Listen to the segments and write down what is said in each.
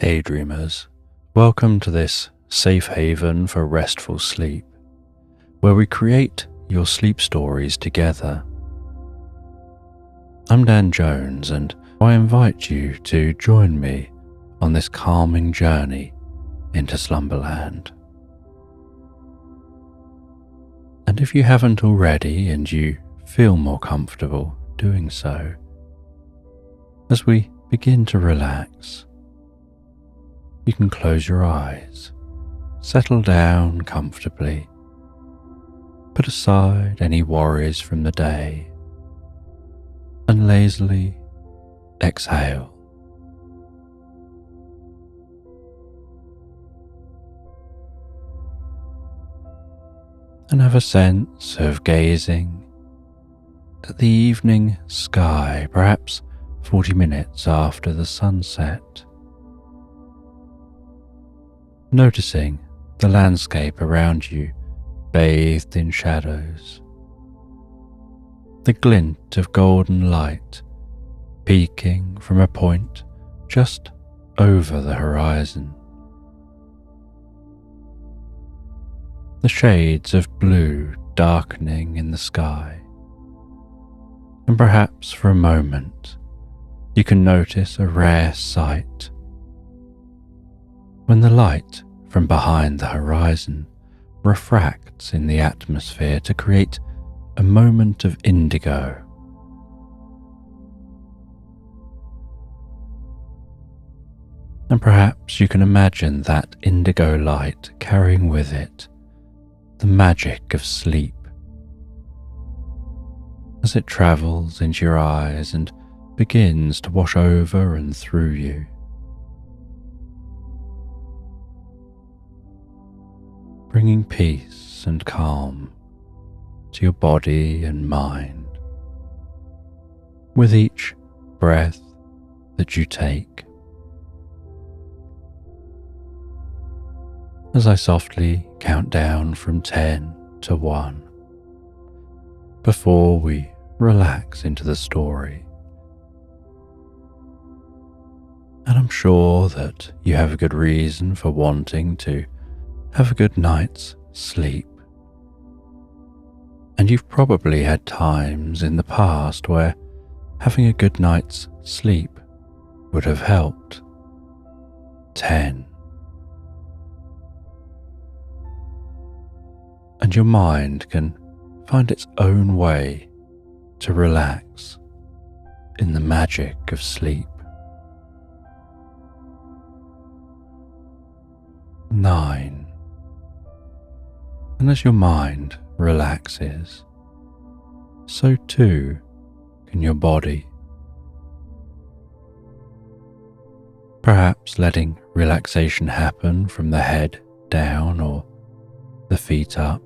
Hey dreamers, welcome to this safe haven for restful sleep, where we create your sleep stories together. I'm Dan Jones, and I invite you to join me on this calming journey into Slumberland. And if you haven't already and you feel more comfortable doing so, as we begin to relax, you can close your eyes, settle down comfortably, put aside any worries from the day, and lazily exhale. And have a sense of gazing at the evening sky, perhaps 40 minutes after the sunset. Noticing the landscape around you bathed in shadows, the glint of golden light peeking from a point just over the horizon, the shades of blue darkening in the sky, and perhaps for a moment you can notice a rare sight. When the light from behind the horizon refracts in the atmosphere to create a moment of indigo. And perhaps you can imagine that indigo light carrying with it the magic of sleep as it travels into your eyes and begins to wash over and through you. Bringing peace and calm to your body and mind with each breath that you take. As I softly count down from 10 to 1 before we relax into the story. And I'm sure that you have a good reason for wanting to have a good night's sleep. And you've probably had times in the past where having a good night's sleep would have helped. 10. And your mind can find its own way to relax in the magic of sleep. 9. And as your mind relaxes, so too can your body. Perhaps letting relaxation happen from the head down or the feet up,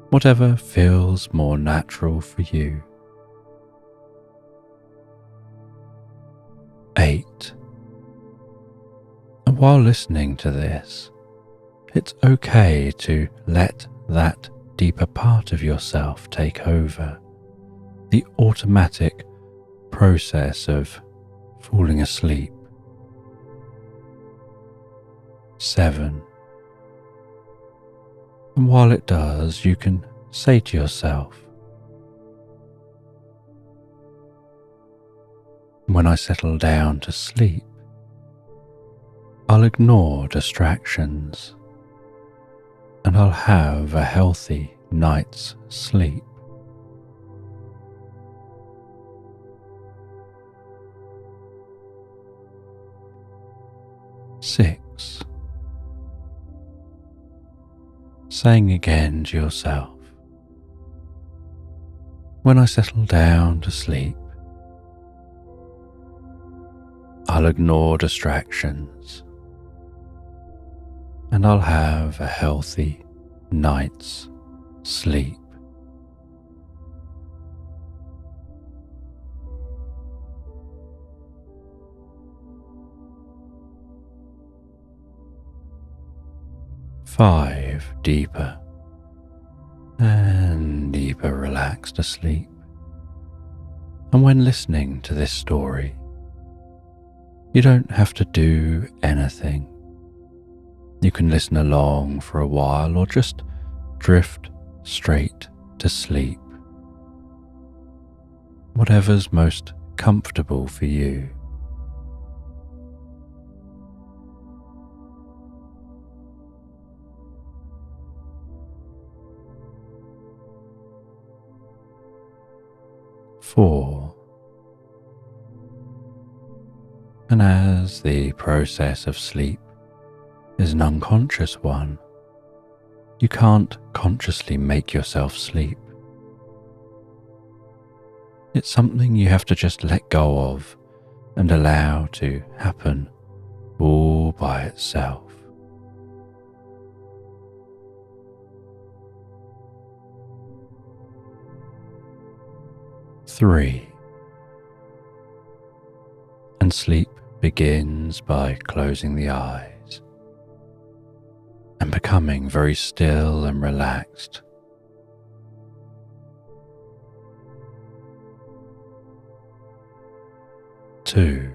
whatever feels more natural for you. 8. And while listening to this, it's okay to let that deeper part of yourself take over, the automatic process of falling asleep. 7. And while it does, you can say to yourself, when I settle down to sleep, I'll ignore distractions and I'll have a healthy night's sleep. 6. Saying again to yourself, when I settle down to sleep, I'll ignore distractions and I'll have a healthy night's sleep. 5 deeper and deeper relaxed asleep. And when listening to this story, You don't have to do anything. You can listen along for a while or just drift straight to sleep. Whatever's most comfortable for you. Four. And as the process of sleep is an unconscious one, you can't consciously make yourself sleep. It's something you have to just let go of and allow to happen all by itself. Three. And sleep begins by closing the eyes and becoming very still and relaxed. Two.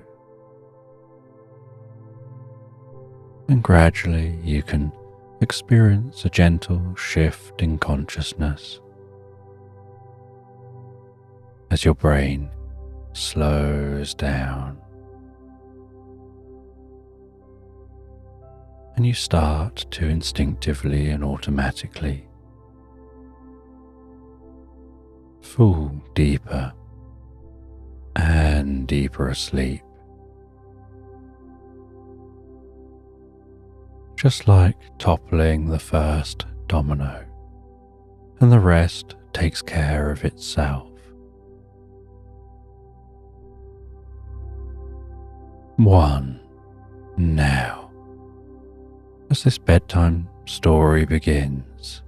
And gradually you can experience a gentle shift in consciousness as your brain slows down and you start to instinctively and automatically fall deeper and deeper asleep, just like toppling the first domino, and the rest takes care of itself. One. Now, as this bedtime story begins,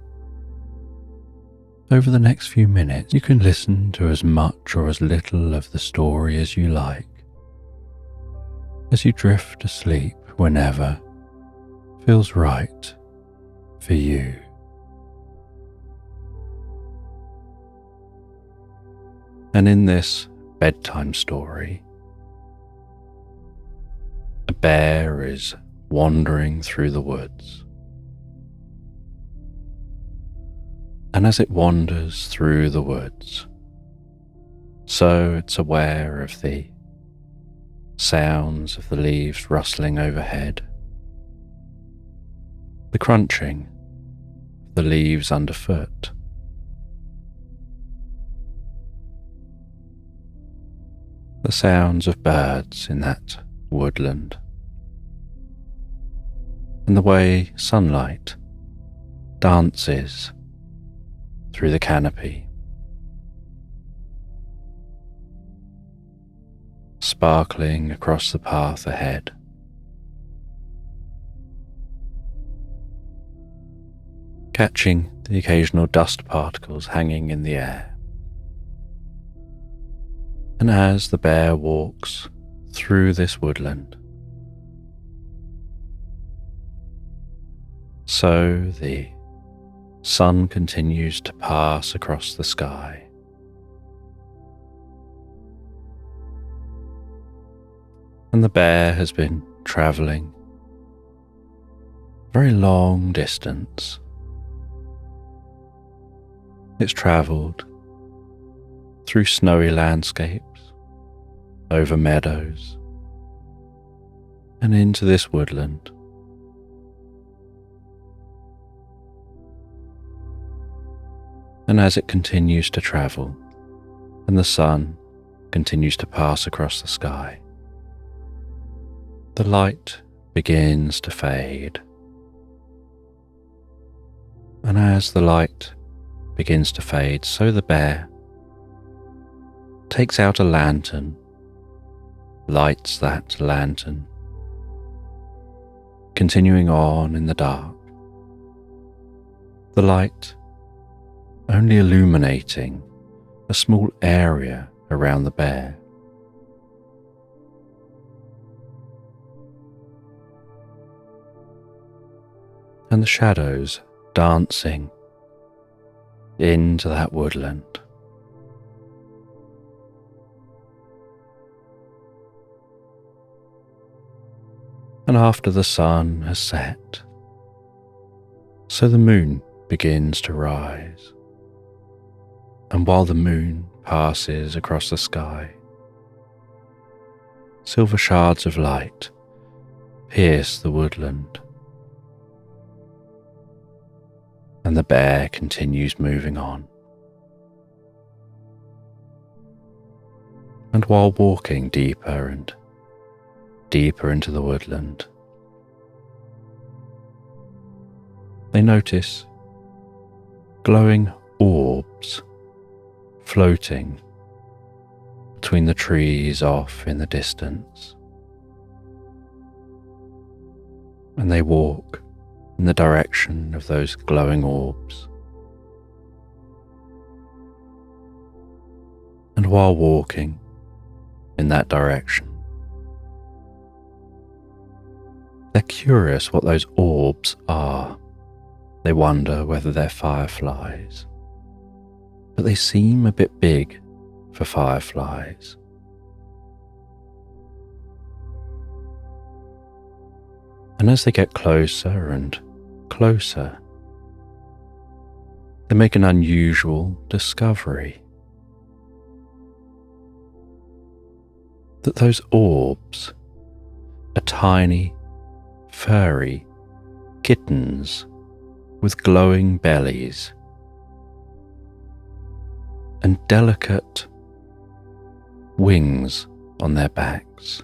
over the next few minutes you can listen to as much or as little of the story as you like, as you drift asleep whenever feels right for you. And in this bedtime story, a bear is wandering through the woods. And as it wanders through the woods, so it's aware of the sounds of the leaves rustling overhead, the crunching of the leaves underfoot, the sounds of birds in that woodland, and the way sunlight dances through the canopy, sparkling across the path ahead. Catching the occasional dust particles hanging in the air. And as the bear walks through this woodland, so the sun continues to pass across the sky. And the bear has been travelling a very long distance. It's travelled through snowy landscapes, over meadows, and into this woodland. And as it continues to travel, and the sun continues to pass across the sky, the light begins to fade. And as the light begins to fade, so the bear takes out a lantern, lights that lantern, continuing on in the dark, the light only illuminating a small area around the bear. And the shadows dancing into that woodland. and after the sun has set, so the moon begins to rise. And while the moon passes across the sky, silver shards of light pierce the woodland, and the bear continues moving on. And while walking deeper and deeper into the woodland, they notice glowing orbs floating between the trees off in the distance. And they walk in the direction of those glowing orbs. And while walking in that direction, they're curious what those orbs are. They wonder whether they're fireflies, but they seem a bit big for fireflies. And as they get closer and closer, they make an unusual discovery. That those orbs are tiny, furry kittens with glowing bellies and delicate wings on their backs,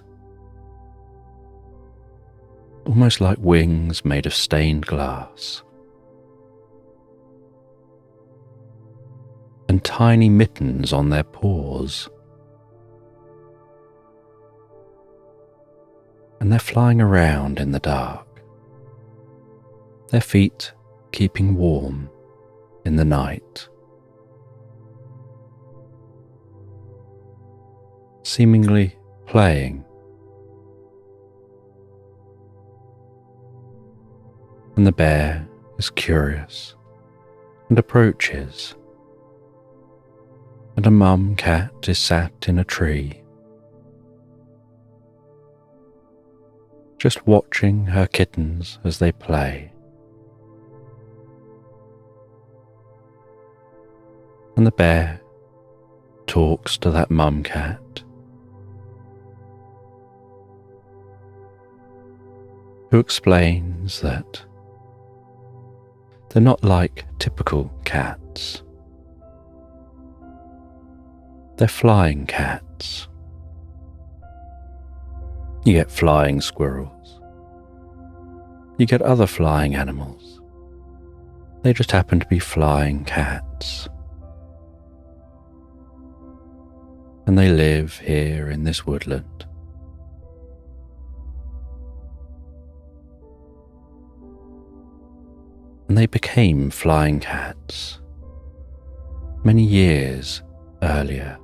almost like wings made of stained glass, and tiny mittens on their paws. And they're flying around in the dark, their feet keeping warm in the night, seemingly playing. And the bear is curious and approaches, and a mum cat is sat in a tree, just watching her kittens as they play. And the bear talks to that mum cat, who explains that they're not like typical cats. They're flying cats. You get flying squirrels. You get other flying animals. They just happen to be flying cats. And they live here in this woodland. And they became flying cats many years earlier,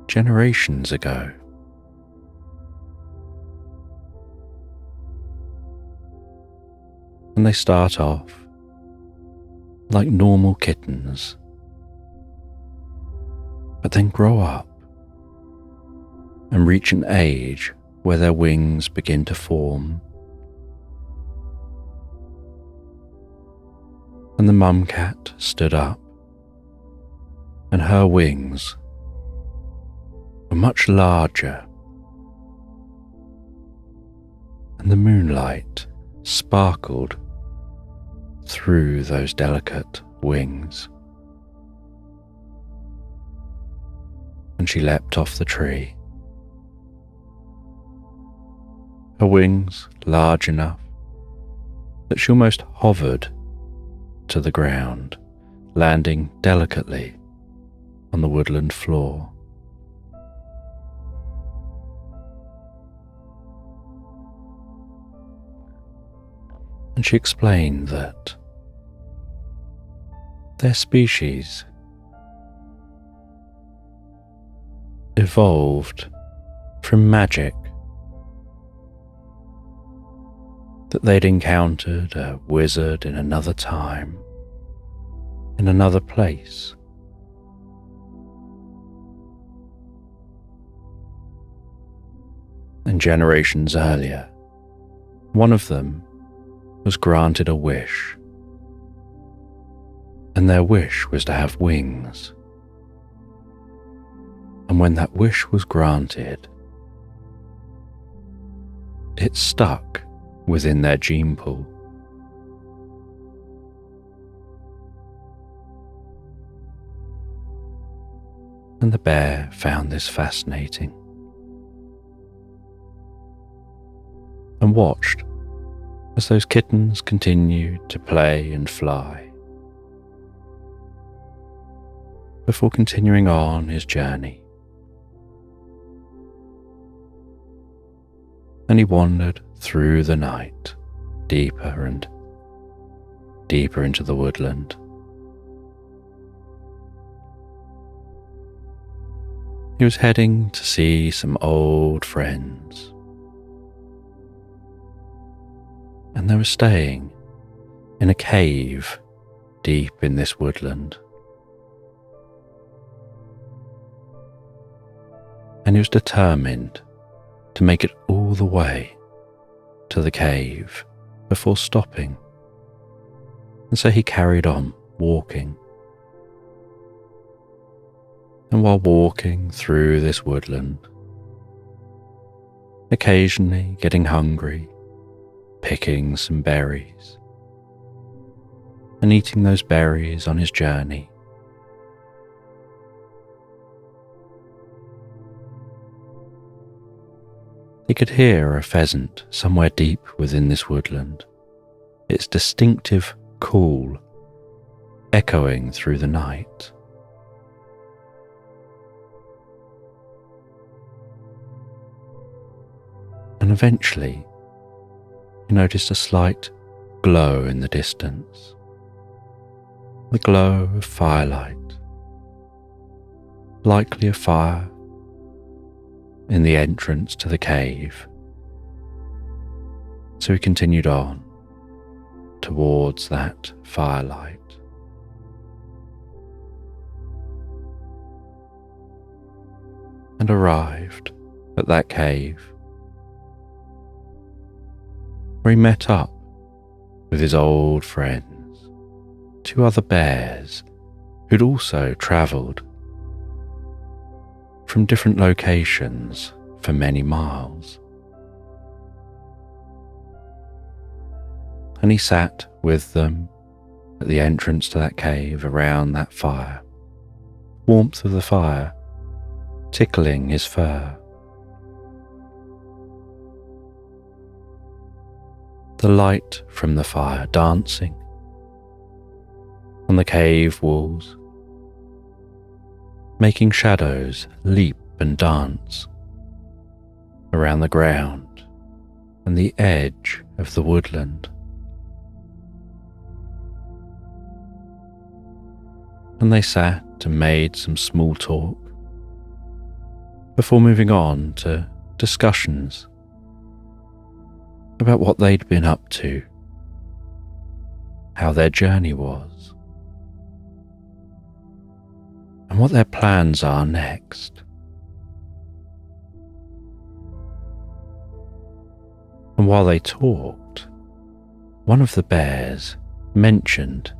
generations ago. And they start off like normal kittens, but then grow up and reach an age where their wings begin to form. And the mum cat stood up, and her wings were much larger, and the moonlight sparkled through those delicate wings. And she leapt off the tree, her wings large enough that she almost hovered to the ground, landing delicately on the woodland floor. And she explained that their species evolved from magic, that they'd encountered a wizard in another time, in another place, and generations earlier One of them was granted a wish, and their wish was to have wings. And when that wish was granted, it stuck within their gene pool. And the bear found this fascinating and watched as those kittens continued to play and fly before continuing on his journey. And he wandered through the night, deeper and deeper into the woodland. He was heading to see some old friends, and they were staying in a cave deep in this woodland. And he was determined to make it all the way to the cave before stopping, and so he carried on walking. And while walking through this woodland, occasionally getting hungry, picking some berries, and eating those berries on his journey, he could hear a pheasant somewhere deep within this woodland, its distinctive call echoing through the night. And eventually, he noticed a slight glow in the distance, the glow of firelight, likely a fire in the entrance to the cave. So he continued on towards that firelight. And arrived at that cave, where he met up with his old friends, two other bears who'd also travelled from different locations for many miles. And he sat with them at the entrance to that cave around that fire, warmth of the fire tickling his fur. The light from the fire dancing on the cave walls, making shadows leap and dance around the ground and the edge of the woodland. And they sat and made some small talk before moving on to discussions about what they'd been up to, how their journey was, and what their plans are next. And while they talked, one of the bears mentioned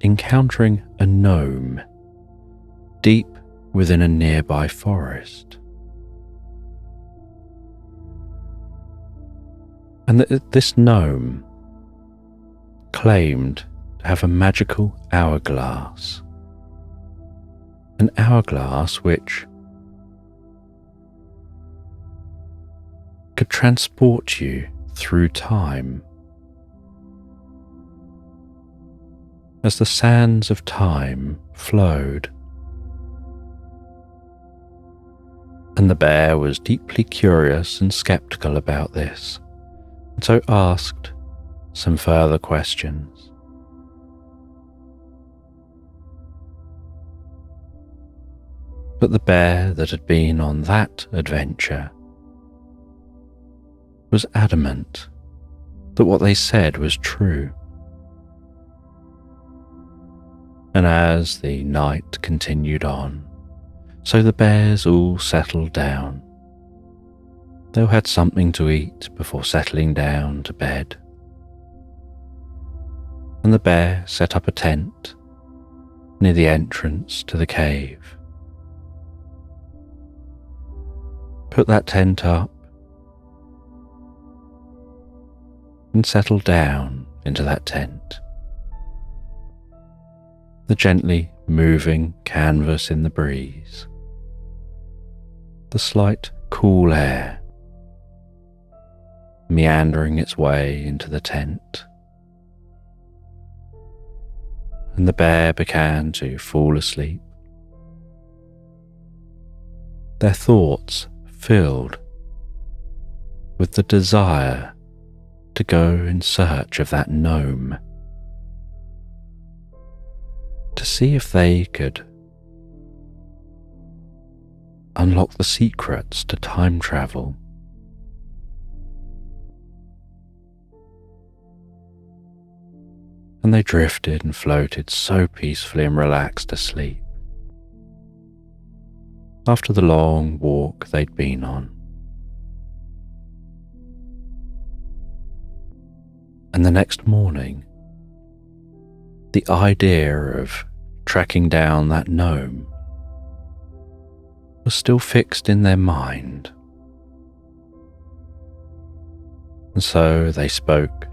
encountering a gnome deep within a nearby forest. And that this gnome claimed to have a magical hourglass, an hourglass which could transport you through time, as the sands of time flowed. And the bear was deeply curious and skeptical about this, and so asked some further questions. But the bear that had been on that adventure was adamant that what they said was true. And as the night continued on, so the bears all settled down, They'll had something to eat before settling down to bed, and the bear set up a tent near the entrance to the cave. Put that tent up and settled down into that tent. The gently moving canvas in the breeze, the slight cool air meandering its way into the tent, and the bear began to fall asleep, their thoughts filled with the desire to go in search of that gnome, to see if they could unlock the secrets to time travel. And they drifted and floated so peacefully and relaxed asleep after the long walk they'd been on. And the next morning, the idea of tracking down that gnome was still fixed in their mind. And so they spoke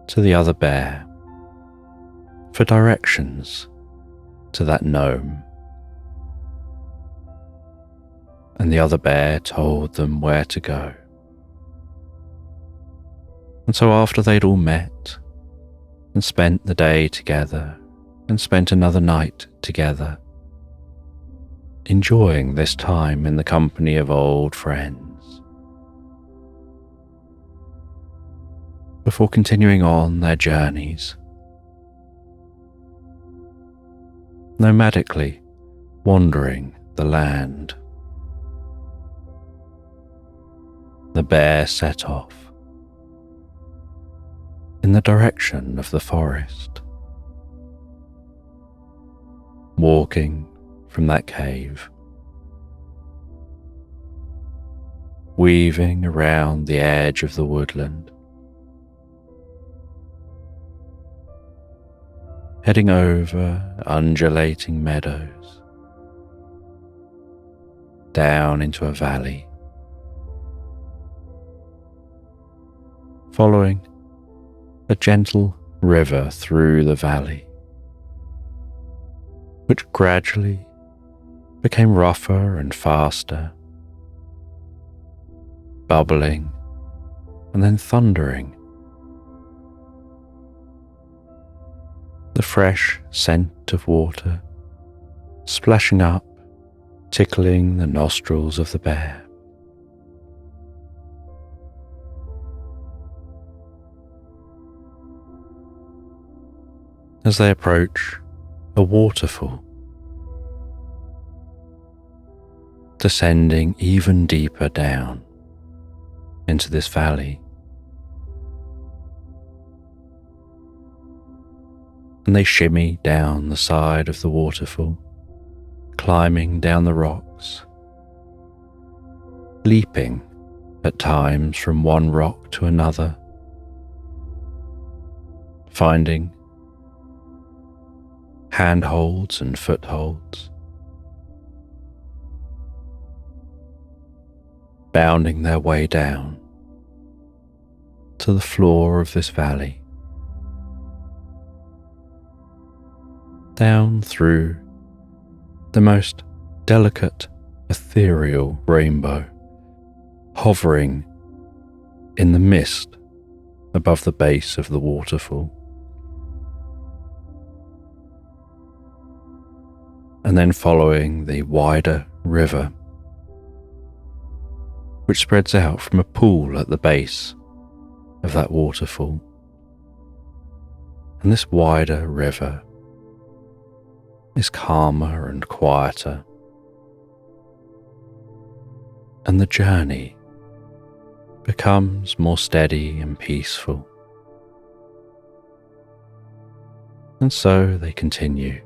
to the other bear for directions to that gnome. And the other bear told them where to go. And so after they'd all met and spent the day together and spent another night together, enjoying this time in the company of old friends, before continuing on their journeys, nomadically wandering the land, the bear set off in the direction of the forest, walking from that cave, weaving around the edge of the woodland, heading over undulating meadows, down into a valley, following a gentle river through the valley, which gradually became rougher and faster, bubbling and then thundering. The fresh scent of water splashing up, tickling the nostrils of the bear. As they approach a waterfall, descending even deeper down into this valley, and they shimmy down the side of the waterfall, climbing down the rocks, leaping at times from one rock to another, finding handholds and footholds, bounding their way down to the floor of this valley, down through the most delicate ethereal rainbow, hovering in the mist above the base of the waterfall. And then following the wider river, which spreads out from a pool at the base of that waterfall. And this wider river is calmer and quieter, and the journey becomes more steady and peaceful. And so they continue,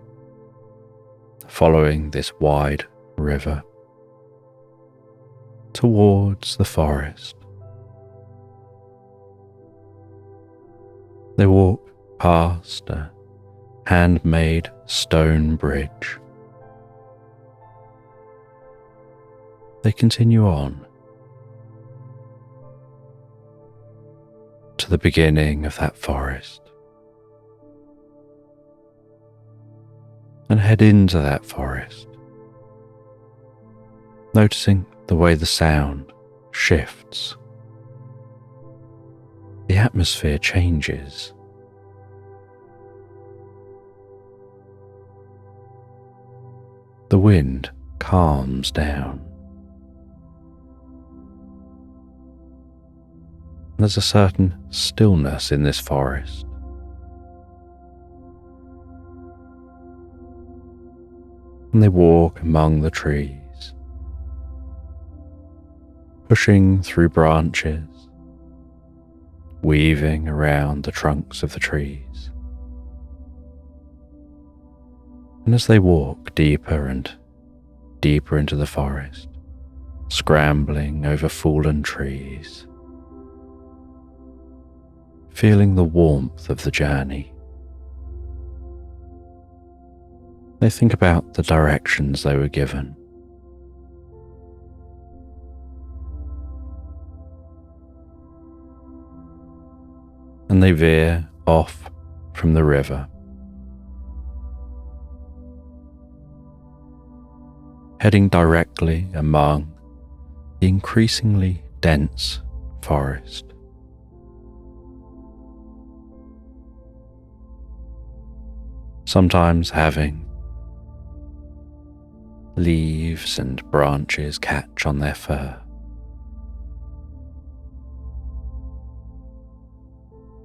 following this wide river, towards the forest. They walk past a handmade stone bridge. They continue on to the beginning of that forest and head into that forest, noticing the way the sound shifts. The atmosphere changes. The wind calms down. There's a certain stillness in this forest. And they walk among the trees, pushing through branches, weaving around the trunks of the trees. And as they walk deeper and deeper into the forest, scrambling over fallen trees, feeling the warmth of the journey, they think about the directions they were given. And they veer off from the river, heading directly among the increasingly dense forest. Sometimes having leaves and branches catch on their fur,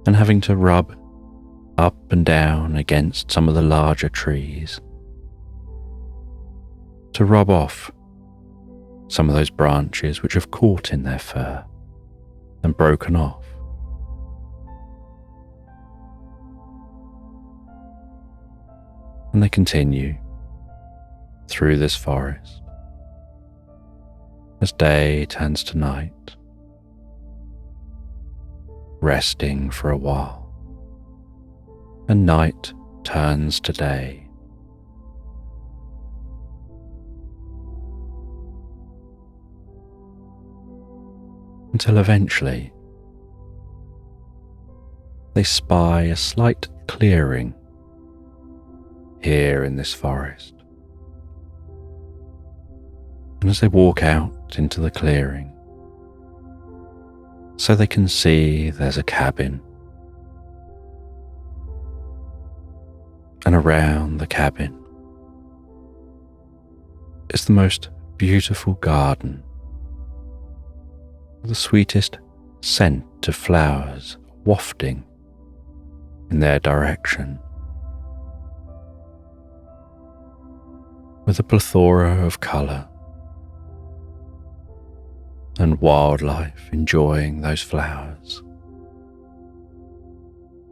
and having to rub up and down against some of the larger trees to rub off some of those branches which have caught in their fur and broken off. And they continue through this forest as day turns to night, resting for a while, and night turns to day. Until eventually they spy a slight clearing here in this forest. And as they walk out into the clearing, so they can see there's a cabin, and around the cabin is the most beautiful garden, the sweetest scent of flowers wafting in their direction, with a plethora of colour and wildlife enjoying those flowers,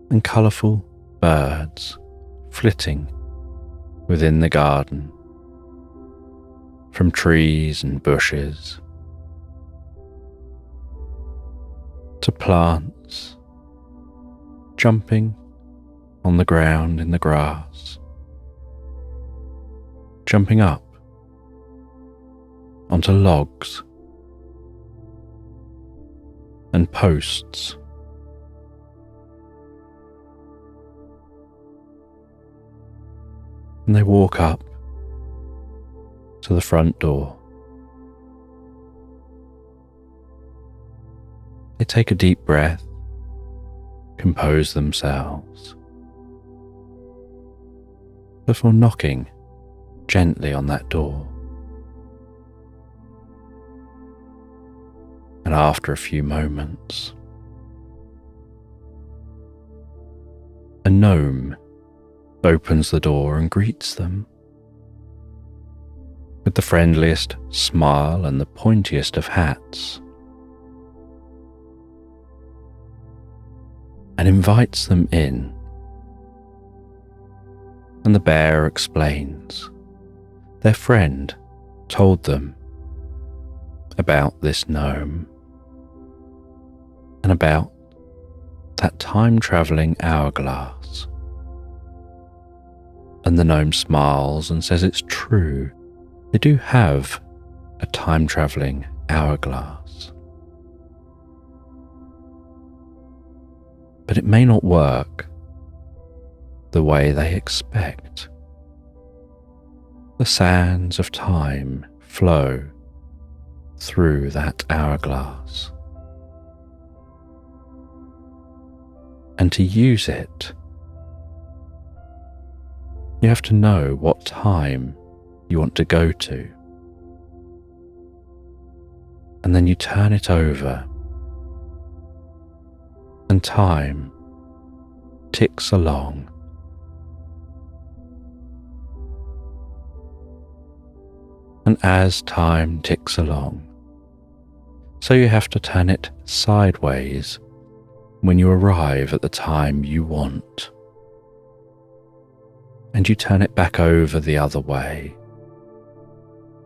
and colourful birds flitting within the garden, from trees and bushes to plants jumping on the ground in the grass, jumping up onto logs and posts, and they walk up to the front door. They take a deep breath, compose themselves, before knocking gently on that door. And after a few moments, a gnome opens the door and greets them with the friendliest smile and the pointiest of hats, and invites them in. And the bear explains their friend told them about this gnome and about that time-travelling hourglass. And the gnome smiles and says it's true. They do have a time-travelling hourglass. But it may not work the way they expect. The sands of time flow through that hourglass. And to use it, you have to know what time you want to go to. And then you turn it over, and time ticks along. And as time ticks along, so you have to turn it sideways when you arrive at the time you want. And you turn it back over the other way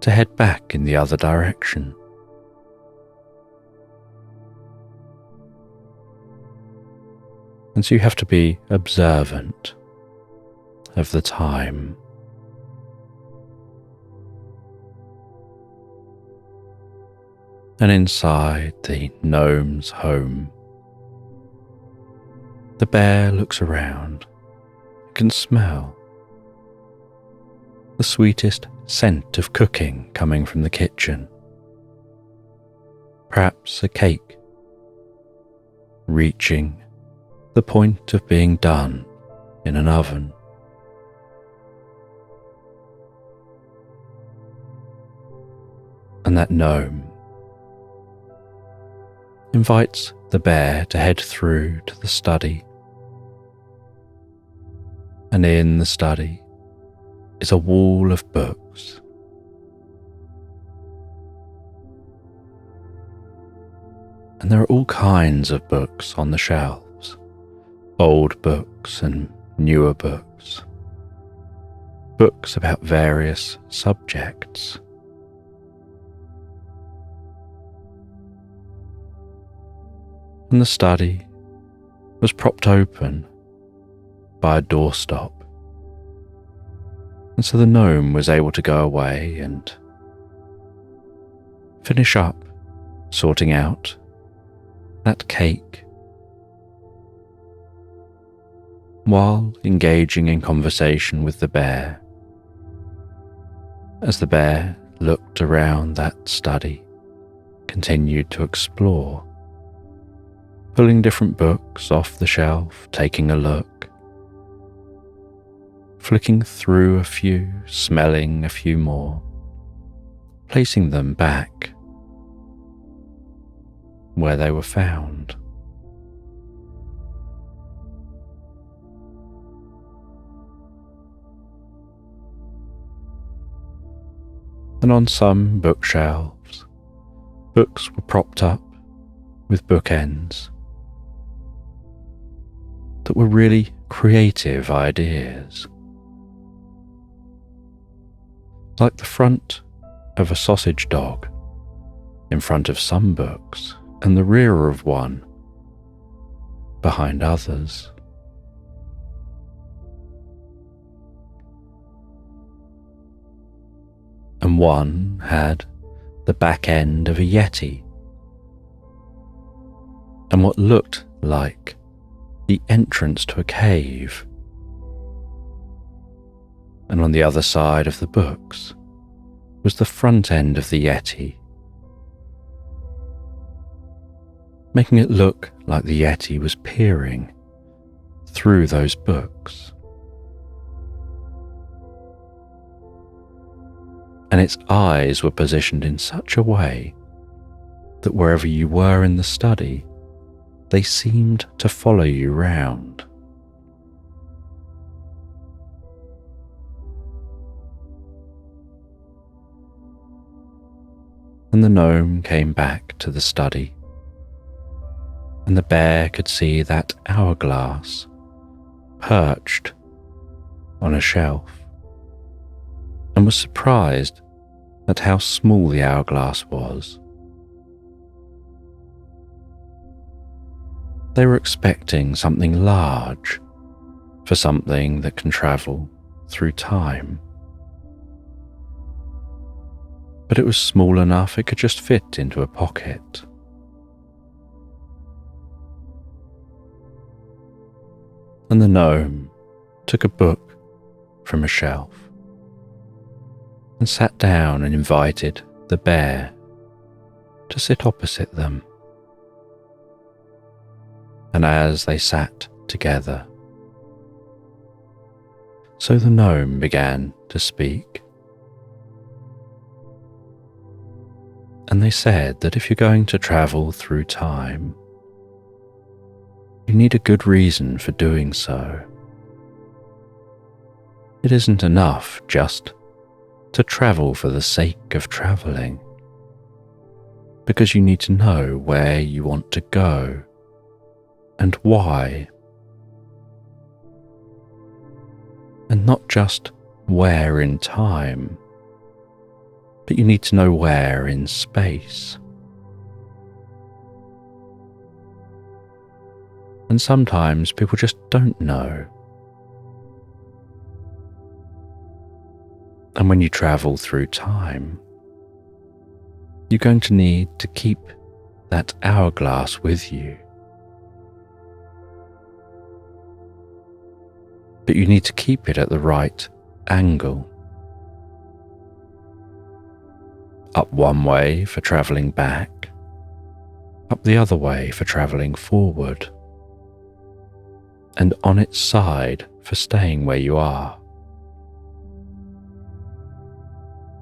to head back in the other direction. And so you have to be observant of the time. And inside the gnome's home, the bear looks around. It can smell the sweetest scent of cooking coming from the kitchen. Perhaps a cake reaching the point of being done in an oven. And that gnome invites the bear to head through to the study. And in the study is a wall of books. And there are all kinds of books on the shelves, old books and newer books, books about various subjects. And the study was propped open by a doorstop. And so the gnome was able to go away and finish up sorting out that cake while engaging in conversation with the bear. As the bear looked around that study, continued to explore, pulling different books off the shelf, taking a look, flicking through a few, smelling a few more, placing them back where they were found. And on some bookshelves, books were propped up with bookends that were really creative ideas. Like the front of a sausage dog in front of some books and the rear of one behind others. And one had the back end of a yeti and what looked like the entrance to a cave. And on the other side of the books was the front end of the yeti, making it look like the yeti was peering through those books. And its eyes were positioned in such a way that wherever you were in the study, they seemed to follow you round. And the gnome came back to the study, and the bear could see that hourglass perched on a shelf, and was surprised at how small the hourglass was They were expecting something large for something that can travel through time. But it was small enough it could just fit into a pocket. And the gnome took a book from a shelf and sat down and invited the bear to sit opposite them. And as they sat together, so the gnome began to speak. And they said that if you're going to travel through time, you need a good reason for doing so. It isn't enough just to travel for the sake of traveling, because you need to know where you want to go and why. And not just where in time, but you need to know where in space. And sometimes people just don't know. And when you travel through time, you're going to need to keep that hourglass with you. But you need to keep it at the right angle. Up one way for travelling back, up the other way for travelling forward, and on its side for staying where you are.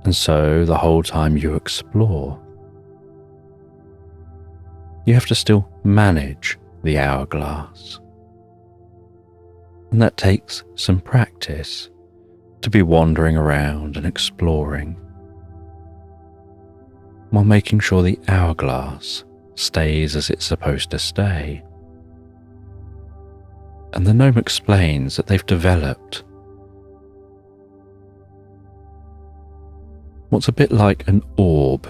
And so the whole time you explore, you have to still manage the hourglass. And that takes some practice to be wandering around and exploring, while making sure the hourglass stays as it's supposed to stay. And the gnome explains that they've developed what's a bit like an orb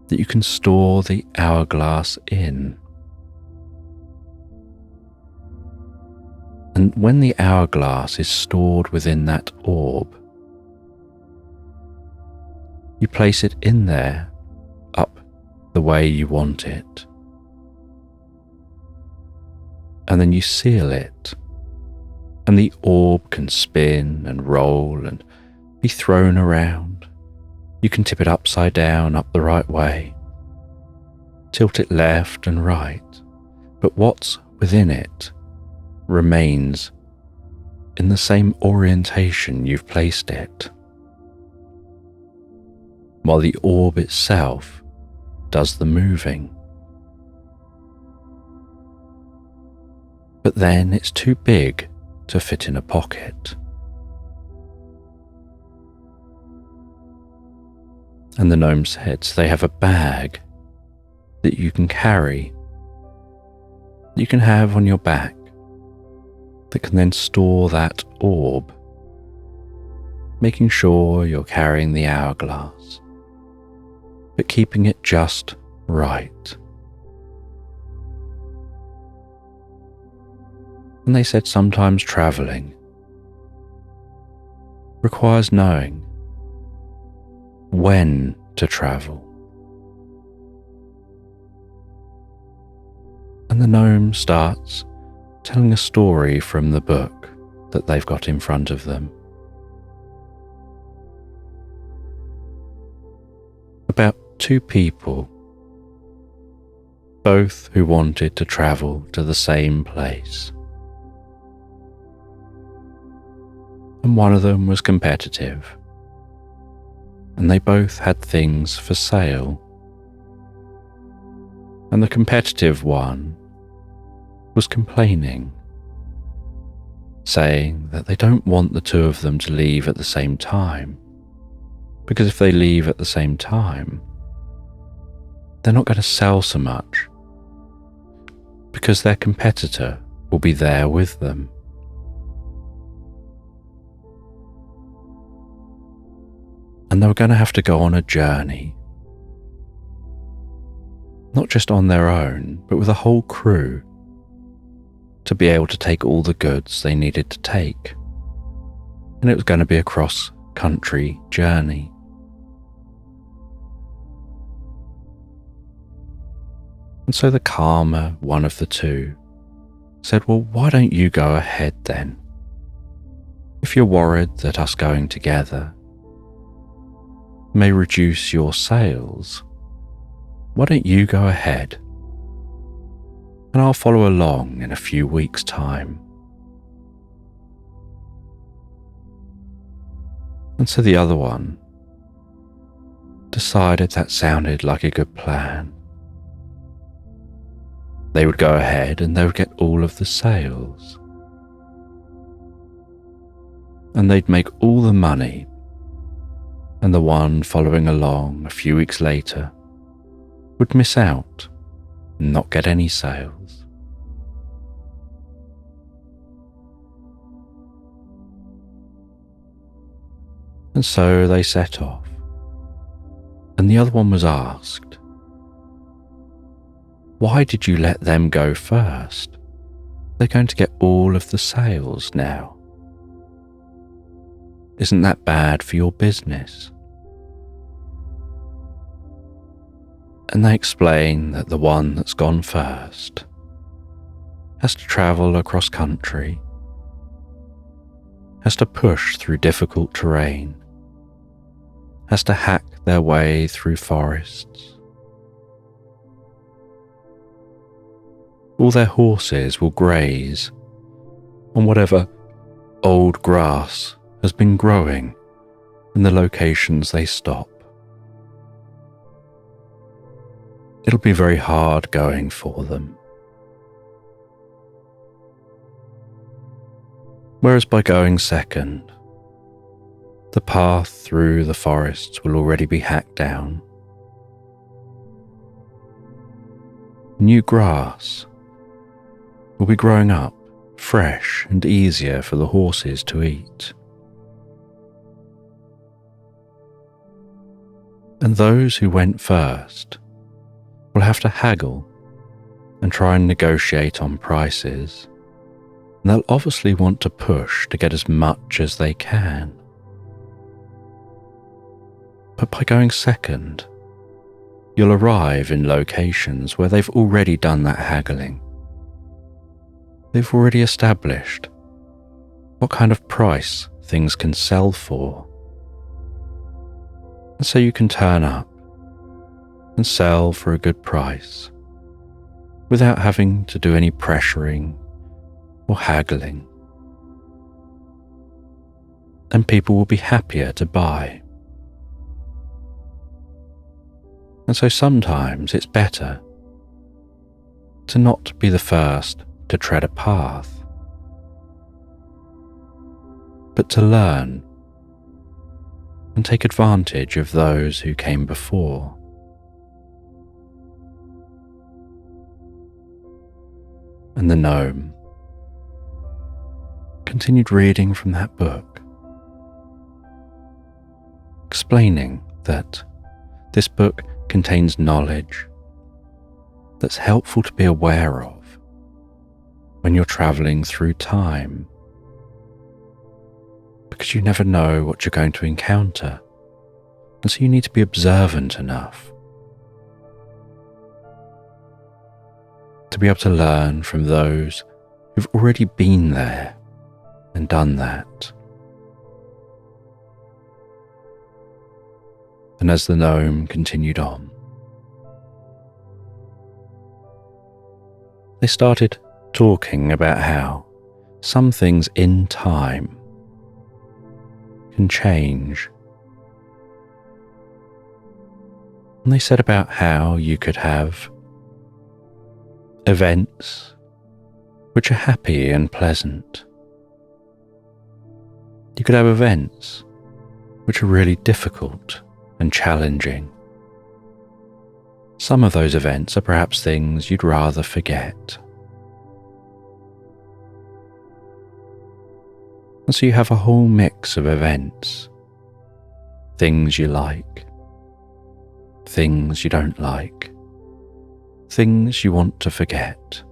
that you can store the hourglass in. And when the hourglass is stored within that orb, you place it in there up the way you want it. And then you seal it, and the orb can spin and roll and be thrown around. You can tip it upside down up the right way, tilt it left and right, but what's within it remains in the same orientation you've placed it, while the orb itself does the moving. But then it's too big to fit in a pocket. And the gnome said they have a bag that you can carry, you can have on your back, that can then store that orb, making sure you're carrying the hourglass, but keeping it just right. And they said sometimes travelling requires knowing when to travel. And the gnome starts telling a story from the book that they've got in front of them about two people, both who wanted to travel to the same place. And one of them was competitive, and they both had things for sale. And the competitive one was complaining, saying that they don't want the two of them to leave at the same time, because if they leave at the same time, they're not going to sell so much, because their competitor will be there with them. And they were going to have to go on a journey. not just on their own, but with a whole crew, to be able to take all the goods they needed to take. And it was going to be a cross-country journey. And so the calmer one of the two said, "Well, why don't you go ahead then? If you're worried that us going together may reduce your sales, why don't you go ahead and I'll follow along in a few weeks' time." And so the other one decided that sounded like a good plan. They would go ahead and they would get all of the sales. And they'd make all the money, and the one following along a few weeks later would miss out and not get any sales. And so they set off, and the other one was asked, "Why did you let them go first? They're going to get all of the sales now. Isn't that bad for your business?" And they explain that the one that's gone first has to travel across country, has to push through difficult terrain, has to hack their way through forests. All their horses will graze on whatever old grass has been growing in the locations they stop. It'll be very hard going for them. Whereas by going second, the path through the forests will already be hacked down. New grass will be growing up fresh and easier for the horses to eat. And those who went first will have to haggle and try and negotiate on prices, and they'll obviously want to push to get as much as they can. But by going second, you'll arrive in locations where they've already done that haggling. They've already established what kind of price things can sell for. And so you can turn up and sell for a good price without having to do any pressuring or haggling. And people will be happier to buy. And so sometimes it's better to not be the first to tread a path, but to learn and take advantage of those who came before. And the gnome continued reading from that book, explaining that this book contains knowledge that's helpful to be aware of when you're traveling through time, because you never know what you're going to encounter, and so you need to be observant enough to be able to learn from those who've already been there and done that. And as the gnome continued on, they started talking about how some things in time can change. And they said about how you could have events which are happy and pleasant. You could have events which are really difficult and challenging. Some of those events are perhaps things you'd rather forget. And so you have a whole mix of events, things you like, things you don't like, things you want to forget.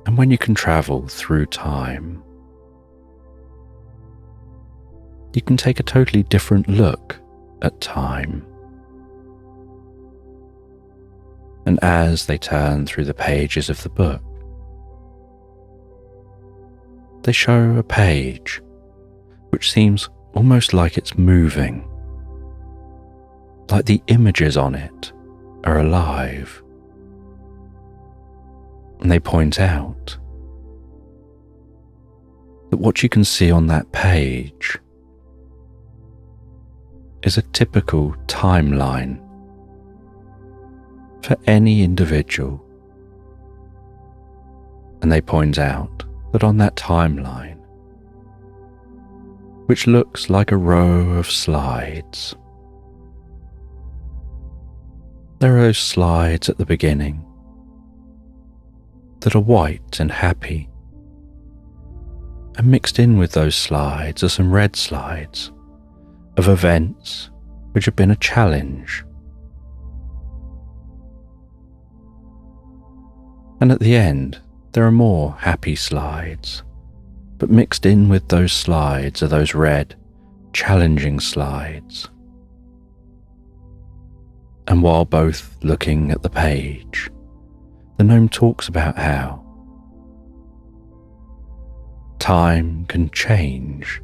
And when you can travel through time, you can take a totally different look at time. And as they turn through the pages of the book, they show a page which seems almost like it's moving, like the images on it are alive. And they point out that what you can see on that page is a typical timeline for any individual. And they point out that on that timeline, which looks like a row of slides, there are those slides at the beginning that are white and happy, and mixed in with those slides are some red slides of events which have been a challenge. And at the end, there are more happy slides, but mixed in with those slides are those red, challenging slides. And while both looking at the page, the gnome talks about how time can change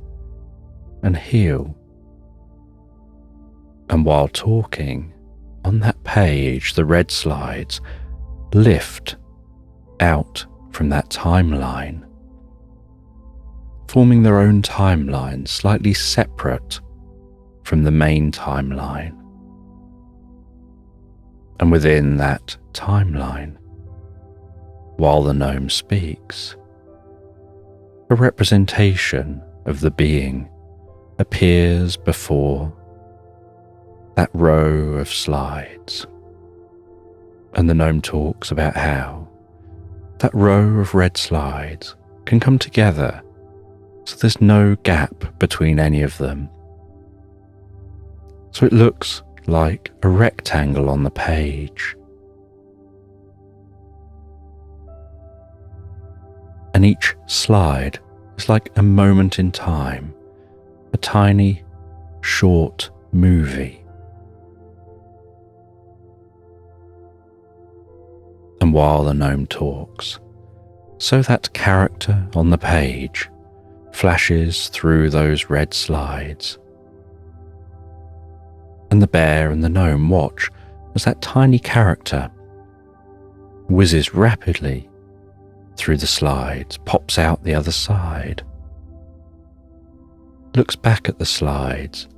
and heal. And while talking, on that page, the red slides lift out from that timeline, forming their own timeline slightly separate from the main timeline. And within that timeline, while the gnome speaks, a representation of the being appears before that row of slides. And the gnome talks about how that row of red slides can come together so there's no gap between any of them. So it looks like a rectangle on the page. And each slide is like a moment in time, a tiny, short movie. And while the gnome talks, so that character on the page flashes through those red slides. And the bear and the gnome watch as that tiny character whizzes rapidly through the slides, pops out the other side, looks back at the slides,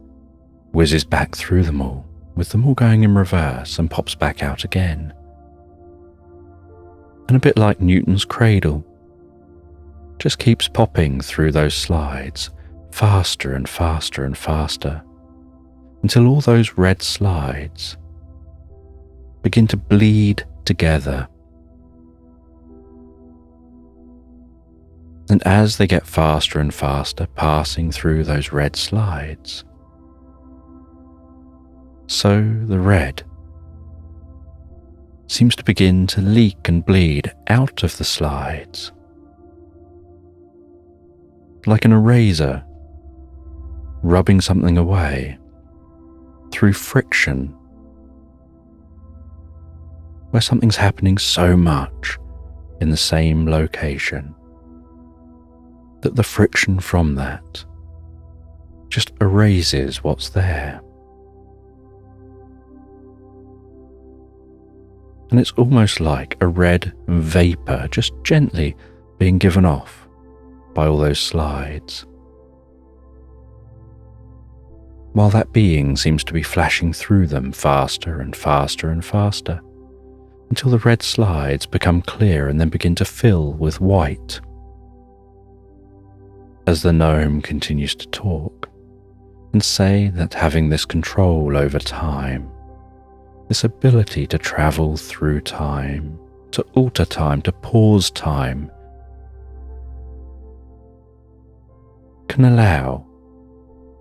whizzes back through them all, with them all going in reverse, and pops back out again. And a bit like Newton's cradle, just keeps popping through those slides, faster and faster and faster, until all those red slides begin to bleed together. And as they get faster and faster, passing through those red slides, so the red seems to begin to leak and bleed out of the slides, like an eraser rubbing something away through friction, where something's happening so much in the same location that the friction from that just erases what's there. And it's almost like a red vapor just gently being given off by all those slides, while that being seems to be flashing through them faster and faster and faster, until the red slides become clear and then begin to fill with white. As the gnome continues to talk and say that having this control over time, this ability to travel through time, to alter time, to pause time, can allow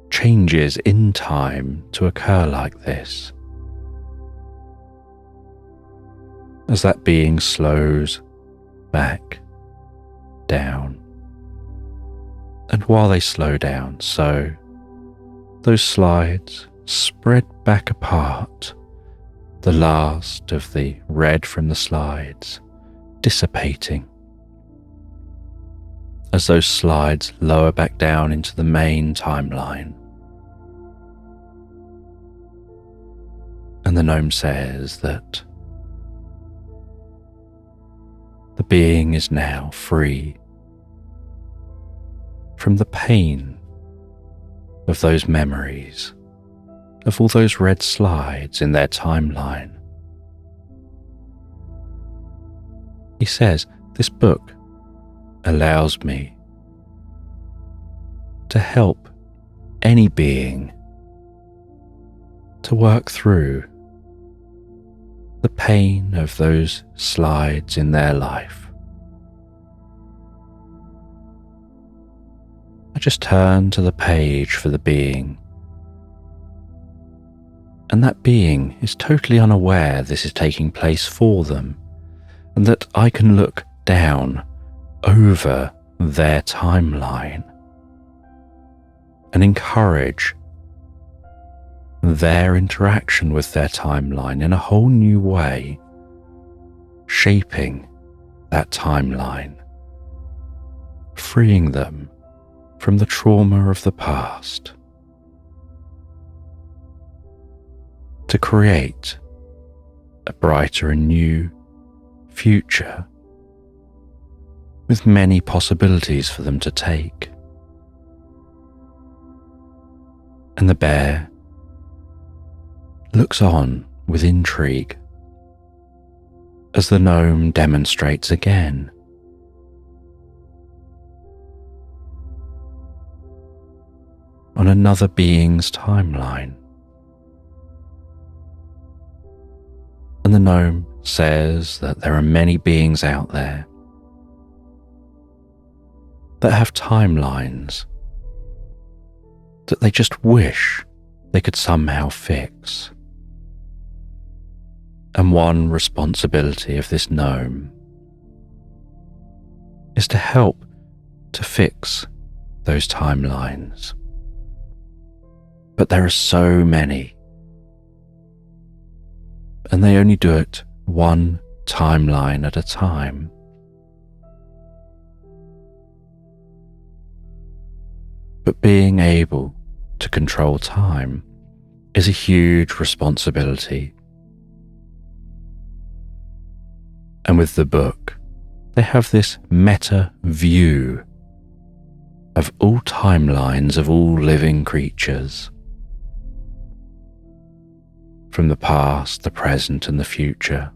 changes in time to occur like this, as that being slows back down. And while they slow down, so those slides spread back apart, the last of the red from the slides dissipating as those slides lower back down into the main timeline. And the gnome says that the being is now free from the pain of those memories, of all those red slides in their timeline. He says, this book allows me to help any being to work through the pain of those slides in their life. I just turn to the page for the being, and that being is totally unaware this is taking place for them, and that I can look down over their timeline and encourage their interaction with their timeline in a whole new way, shaping that timeline, freeing them from the trauma of the past, to create a brighter and new future with many possibilities for them to take. And the bear looks on with intrigue as the gnome demonstrates again. On another being's timeline. And the gnome says that there are many beings out there that have timelines that they just wish they could somehow fix. And one responsibility of this gnome is to help to fix those timelines. But there are so many, and they only do it one timeline at a time. But being able to control time is a huge responsibility. And with the book, they have this meta view of all timelines of all living creatures, from the past, the present, and the future.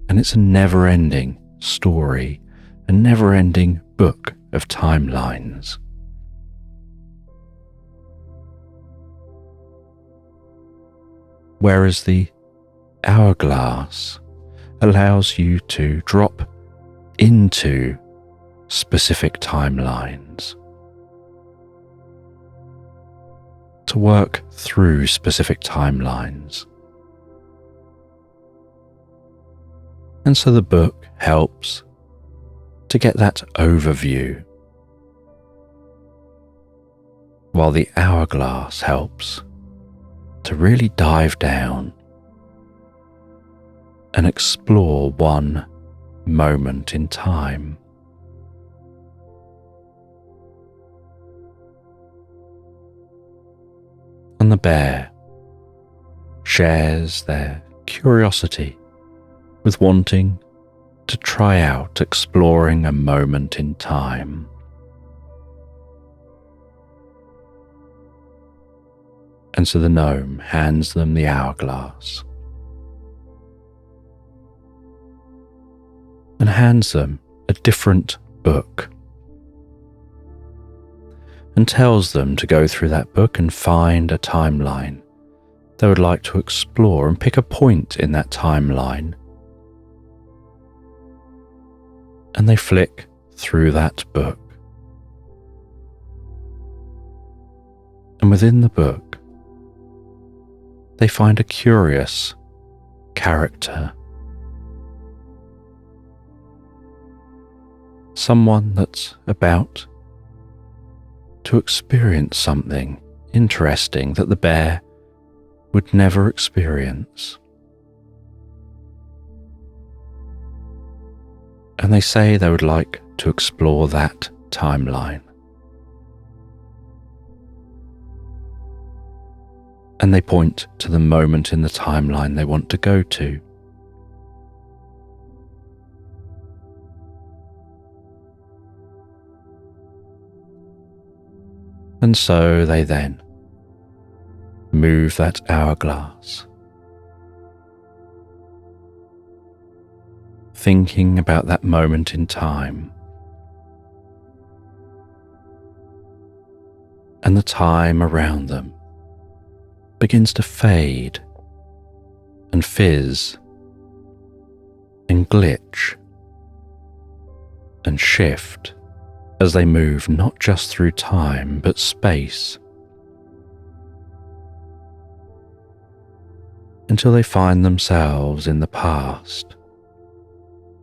And it's a never-ending story, a never-ending book of timelines. Whereas the hourglass allows you to drop into specific timelines, to work through specific timelines. And so the book helps to get that overview, while the hourglass helps to really dive down and explore one moment in time. And the bear shares their curiosity with wanting to try out exploring a moment in time. And so the gnome hands them the hourglass and hands them a different book and tells them to go through that book and find a timeline they would like to explore and pick a point in that timeline. And they flick through that book. And within the book, they find a curious character, someone that's about to experience something interesting that the bear would never experience. And they say they would like to explore that timeline. And they point to the moment in the timeline they want to go to. And so they then move that hourglass, thinking about that moment in time, and the time around them begins to fade and fizz and glitch and shift as they move not just through time but space, until they find themselves in the past,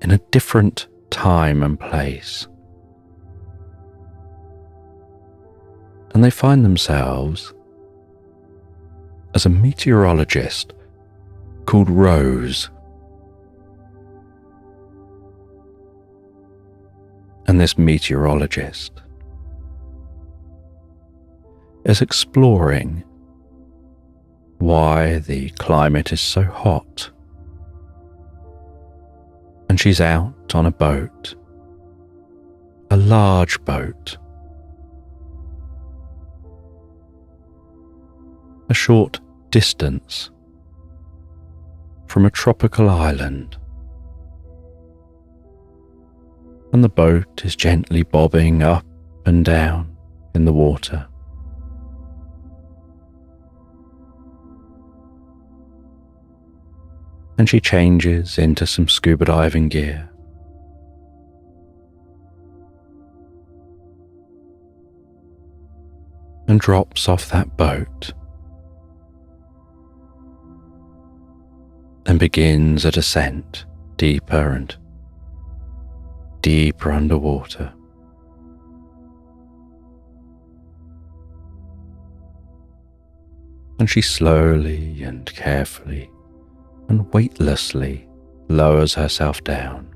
in a different time and place. And they find themselves as a meteorologist called Rose. And this meteorologist is exploring why the climate is so hot. And she's out on a boat, a large boat, a short distance from a tropical island, and the boat is gently bobbing up and down in the water. And she changes into some scuba diving gear. And drops off that boat and begins a descent deeper and deeper underwater. And she slowly and carefully and weightlessly lowers herself down,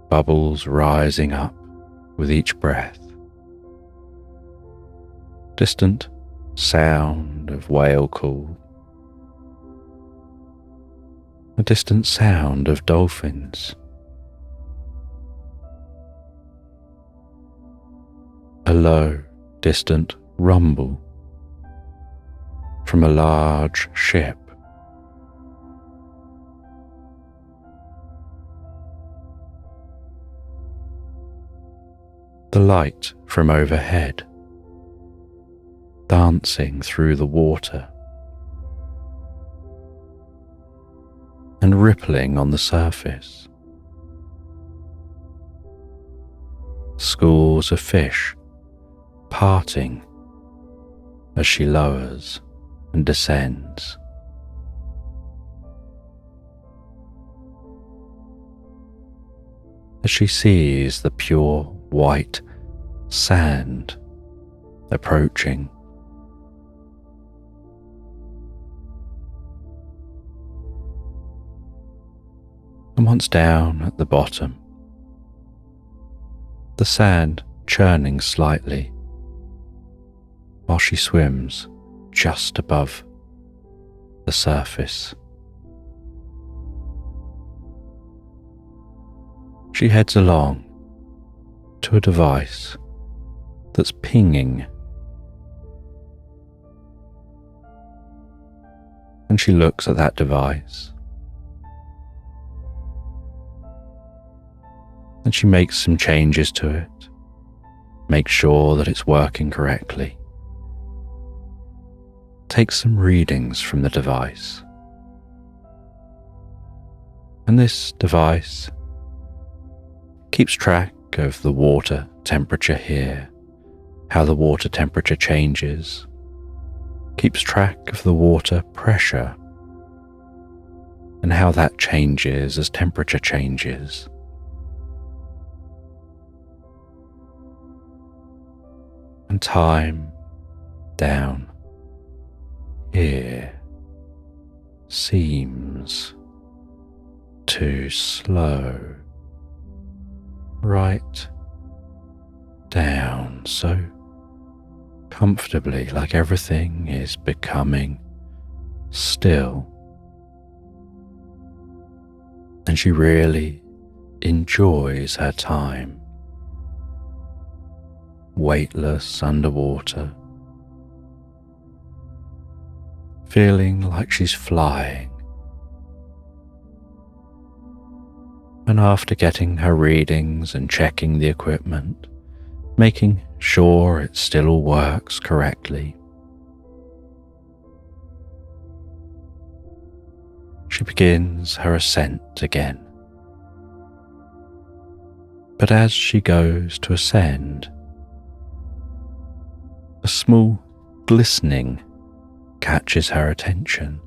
bubbles rising up with each breath, distant sound of whale call, a distant sound of dolphins, a low, distant rumble from a large ship, the light from overhead dancing through the water and rippling on the surface, schools of fish parting as she lowers and descends. As she sees the pure white sand approaching, and once down at the bottom, the sand churning slightly while she swims just above the surface. She heads along to a device that's pinging, and she looks at that device and she makes some changes to it, makes sure that it's working correctly, takes some readings from the device. And this device keeps track of the water temperature here, how the water temperature changes, keeps track of the water pressure and how that changes as temperature changes. And time down here seems to slow right down so comfortably, like everything is becoming still. And she really enjoys her time, weightless underwater, feeling like she's flying. And after getting her readings and checking the equipment, making sure it still all works correctly, she begins her ascent again. But as she goes to ascend, a small glistening catches her attention.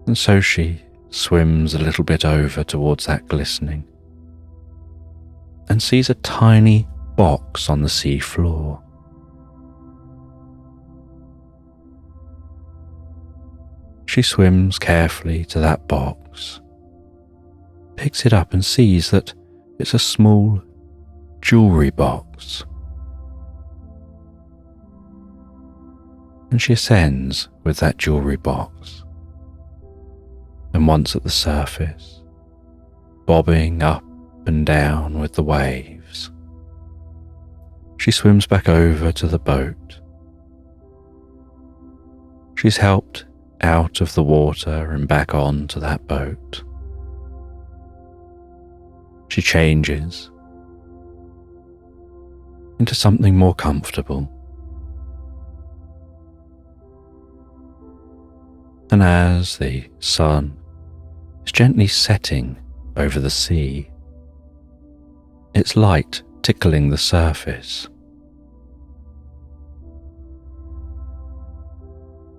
And so she swims a little bit over towards that glistening and sees a tiny box on the sea floor. She swims carefully to that box, picks it up and sees that it's a small jewellery box. And she ascends with that jewellery box. And once at the surface, bobbing up and down with the waves, she swims back over to the boat. She's helped out of the water and back onto that boat. She changes into something more comfortable. And as the sun is gently setting over the sea, its light tickling the surface,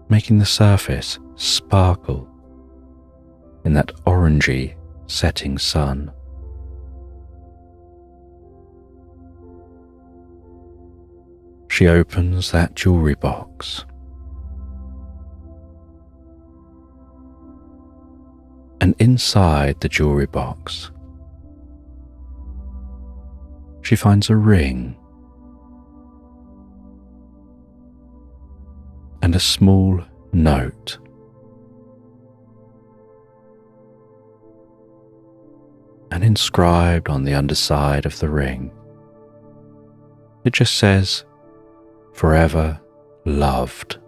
making the surface sparkle in that orangey setting sun. She opens that jewellery box and inside the jewellery box she finds a ring and a small note. And inscribed on the underside of the ring, it just says, "Forever loved."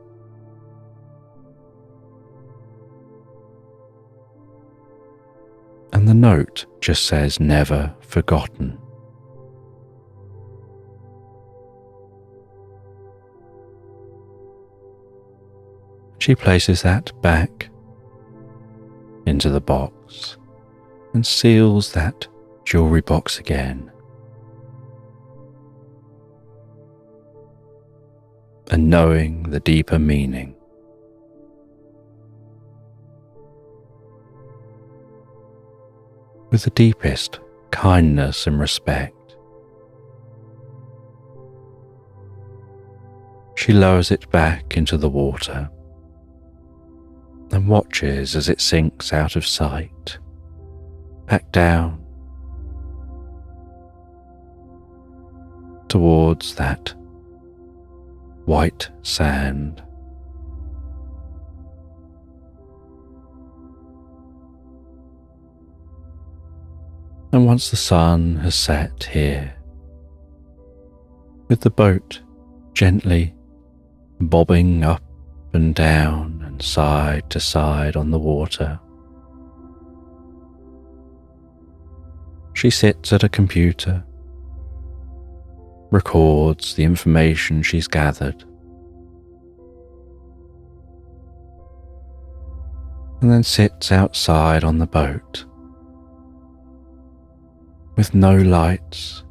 And the note just says, "Never forgotten." She places that back into the box and seals that jewellery box again. And knowing the deeper meaning, with the deepest kindness and respect, she lowers it back into the water and watches as it sinks out of sight, back down towards that white sand. And once the sun has set here, with the boat gently bobbing up and down and side to side on the water, she sits at a computer, records the information she's gathered, and then sits outside on the boat with no lights,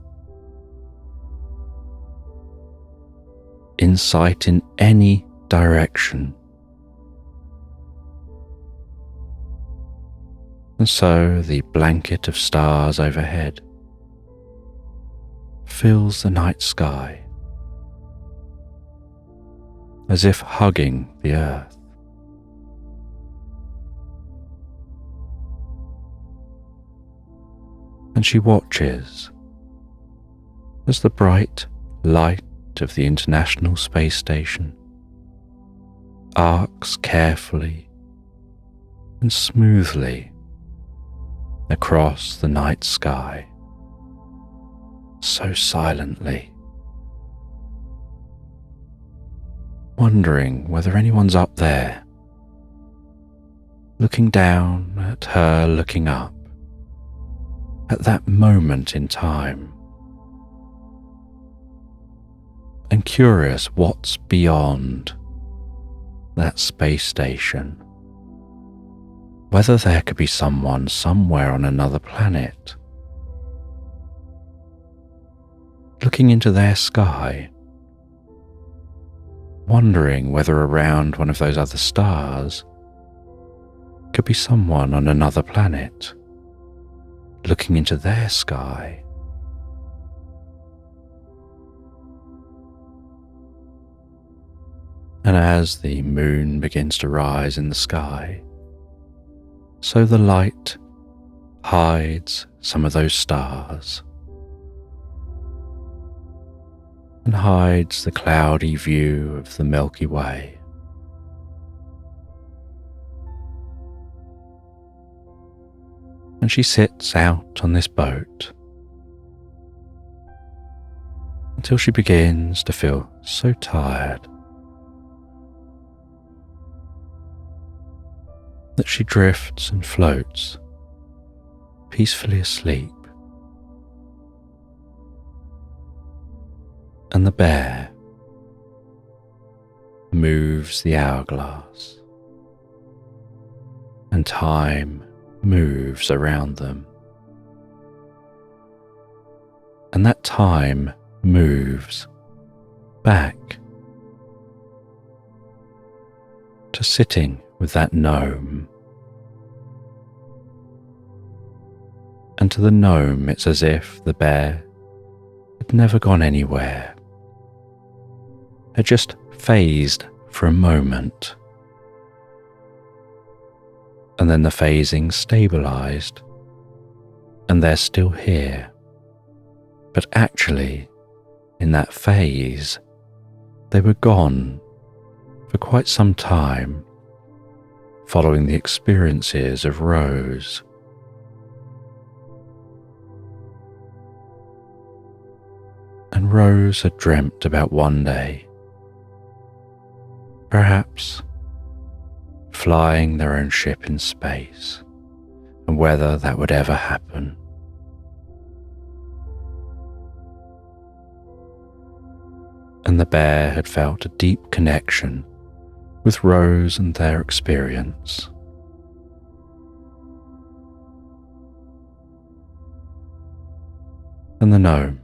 insight in any direction. And so the blanket of stars overhead fills the night sky, as if hugging the earth. And she watches as the bright light of the International Space Station arcs carefully and smoothly across the night sky, so silently, wondering whether anyone's up there, looking down at her looking up at that moment in time, and curious what's beyond that space station, whether there could be someone somewhere on another planet, looking into their sky, wondering whether around one of those other stars could be someone on another planet, looking into their sky. And as the moon begins to rise in the sky, so the light hides some of those stars and hides the cloudy view of the Milky Way. And she sits out on this boat until she begins to feel so tired that she drifts and floats peacefully asleep. And the bear moves the hourglass, and time moves around them. And that time moves back to sitting with that gnome. And to the gnome, it's as if the bear had never gone anywhere, had just phased for a moment, and then the phasing stabilized, and they're still here. But actually, in that phase, they were gone for quite some time, following the experiences of Rose. And Rose had dreamt about one day, perhaps flying their own ship in space, and whether that would ever happen. And the bear had felt a deep connection with Rose and their experience. And the gnome,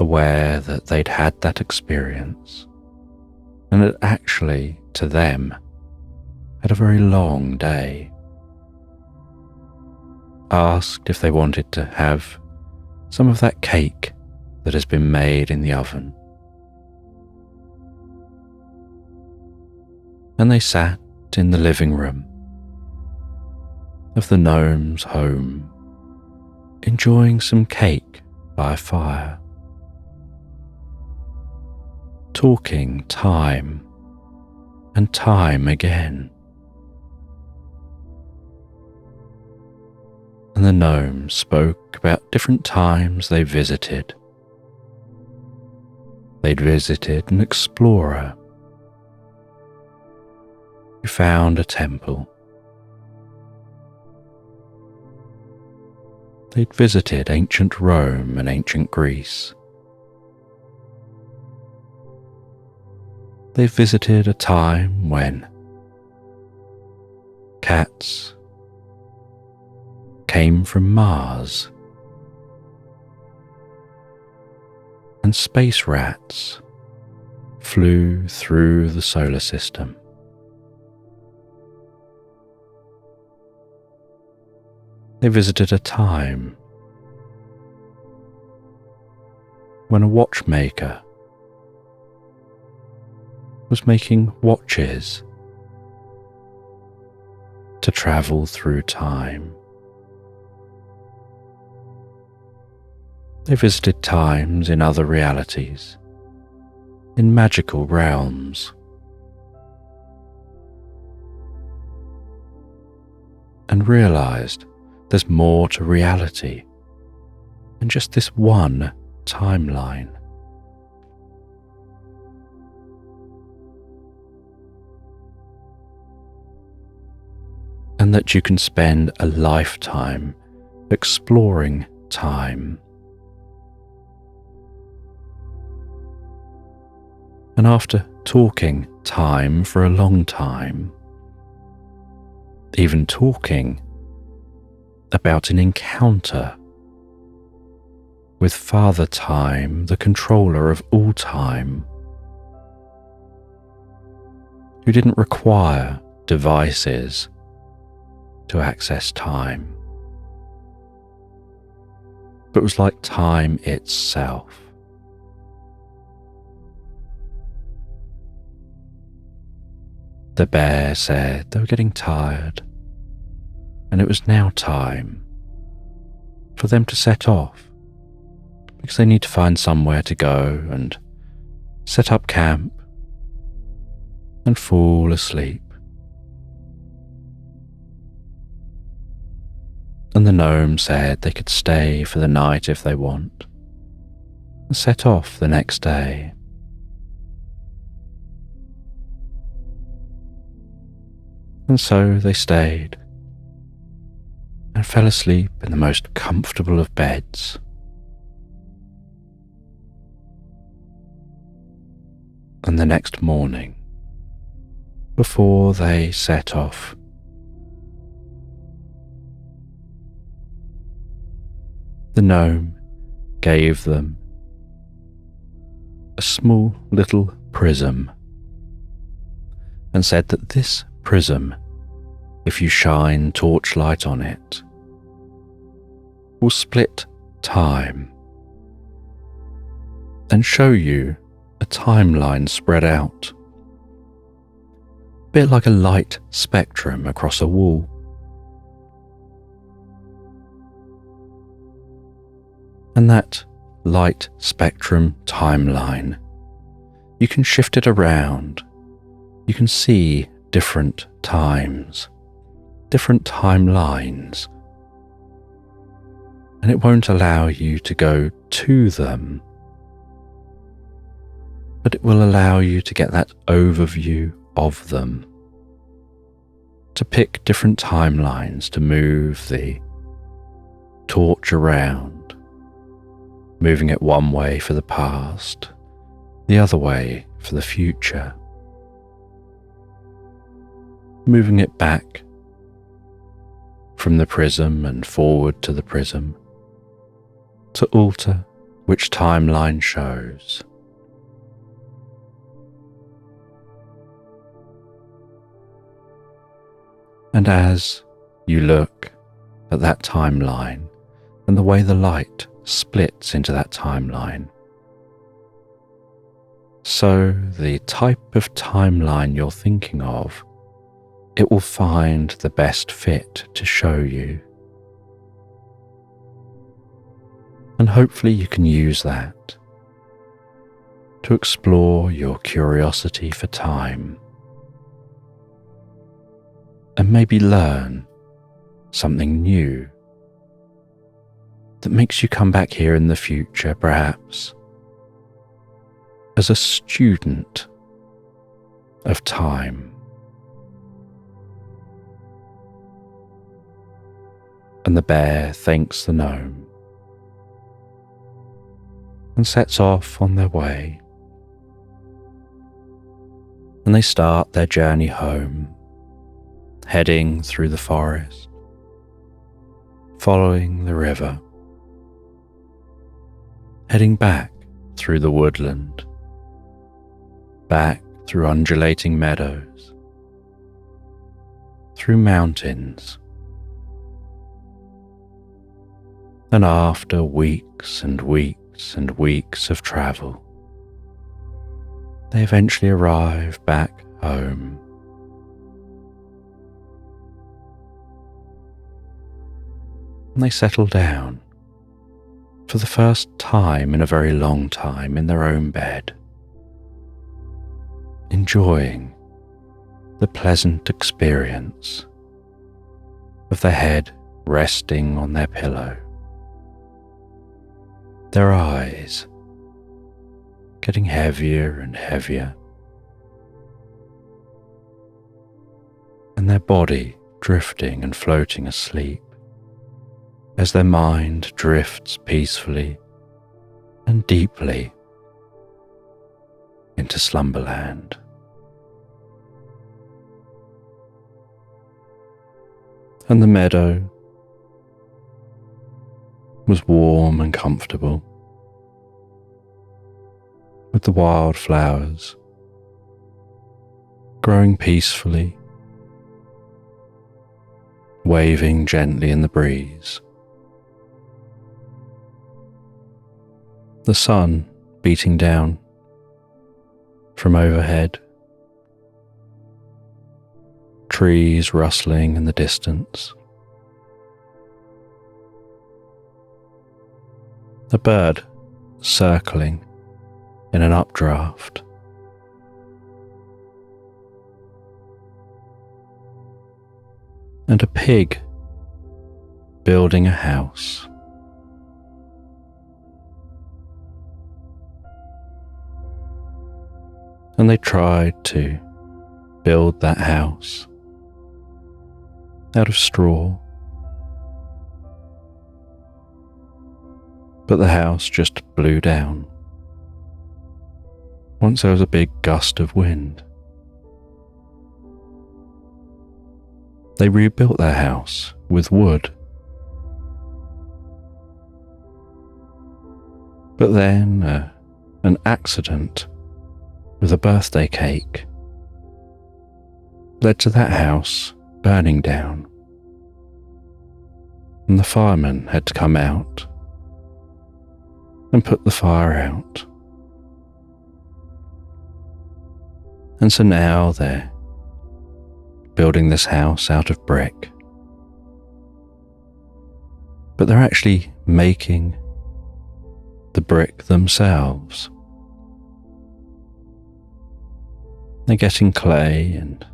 aware that they'd had that experience, and that actually, to them, had a very long day, asked if they wanted to have some of that cake that has been made in the oven. And they sat in the living room of the gnome's home, enjoying some cake by a fire, talking time and time again. And the gnome spoke about different times they visited. They'd visited an explorer who found a temple. They'd visited ancient Rome and ancient Greece. They visited a time when cats came from Mars and space rats flew through the solar system. They visited a time when a watchmaker was making watches to travel through time. They visited times in other realities, in magical realms, and realized there's more to reality than just this one timeline. And that you can spend a lifetime exploring time. And after talking time for a long time, even talking about an encounter with Father Time, the controller of all time, who didn't require devices to access time, but was like time itself. The bear said they were getting tired, and it was now time for them to set off, because they need to find somewhere to go and set up camp and fall asleep. And the gnome said they could stay for the night if they want, and set off the next day. And so they stayed and fell asleep in the most comfortable of beds. And the next morning, before they set off, the gnome gave them a small little prism and said that this prism, if you shine torchlight on it, will split time and show you a timeline spread out, a bit like a light spectrum across a wall. And that light spectrum timeline, you can shift it around. You can see different times, different timelines, and it won't allow you to go to them, but it will allow you to get that overview of them, to pick different timelines, to move the torch around, moving it one way for the past, the other way for the future, moving it back from the prism and forward to the prism to alter which timeline shows. And as you look at that timeline and the way the light splits into that timeline, so the type of timeline you're thinking of, it will find the best fit to show you. And hopefully you can use that to explore your curiosity for time and maybe learn something new that makes you come back here in the future, perhaps as a student of time. And the bear thanks the gnome and sets off on their way. And they start their journey home, heading through the forest, following the river, heading back through the woodland, back through undulating meadows, through mountains, and after weeks and weeks and weeks of travel, they eventually arrive back home. And they settle down for the first time in a very long time in their own bed, enjoying the pleasant experience of their head resting on their pillow, their eyes getting heavier and heavier, and their body drifting and floating asleep as their mind drifts peacefully and deeply into Slumberland. And the meadow was warm and comfortable, with the wildflowers growing peacefully, waving gently in the breeze. The sun beating down from overhead, trees rustling in the distance. A bird circling in an updraft. And a pig building a house. And they tried to build that house out of straw, but the house just blew down once there was a big gust of wind. They rebuilt their house with wood, but then an accident with a birthday cake led to that house burning down, and the firemen had to come out and put the fire out. And so now they're building this house out of brick, but they're actually making the brick themselves. They're getting clay and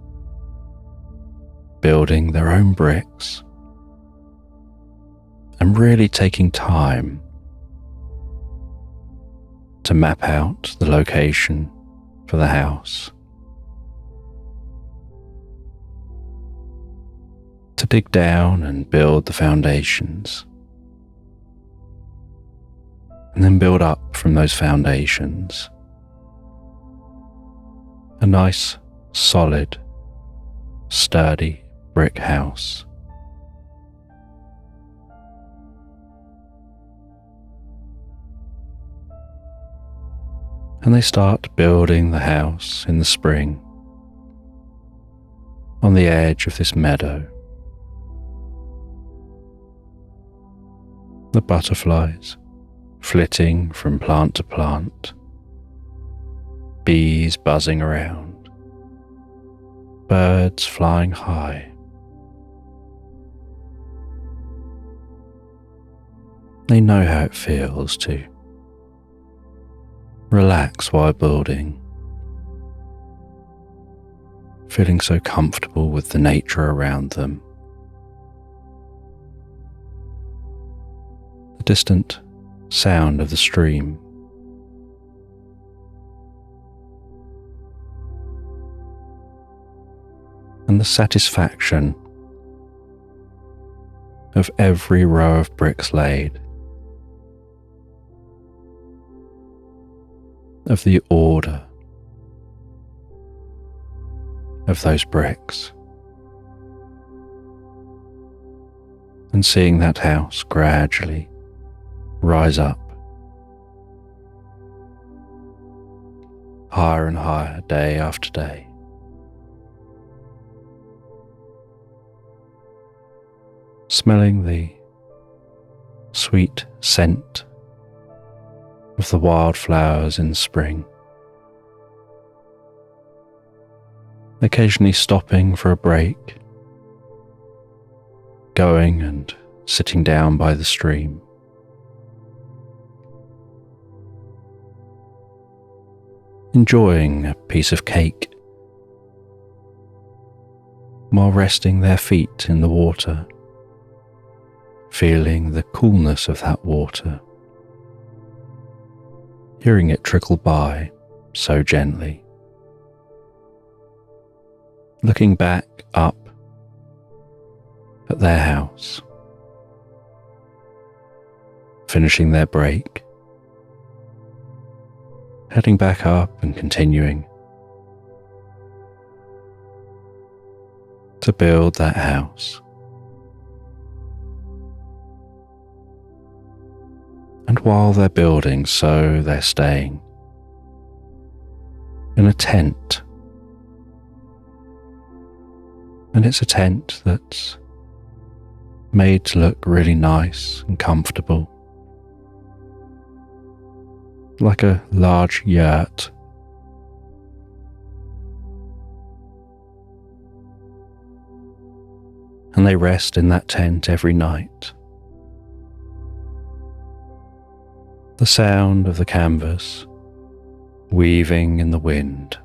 building their own bricks and really taking time to map out the location for the house, to dig down and build the foundations, and then build up from those foundations a nice, solid, sturdy brick house. And they start building the house in the spring on the edge of this meadow. The butterflies flitting from plant to plant, bees buzzing around, birds flying high. They know how it feels to relax while building, feeling so comfortable with the nature around them. The distant sound of the stream, and the satisfaction of every row of bricks laid, of the order of those bricks, and seeing that house gradually rise up higher and higher day after day. Smelling the sweet scent of the wildflowers in spring. Occasionally stopping for a break, going and sitting down by the stream. Enjoying a piece of cake while resting their feet in the water, feeling the coolness of that water, hearing it trickle by so gently. Looking back up at their house, finishing their break, heading back up and continuing to build that house. And while they're building, so they're staying in a tent. And it's a tent that's made to look really nice and comfortable, like a large yurt. And they rest in that tent every night. The sound of the canvas weaving in the wind.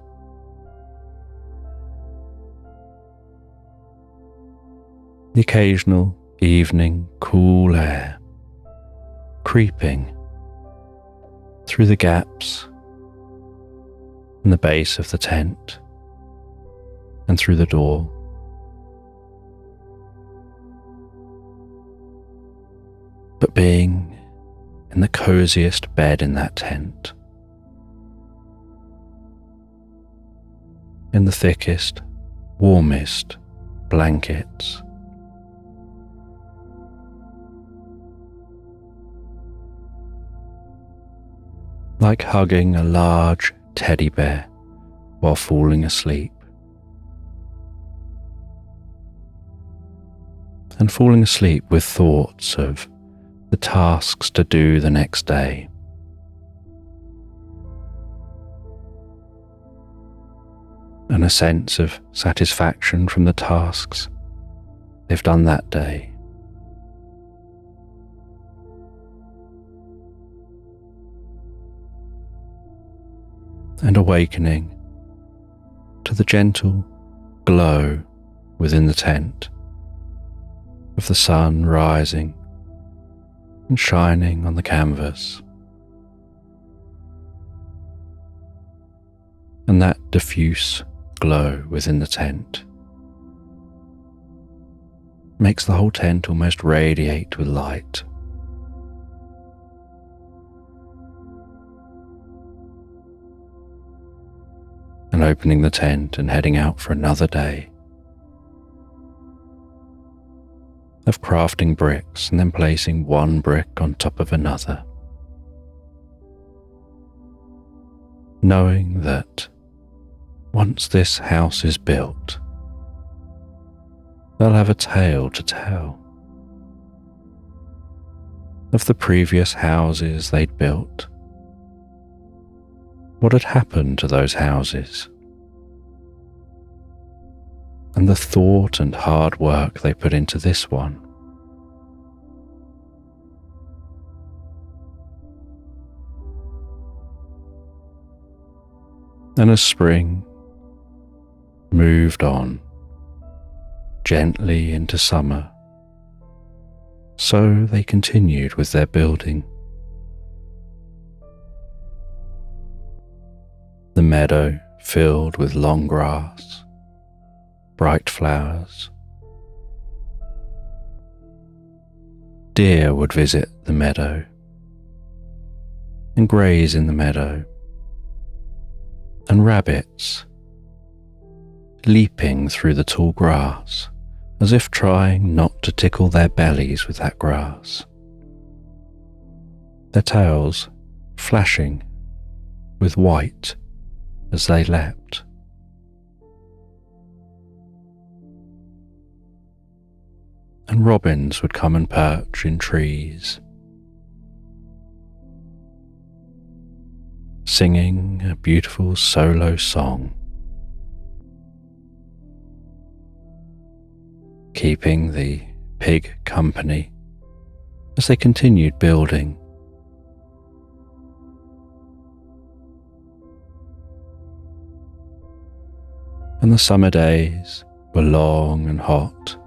The occasional evening cool air creeping through the gaps in the base of the tent and through the door. But being in the coziest bed in that tent, in the thickest, warmest blankets, like hugging a large teddy bear while falling asleep. And falling asleep with thoughts of the tasks to do the next day. And a sense of satisfaction from the tasks they've done that day. And awakening to the gentle glow within the tent of the sun rising and shining on the canvas, and that diffuse glow within the tent makes the whole tent almost radiate with light. And opening the tent and heading out for another day of crafting bricks and then placing one brick on top of another, knowing that once this house is built, they'll have a tale to tell of the previous houses they'd built. What had happened to those houses? And the thought and hard work they put into this one. And as spring moved on gently into summer, so they continued with their building. The meadow filled with long grass, bright flowers. Deer would visit the meadow and graze in the meadow, and rabbits leaping through the tall grass as if trying not to tickle their bellies with that grass, their tails flashing with white as they leapt. And robins would come and perch in trees, singing a beautiful solo song, keeping the pig company as they continued building. And the summer days were long and hot.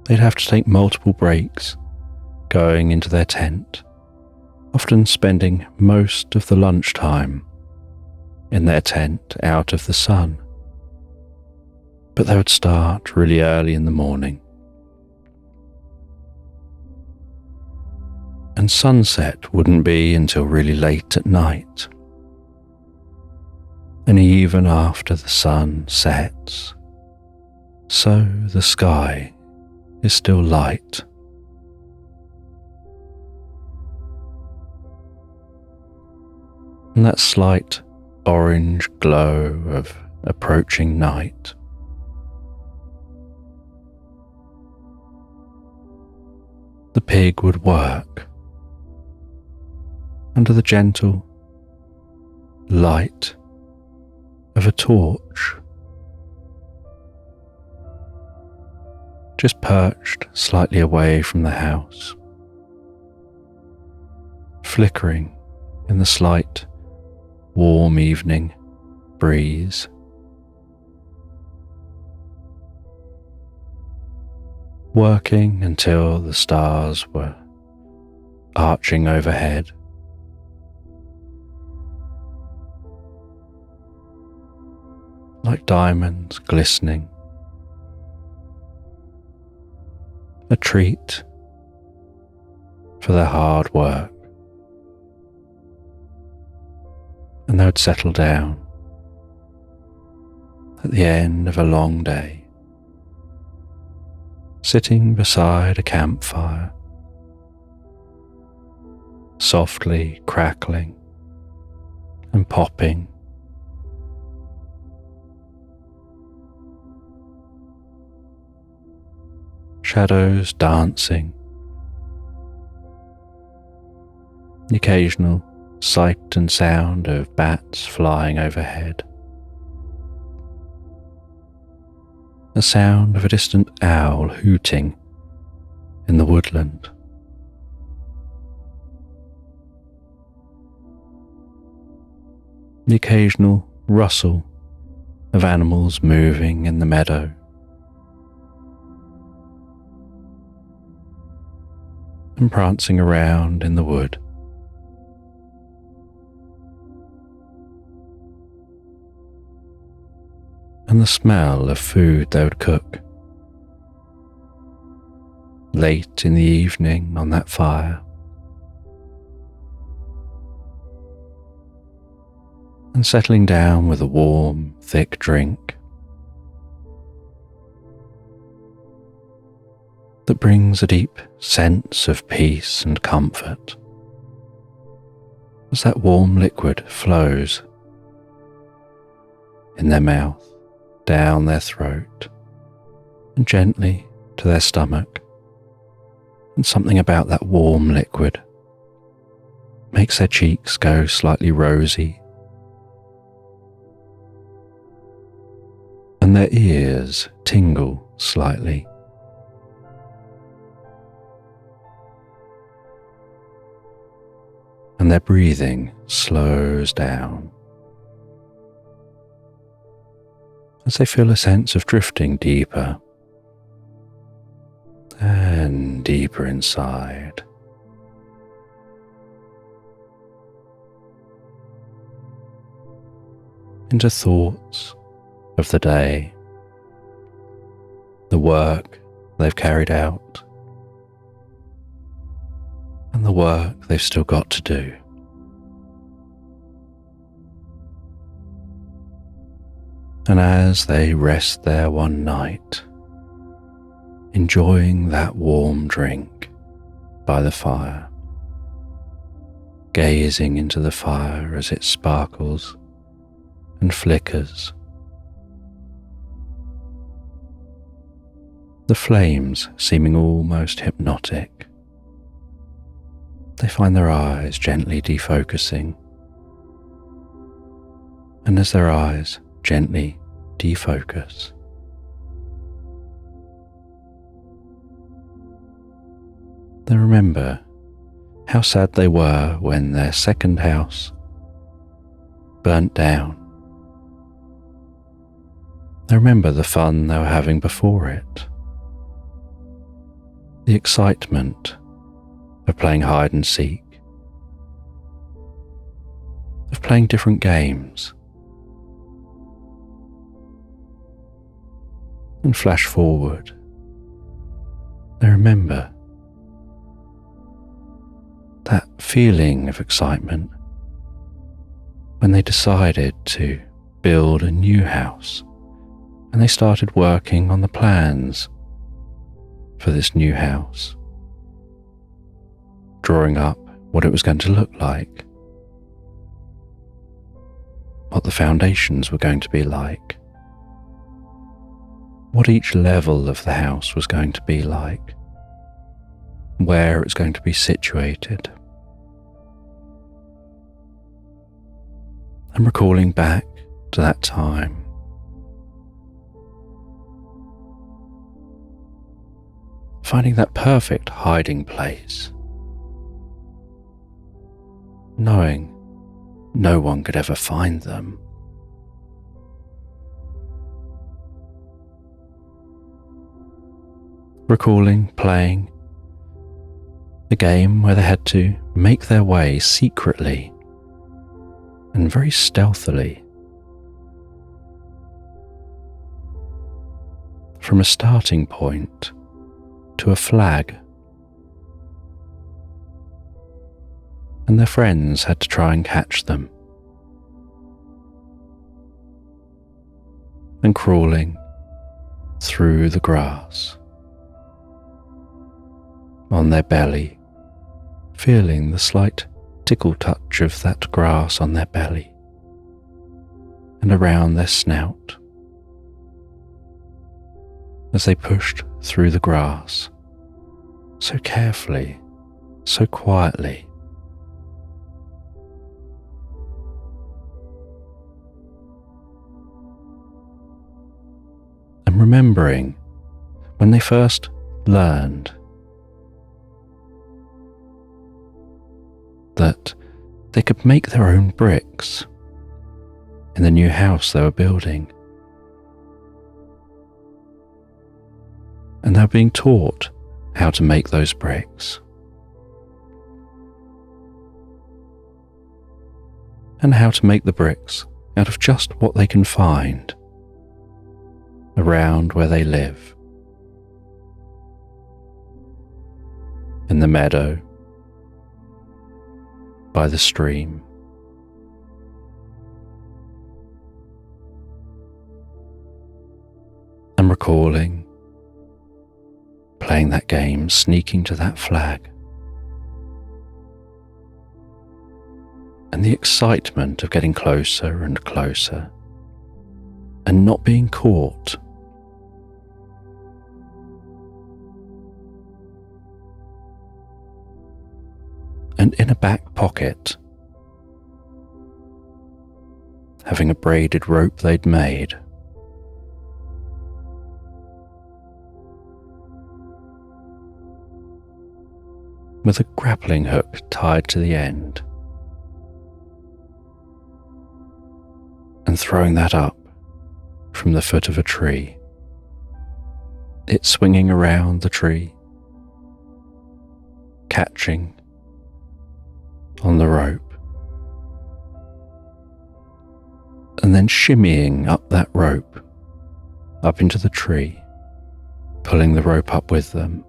They'd have to take multiple breaks going into their tent, often spending most of the lunchtime in their tent out of the sun. But they would start really early in the morning. And sunset wouldn't be until really late at night. And even after the sun sets, so the sky is still light. And that slight orange glow of approaching night the pig would work under the gentle light of a torch, just perched slightly away from the house, flickering in the slight warm evening breeze. Working until the stars were arching overhead. Like diamonds glistening. A treat for their hard work. And they would settle down at the end of a long day, sitting beside a campfire, softly crackling and popping. Shadows dancing, the occasional sight and sound of bats flying overhead, the sound of a distant owl hooting in the woodland. The occasional rustle of animals moving in the meadow. And prancing around in the wood. And the smell of food they would cook late in the evening on that fire. And settling down with a warm, thick drink that brings a deep sense of peace and comfort as that warm liquid flows in their mouth, down their throat, and gently to their stomach. And something about that warm liquid makes their cheeks go slightly rosy, and their ears tingle slightly. And their breathing slows down as they feel a sense of drifting deeper and deeper inside. Into thoughts of the day, the work they've carried out, and the work they've still got to do. And as they rest there one night, enjoying that warm drink by the fire, gazing into the fire as it sparkles and flickers. The flames seeming almost hypnotic. They find their eyes gently defocusing, and as their eyes gently defocus, they remember how sad they were when their second house burnt down. They remember the fun they were having before it, the excitement of playing hide and seek, of playing different games, and flash forward. They remember that feeling of excitement when they decided to build a new house and they started working on the plans for this new house, drawing up what it was going to look like, what the foundations were going to be like, what each level of the house was going to be like, where it's going to be situated. And recalling back to that time, finding that perfect hiding place, knowing no one could ever find them. Recalling playing a game where they had to make their way secretly and very stealthily from a starting point to a flag, and their friends had to try and catch them, and crawling through the grass on their belly, feeling the slight tickle touch of that grass on their belly and around their snout as they pushed through the grass so carefully, so quietly. And remembering when they first learned that they could make their own bricks in the new house they were building. And they were being taught how to make those bricks and how to make the bricks out of just what they can find around where they live, in the meadow, by the stream, and recalling playing that game, sneaking to that flag, and the excitement of getting closer and closer and not being caught. And in a back pocket, having a braided rope they'd made, with a grappling hook tied to the end, and throwing that up from the foot of a tree, it swinging around the tree, catching on the rope, and then shimmying up that rope, up into the tree, pulling the rope up with them,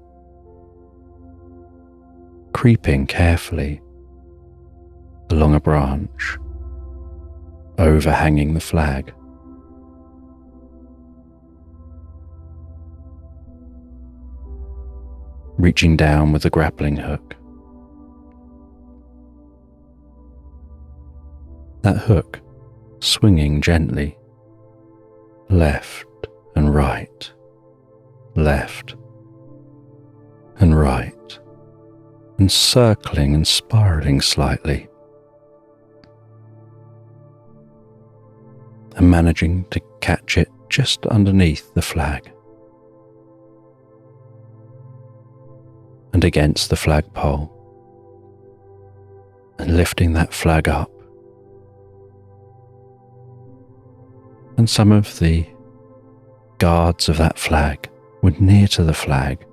creeping carefully along a branch, overhanging the flag, reaching down with the grappling hook, that hook swinging gently, left and right, left and right, and circling and spiraling slightly, and managing to catch it just underneath the flag and against the flagpole, and lifting that flag up. And some of the guards of that flag were near to the flag,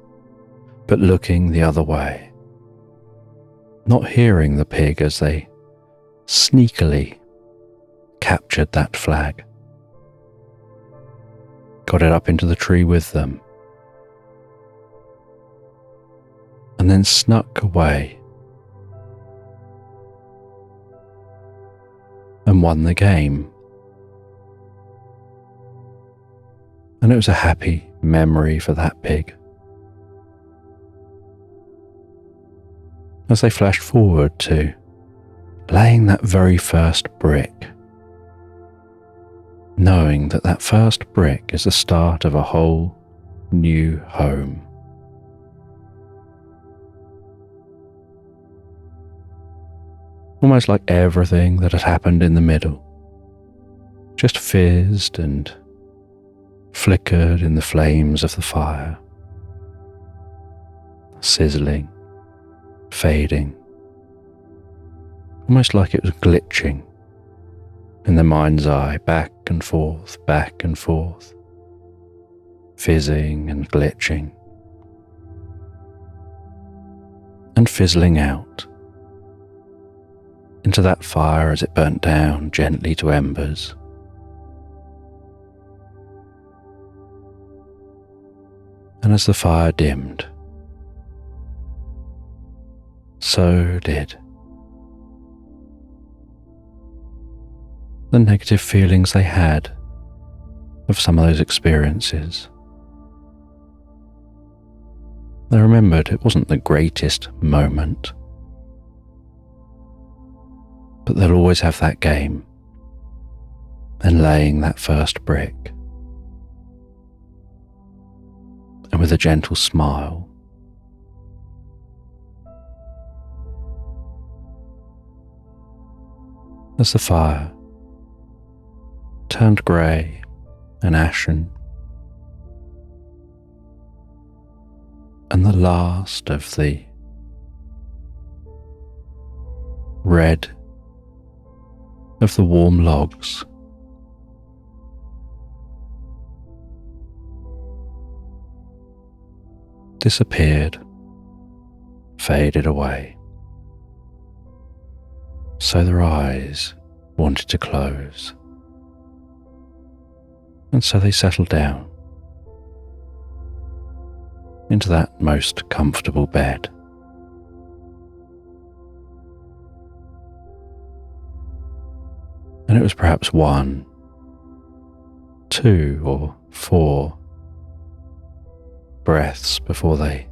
but looking the other way, not hearing the pig as they sneakily captured that flag, got it up into the tree with them, and then snuck away and won the game. And it was a happy memory for that pig. As they flashed forward to laying that very first brick, knowing that that first brick is the start of a whole new home. Almost like everything that had happened in the middle just fizzed and flickered in the flames of the fire, sizzling, fading, almost like it was glitching in the mind's eye, back and forth, fizzing and glitching, and fizzling out into that fire as it burnt down gently to embers. And as the fire dimmed, so did the negative feelings they had of some of those experiences. They remembered it wasn't the greatest moment, but they'll always have that game and laying that first brick. And with a gentle smile, as the fire turned grey and ashen, and the last of the red of the warm logs disappeared, faded away, so their eyes wanted to close, and so they settled down into that most comfortable bed. And it was perhaps 1, 2, or 4 breaths before they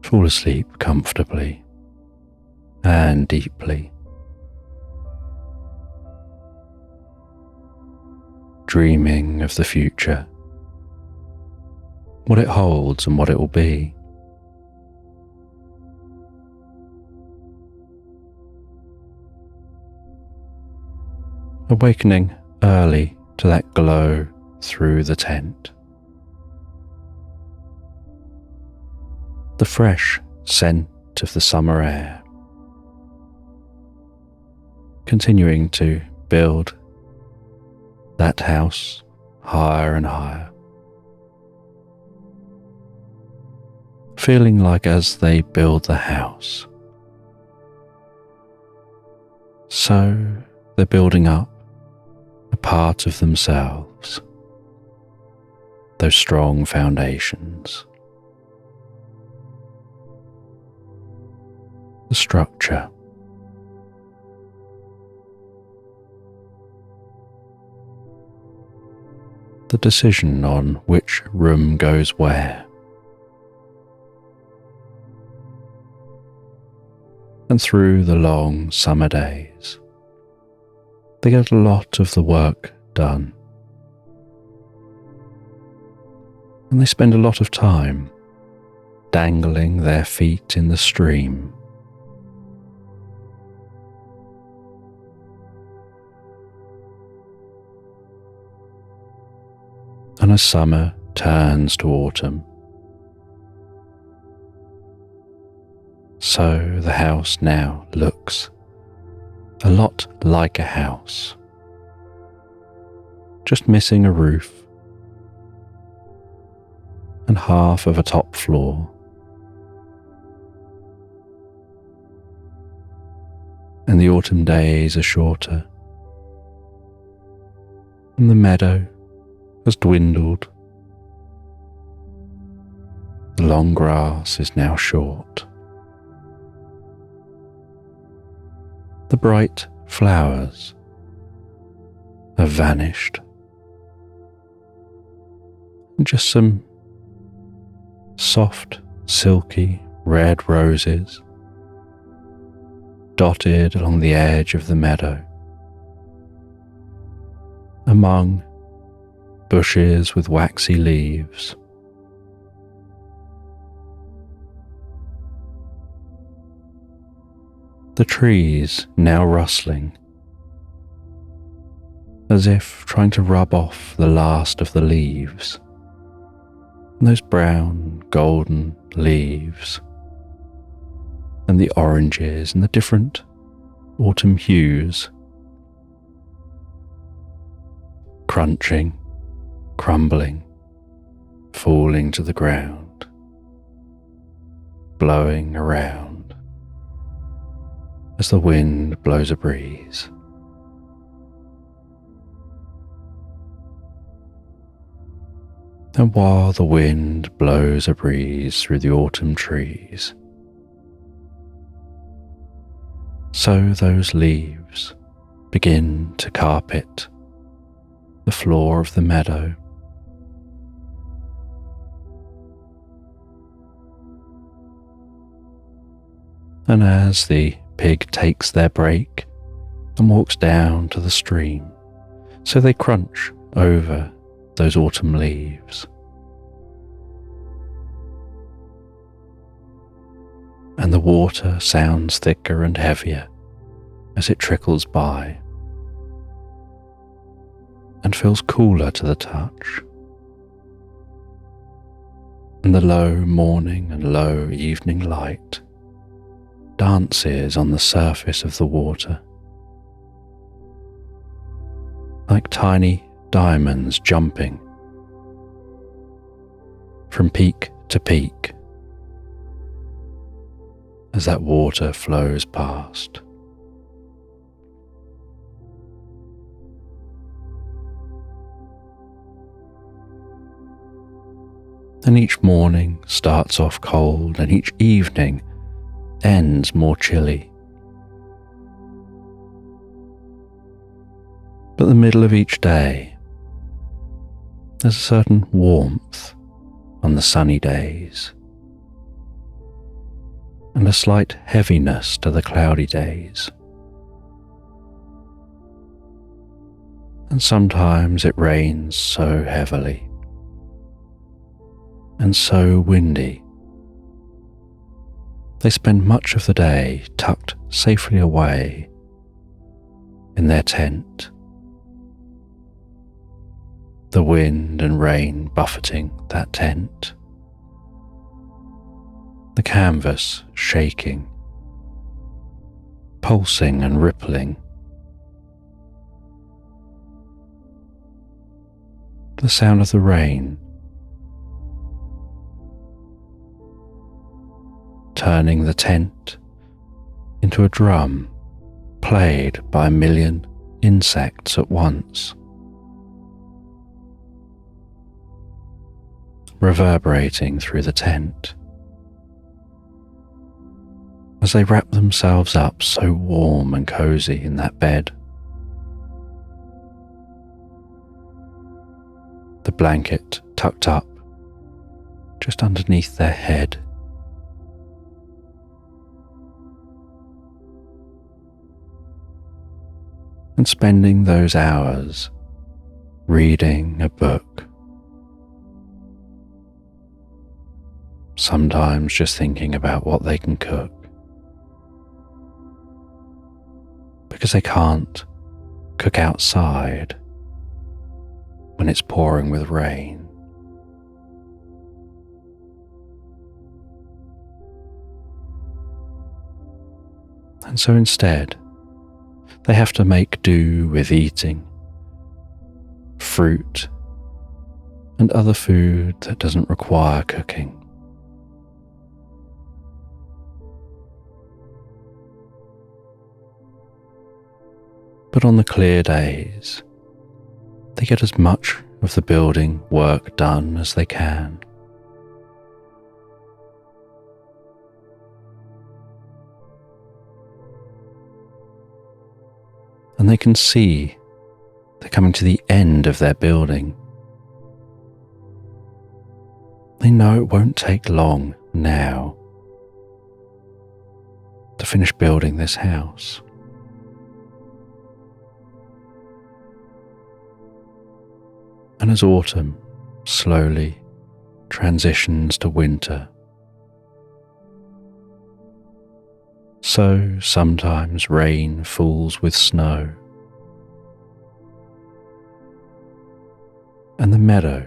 fall asleep comfortably and deeply, dreaming of the future, what it holds and what it will be. Awakening early to that glow through the tent. The fresh scent of the summer air, continuing to build that house higher and higher, feeling like as they build the house, so they're building up a part of themselves, those strong foundations, the structure, the decision on which room goes where, And through the long summer days, they get a lot of the work done. And they spend a lot of time dangling their feet in the stream. And as summer turns to autumn, so the house now looks a lot like a house, just missing a roof and half of a top floor. And the autumn days are shorter, and the meadow has dwindled. The long grass is now short. The bright flowers have vanished. And just some soft, silky red roses dotted along the edge of the meadow, among bushes with waxy leaves. The trees now rustling, as if trying to rub off the last of the leaves, and those brown, golden leaves, and the oranges and the different autumn hues, crunching, crumbling, falling to the ground, blowing around as the wind blows a breeze. And while the wind blows a breeze through the autumn trees, so those leaves begin to carpet the floor of the meadow. And as the pig takes their break and walks down to the stream, so they crunch over those autumn leaves. And the water sounds thicker and heavier as it trickles by, and feels cooler to the touch. And the low morning and low evening light dances on the surface of the water, like tiny diamonds jumping from peak to peak as that water flows past. And each morning starts off cold, and each evening ends more chilly. But the middle of each day, there's a certain warmth on the sunny days, and a slight heaviness to the cloudy days. And sometimes it rains so heavily and so windy, they spend much of the day tucked safely away in their tent, the wind and rain buffeting that tent, the canvas shaking, pulsing and rippling, the sound of the rain turning the tent into a drum played by a million insects at once, reverberating through the tent as they wrap themselves up so warm and cozy in that bed. The blanket tucked up just underneath their head, and spending those hours reading a book. Sometimes just thinking about what they can cook, because they can't cook outside when it's pouring with rain. And so instead, they have to make do with eating fruit and other food that doesn't require cooking. But on the clear days, they get as much of the building work done as they can. And they can see they're coming to the end of their building. They know it won't take long now to finish building this house. And as autumn slowly transitions to winter, so sometimes rain falls with snow, and the meadow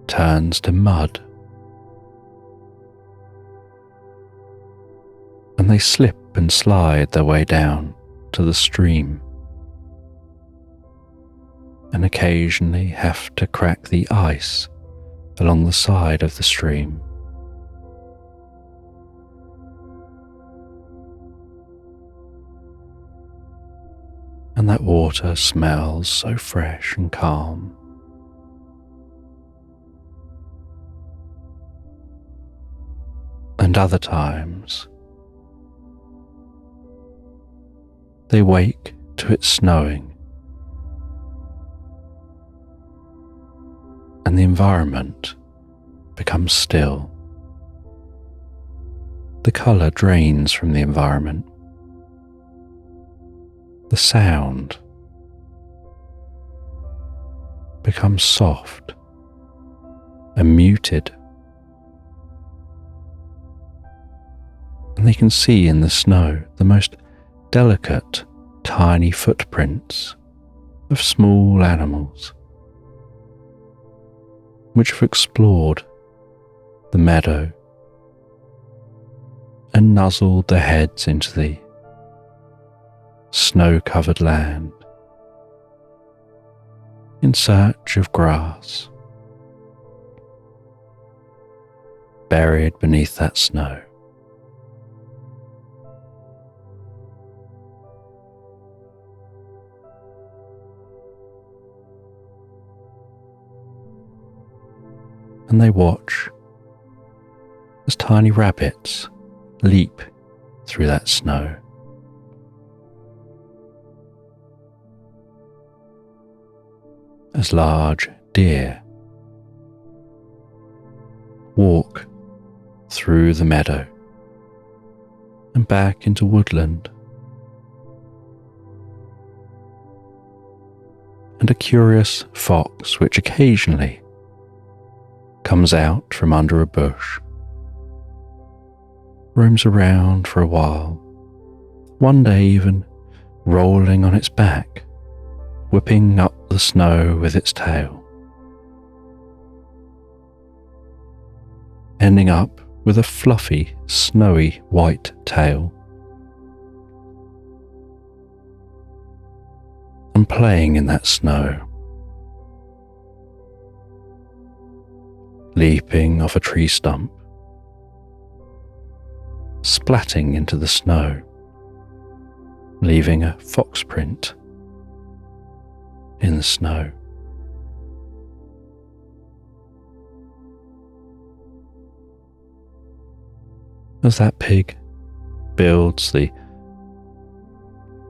turns to mud, and they slip and slide their way down to the stream, and occasionally have to crack the ice along the side of the stream. And that water smells so fresh and calm. And other times, they wake to it snowing, and the environment becomes still. The colour drains from the environment. The sound becomes soft and muted, and they can see in the snow the most delicate, tiny footprints of small animals which have explored the meadow and nuzzled their heads into the snow-covered land in search of grass buried beneath that snow. And they watch as tiny rabbits leap through that snow. As large deer walk through the meadow and back into woodland. And a curious fox which occasionally comes out from under a bush, roams around for a while, one day even rolling on its back, whipping up the snow with its tail, ending up with a fluffy, snowy white tail, and playing in that snow, leaping off a tree stump, splatting into the snow, leaving a fox print in the snow. As that pig builds the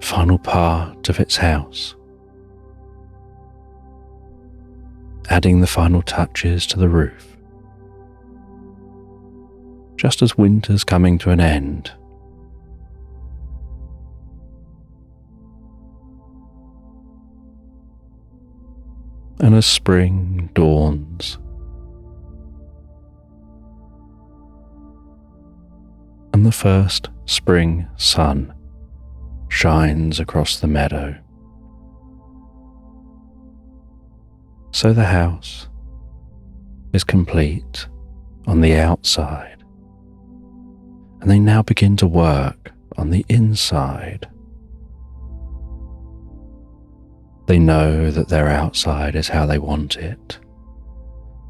final part of its house, adding the final touches to the roof, just as winter's coming to an end, And as spring dawns, and the first spring sun shines across the meadow, so the house is complete on the outside, and they now begin to work on the inside. They know that their outside is how they want it,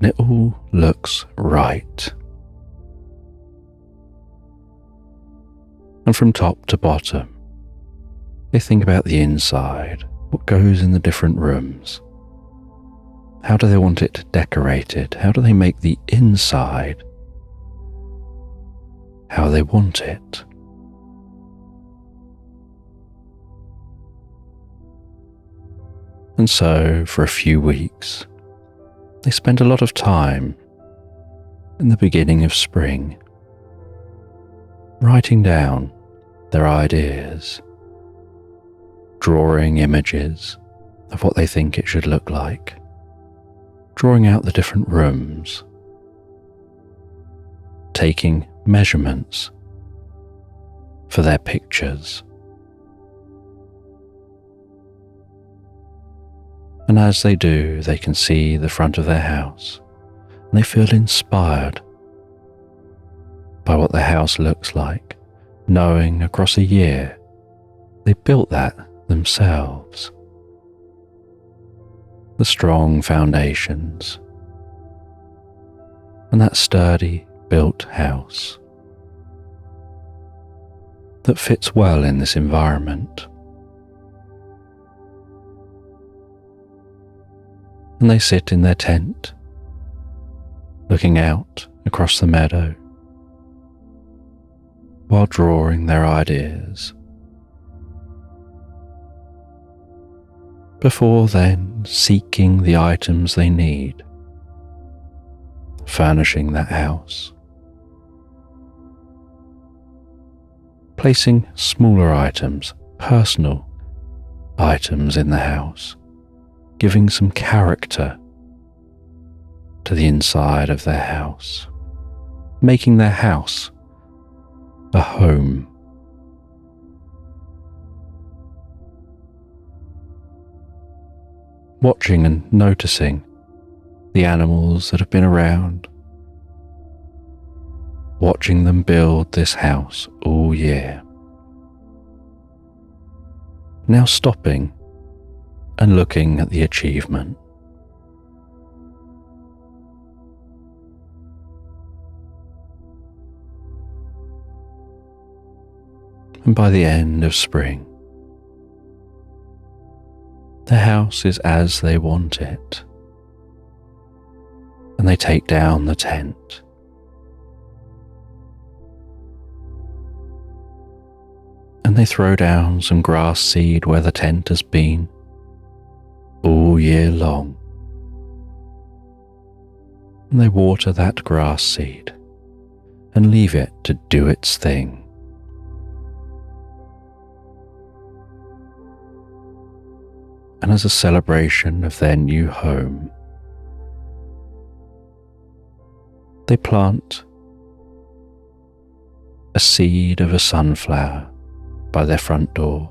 and it all looks right. And from top to bottom, they think about the inside, what goes in the different rooms. How do they want it decorated? How do they make the inside how they want it? And so, for a few weeks, they spend a lot of time in the beginning of spring writing down their ideas, drawing images of what they think it should look like, drawing out the different rooms, taking measurements for their pictures. And as they do, they can see the front of their house, and they feel inspired by what their house looks like, knowing across a year they built that themselves. The strong foundations, and that sturdy built house that fits well in this environment. And they sit in their tent, looking out across the meadow, while drawing their ideas. Before then, seeking the items they need, furnishing that house, placing smaller items, personal items in the house, giving some character to the inside of their house, making their house a home. Watching and noticing the animals that have been around, watching them build this house all year. Now stopping and looking at the achievement. And by the end of spring, the house is as they want it, and they take down the tent. And they throw down some grass seed where the tent has been all year long. And they water that grass seed and leave it to do its thing. And as a celebration of their new home, they plant a seed of a sunflower by their front door,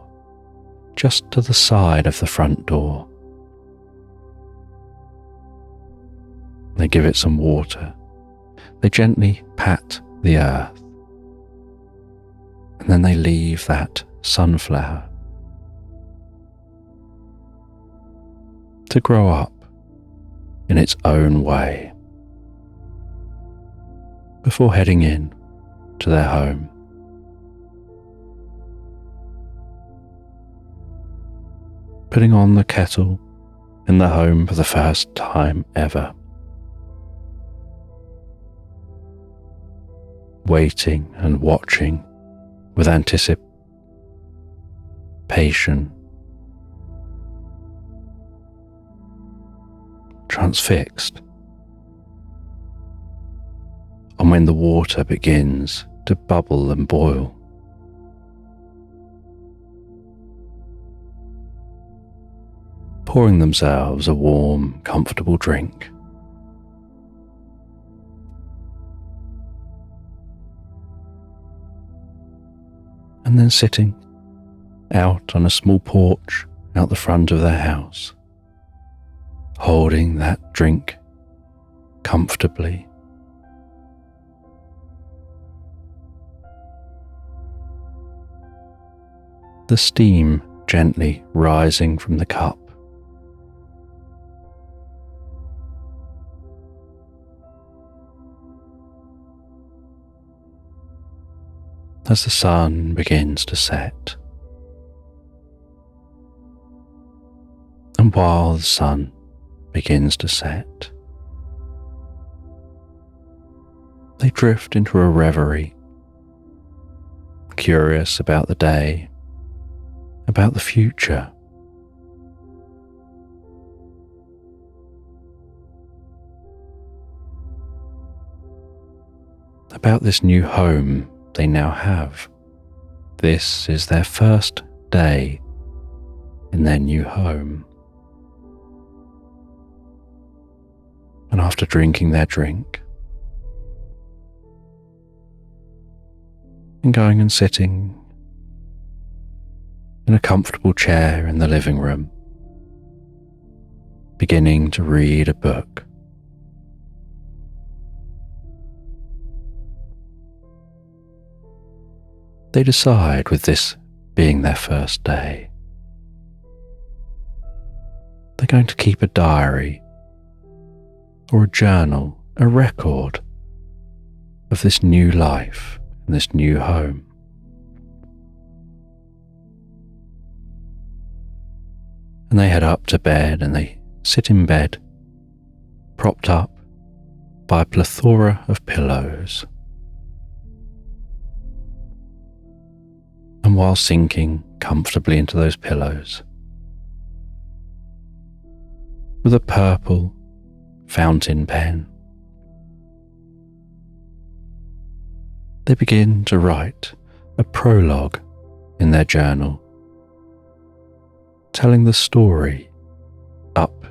just to the side of the front door. They give it some water. They gently pat the earth, and then they leave that sunflower to grow up in its own way before heading in to their home. Putting on the kettle in the home for the first time ever. Waiting and watching with anticipation, transfixed on when the water begins to bubble and boil. pouring themselves a warm, comfortable drink. And then sitting out on a small porch out the front of their house, holding that drink comfortably. The steam gently rising from the cup. As the sun begins to set. And while the sun begins to set, they drift into a reverie, curious about the day, about the future. About this new home they now have. This is their first day in their new home. And after drinking their drink, and going and sitting in a comfortable chair in the living room, beginning to read a book, they decide, with this being their first day, they're going to keep a diary or a journal, a record of this new life and this new home. And they head up to bed and they sit in bed, propped up by a plethora of pillows. And while sinking comfortably into those pillows, with a purple fountain pen, they begin to write a prologue in their journal, telling the story up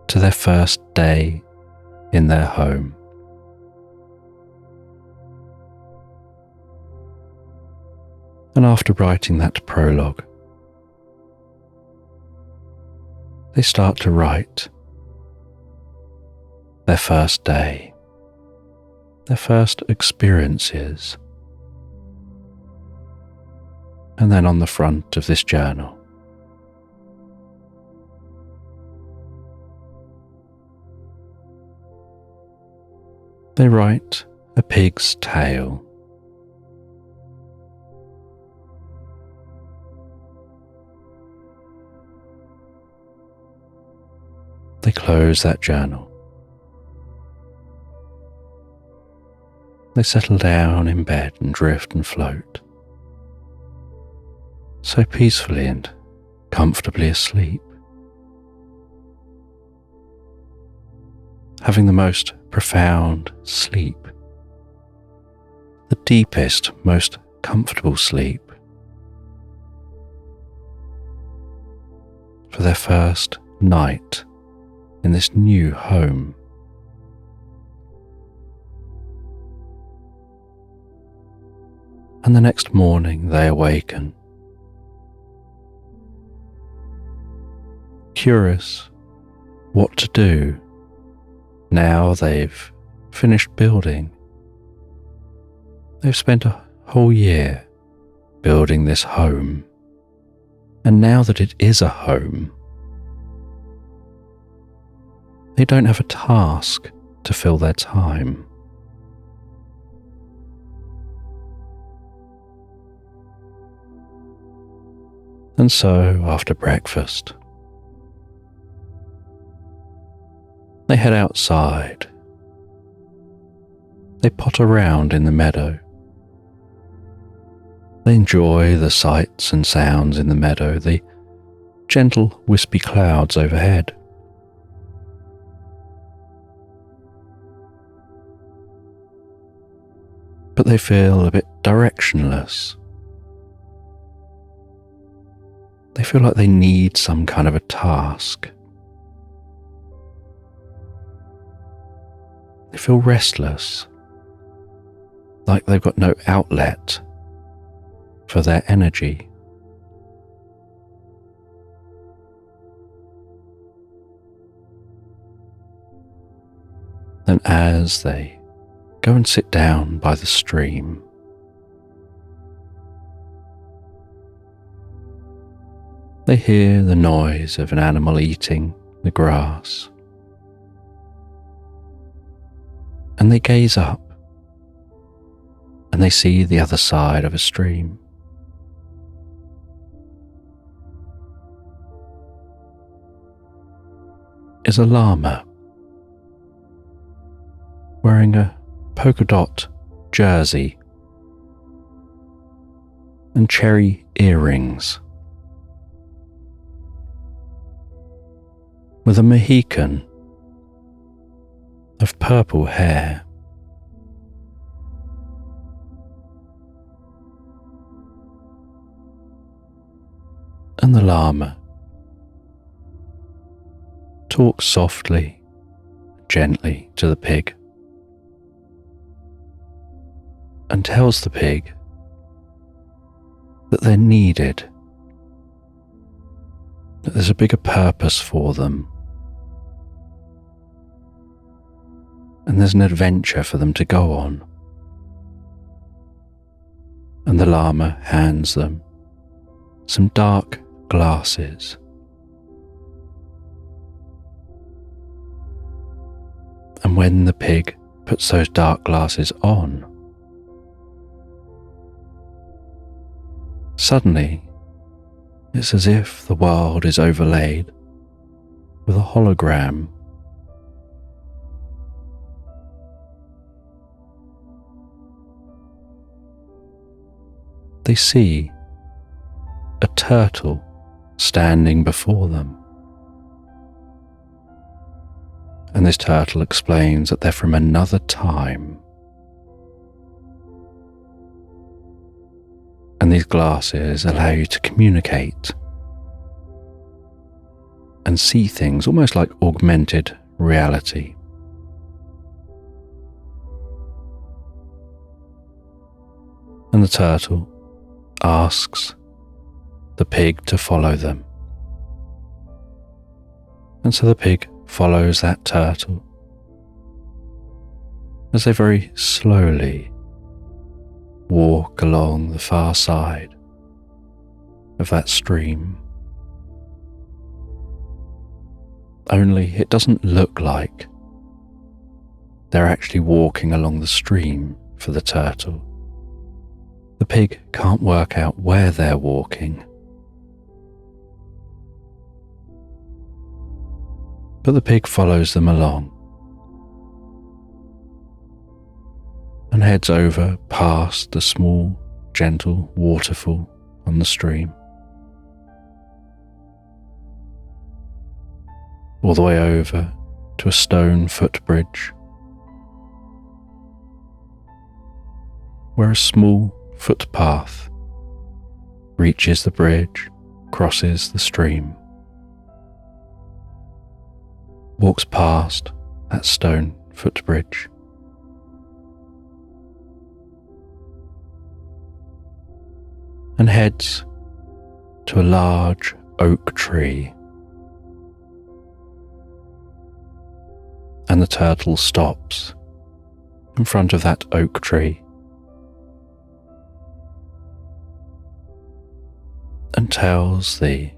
to their first day in their home. And after writing that prologue, they start to write their first day, their first experiences. And then on the front of this journal, they write a pig's tale. They close that journal. They settle down in bed and drift and float, so peacefully and comfortably asleep, having the most profound sleep, the deepest, most comfortable sleep for their first night in this new home. And the next morning they awaken, curious what to do now they've finished building. They've spent a whole year building this home, and now that it is a home, they don't have a task to fill their time. And so, after breakfast, they head outside. They potter around in the meadow. They enjoy the sights and sounds in the meadow, the gentle wispy clouds overhead. But they feel a bit directionless. They feel like they need some kind of a task. They feel restless, like they've got no outlet for their energy. And as they go and sit down by the stream, they hear the noise of an animal eating the grass. And they gaze up, and they see the other side of a stream. Is a llama wearing a polka dot jersey and cherry earrings, with a Mohican of purple hair. And the llama talks softly, gently to the pig, and tells the pig that they're needed, that there's a bigger purpose for them, and there's an adventure for them to go on. And the llama hands them some dark glasses. And when the pig puts those dark glasses on, suddenly it's as if the world is overlaid with a hologram. They see a turtle standing before them. And this turtle explains that they're from another time. And these glasses allow you to communicate and see things almost like augmented reality. And the turtle asks the pig to follow them. And so the pig follows that turtle as they very slowly walk along the far side of that stream. Only it doesn't look like they're actually walking along the stream for the turtle. The pig can't work out where they're walking. But the pig follows them along and heads over past the small, gentle waterfall on the stream, all the way over to a stone footbridge, where a small footpath reaches the bridge, crosses the stream, walks past that stone footbridge, and heads to a large oak tree. And the turtle stops in front of that oak tree and tells the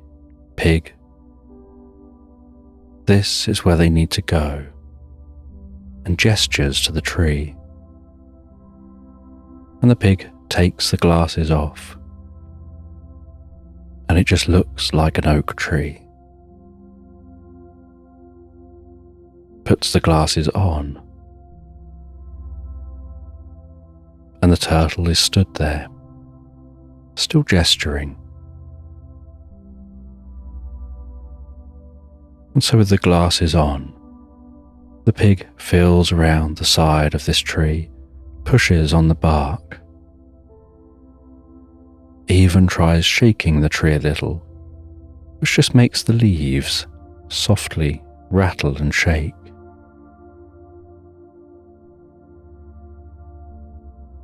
pig this is where they need to go, and gestures to the tree. And the pig takes the glasses off, and it just looks like an oak tree. Puts the glasses on, and the turtle is stood there, still gesturing. And so with the glasses on, the pig feels around the side of this tree, pushes on the bark, even tries shaking the tree a little which just makes the leaves softly rattle and shake.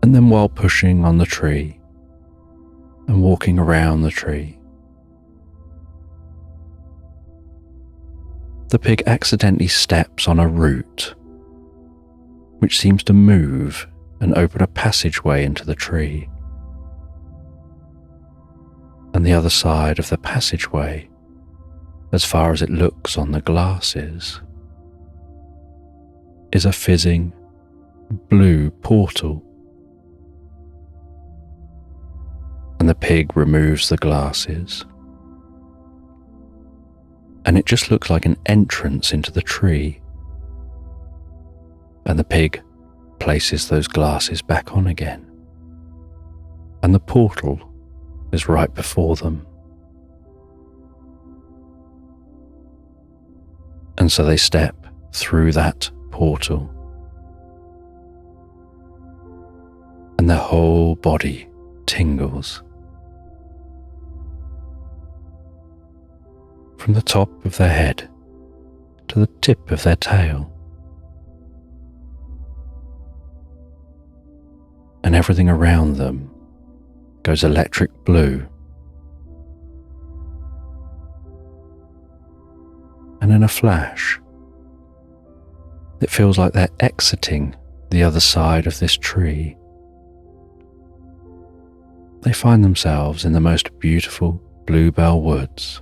And then while pushing on the tree and walking around the tree, the pig accidentally steps on a root which seems to move and open a passageway into the tree. And the other side of the passageway, as far as it looks on the glasses, is a fizzing blue portal. And the pig removes the glasses, and it just looks like an entrance into the tree. And the pig places those glasses back on again, and the portal is right before them. And so they step through that portal, and their whole body tingles. From the top of their head to the tip of their tail. And everything around them goes electric blue. And in a flash, it feels like they're exiting the other side of this tree. They find themselves in the most beautiful bluebell woods.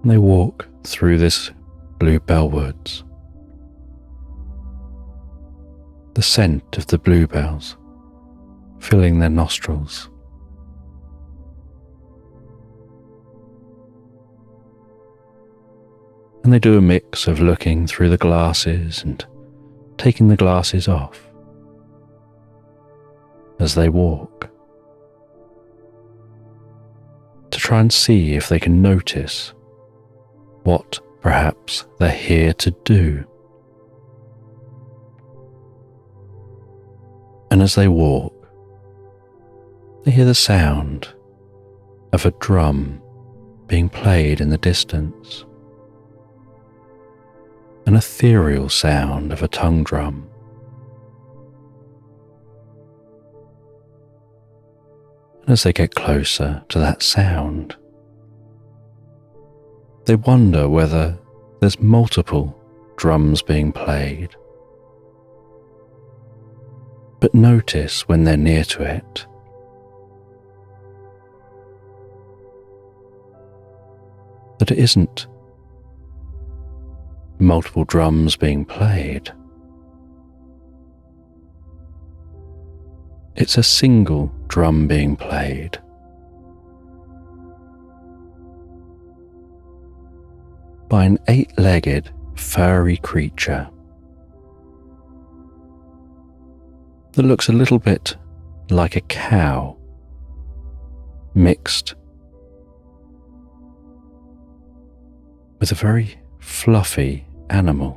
And they walk through this bluebell woods. The scent of the bluebells filling their nostrils. And they do a mix of looking through the glasses and taking the glasses off as they walk, to try and see if they can notice what perhaps they're here to do. And as they walk, they hear the sound of a drum being played in the distance, an ethereal sound of a tongue drum. And as they get closer to that sound, they wonder whether there's multiple drums being played. But notice when they're near to it, that it isn't multiple drums being played. It's a single drum being played. By an 8-legged, furry creature that looks a little bit like a cow mixed with a very fluffy animal,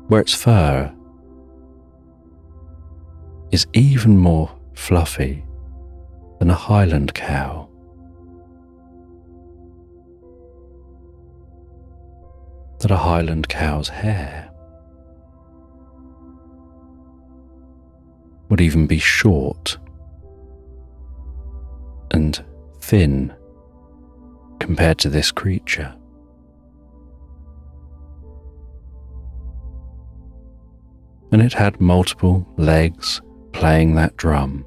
where its fur is even more fluffy than a Highland cow. That a Highland cow's hair would even be short and thin compared to this creature. And it had multiple legs playing that drum,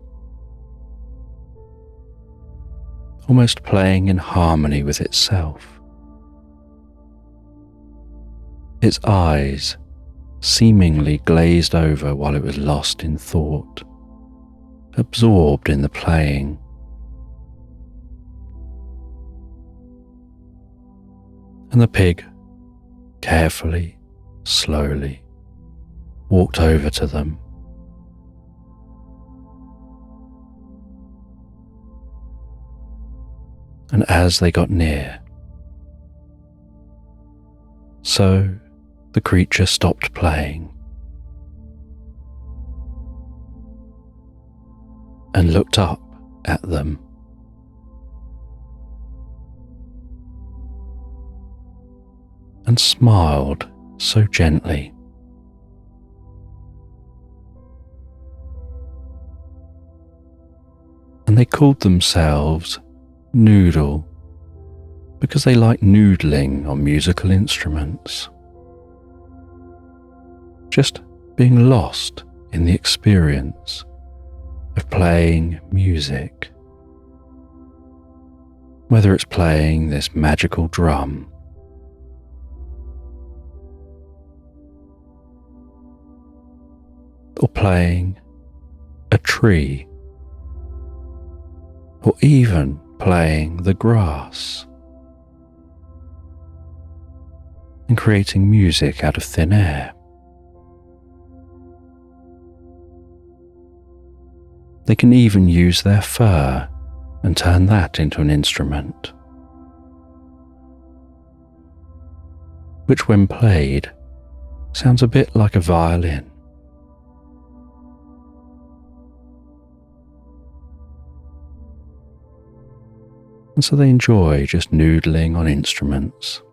almost playing in harmony with itself. Its eyes seemingly glazed over while it was lost in thought, absorbed in the playing. And the pig, carefully, slowly, walked over to them. And as they got near, so the creature stopped playing and looked up at them. And smiled so gently. And they called themselves Noodle because they like noodling on musical instruments. Just being lost in the experience of playing music. Whether it's playing this magical drum, or playing a tree, or even playing the grass, and creating music out of thin air. They can even use their fur and turn that into an instrument, which when played sounds a bit like a violin. And so they enjoy just noodling on instruments.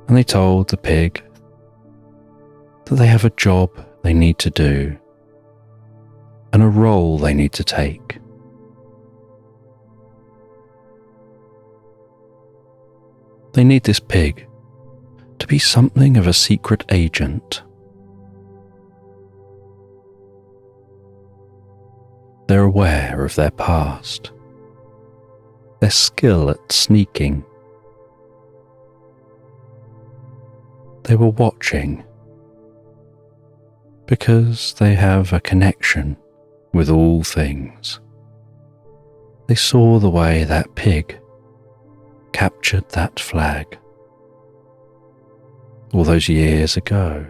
And they told the pig that they have a job they need to do and a role they need to take. They need this pig to be something of a secret agent. They're aware of their past, their skill at sneaking. They were watching because they have a connection with all things. They saw the way that pig captured that flag all those years ago.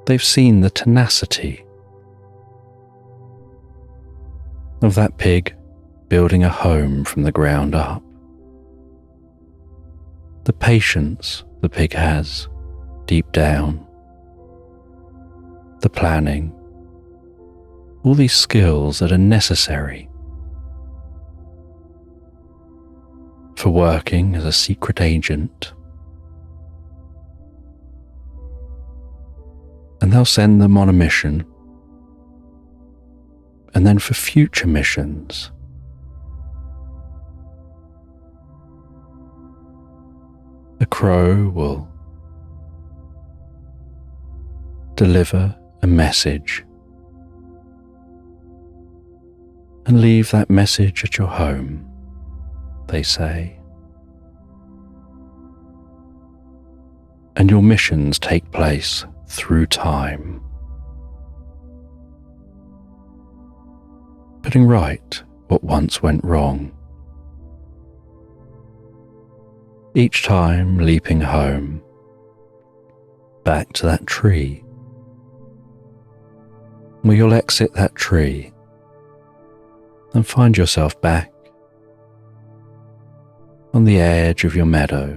They've seen the tenacity of that pig building a home from the ground up. The patience the pig has deep down. The planning. All these skills that are necessary for working as a secret agent. And they'll send them on a mission, and then for future missions, the crow will deliver a message and leave that message at your home, they say. And your missions take place through time, putting right what once went wrong. Each time leaping home, back to that tree, where you'll exit that tree and find yourself back on the edge of your meadow.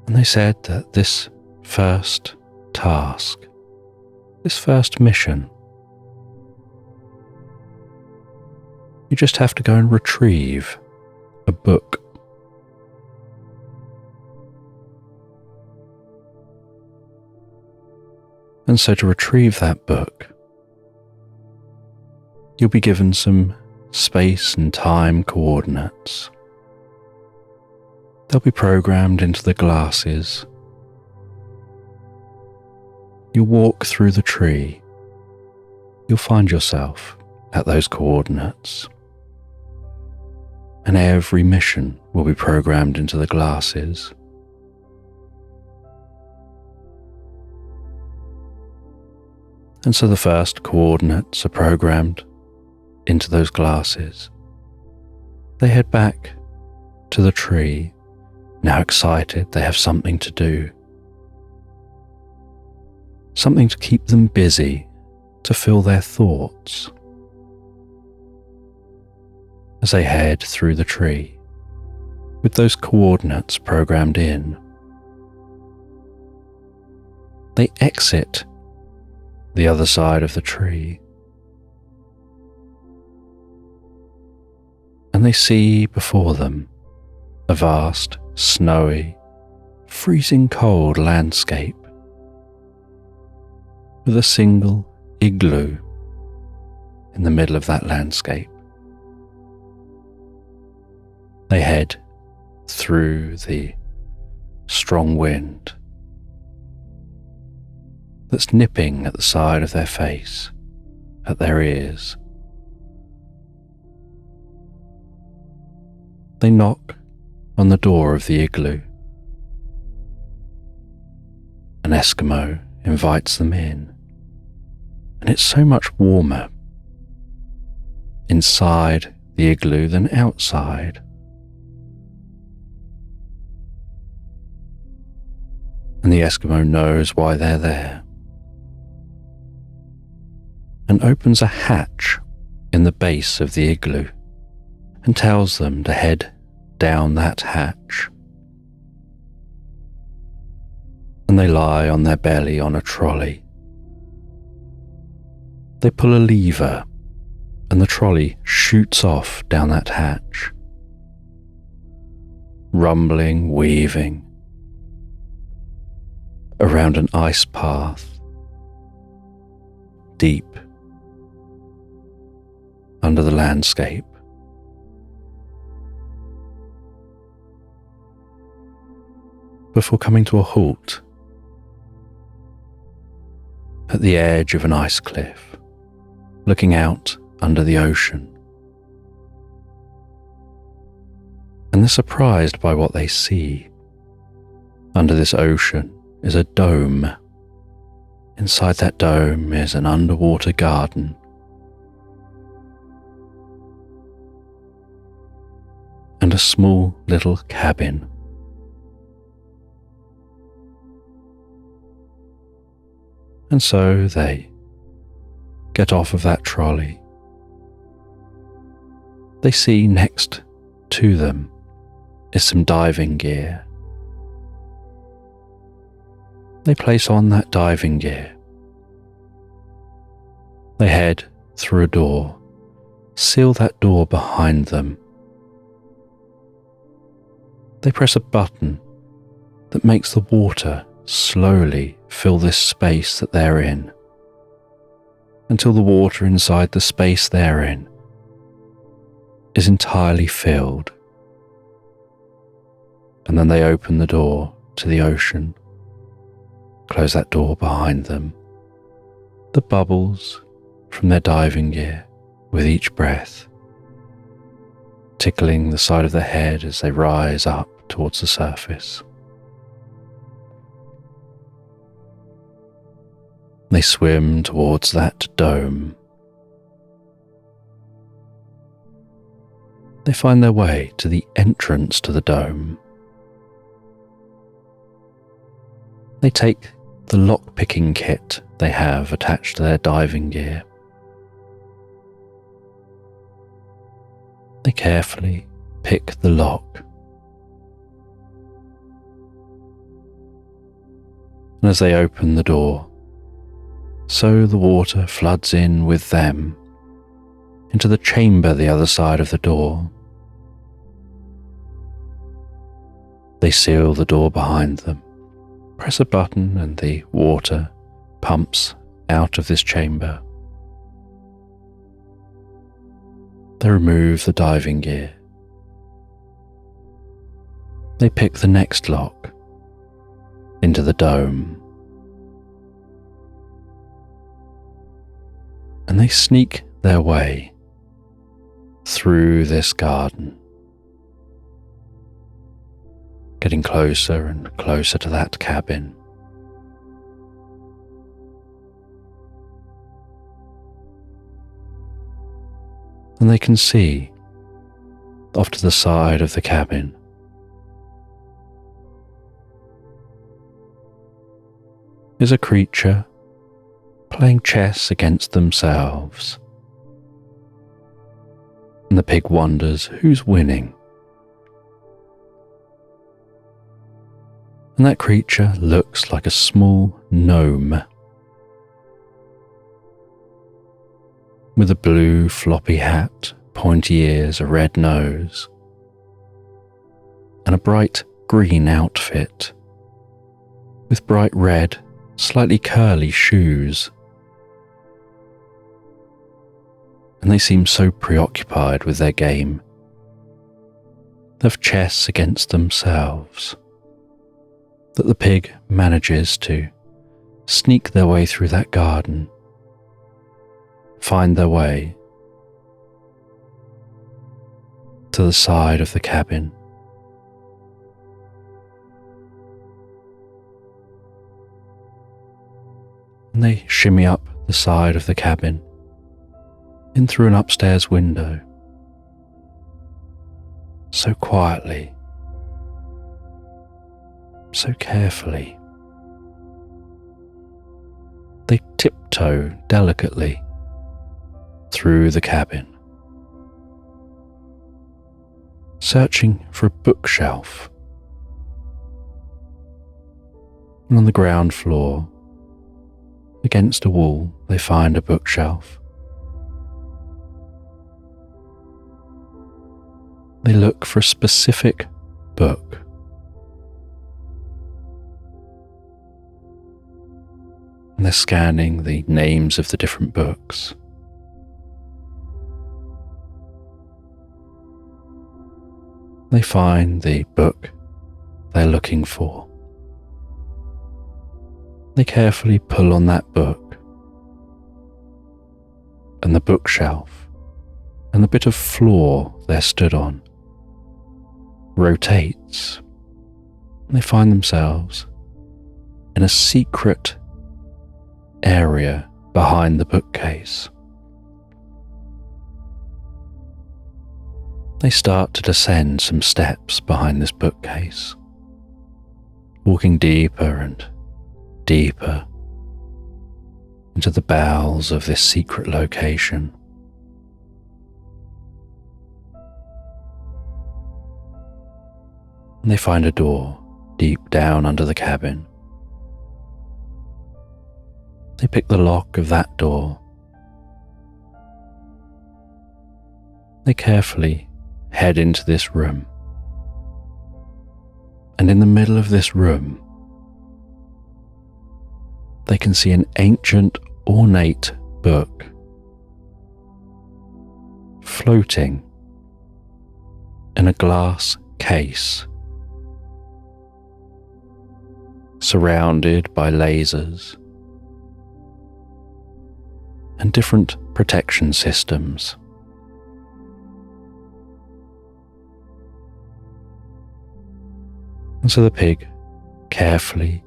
And they said that this first task, this first mission, you just have to go and retrieve a book. And so to retrieve that book, you'll be given some space and time coordinates. They'll be programmed into the glasses. You walk through the tree. You'll find yourself at those coordinates. And every mission will be programmed into the glasses. And so the first coordinates are programmed into those glasses. They head back to the tree. Now excited, they have something to do. Something to keep them busy, to fill their thoughts. as they head through the tree with those coordinates programmed in. They exit the other side of the tree, and they see before them a vast, snowy, freezing cold landscape with a single igloo in the middle of that landscape. They head through the strong wind that's nipping at the side of their face, at their ears. They knock on the door of the igloo. An Eskimo invites them in, and it's so much warmer inside the igloo than outside. And the Eskimo knows why they're there, and opens a hatch in the base of the igloo and tells them to head down that hatch. And they lie on their belly on a trolley. They pull a lever and the trolley shoots off down that hatch, rumbling, weaving around an ice path, deep under the landscape. Before coming to a halt at the edge of an ice cliff, looking out under the ocean. And they're surprised by what they see. Under this ocean is a dome. Inside that dome is an underwater garden. And a small little cabin. And so they get off of that trolley. They see next to them is some diving gear. They place on that diving gear. They head through a door, seal that door behind them. They press a button that makes the water slowly fill this space that they're in, until the water inside the space they're in is entirely filled. And then they open the door to the ocean, close that door behind them. The bubbles from their diving gear with each breath, tickling the side of their head as they rise up towards the surface. They swim towards that dome. They find their way to the entrance to the dome. They take the lock-picking kit they have attached to their diving gear. They carefully pick the lock. And as they open the door, so the water floods in with them into the chamber the other side of the door. They seal the door behind them, press a button, and the water pumps out of this chamber. They remove the diving gear. They pick the next lock into the dome. And they sneak their way through this garden, getting closer and closer to that cabin. And they can see, off to the side of the cabin, is a creature playing chess against themselves. and the pig wonders who's winning. And that creature looks like a small gnome with a blue floppy hat, pointy ears, a red nose, and a bright green outfit with bright red, slightly curly shoes. And they seem so preoccupied with their game of chess against themselves that the pig manages to sneak their way through that garden, find their way to the side of the cabin. And they shimmy up the side of the cabin, in through an upstairs window, so quietly, so carefully. They tiptoe delicately through the cabin, searching for a bookshelf. And on the ground floor, against a wall, they find a bookshelf. They look for a specific book. And they're scanning the names of the different books. They find the book they're looking for. They carefully pull on that book, and the bookshelf and the bit of floor they're stood on rotates, and they find themselves in a secret area behind the bookcase. They start to descend some steps behind this bookcase, walking deeper and deeper into the bowels of this secret location. And they find a door deep down under the cabin. They pick the lock of that door. They carefully head into this room. And in the middle of this room, they can see an ancient, ornate book floating in a glass case, surrounded by lasers and different protection systems. And so the pig carefully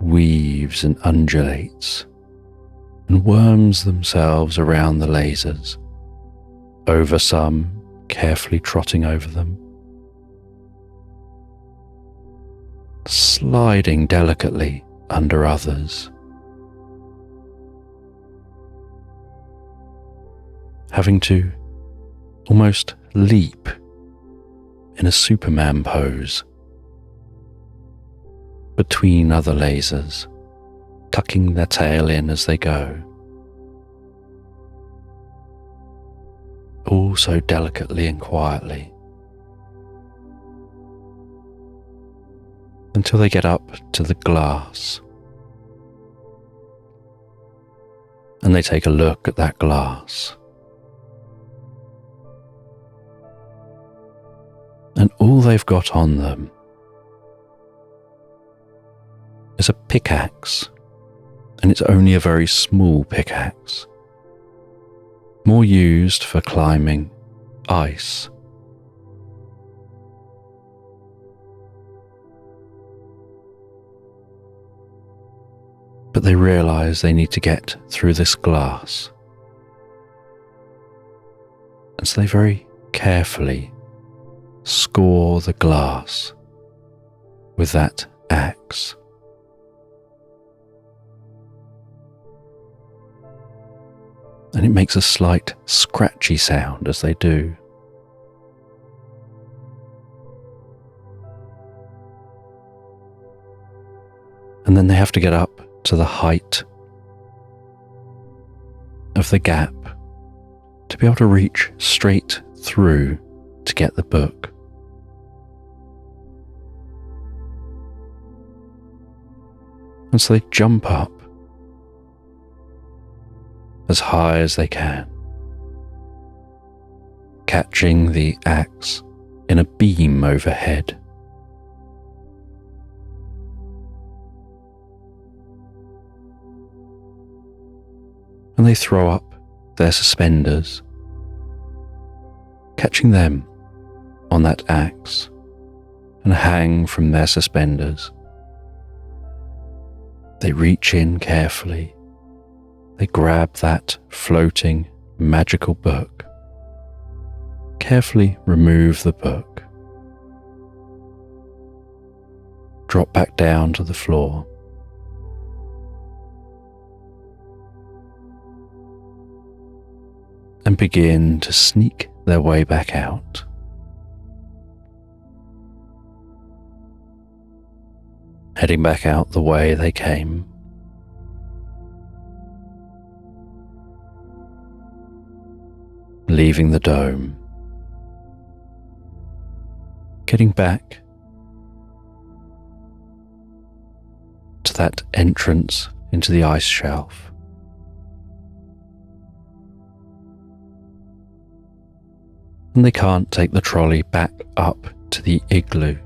weaves and undulates and worms themselves around the lasers, over some, carefully trotting over them, sliding delicately under others, having to almost leap in a Superman pose between other lasers, tucking their tail in as they go, all so delicately and quietly, until they get up to the glass. And they take a look at that glass. And all they've got on them is a pickaxe, and it's only a very small pickaxe, more used for climbing ice. But they realize they need to get through this glass, and so they very carefully score the glass with that axe. And it makes a slight scratchy sound as they do. And then they have to get up to the height of the gap to be able to reach straight through to get the book. And so they jump up as high as they can, catching the axe in a beam overhead. And they throw up their suspenders, catching them on that axe, and hang from their suspenders. They reach in carefully. They grab that floating magical book, carefully remove the book, drop back down to the floor, and begin to sneak their way back out. Heading back out the way they came. Leaving the dome. Getting back to that entrance into the ice shelf. And they can't take the trolley back up to the igloo.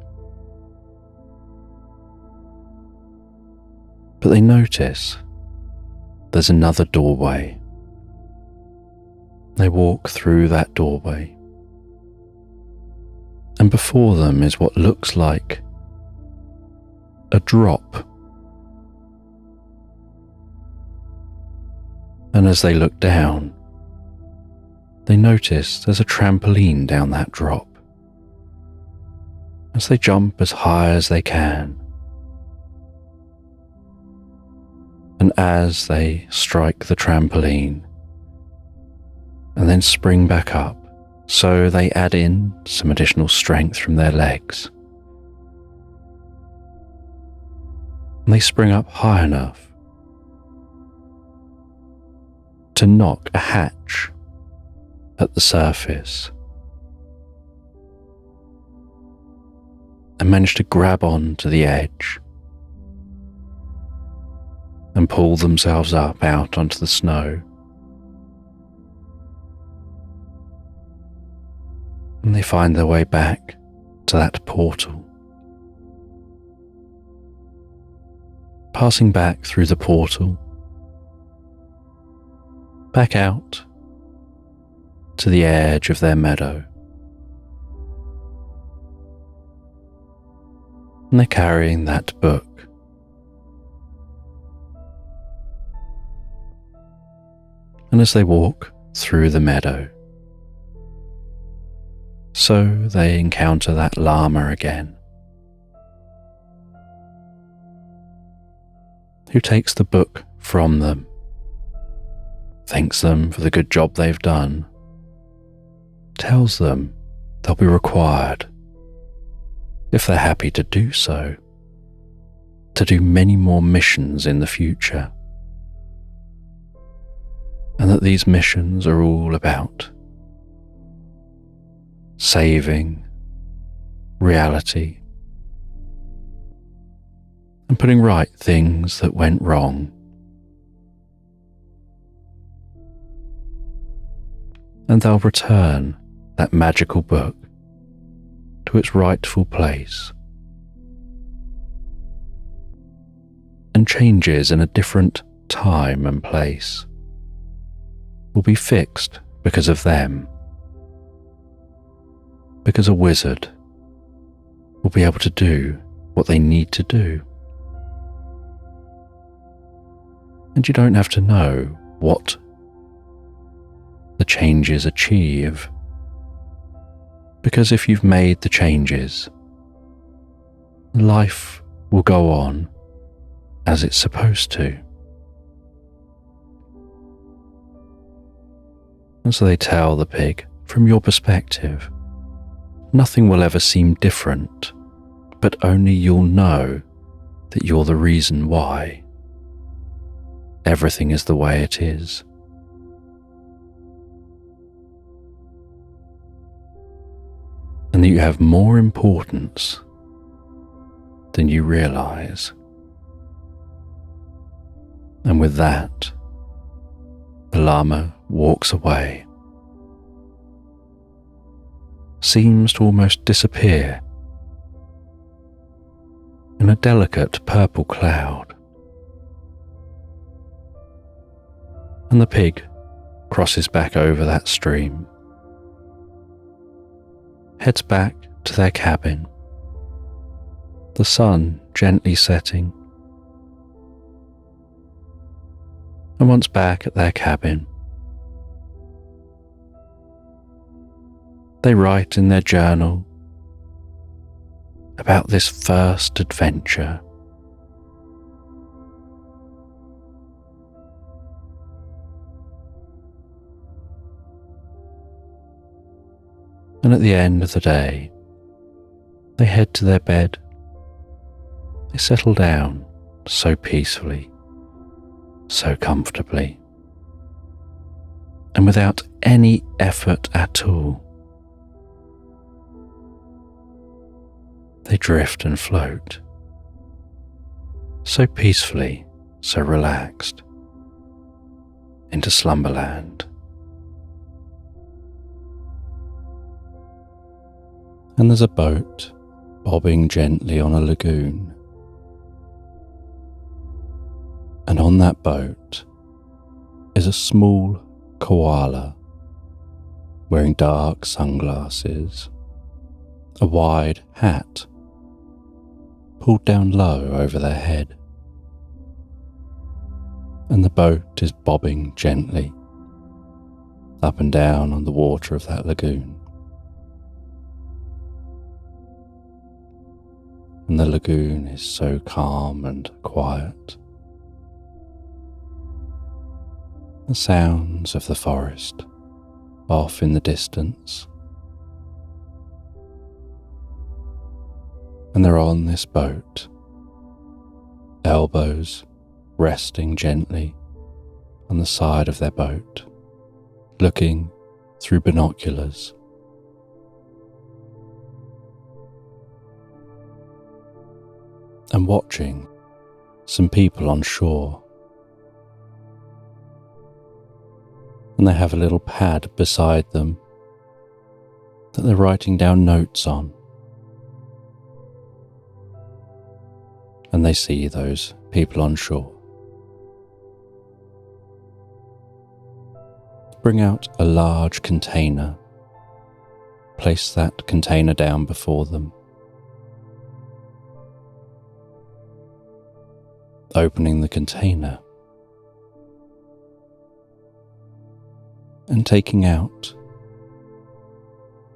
But they notice there's another doorway. They walk through that doorway, and before them is what looks like a drop. And as they look down, they notice there's a trampoline down that drop. As they jump as high as they can, and as they strike the trampoline and then spring back up, so they add in some additional strength from their legs. And they spring up high enough to knock a hatch at the surface and manage to grab on to the edge and pull themselves up out onto the snow. And they find their way back to that portal. Passing back through the portal, back out to the edge of their meadow. And they're carrying that book. And as they walk through the meadow, so they encounter that llama again, who takes the book from them, thanks them for the good job they've done, tells them they'll be required, if they're happy to do so, to do many more missions in the future. And that these missions are all about saving reality and putting right things that went wrong. And they'll return that magical book to its rightful place, and changes in a different time and place will be fixed because of them, because a wizard will be able to do what they need to do. And you don't have to know what the changes achieve, because if you've made the changes, life will go on as it's supposed to. And so they tell the pig, from your perspective, nothing will ever seem different, but only you'll know that you're the reason why everything is the way it is. And that you have more importance than you realize. And with that, the llama walks away, seems to almost disappear in a delicate purple cloud. And the pig crosses back over that stream, heads back to their cabin, the sun gently setting. And once back at their cabin, they write in their journal about this first adventure. And at the end of the day, they head to their bed. They settle down so peacefully, so comfortably, and without any effort at all. They drift and float, so peacefully, so relaxed, into Slumberland. And there's a boat bobbing gently on a lagoon. And on that boat is a small koala wearing dark sunglasses, a wide hat pulled down low over their head. And the boat is bobbing gently up and down on the water of that lagoon. And the lagoon is so calm and quiet. The sounds of the forest off in the distance. And they're on this boat, elbows resting gently on the side of their boat, looking through binoculars. And watching some people on shore. And they have a little pad beside them that they're writing down notes on. And they see those people on shore. Bring out a large container. Place that container down before them. Opening the container and taking out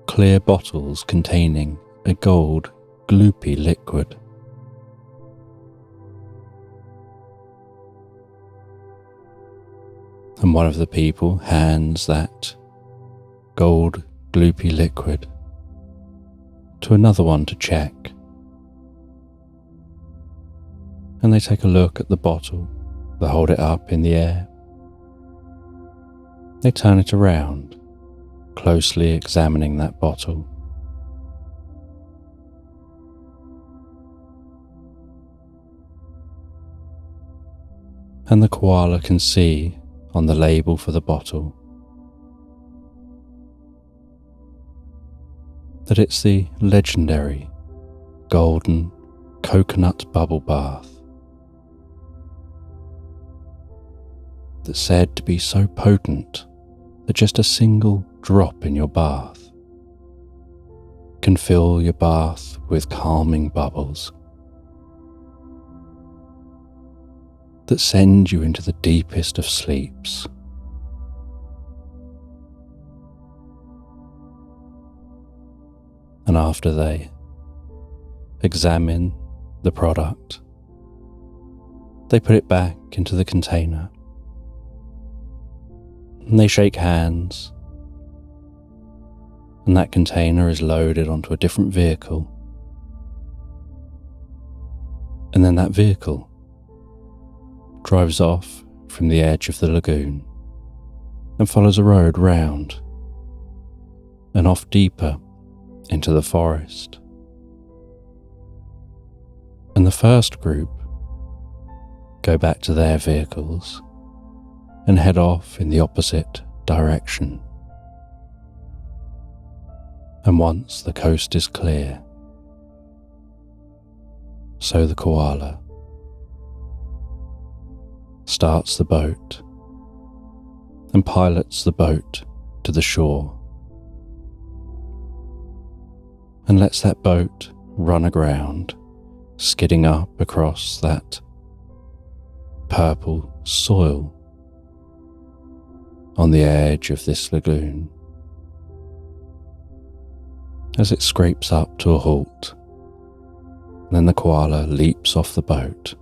clear bottles containing a gold gloopy liquid. And one of the people hands that gold gloopy liquid to another one to check. And they take a look at the bottle, they hold it up in the air. They turn it around, closely examining that bottle. And the koala can see on the label for the bottle that it's the legendary golden coconut bubble bath that's said to be so potent that just a single drop in your bath can fill your bath with calming bubbles that send you into the deepest of sleeps. And after they examine the product, they put it back into the container. And they shake hands, and that container is loaded onto a different vehicle, And then that vehicle drives off from the edge of the lagoon and follows a road round and off deeper into the forest. And the first group go back to their vehicles and head off in the opposite direction. And once the coast is clear, so the koala starts the boat and pilots the boat to the shore and lets that boat run aground, skidding up across that purple soil on the edge of this lagoon. As it scrapes up to a halt, then the koala leaps off the boat,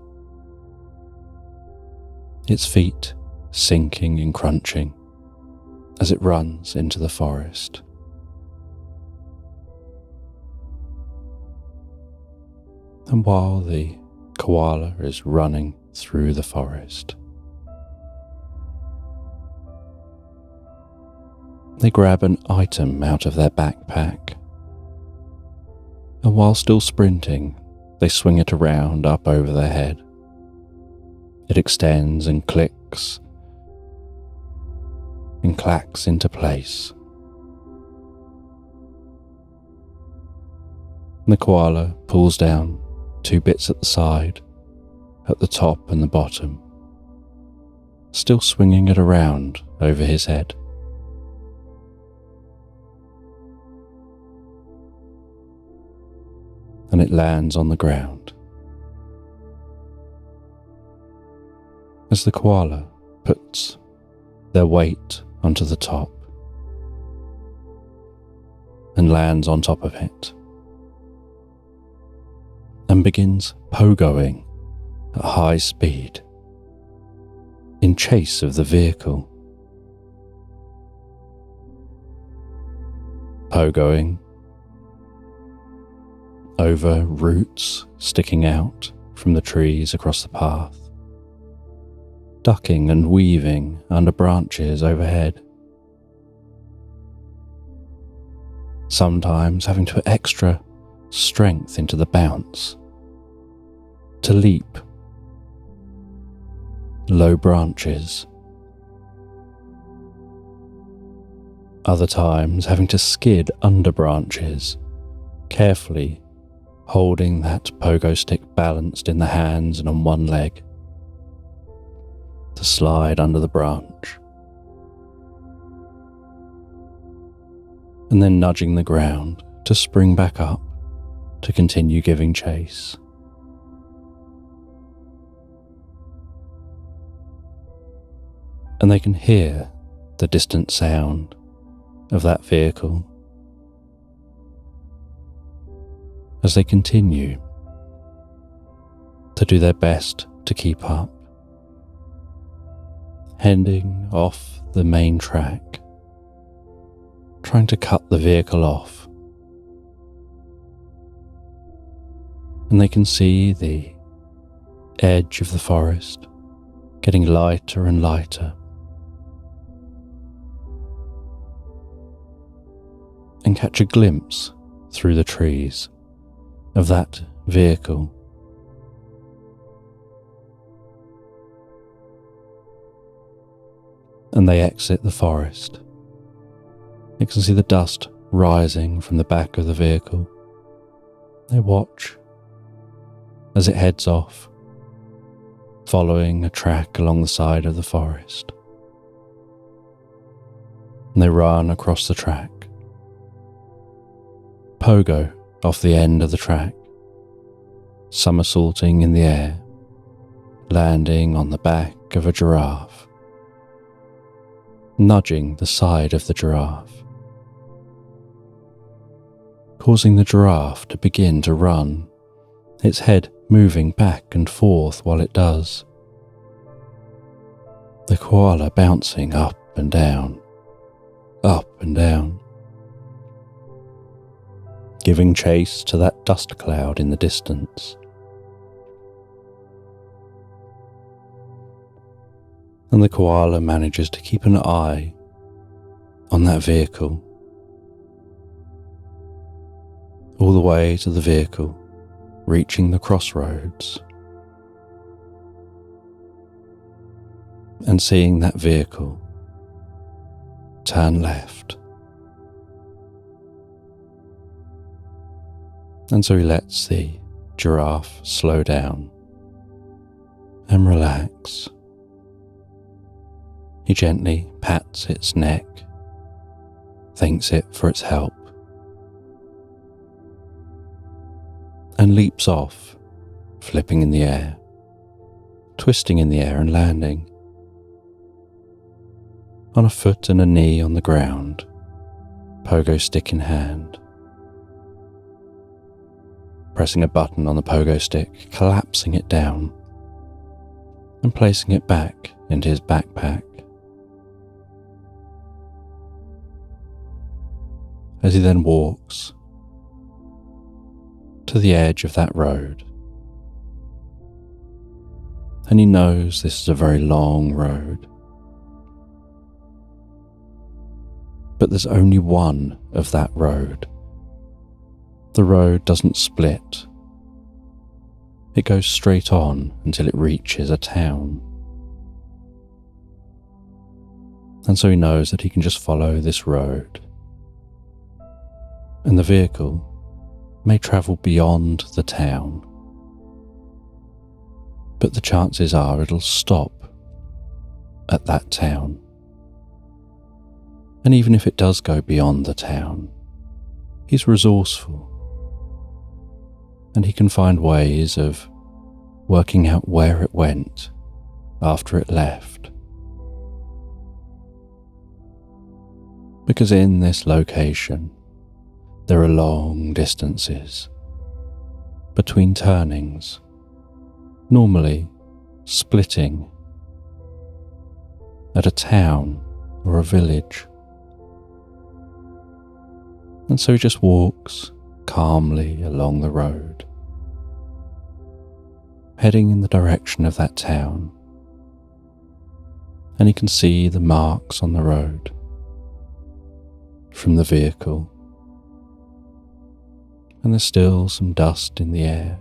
its feet sinking and crunching as it runs into the forest. And while the koala is running through the forest, they grab an item out of their backpack, and while still sprinting, they swing it around up over their head. It extends and clicks and clacks into place. The koala pulls down 2 bits at the side, at the top and the bottom, still swinging it around over his head. And it lands on the ground. As the koala puts their weight onto the top and lands on top of it and begins pogoing at high speed in chase of the vehicle. Pogoing over roots sticking out from the trees across the path, ducking and weaving under branches overhead, sometimes having to put extra strength into the bounce to leap low branches, other times having to skid under branches, carefully holding that pogo stick balanced in the hands and on one leg to slide under the branch, and then nudging the ground to spring back up to continue giving chase. And they can hear the distant sound of that vehicle as they continue to do their best to keep up, heading off the main track, trying to cut the vehicle off. And they can see the edge of the forest getting lighter and lighter, and catch a glimpse through the trees of that vehicle. And they exit the forest. You can see the dust rising from the back of the vehicle. They watch as it heads off, following a track along the side of the forest. And they run across the track, pogo off the end of the track, somersaulting in the air, landing on the back of a giraffe, nudging the side of the giraffe, causing the giraffe to begin to run, its head moving back and forth while it does, the koala bouncing up and down, giving chase to that dust cloud in the distance, And the koala manages to keep an eye on that vehicle all the way to the vehicle reaching the crossroads and seeing that vehicle turn left. And so he lets the giraffe slow down and relax. He gently pats its neck, thanks it for its help, and leaps off, flipping in the air, twisting in the air and landing on a foot and a knee on the ground, pogo stick in hand, pressing a button on the pogo stick, collapsing it down and placing it back into his backpack. As he then walks to the edge of that road, and he knows this is a very long road, but there's only one of that road. The road doesn't split. It goes straight on until it reaches a town. And so he knows that he can just follow this road, and the vehicle may travel beyond the town, but the chances are it'll stop at that town. And even if it does go beyond the town, he's resourceful, and he can find ways of working out where it went after it left. Because in this location, there are long distances between turnings, normally splitting at a town or a village. And so he just walks calmly along the road, heading in the direction of that town, and he can see the marks on the road from the vehicle, and there's still some dust in the air.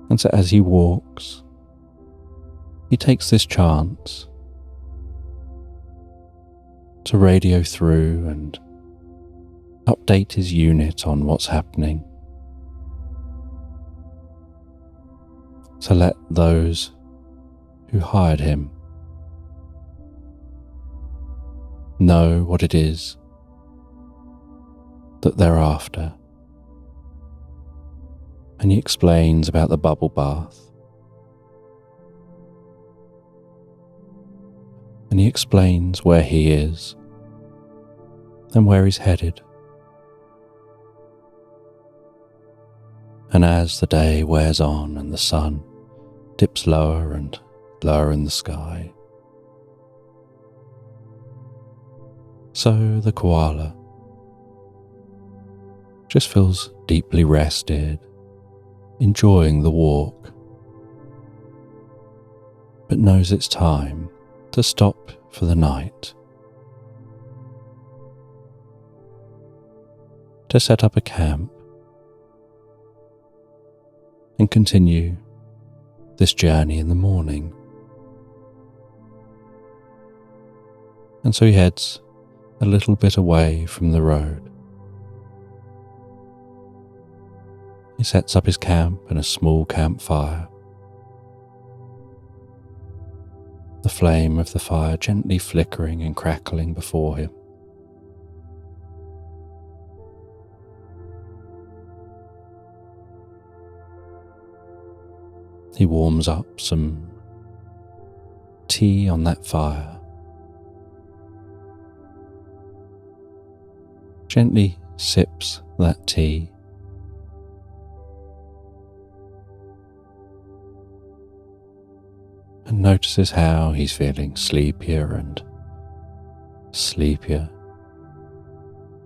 And so as he walks, he takes this chance to radio through and update his unit on what's happening, to let those who hired him know what it is that they're after. And he explains about the bubble bath, and he explains where he is and where he's headed. And as the day wears on and the sun dips lower and lower in the sky, so the koala just feels deeply rested, enjoying the walk, but knows it's time to stop for the night, to set up a camp and continue this journey in the morning. And so he heads a little bit away from the road. He sets up his camp in a small campfire, the flame of the fire gently flickering and crackling before him. He warms up some tea on that fire, gently sips that tea, and notices how he's feeling sleepier and sleepier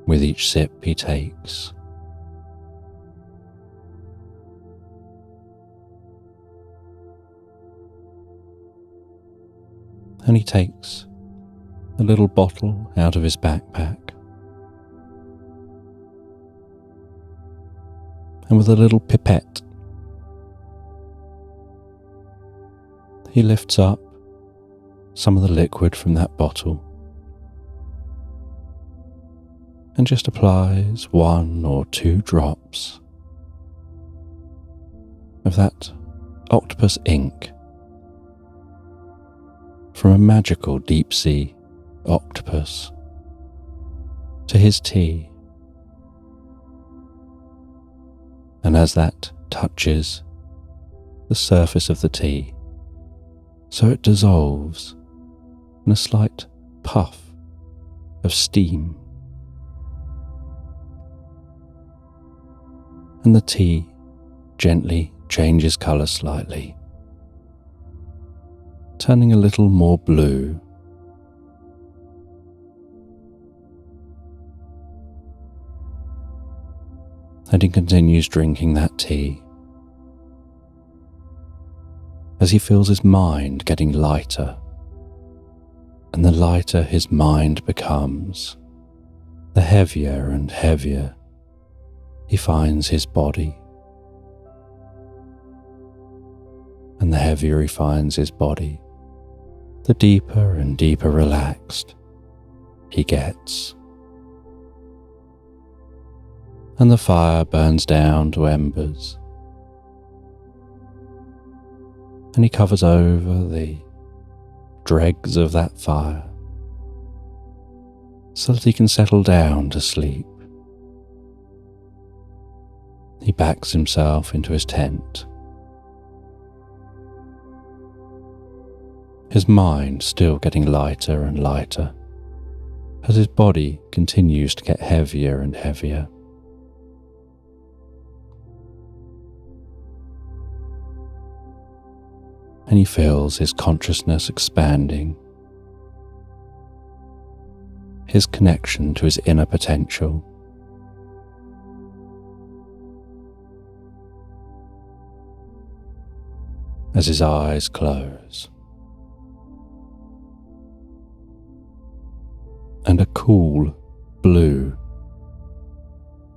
with each sip he takes. And he takes a little bottle out of his backpack, and with a little pipette, he lifts up some of the liquid from that bottle and just applies 1 or 2 drops of that octopus ink from a magical deep-sea octopus to his tea. And as that touches the surface of the tea, so it dissolves in a slight puff of steam. And the tea gently changes colour slightly, turning a little more blue. And he continues drinking that tea as he feels his mind getting lighter, and the lighter his mind becomes, the heavier and heavier he finds his body. And the heavier he finds his body, the deeper and deeper relaxed he gets. And the fire burns down to embers, and he covers over the dregs of that fire so that he can settle down to sleep. He backs himself into his tent, his mind still getting lighter and lighter as his body continues to get heavier and heavier. And he feels his consciousness expanding, his connection to his inner potential. As his eyes close, and a cool, blue,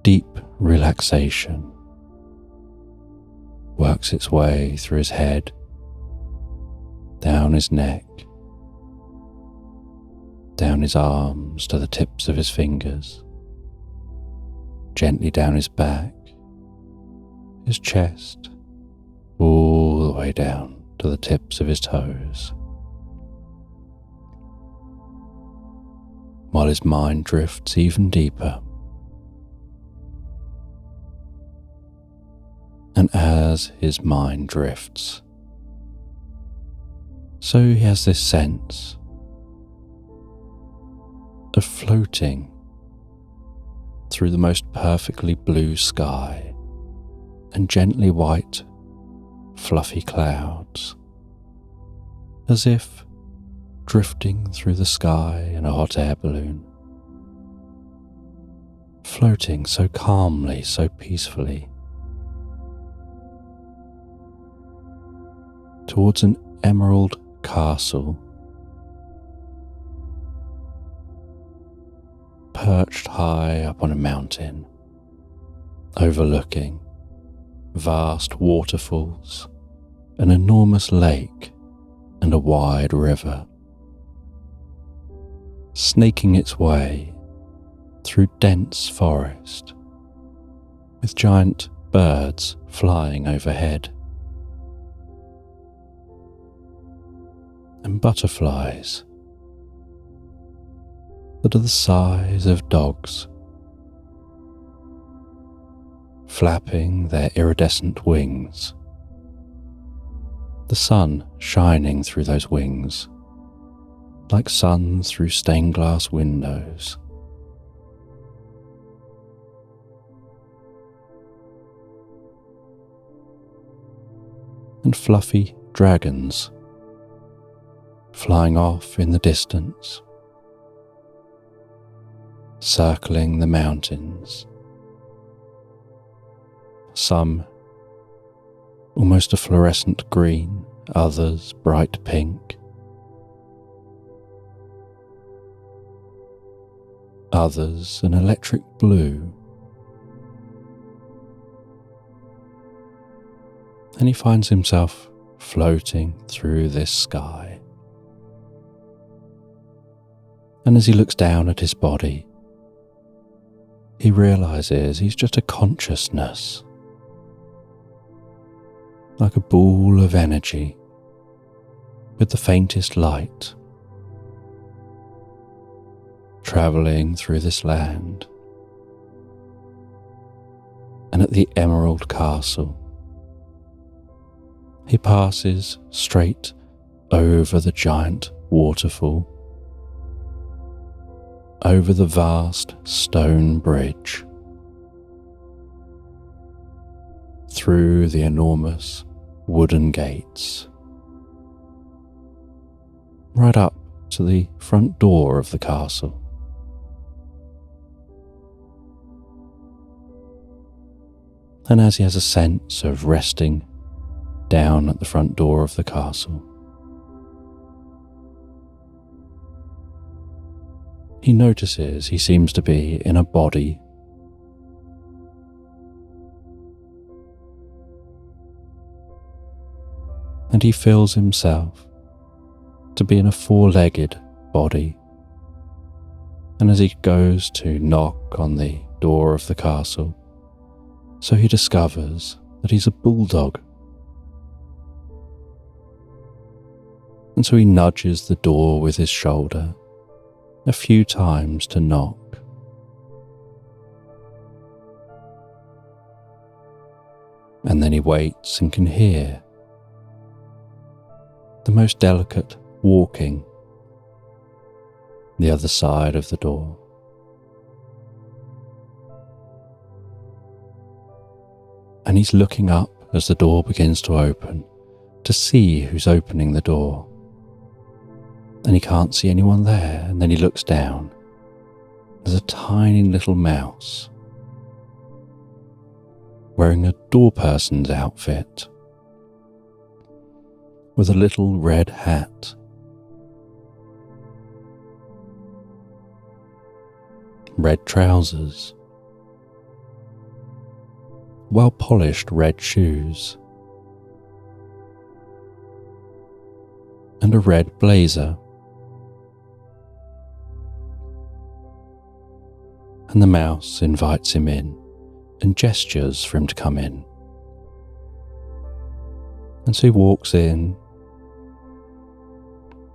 deep relaxation works its way through his head, down his neck, down his arms to the tips of his fingers, gently down his back, his chest, all the way down to the tips of his toes, while his mind drifts even deeper. And as his mind drifts, so he has this sense of floating through the most perfectly blue sky and gently white, fluffy clouds, as if drifting through the sky in a hot air balloon, floating so calmly, so peacefully, towards an emerald castle perched high up on a mountain, overlooking vast waterfalls, an enormous lake, and a wide river, snaking its way through dense forest, with giant birds flying overhead, and butterflies that are the size of dogs, flapping their iridescent wings, the sun shining through those wings like suns through stained glass windows. And fluffy dragons flying off in the distance, circling the mountains, some almost a fluorescent green, others bright pink, others an electric blue. And he finds himself floating through this sky. And as he looks down at his body, he realizes he's just a consciousness, like a ball of energy with the faintest light, travelling through this land. And at the Emerald Castle, he passes straight over the giant waterfall, over the vast stone bridge, through the enormous wooden gates, right up to the front door of the castle. And as he has a sense of resting down at the front door of the castle, he notices he seems to be in a body. And he feels himself to be in a four-legged body. And as he goes to knock on the door of the castle, so he discovers that he's a bulldog. And so he nudges the door with his shoulder a few times to knock. And then he waits and can hear the most delicate walking the other side of the door. And he's looking up as the door begins to open to see who's opening the door. And he can't see anyone there, and then he looks down. There's a tiny little mouse wearing a door person's outfit with a little red hat. Red trousers, well-polished red shoes, and a red blazer. And the mouse invites him in and gestures for him to come in. And so he walks in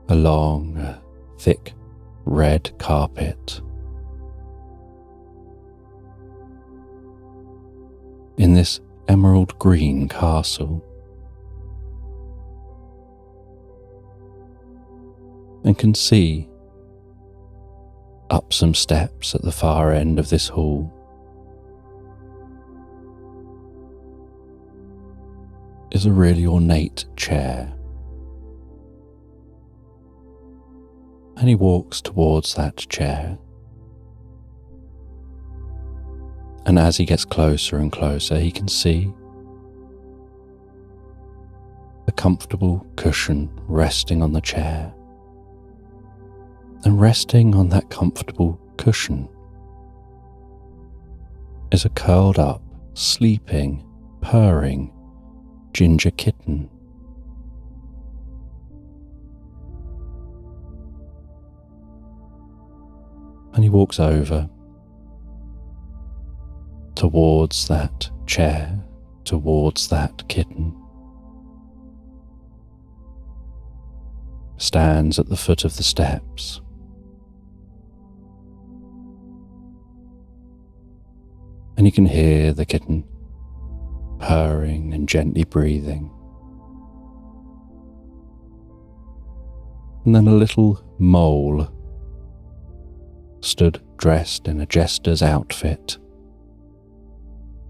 along a thick red carpet in this emerald green castle, and can see up some steps at the far end of this hall is a really ornate chair. And he walks towards that chair. And as he gets closer and closer, he can see a comfortable cushion resting on the chair. And resting on that comfortable cushion is a curled up, sleeping, purring ginger kitten. And he walks over towards that chair, towards that kitten, stands at the foot of the steps, and you can hear the kitten purring and gently breathing. And then a little mole stood dressed in a jester's outfit,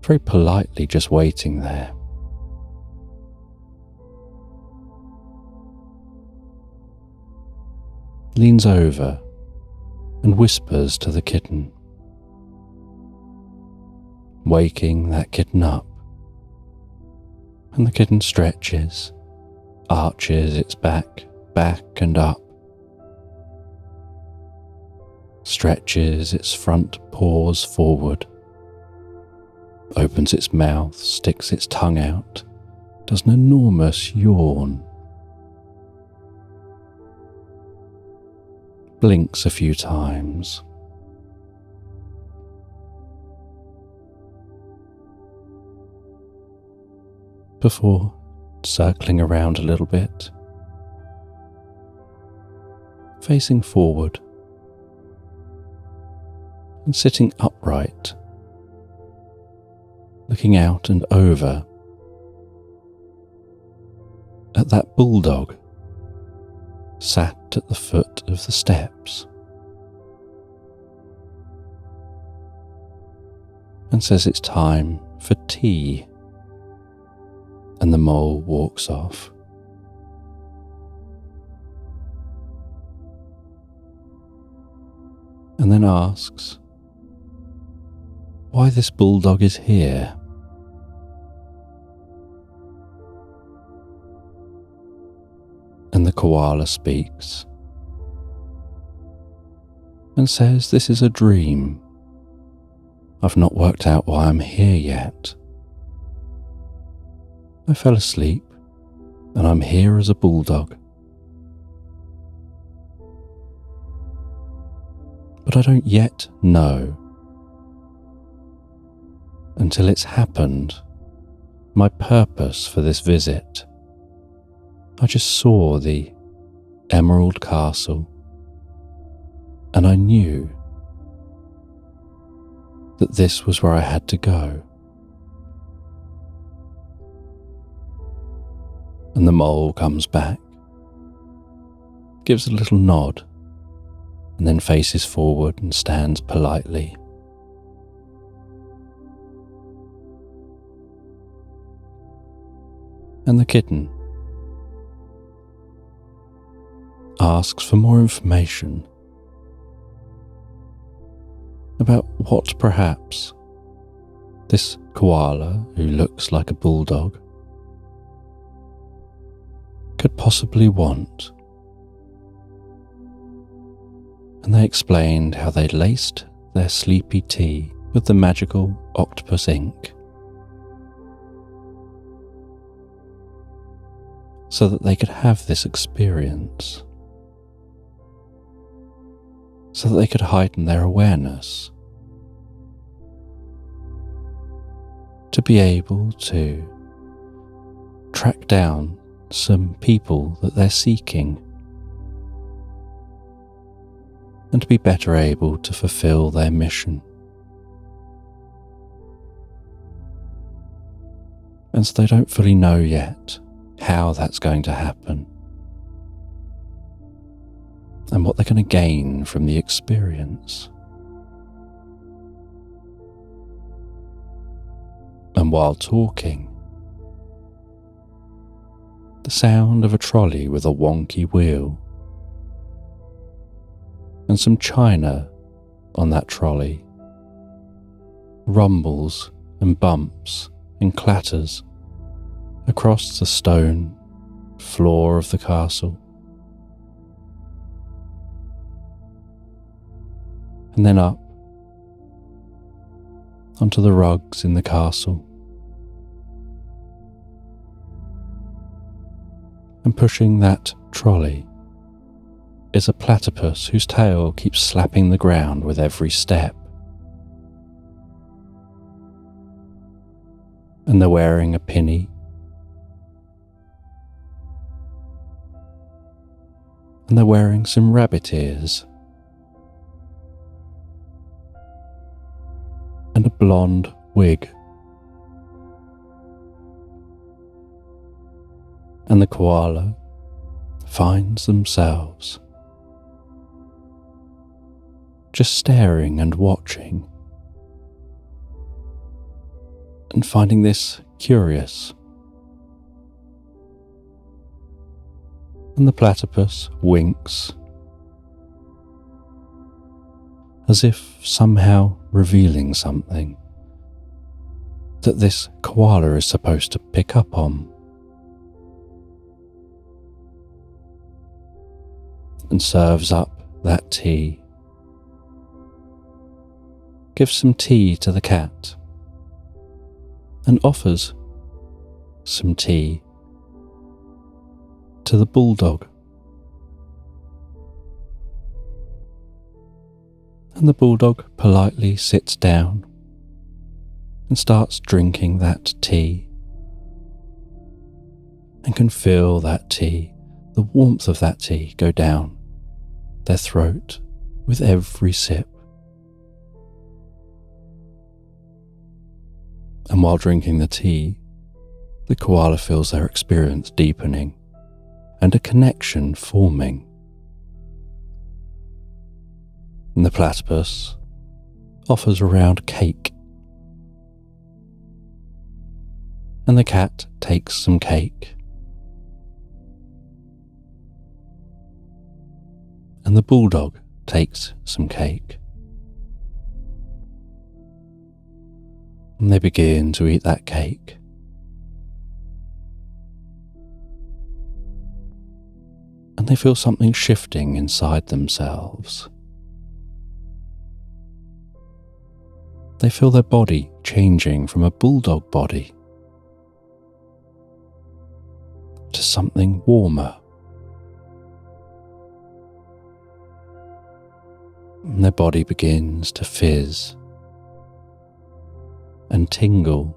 very politely just waiting there. Leans over and whispers to the kitten, waking that kitten up. And the kitten stretches, arches its back and up, stretches its front paws forward, opens its mouth, sticks its tongue out, does an enormous yawn, blinks a few times, before circling around a little bit, facing forward and sitting upright, looking out and over at that bulldog sat at the foot of the steps, and says it's time for tea, and the mole walks off. And then asks why this bulldog is here. And the koala speaks and says this is a dream. I've not worked out why I'm here yet. I fell asleep and I'm here as a bulldog. But I don't yet know, until it's happened, my purpose for this visit. I just saw the Emerald Castle, and I knew that this was where I had to go. And the mole comes back, gives a little nod, and then faces forward and stands politely. And the kitten asks for more information about what perhaps this koala, who looks like a bulldog, could possibly want. And they explained how they'd laced their sleepy tea with the magical octopus ink, so that they could have this experience, so that they could heighten their awareness, to be able to track down some people that they're seeking, and to be better able to fulfill their mission. And so they don't fully know yet how that's going to happen, and what they're going to gain from the experience. And while talking, the sound of a trolley with a wonky wheel and some china on that trolley rumbles and bumps and clatters across the stone floor of the castle, and then up onto the rugs in the castle, and pushing that trolley is a platypus whose tail keeps slapping the ground with every step. And they're wearing a pinny, and they're wearing some rabbit ears, and a blonde wig. And the koala finds themselves just staring and watching, and finding this curious. And the platypus winks, as if somehow revealing something that this koala is supposed to pick up on. And serves up that tea gives some tea to the cat and offers some tea to the bulldog. And the bulldog politely sits down and starts drinking that tea, and can feel that tea, the warmth of that tea, go down their throat with every sip. And while drinking the tea, the koala feels their experience deepening and a connection forming. And the platypus offers a round cake, and the cat takes some cake, and the bulldog takes some cake, and they begin to eat that cake. And they feel something shifting inside themselves. They feel their body changing from a bulldog body to something warmer. And their body begins to fizz and tingle,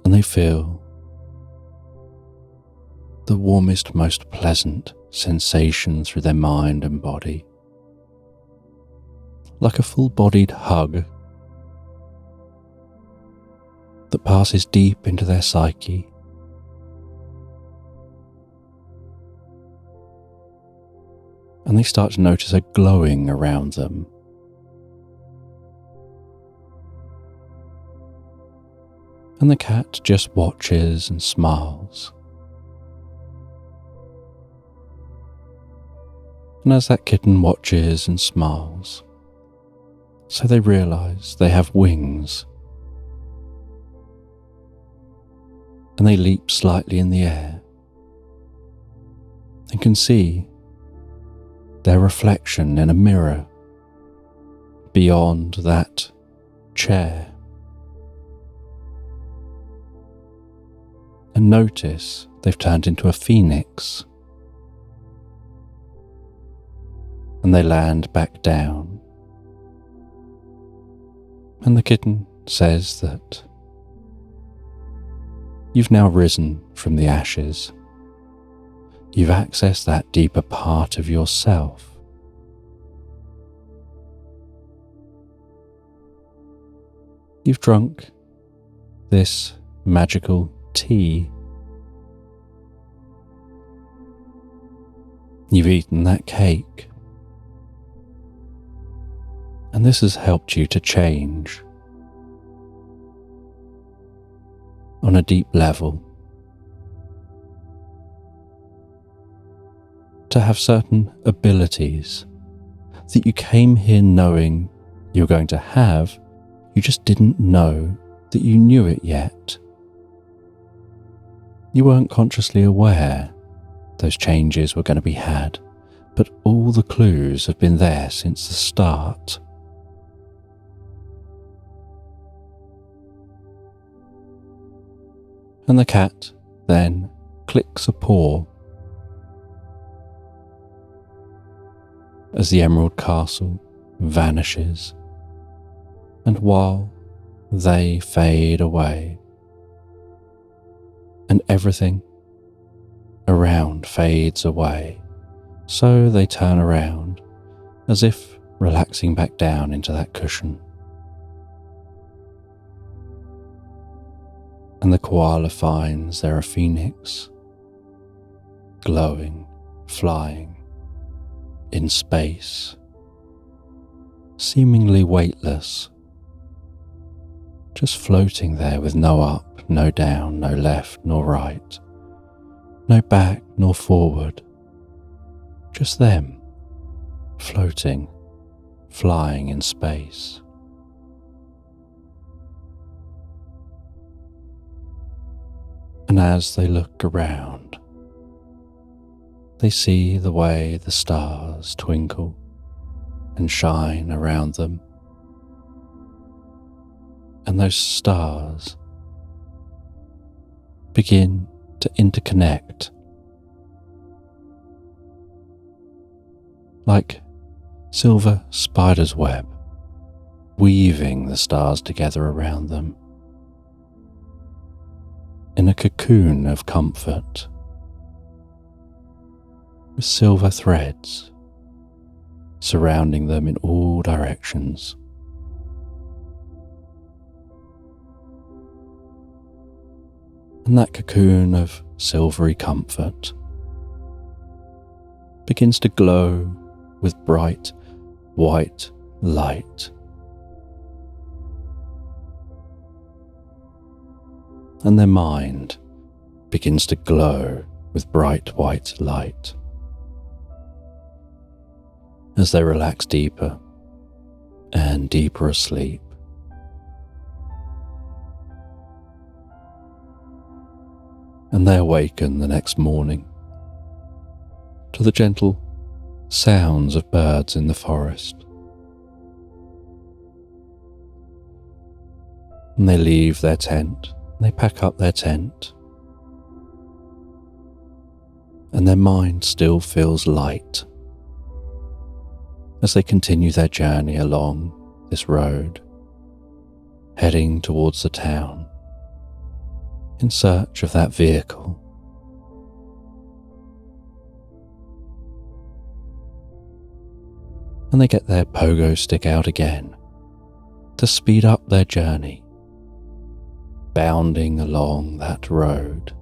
and they feel the warmest, most pleasant sensation through their mind and body, like a full-bodied hug that passes deep into their psyche. And they start to notice a glowing around them. And the cat just watches and smiles. And as that kitten watches and smiles, so they realize they have wings, and they leap slightly in the air and can see their reflection in a mirror beyond that chair, and notice they've turned into a phoenix, and they land back down. And the kitten says that you've now risen from the ashes. You've accessed that deeper part of yourself. You've drunk this magical tea. You've eaten that cake. And this has helped you to change on a deep level, to have certain abilities that you came here knowing you were going to have, you just didn't know that you knew it yet. You weren't consciously aware those changes were going to be had, but all the clues have been there since the start. And the cat then clicks a paw as the Emerald Castle vanishes, and while they fade away and everything around fades away, so they turn around as if relaxing back down into that cushion. And the koala finds they're a phoenix, glowing, flying in space, seemingly weightless, just floating there with no up, no down, no left nor right, no back nor forward, just them, floating, flying in space. And as they look around, they see the way the stars twinkle and shine around them. And those stars begin to interconnect like silver spider's web, weaving the stars together around them in a cocoon of comfort with silver threads surrounding them in all directions. And that cocoon of silvery comfort begins to glow with bright white light. And their mind begins to glow with bright white light as they relax deeper and deeper asleep. And they awaken the next morning to the gentle sounds of birds in the forest. And they leave their tent, and they pack up their tent, and their mind still feels light as they continue their journey along this road, heading towards the town in search of that vehicle. And they get their pogo stick out again to speed up their journey, bounding along that road.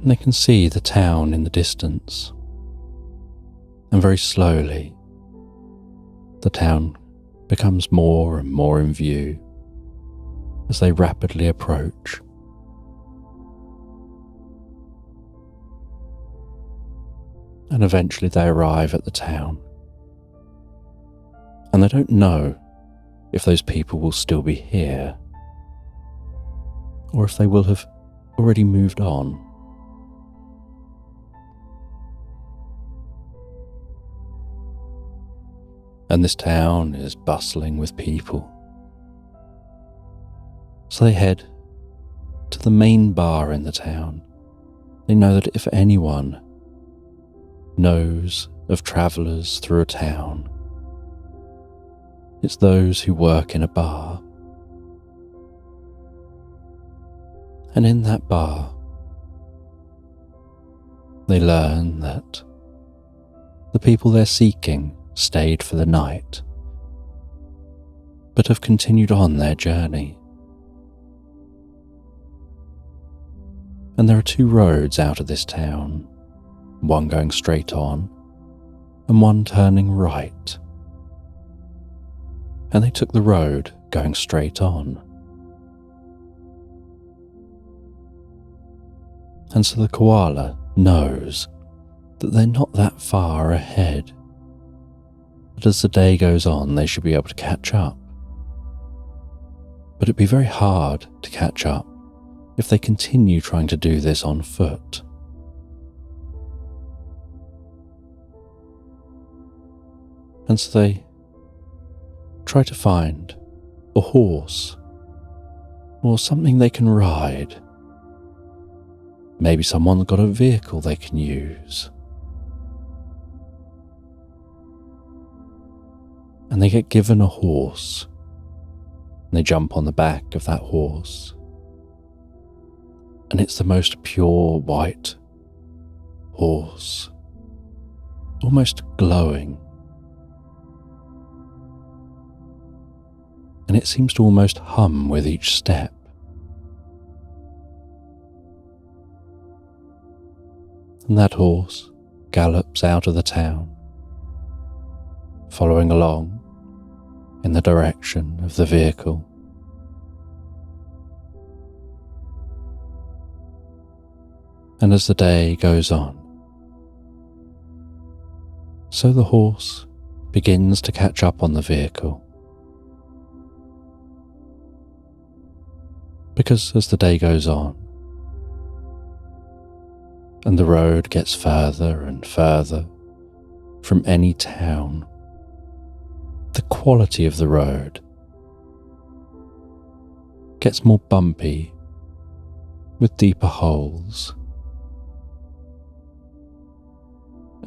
And they can see the town in the distance, and very slowly the town becomes more and more in view as they rapidly approach. And eventually they arrive at the town, and they don't know if those people will still be here or if they will have already moved on. And this town is bustling with people. So they head to the main bar in the town. They know that if anyone knows of travellers through a town, it's those who work in a bar. And in that bar, they learn that the people they're seeking stayed for the night, but have continued on their journey. And there are two roads out of this town, one going straight on and one turning right. And they took the road going straight on. And so the koala knows that they're not that far ahead, but as the day goes on they should be able to catch up. But it'd be very hard to catch up if they continue trying to do this on foot. And so they try to find a horse or something they can ride. Maybe someone's got a vehicle they can use. And they get given a horse, and they jump on the back of that horse. And it's the most pure white horse, almost glowing. And it seems to almost hum with each step. And that horse gallops out of the town, following along in the direction of the vehicle. And as the day goes on, so the horse begins to catch up on the vehicle. Because as the day goes on, and the road gets further and further from any town, the quality of the road gets more bumpy with deeper holes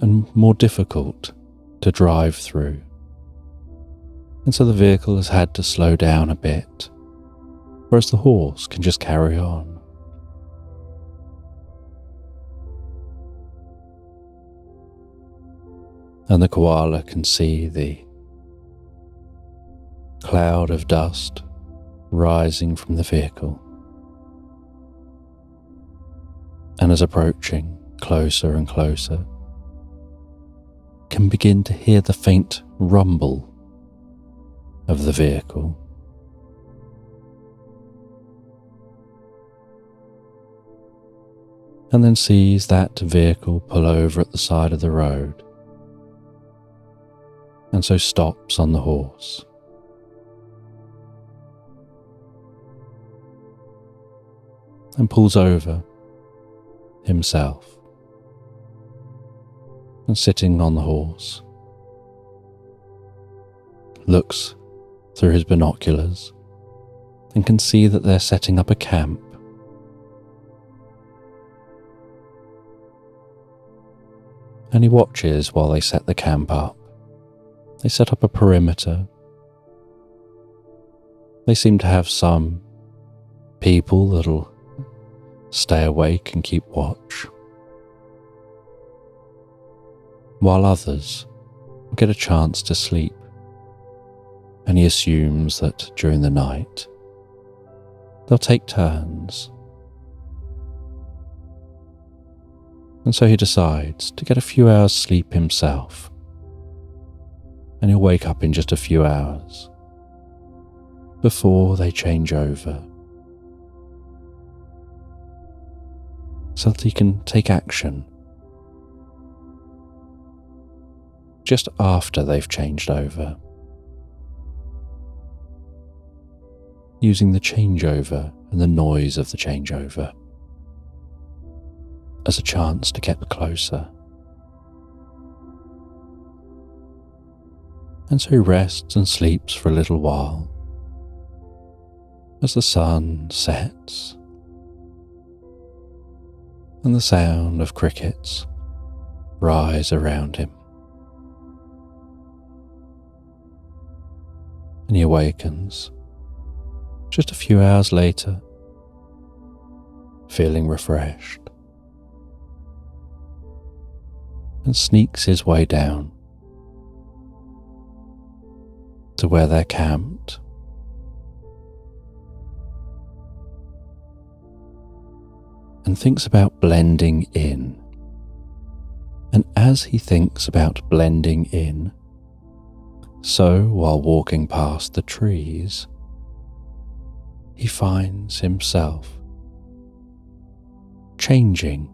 and more difficult to drive through. And so the vehicle has had to slow down a bit, whereas the horse can just carry on. And the koala can see the cloud of dust rising from the vehicle, and as approaching closer and closer, can begin to hear the faint rumble of the vehicle. And then sees that vehicle pull over at the side of the road, and so stops on the horse. And pulls over himself, and sitting on the horse, looks through his binoculars and can see that they're setting up a camp. And he watches while they set the camp up. They set up a perimeter. They seem to have some people that'll stay awake and keep watch, while others will get a chance to sleep, and he assumes that during the night they'll take turns. And so he decides to get a few hours sleep himself, and he'll wake up in just a few hours before they change over, so that he can take action just after they've changed over, using the changeover and the noise of the changeover as a chance to get closer. And so he rests and sleeps for a little while as the sun sets and the sound of crickets rise around him. And he awakens just a few hours later, feeling refreshed, and sneaks his way down to where they're camped. And thinks about blending in. And as he thinks about blending in, so while walking past the trees, he finds himself changing,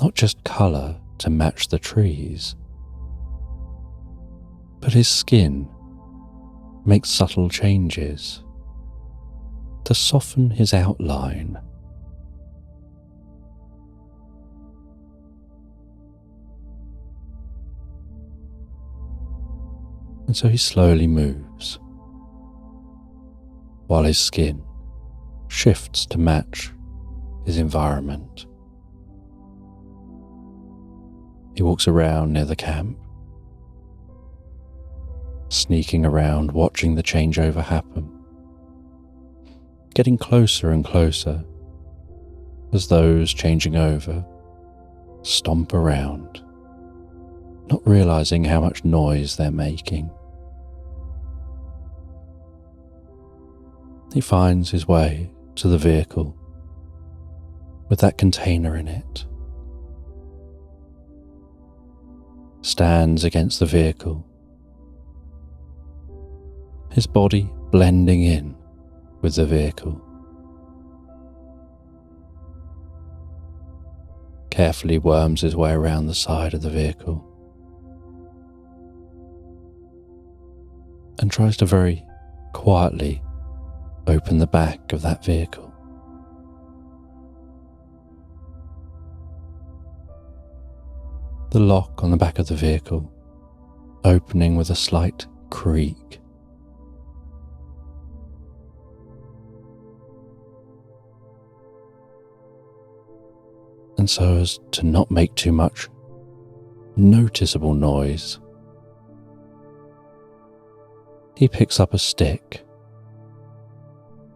not just colour to match the trees, but his skin makes subtle changes to soften his outline. And so he slowly moves, while his skin shifts to match his environment. He walks around near the camp, sneaking around, watching the changeover happen, getting closer and closer as those changing over stomp around, not realizing how much noise they're making. He finds his way to the vehicle with that container in it, stands against the vehicle, his body blending in with the vehicle. Carefully worms his way around the side of the vehicle and tries to very quietly open the back of that vehicle. the lock on the back of the vehicle opening with a slight creak. And so as to not make too much noticeable noise, he picks up a stick,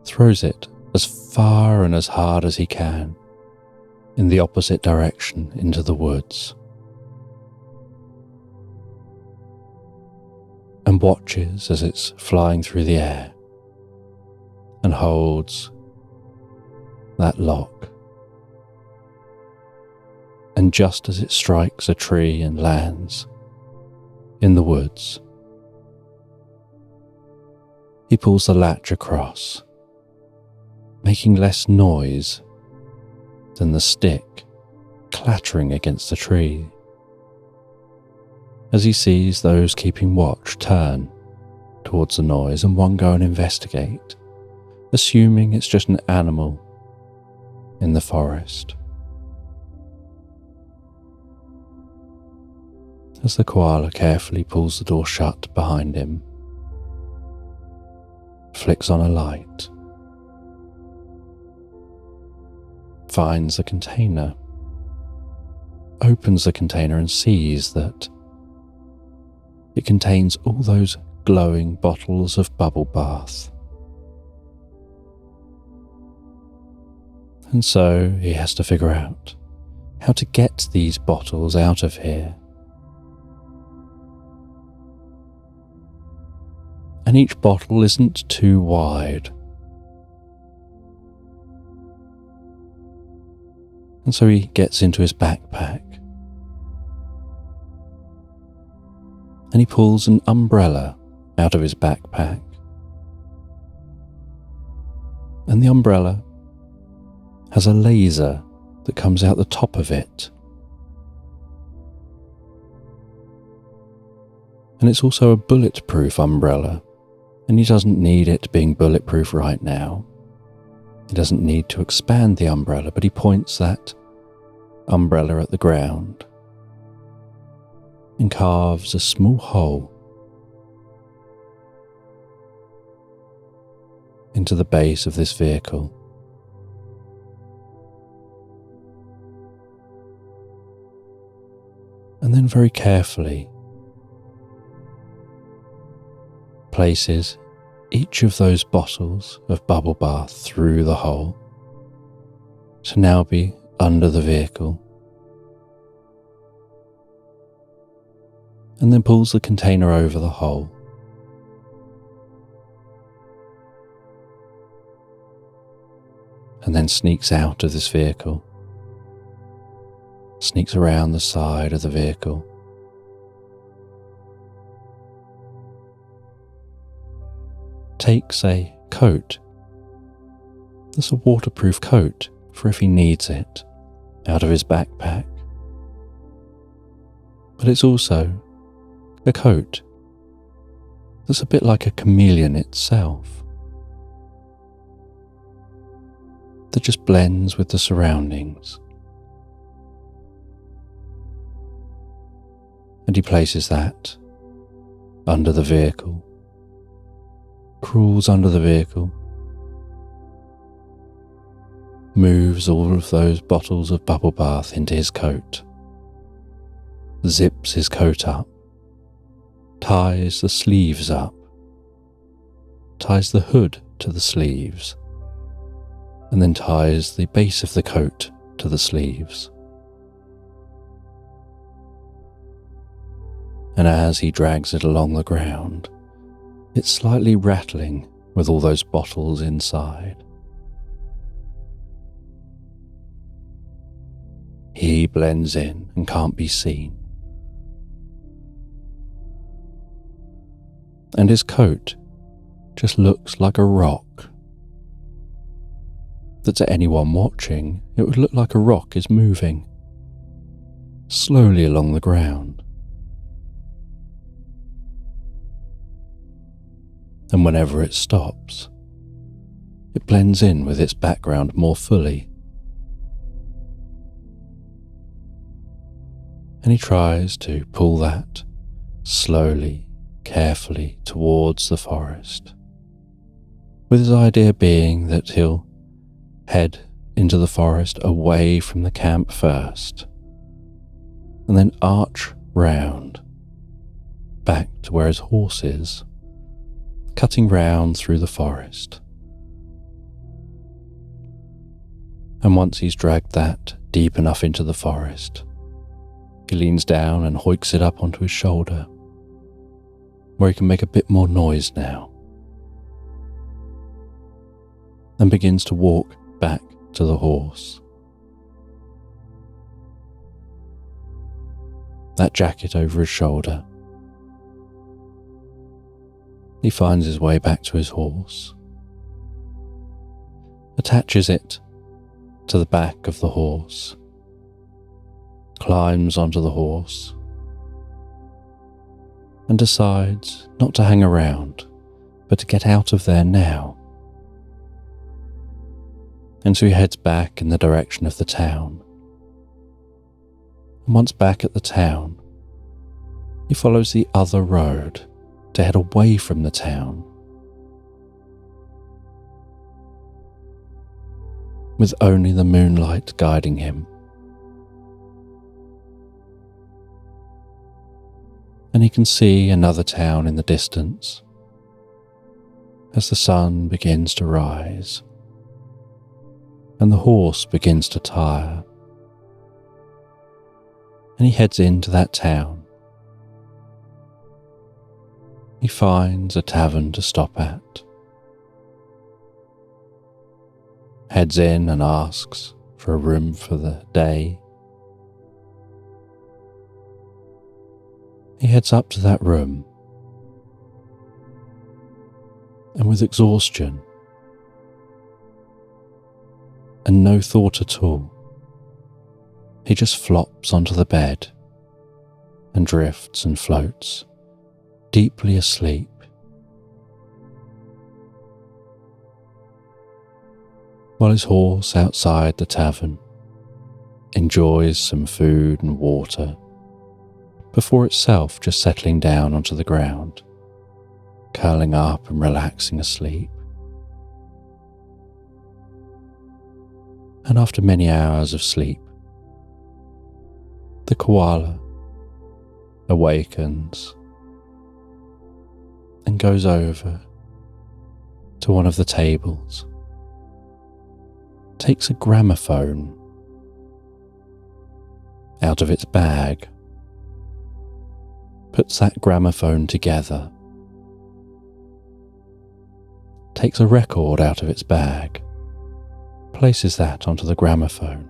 throws it as far and as hard as he can in the opposite direction into the woods, and watches as it's flying through the air and holds that lock. And just as it strikes a tree and lands in the woods, he pulls the latch across, making less noise than the stick clattering against the tree, as he sees those keeping watch turn towards the noise and one go and investigate, assuming it's just an animal in the forest. As the koala carefully pulls the door shut behind him, flicks on a light, finds the container, opens the container and sees that it contains all those glowing bottles of bubble bath. And so he has to figure out how to get these bottles out of here. And each bottle isn't too wide. And so he gets into his backpack and he pulls an umbrella out of his backpack. And the umbrella has a laser that comes out the top of it. And it's also a bulletproof umbrella. And he doesn't need it being bulletproof right now. He doesn't need to expand the umbrella, but he points that umbrella at the ground and carves a small hole into the base of this vehicle. And then very carefully places each of those bottles of bubble bath through the hole to now be under the vehicle, and then pulls the container over the hole. And then sneaks out of this vehicle, sneaks around the side of the vehicle, takes a coat that's a waterproof coat for if he needs it out of his backpack, but it's also a coat that's a bit like a chameleon itself, that just blends with the surroundings. And he places that under the vehicle, crawls under the vehicle, moves all of those bottles of bubble bath into his coat, zips his coat up, ties the sleeves up, ties the hood to the sleeves, and then ties the base of the coat to the sleeves. And as he drags it along the ground, it's slightly rattling with all those bottles inside. He blends in and can't be seen. And his coat just looks like a rock. That to anyone watching, it would look like a rock is moving slowly along the ground. And whenever it stops, it blends in with its background more fully. And he tries to pull that slowly, carefully towards the forest, with his idea being that he'll head into the forest away from the camp first, and then arch round back to where his horse is, cutting round through the forest. And once he's dragged that deep enough into the forest, he leans down and hoiks it up onto his shoulder, where he can make a bit more noise now, and begins to walk back to the horse. That jacket over his shoulder. He finds his way back to his horse, attaches it to the back of the horse, climbs onto the horse, and decides not to hang around, but to get out of there now. And so he heads back in the direction of the town. And once back at the town, he follows the other road to head away from the town, with only the moonlight guiding him. And he can see another town in the distance as the sun begins to rise and the horse begins to tire. And he heads into that town. He finds a tavern to stop at, heads in and asks for a room for the day. He heads up to that room, and with exhaustion and no thought at all, he just flops onto the bed and drifts and floats, deeply asleep. While his horse outside the tavern enjoys some food and water before itself just settling down onto the ground, curling up and relaxing asleep. And after many hours of sleep, the koala awakens and goes over to one of the tables, takes a gramophone out of its bag, puts that gramophone together, takes a record out of its bag, places that onto the gramophone,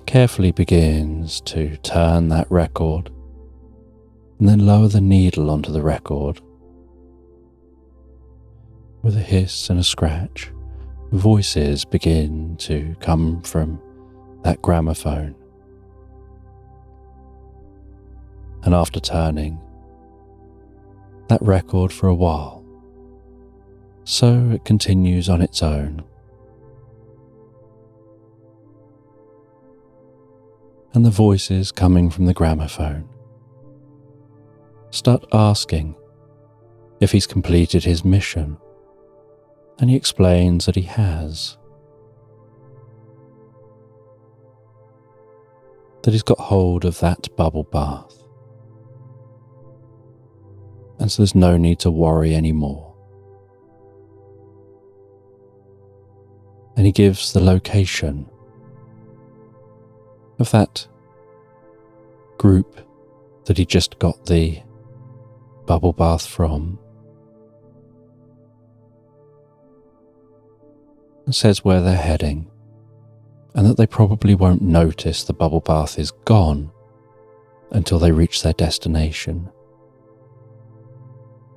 carefully begins to turn that record and then lower the needle onto the record. With a hiss and a scratch, voices begin to come from that gramophone. And after turning that record for a while, so it continues on its own. And the voices coming from the gramophone start asking if he's completed his mission, and he explains that he has. That he's got hold of that bubble bath, and so there's no need to worry anymore. And he gives the location of that group that he just got the bubble bath from, and says where they're heading, and that they probably won't notice the bubble bath is gone until they reach their destination.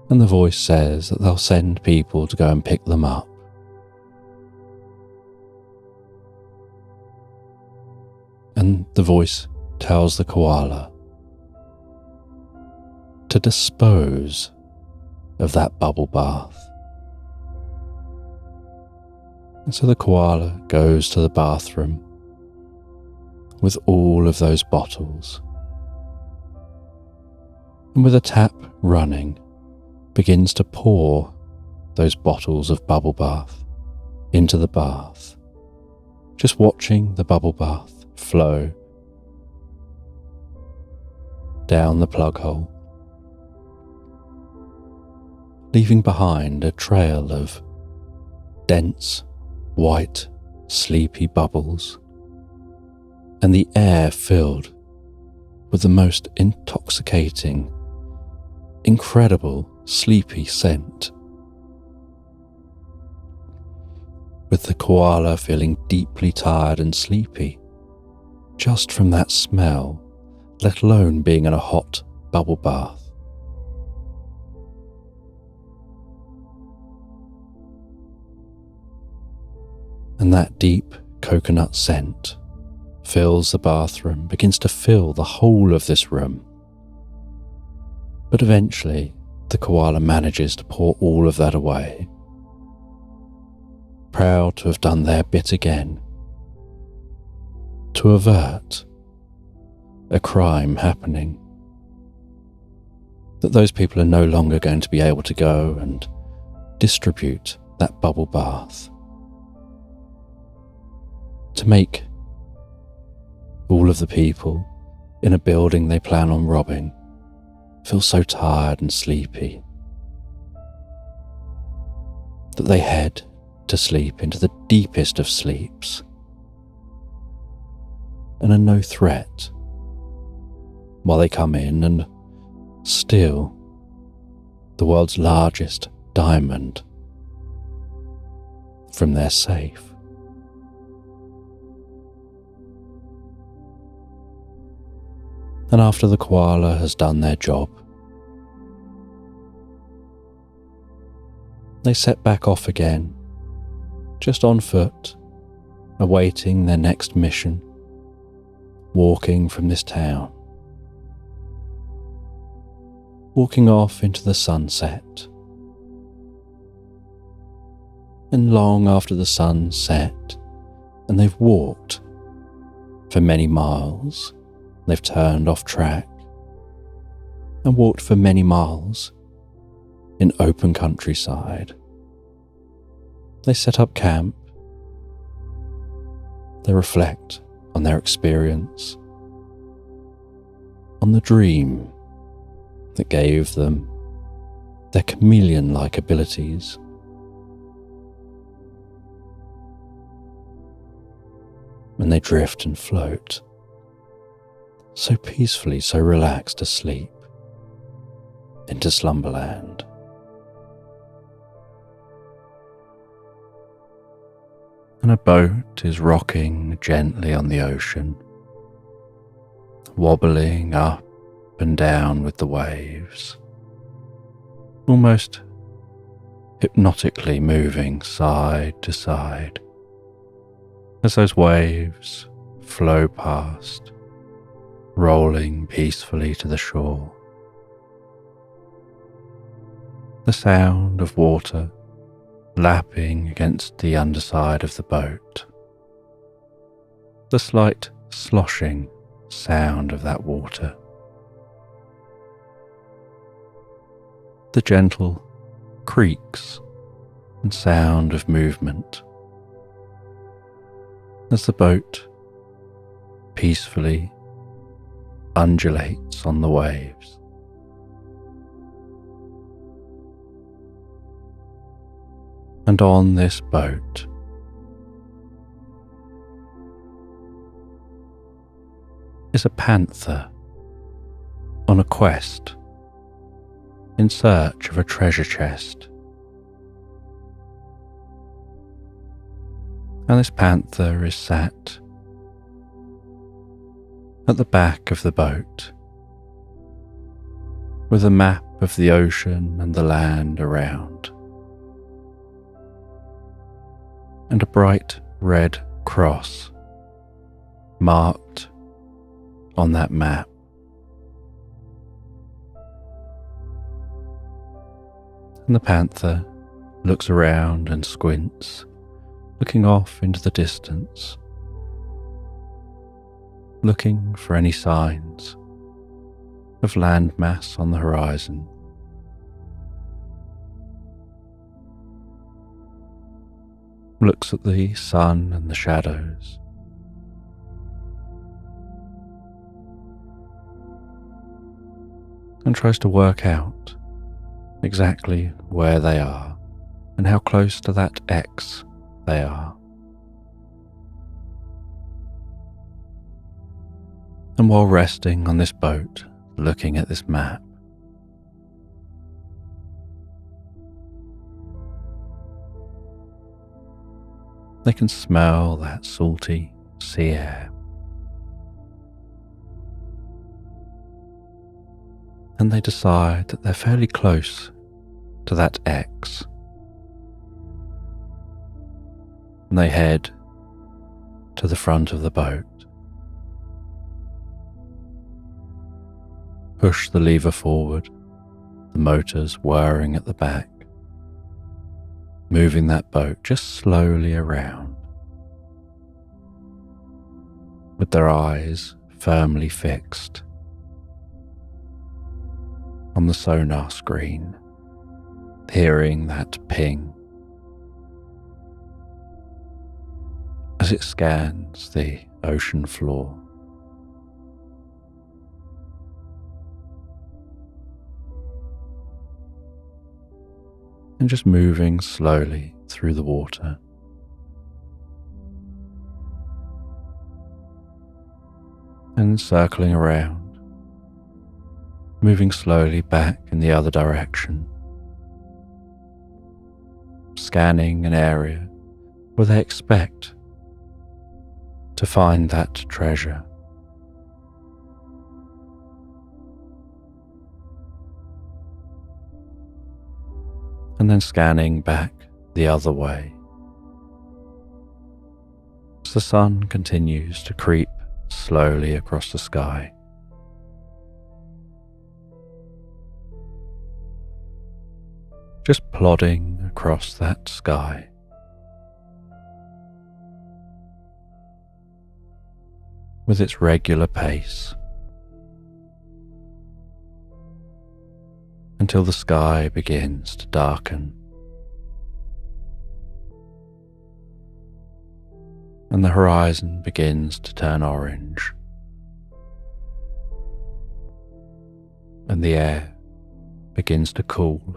And the voice says that they'll send people to go and pick them up. And the voice tells the koala to dispose of that bubble bath. And so the koala goes to the bathroom, with all of those bottles, and with a tap running, begins to pour those bottles of bubble bath into the bath, just watching the bubble bath flow down the plug hole, leaving behind a trail of dense, white, sleepy bubbles, and the air filled with the most intoxicating, incredible, sleepy scent, with the koala feeling deeply tired and sleepy just from that smell, let alone being in a hot bubble bath. And that deep coconut scent fills the bathroom, begins to fill the whole of this room. But eventually, the koala manages to pour all of that away, proud to have done their bit again, to avert a crime happening, that those people are no longer going to be able to go and distribute that bubble bath, to make all of the people in a building they plan on robbing feel so tired and sleepy that they head to sleep into the deepest of sleeps and are no threat while they come in and steal the world's largest diamond from their safe. And after the koala has done their job, they set back off again, just on foot, awaiting their next mission, walking from this town, walking off into the sunset. And long after the sun set, and they've walked for many miles, they've turned off track and walked for many miles in open countryside. They set up camp. They reflect on their experience, on the dream that gave them their chameleon-like abilities. And they drift and float, so peacefully, so relaxed asleep, into Slumberland. And a boat is rocking gently on the ocean, wobbling up and down with the waves, almost hypnotically moving side to side as those waves flow past, rolling peacefully to the shore. The sound of water lapping against the underside of the boat, the slight sloshing sound of that water, the gentle creaks and sound of movement as the boat peacefully undulates on the waves. And on this boat is a panther on a quest in search of a treasure chest. And this panther is sat at the back of the boat with a map of the ocean and the land around, and a bright red cross marked on that map. And the panther looks around and squints, looking off into the distance, looking for any signs of landmass on the horizon. Looks at the sun and the shadows. And tries to work out exactly where they are and how close to that X they are. And while resting on this boat, looking at this map, they can smell that salty sea air. And they decide that they're fairly close to that X. And they head to the front of the boat. Push the lever forward, the motors whirring at the back, moving that boat just slowly around, with their eyes firmly fixed on the sonar screen, hearing that ping as it scans the ocean floor. And just moving slowly through the water. And circling around, moving slowly back in the other direction, scanning an area where they expect to find that treasure. And then scanning back the other way as the sun continues to creep slowly across the sky. Just plodding across that sky. With its regular pace, until the sky begins to darken and the horizon begins to turn orange and the air begins to cool.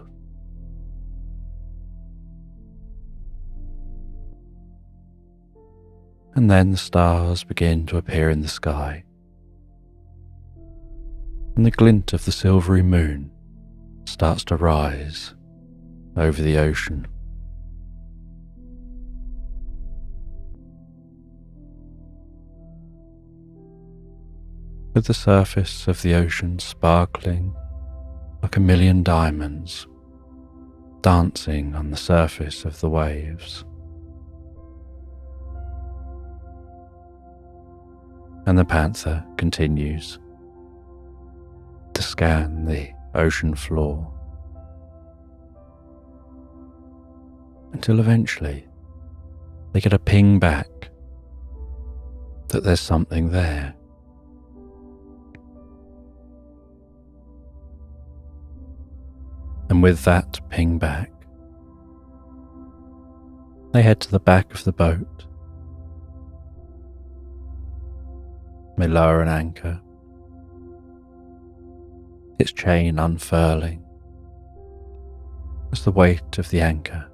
And then the stars begin to appear in the sky, and the glint of the silvery moon starts to rise over the ocean. With the surface of the ocean sparkling like a million diamonds dancing on the surface of the waves. And the panther continues to scan the ocean floor until eventually they get a ping back that there's something there. And with that ping back, they head to the back of the boat. They lower an anchor, its chain unfurling as the weight of the anchor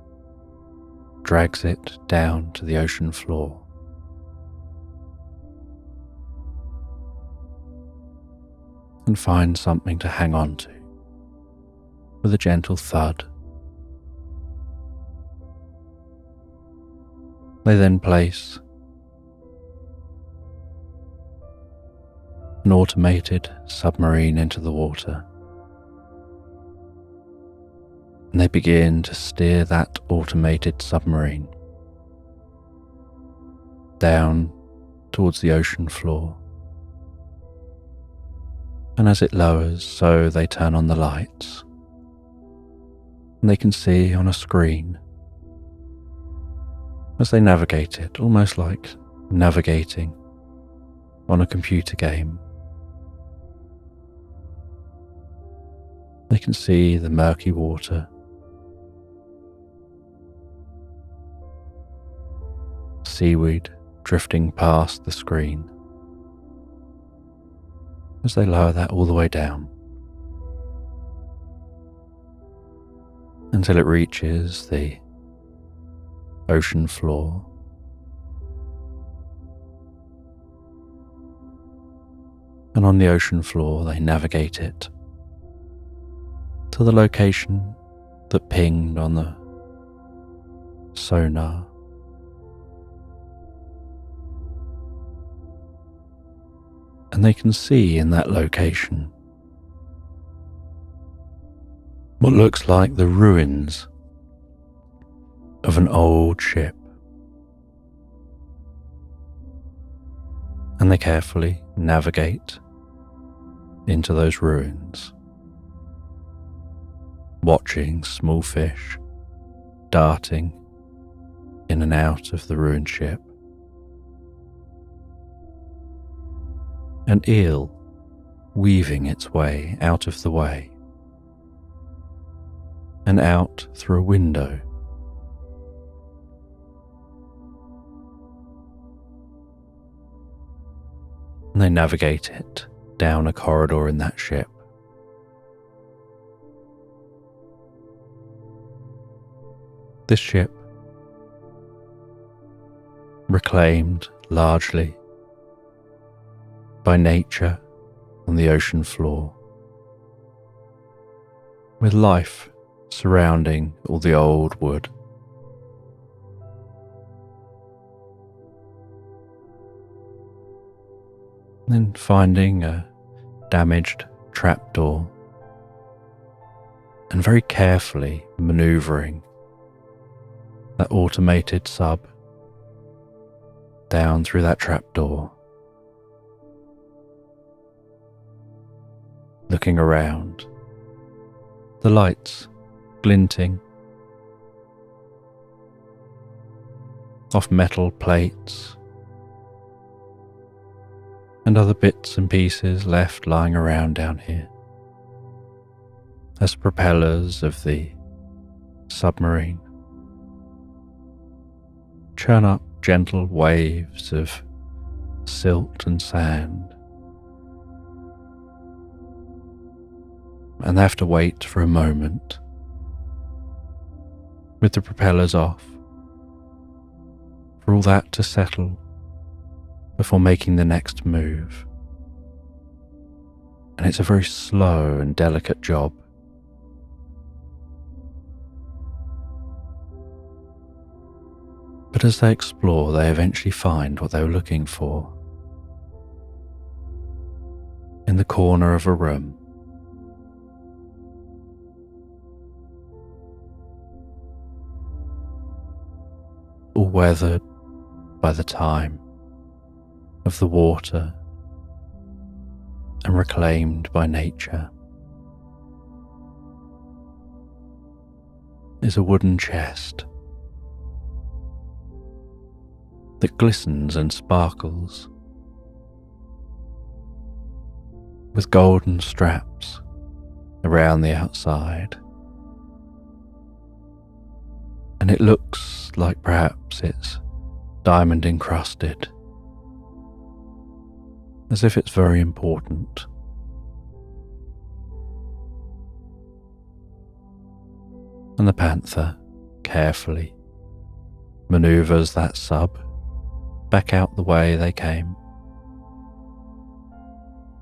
drags it down to the ocean floor. And find something to hang on to with a gentle thud. They then place an automated submarine into the water, and they begin to steer that automated submarine down towards the ocean floor. And as it lowers, so they turn on the lights, and they can see on a screen as they navigate it, almost like navigating on a computer game. They can see the murky water, seaweed drifting past the screen as they lower that all the way down until it reaches the ocean floor. And on the ocean floor they navigate it to the location that pinged on the sonar. And they can see in that location what looks like the ruins of an old ship. And they carefully navigate into those ruins, watching small fish darting in and out of the ruined ship. An eel weaving its way out of the way and out through a window. And they navigate it down a corridor in that ship. This ship, reclaimed largely by nature on the ocean floor, with life surrounding all the old wood. And then finding a damaged trapdoor and very carefully manoeuvring that automated sub down through that trapdoor, looking around, the lights glinting off metal plates and other bits and pieces left lying around down here as propellers of the submarine churn up gentle waves of silt and sand, and they have to wait for a moment with the propellers off for all that to settle before making the next move. And it's a very slow and delicate job. But as they explore, they eventually find what they were looking for. In the corner of a room, all weathered by the time of the water and reclaimed by nature, is a wooden chest that glistens and sparkles with golden straps around the outside. And it looks like perhaps it's diamond encrusted, as if it's very important. And the panther carefully maneuvers that sub back out the way they came,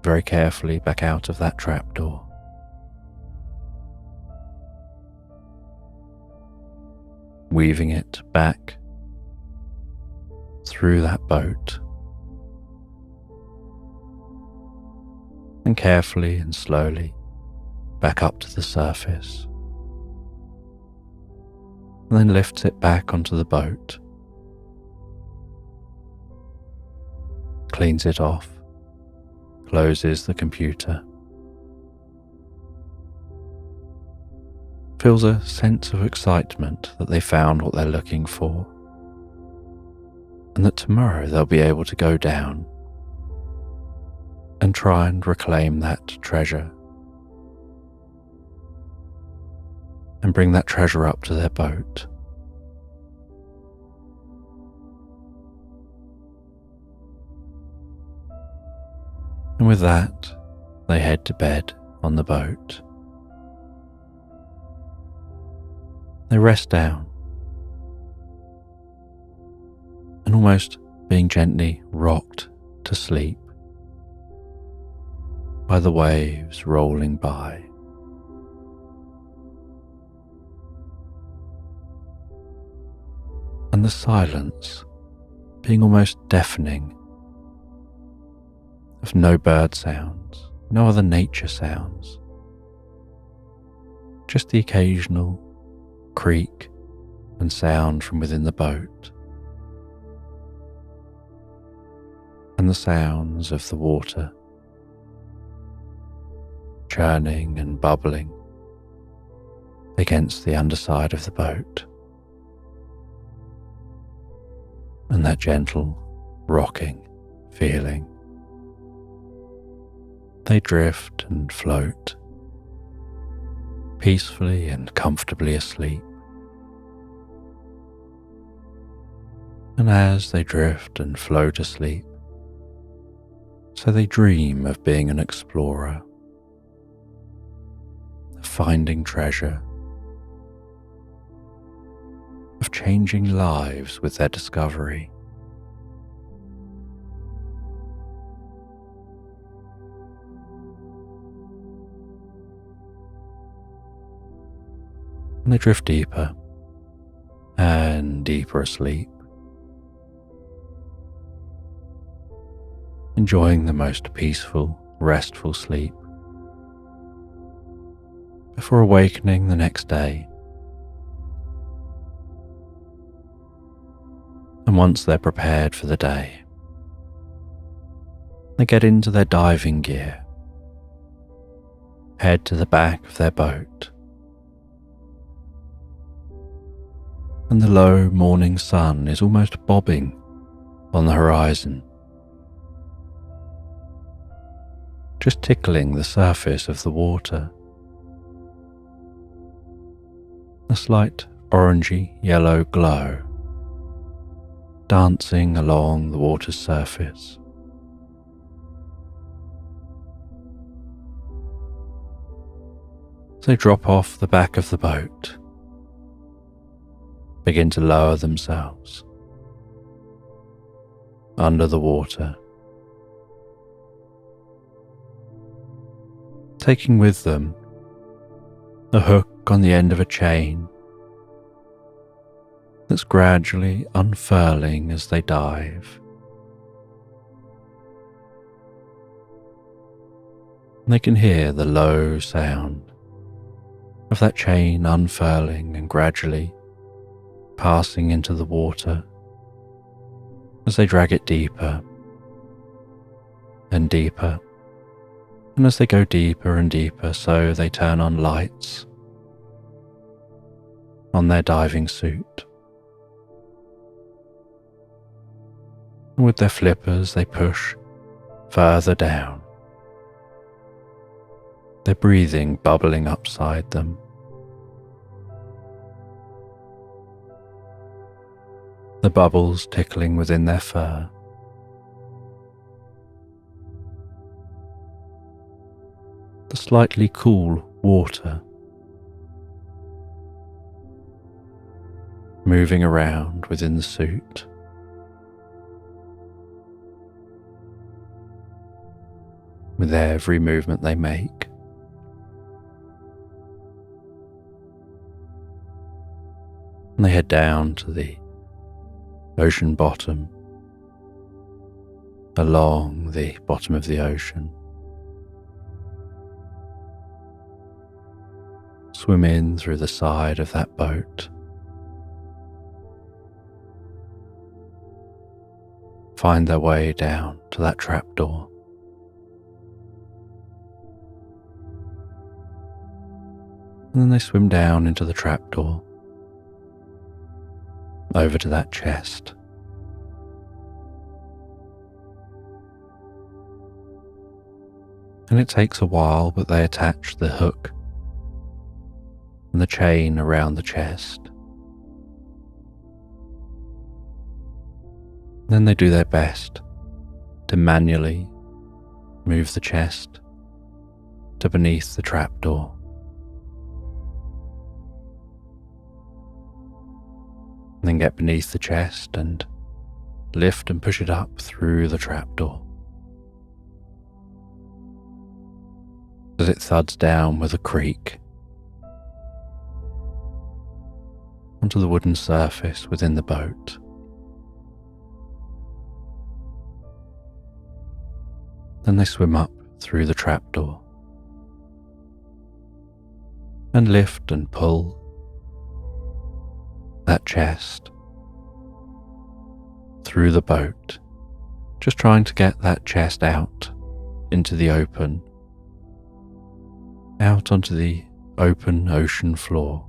very carefully back out of that trapdoor. Weaving it back through that boat, and carefully and slowly back up to the surface, and then lifts it back onto the boat, cleans it off, closes the computer, feels a sense of excitement that they found what they're looking for, and that tomorrow they'll be able to go down and try and reclaim that treasure and bring that treasure up to their boat. And with that, they head to bed on the boat. They rest down and almost being gently rocked to sleep by the waves rolling by. And the silence being almost deafening, of no bird sounds, no other nature sounds, just the occasional creak and sound from within the boat, and the sounds of the water churning and bubbling against the underside of the boat, and that gentle rocking feeling. They drift and float, peacefully and comfortably asleep. And as they drift and float asleep, so they dream of being an explorer, of finding treasure, of changing lives with their discovery. And they drift deeper and deeper asleep, enjoying the most peaceful, restful sleep, before awakening the next day. And once they're prepared for the day, they get into their diving gear, head to the back of their boat, and the low morning sun is almost bobbing on the horizon, just tickling the surface of the water. A slight orangey yellow glow dancing along the water's surface. They drop off the back of the boat, begin to lower themselves under the water, taking with them a hook on the end of a chain that's gradually unfurling as they dive. And they can hear the low sound of that chain unfurling and gradually passing into the water as they drag it deeper and deeper. And as they go deeper and deeper, so they turn on lights on their diving suit. And with their flippers, they push further down, their breathing bubbling upside them. The bubbles tickling within their fur. The slightly cool water moving around within the suit. With every movement they make. And they head down to the ocean bottom, along the bottom of the ocean. Swim in through the side of that boat. Find their way down to that trapdoor. And then they swim down into the trapdoor, over to that chest. And it takes a while, but they attach the hook and the chain around the chest. Then they do their best to manually move the chest to beneath the trapdoor. Then get beneath the chest and lift and push it up through the trapdoor. As it thuds down with a creak onto the wooden surface within the boat. Then they swim up through the trapdoor and lift and pull that chest through the boat, just trying to get that chest out into the open, out onto the open ocean floor.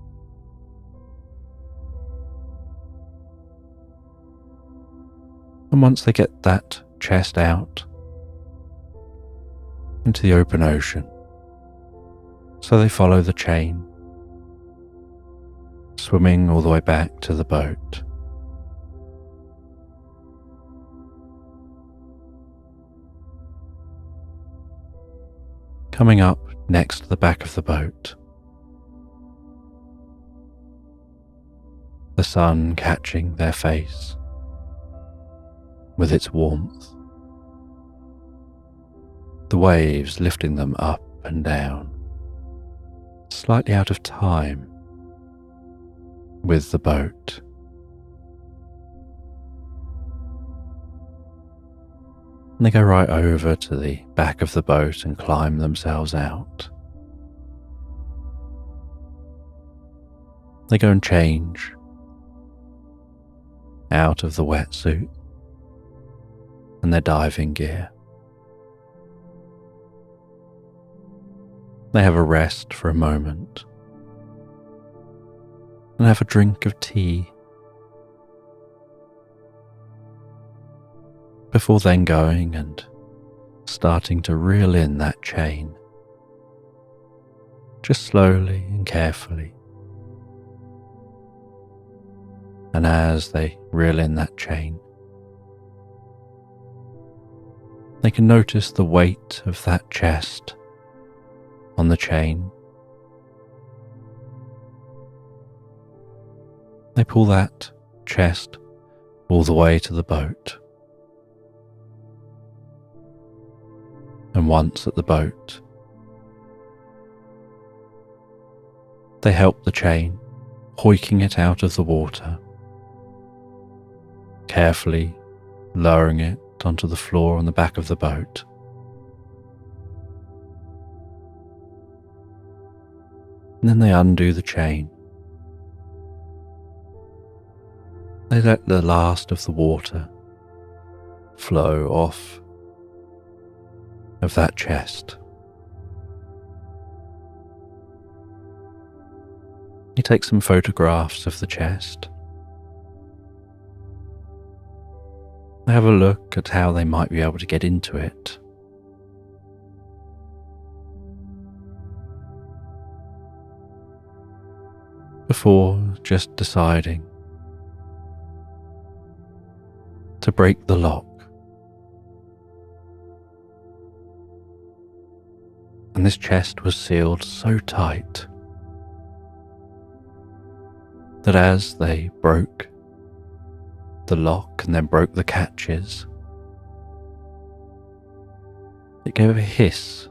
And once they get that chest out into the open ocean, so they follow the chain, swimming all the way back to the boat. Coming up next to the back of the boat, the sun catching their face with its warmth, the waves lifting them up and down, slightly out of time with the boat. And they go right over to the back of the boat and climb themselves out. They go and change out of the wetsuit and their diving gear. They have a rest for a moment and have a drink of tea before then going and starting to reel in that chain, just slowly and carefully. And as they reel in that chain, they can notice the weight of that chest on the chain. They pull that chest all the way to the boat. And once at the boat, they help the chain, hoiking it out of the water, carefully lowering it onto the floor on the back of the boat. And then they undo the chain. They let the last of the water flow off of that chest. You take some photographs of the chest. They have a look at how they might be able to get into it. Before just deciding to break the lock. And this chest was sealed so tight that as they broke the lock and then broke the catches, it gave a hiss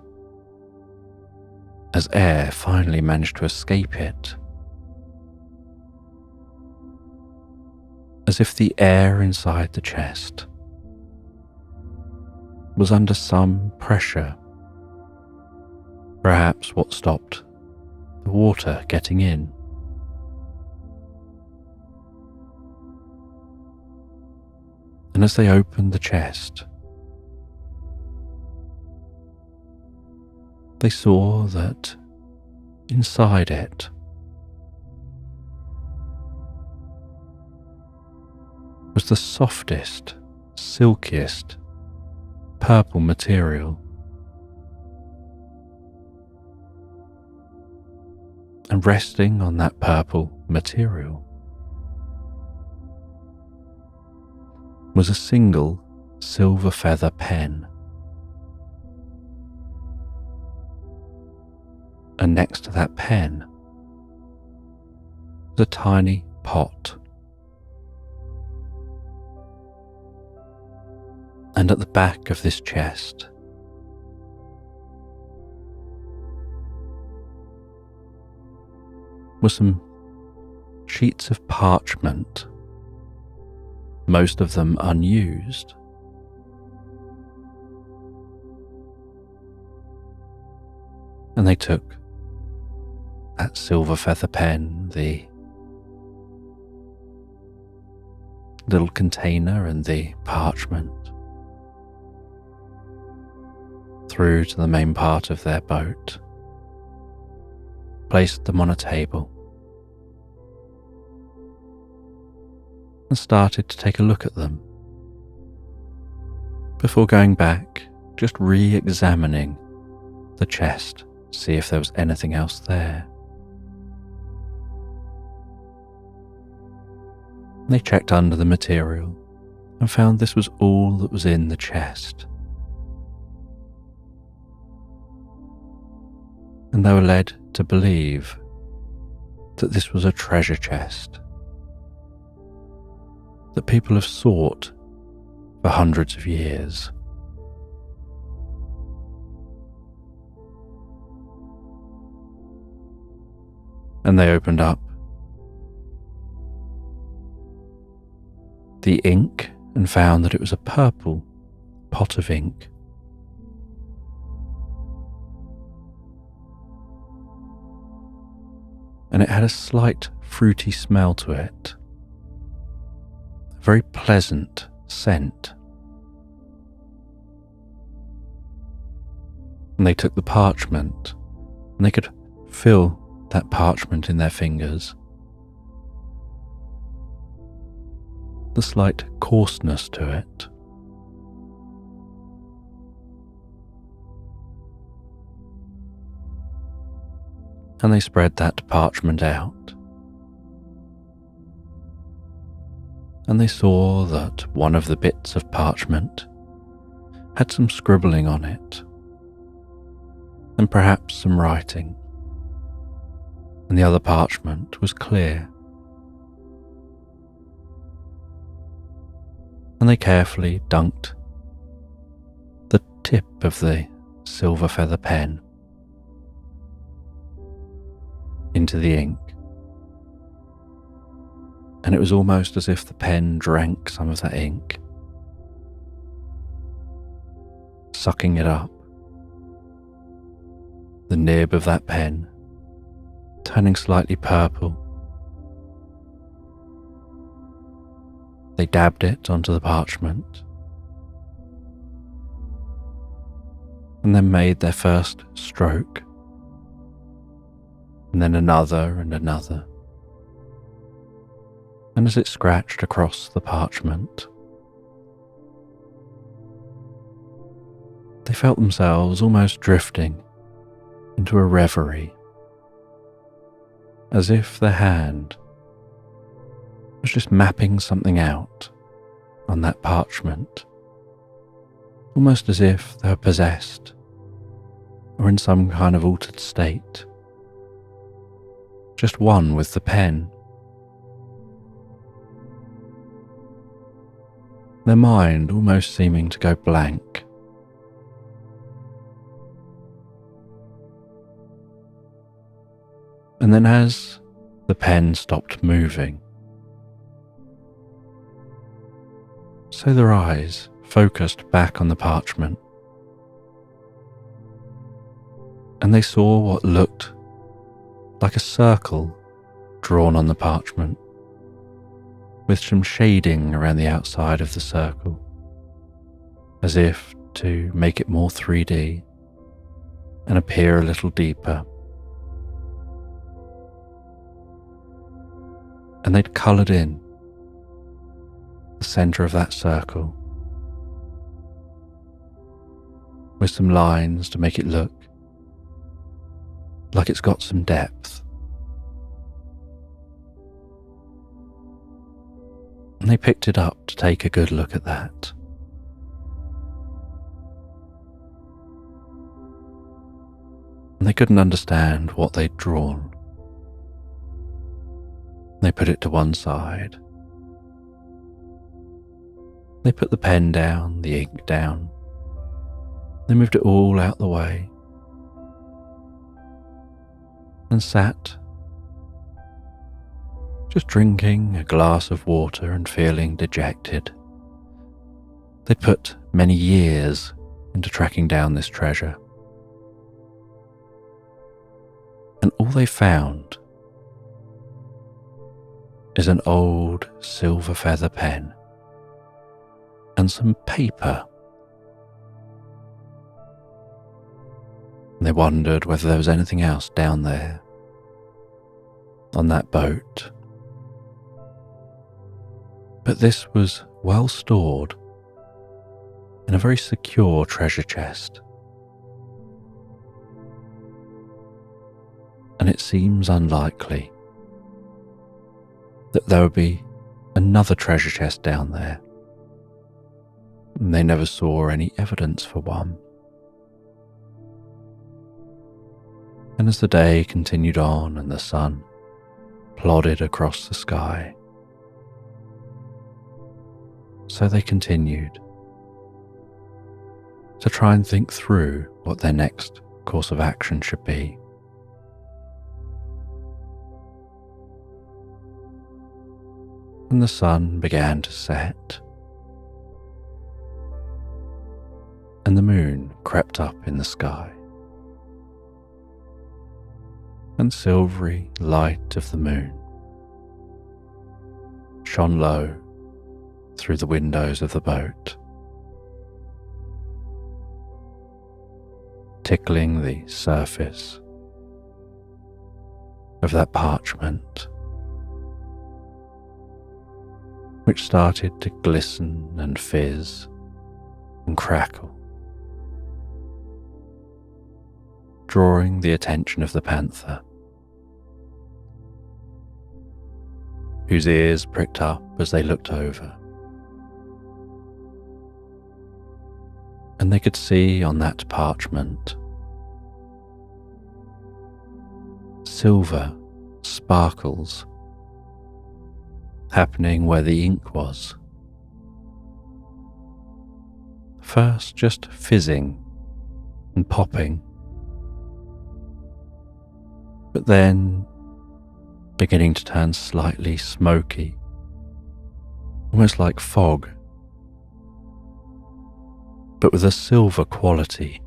as air finally managed to escape it, as if the air inside the chest was under some pressure, perhaps what stopped the water getting in. And as they opened the chest, they saw that inside it was the softest, silkiest purple material and resting on that purple material was a single silver feather pen. And next to that pen was a tiny pot. And at the back of this chest were some sheets of parchment, most of them unused. And they took that silver feather pen, the little container and the parchment, through to the main part of their boat, placed them on a table, and started to take a look at them before going back, just re-examining the chest, see if there was anything else there. They checked under the material and found this was all that was in the chest. And they were led to believe that this was a treasure chest that people have sought for hundreds of years. And they opened up the ink and found that it was a purple pot of ink. And it had a slight fruity smell to it, a very pleasant scent. And they took the parchment, and they could feel that parchment in their fingers, the slight coarseness to it. And they spread that parchment out, and they saw that one of the bits of parchment had some scribbling on it, and perhaps some writing, and the other parchment was clear. And they carefully dunked the tip of the silver feather pen into the ink, and it was almost as if the pen drank some of that ink, sucking it up, the nib of that pen turning slightly purple. They dabbed it onto the parchment and then made their first stroke, and then another and another. And as it scratched across the parchment, they felt themselves almost drifting into a reverie, as if their hand was just mapping something out on that parchment, almost as if they were possessed or in some kind of altered state, just one with the pen. Their mind almost seeming to go blank. And then as the pen stopped moving, so their eyes focused back on the parchment, and they saw what looked like a circle drawn on the parchment, with some shading around the outside of the circle, as if to make it more 3D and appear a little deeper. And they'd coloured in the centre of that circle with some lines to make it look like it's got some depth and they picked it up to take a good look at that. And they couldn't understand what they'd drawn. They put it to one side. They put the pen down, the ink down. They moved it all out the way and sat just drinking a glass of water and feeling dejected. They'd put many years into tracking down this treasure. And all they found is an old silver feather pen and some paper. And they wondered whether there was anything else down there on that boat. But this was well stored in a very secure treasure chest. And it seems unlikely that there would be another treasure chest down there. And they never saw any evidence for one. And as the day continued on and the sun plodded across the sky, so they continued to try and think through what their next course of action should be. And the sun began to set, and the moon crept up in the sky, and silvery light of the moon shone low through the windows of the boat, tickling the surface of that parchment, which started to glisten and fizz and crackle, drawing the attention of the panther, whose ears pricked up as they looked over. And they could see on that parchment silver sparkles happening where the ink was. First just fizzing and popping, but then beginning to turn slightly smoky, almost like fog, but with a silver quality.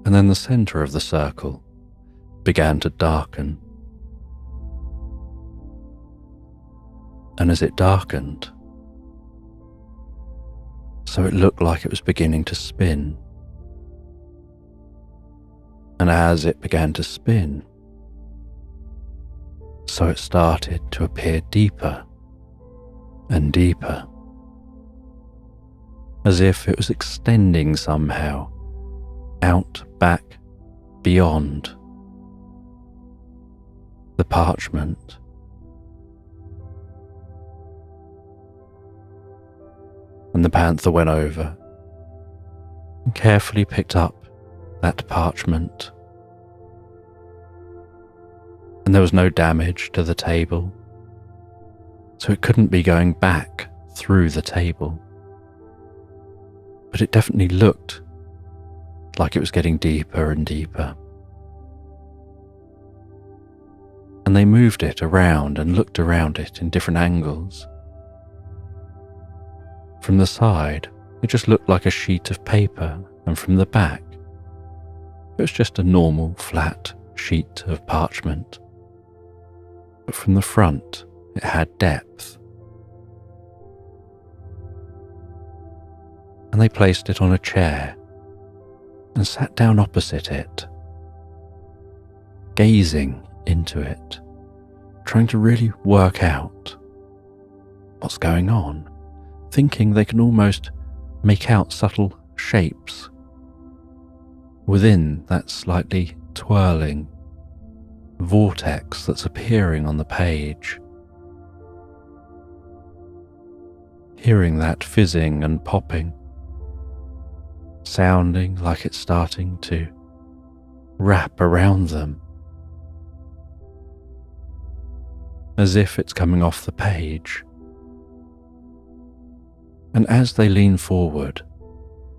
And then the center of the circle began to darken. And as it darkened, so it looked like it was beginning to spin. And as it began to spin, so it started to appear deeper and deeper, as if it was extending somehow out, back, beyond the parchment. And the panther went over and carefully picked up that parchment. And there was no damage to the table, so it couldn't be going back through the table. But it definitely looked like it was getting deeper and deeper. And they moved it around and looked around it in different angles. From the side, it just looked like a sheet of paper, and from the back, it was just a normal flat sheet of parchment. But from the front, it had depth. And they placed it on a chair and sat down opposite it, gazing into it, trying to really work out what's going on, thinking they can almost make out subtle shapes within that slightly twirling vortex that's appearing on the page, hearing that fizzing and popping, sounding like it's starting to wrap around them, as if it's coming off the page. And as they lean forward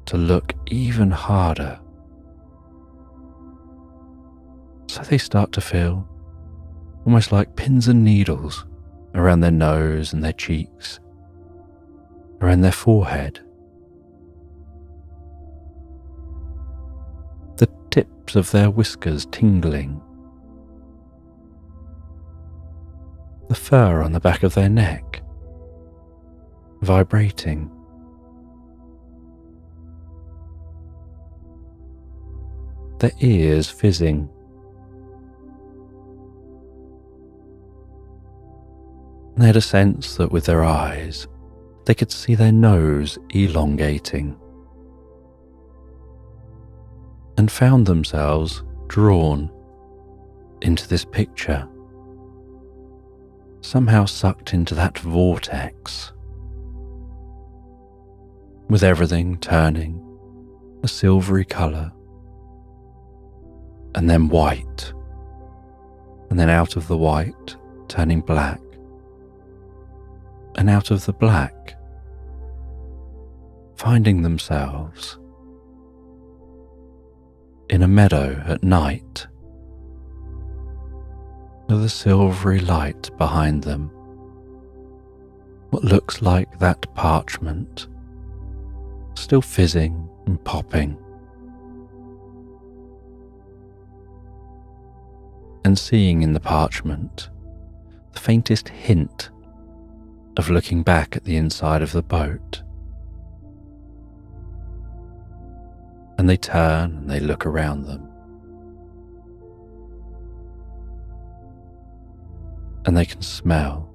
to look even harder, so they start to feel almost like pins and needles around their nose and their cheeks, around their forehead. The tips of their whiskers tingling, the fur on the back of their neck vibrating. Their ears fizzing. They had a sense that with their eyes, they could see their nose elongating, and found themselves drawn into this picture, somehow sucked into that vortex, with everything turning a silvery colour, and then white, and then out of the white turning black, and out of the black finding themselves in a meadow at night, with a silvery light behind them, what looks like that parchment still fizzing and popping, and seeing in the parchment the faintest hint of looking back at the inside of the boat. And they turn and they look around them, and they can smell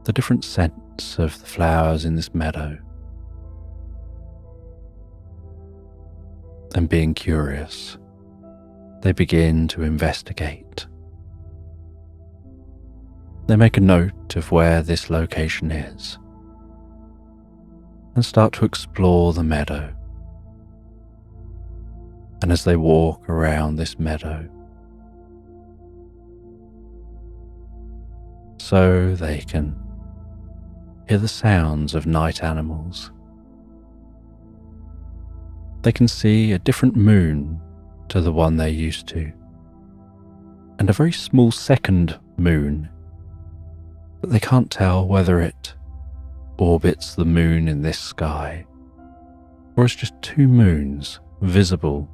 the different scents of the flowers in this meadow. And being curious, they begin to investigate. They make a note of where this location is and start to explore the meadow. And as they walk around this meadow, so they can hear the sounds of night animals. They can see a different moon to the one they're used to, and a very small second moon, but they can't tell whether it orbits the moon in this sky, or it's just two moons visible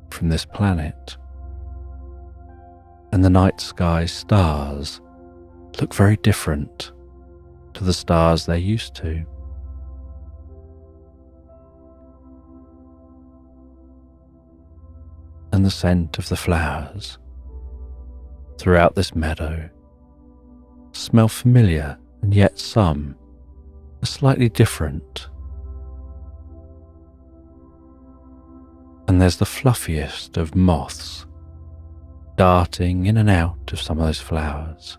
from this planet. And the night sky stars look very different to the stars they're used to. And the scent of the flowers throughout this meadow smell familiar, and yet some are slightly different. And there's the fluffiest of moths darting in and out of some of those flowers,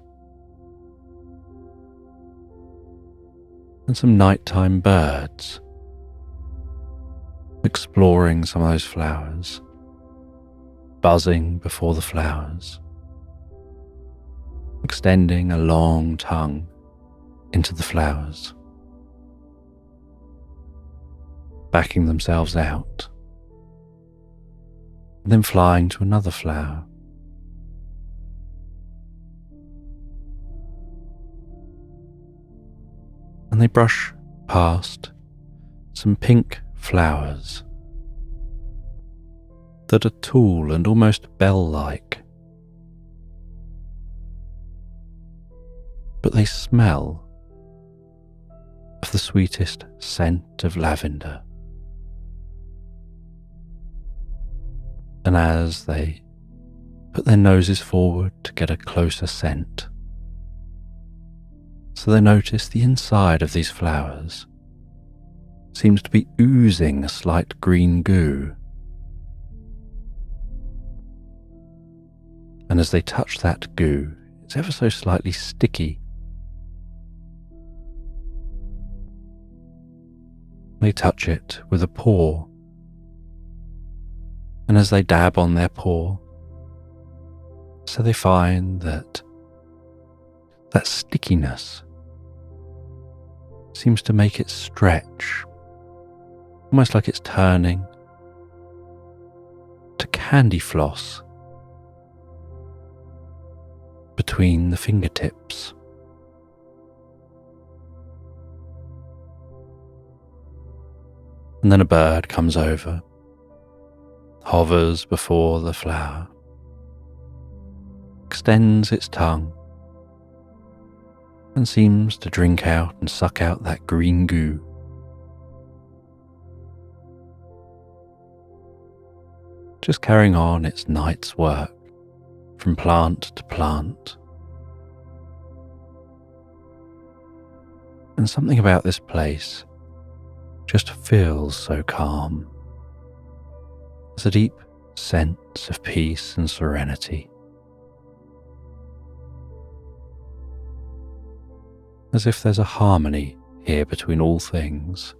and some nighttime birds exploring some of those flowers, buzzing before the flowers, extending a long tongue into the flowers, backing themselves out, and then flying to another flower. And they brush past some pink flowers that are tall and almost bell-like, but they smell of the sweetest scent of lavender. And as they put their noses forward to get a closer scent, so they notice the inside of these flowers seems to be oozing a slight green goo. and as they touch that goo, it's ever so slightly sticky. They touch it with a paw, and as they dab on their paw, so they find that stickiness seems to make it stretch, almost like it's turning to candy floss between the fingertips. And then a bird comes over, hovers before the flower, extends its tongue, and seems to drink out and suck out that green goo. Just carrying on its night's work from plant to plant. And something about this place just feels so calm. There's a deep sense of peace and serenity. As if there's a harmony here between all things.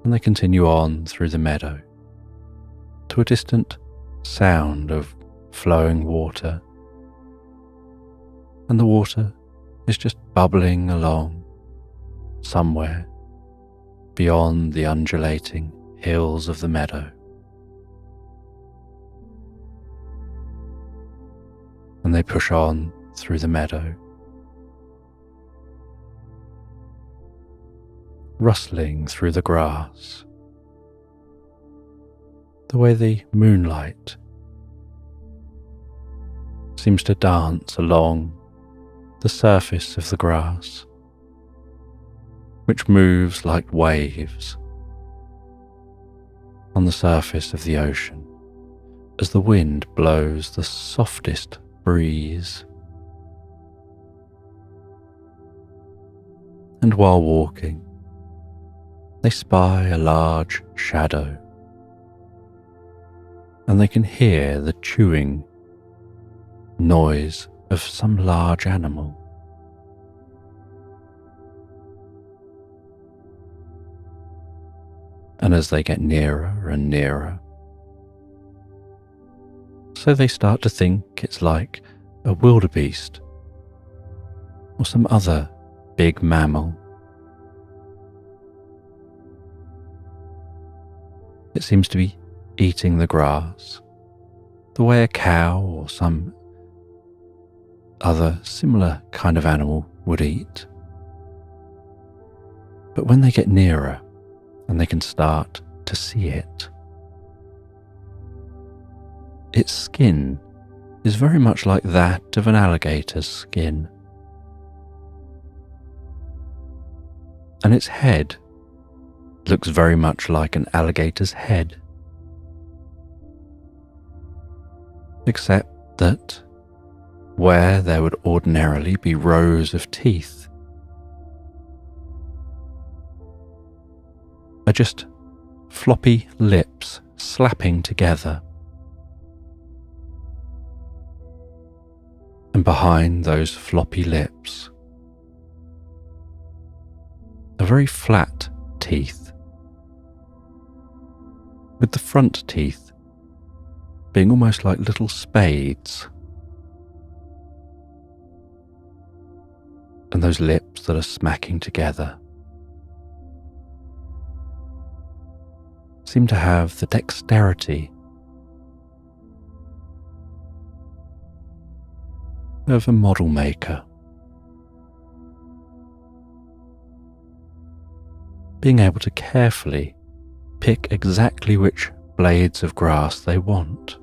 And they continue on through the meadow to a distant sound of flowing water. And the water is just bubbling along somewhere beyond the undulating hills of the meadow. And they push on through the meadow, rustling through the grass, the way the moonlight seems to dance along the surface of the grass, which moves like waves on the surface of the ocean as the wind blows the softest breeze. And while walking, they spy a large shadow, and they can hear the chewing noise of some large animal. And as they get nearer and nearer, so they start to think it's like a wildebeest or some other big mammal. It seems to be eating the grass the way a cow or some other similar kind of animal would eat. But when they get nearer and they can start to see it, its skin is very much like that of an alligator's skin. And its head looks very much like an alligator's head, except that where there would ordinarily be rows of teeth are just floppy lips slapping together. And behind those floppy lips are very flat teeth, with the front teeth being almost like little spades. And those lips that are smacking together seem to have the dexterity of a model maker, being able to carefully pick exactly which blades of grass they want,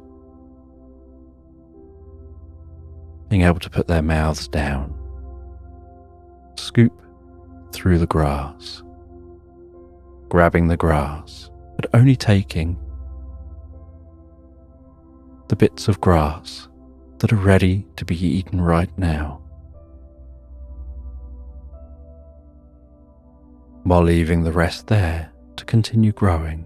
being able to put their mouths down, scoop through the grass, grabbing the grass, but only taking the bits of grass that are ready to be eaten right now, while leaving the rest there to continue growing.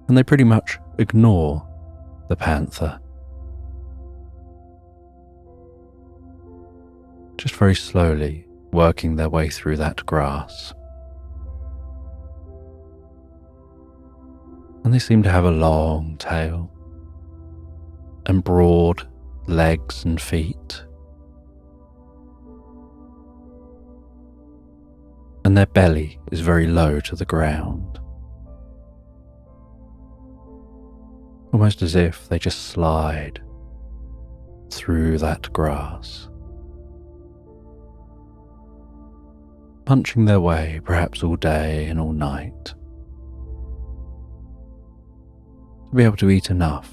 And they pretty much ignore the panther, just very slowly working their way through that grass. And they seem to have a long tail and broad legs and feet. And their belly is very low to the ground, almost as if they just slide through that grass, punching their way perhaps all day and all night to be able to eat enough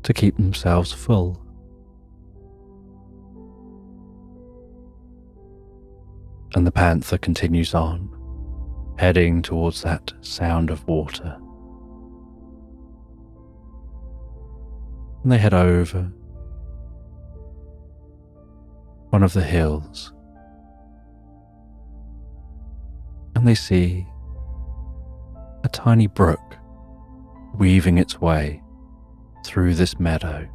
to keep themselves full. And the panther continues on, heading towards that sound of water. And they head over one of the hills, and they see a tiny brook weaving its way through this meadow,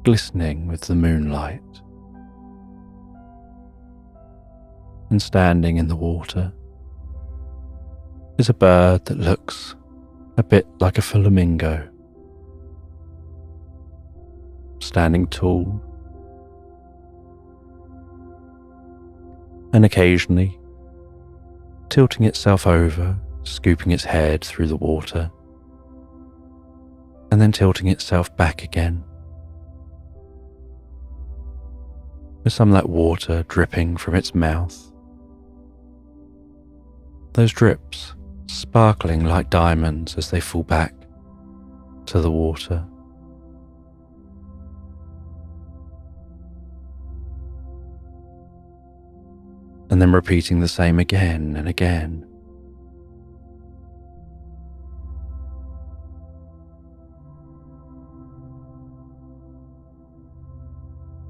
glistening with the moonlight. And standing in the water is a bird that looks a bit like a flamingo, standing tall, and occasionally tilting itself over, scooping its head through the water, and then tilting itself back again, with some of that water dripping from its mouth. Those drips sparkling like diamonds as they fall back to the water. And then repeating the same again and again.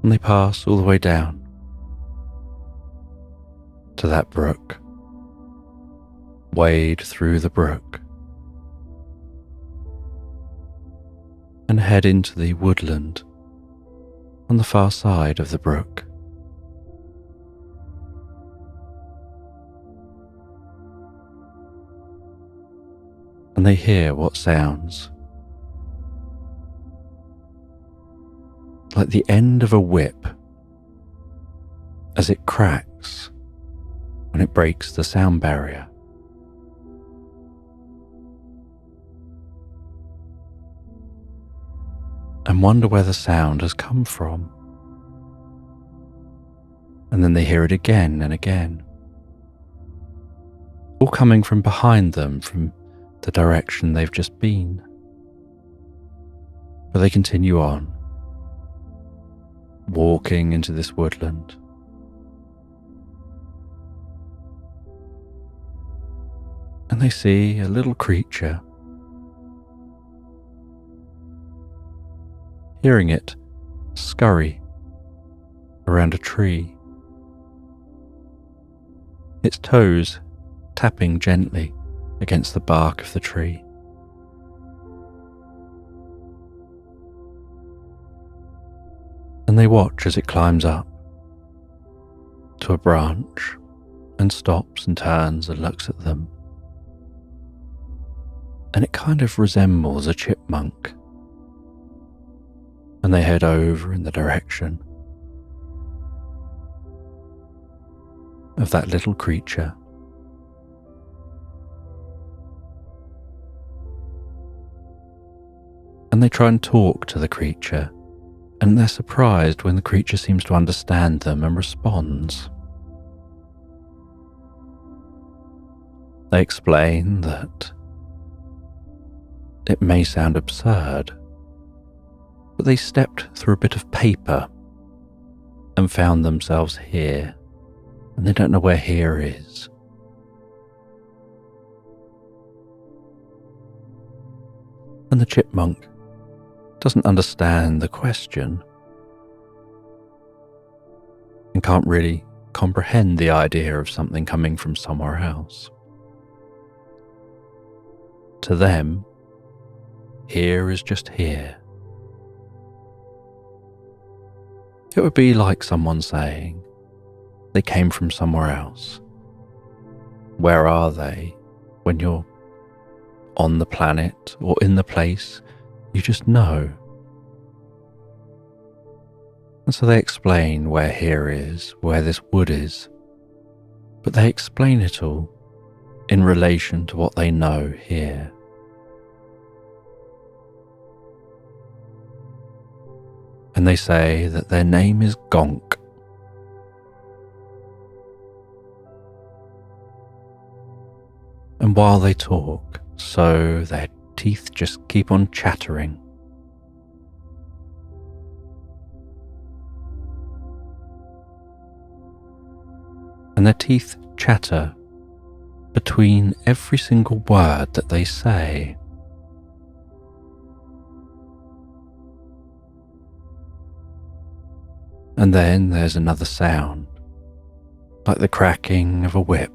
And they pass all the way down to that brook, wade through the brook, and head into the woodland on the far side of the brook. And they hear what sounds like the end of a whip as it cracks when it breaks the sound barrier. And wonder where the sound has come from. And then they hear it again and again, all coming from behind them, from the direction they've just been. But they continue on, walking into this woodland. And they see a little creature. Hearing it scurry around a tree, its toes tapping gently against the bark of the tree. And they watch as it climbs up to a branch and stops and turns and looks at them. And it kind of resembles a chipmunk. And they head over in the direction of that little creature. And they try and talk to the creature, and they're surprised when the creature seems to understand them and responds. They explain that it may sound absurd, but they stepped through a bit of paper and found themselves here, and they don't know where here is. And the chipmunk doesn't understand the question and can't really comprehend the idea of something coming from somewhere else. To them, here is just here. It would be like someone saying they came from somewhere else. Where are they when you're on the planet or in the place you just know? And so they explain where here is, where this wood is, but they explain it all in relation to what they know here. And they say that their name is Gonk. And while they talk, so their teeth just keep on chattering. And their teeth chatter between every single word that they say. And then there's another sound, like the cracking of a whip.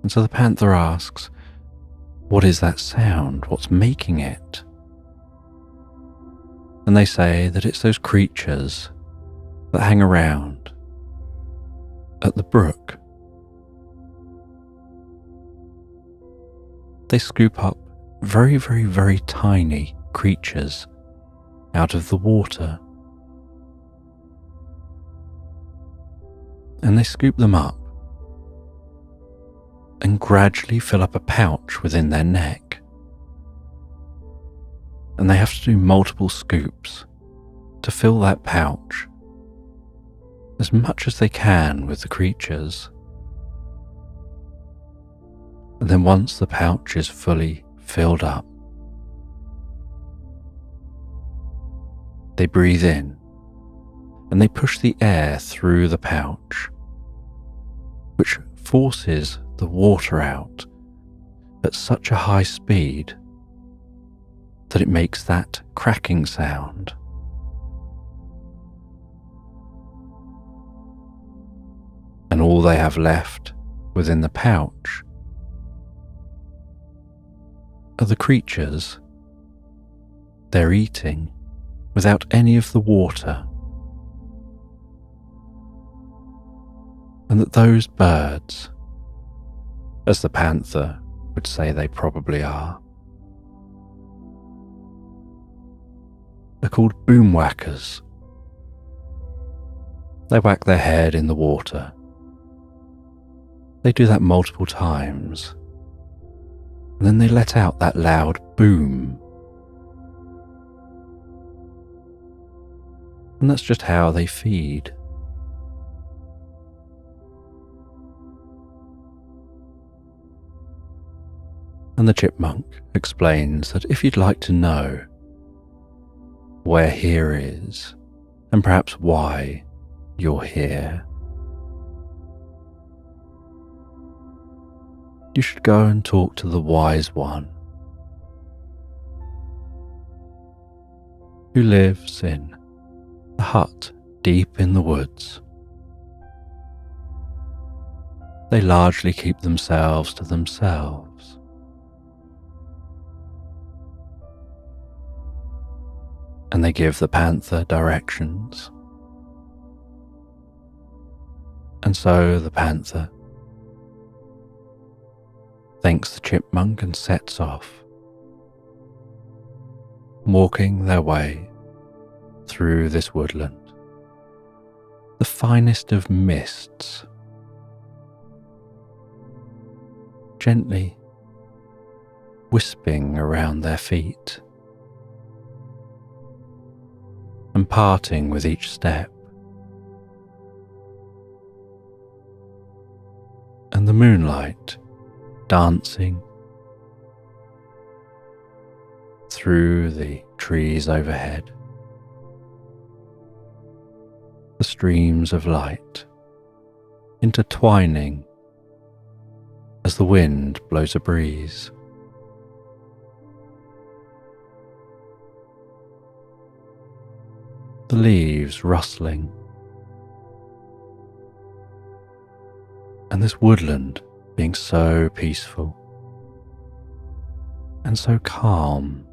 And so the panther asks, "What is that sound? What's making it?" And they say that it's those creatures that hang around at the brook. They scoop up very, very, very tiny creatures out of the water. And they scoop them up and gradually fill up a pouch within their neck. And they have to do multiple scoops to fill that pouch as much as they can with the creatures. And then once the pouch is fully filled up, they breathe in and they push the air through the pouch, which forces the water out at such a high speed that it makes that cracking sound. And all they have left within the pouch are the creatures they're eating without any of the water. And that those birds, as the panther would say they probably are called boomwhackers. They whack their head in the water. They do that multiple times, and then they let out that loud boom. And that's just how they feed. And the chipmunk explains that if you'd like to know where here is, and perhaps why you're here, you should go and talk to the wise one who lives in a hut deep in the woods. They largely keep themselves to themselves. And they give the panther directions. And so the panther thanks the chipmunk and sets off, walking their way through this woodland, the finest of mists, gently wisping around their feet and parting with each step. And the moonlight dancing through the trees overhead, the streams of light intertwining as the wind blows a breeze. the leaves rustling, and this woodland being so peaceful and so calm.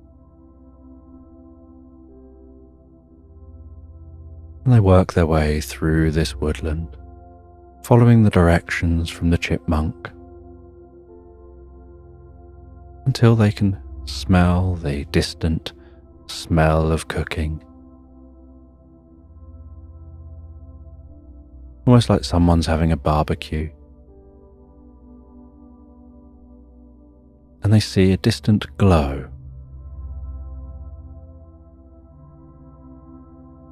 And they work their way through this woodland, following the directions from the chipmunk, until they can smell the distant smell of cooking. Almost like someone's having a barbecue. And they see a distant glow.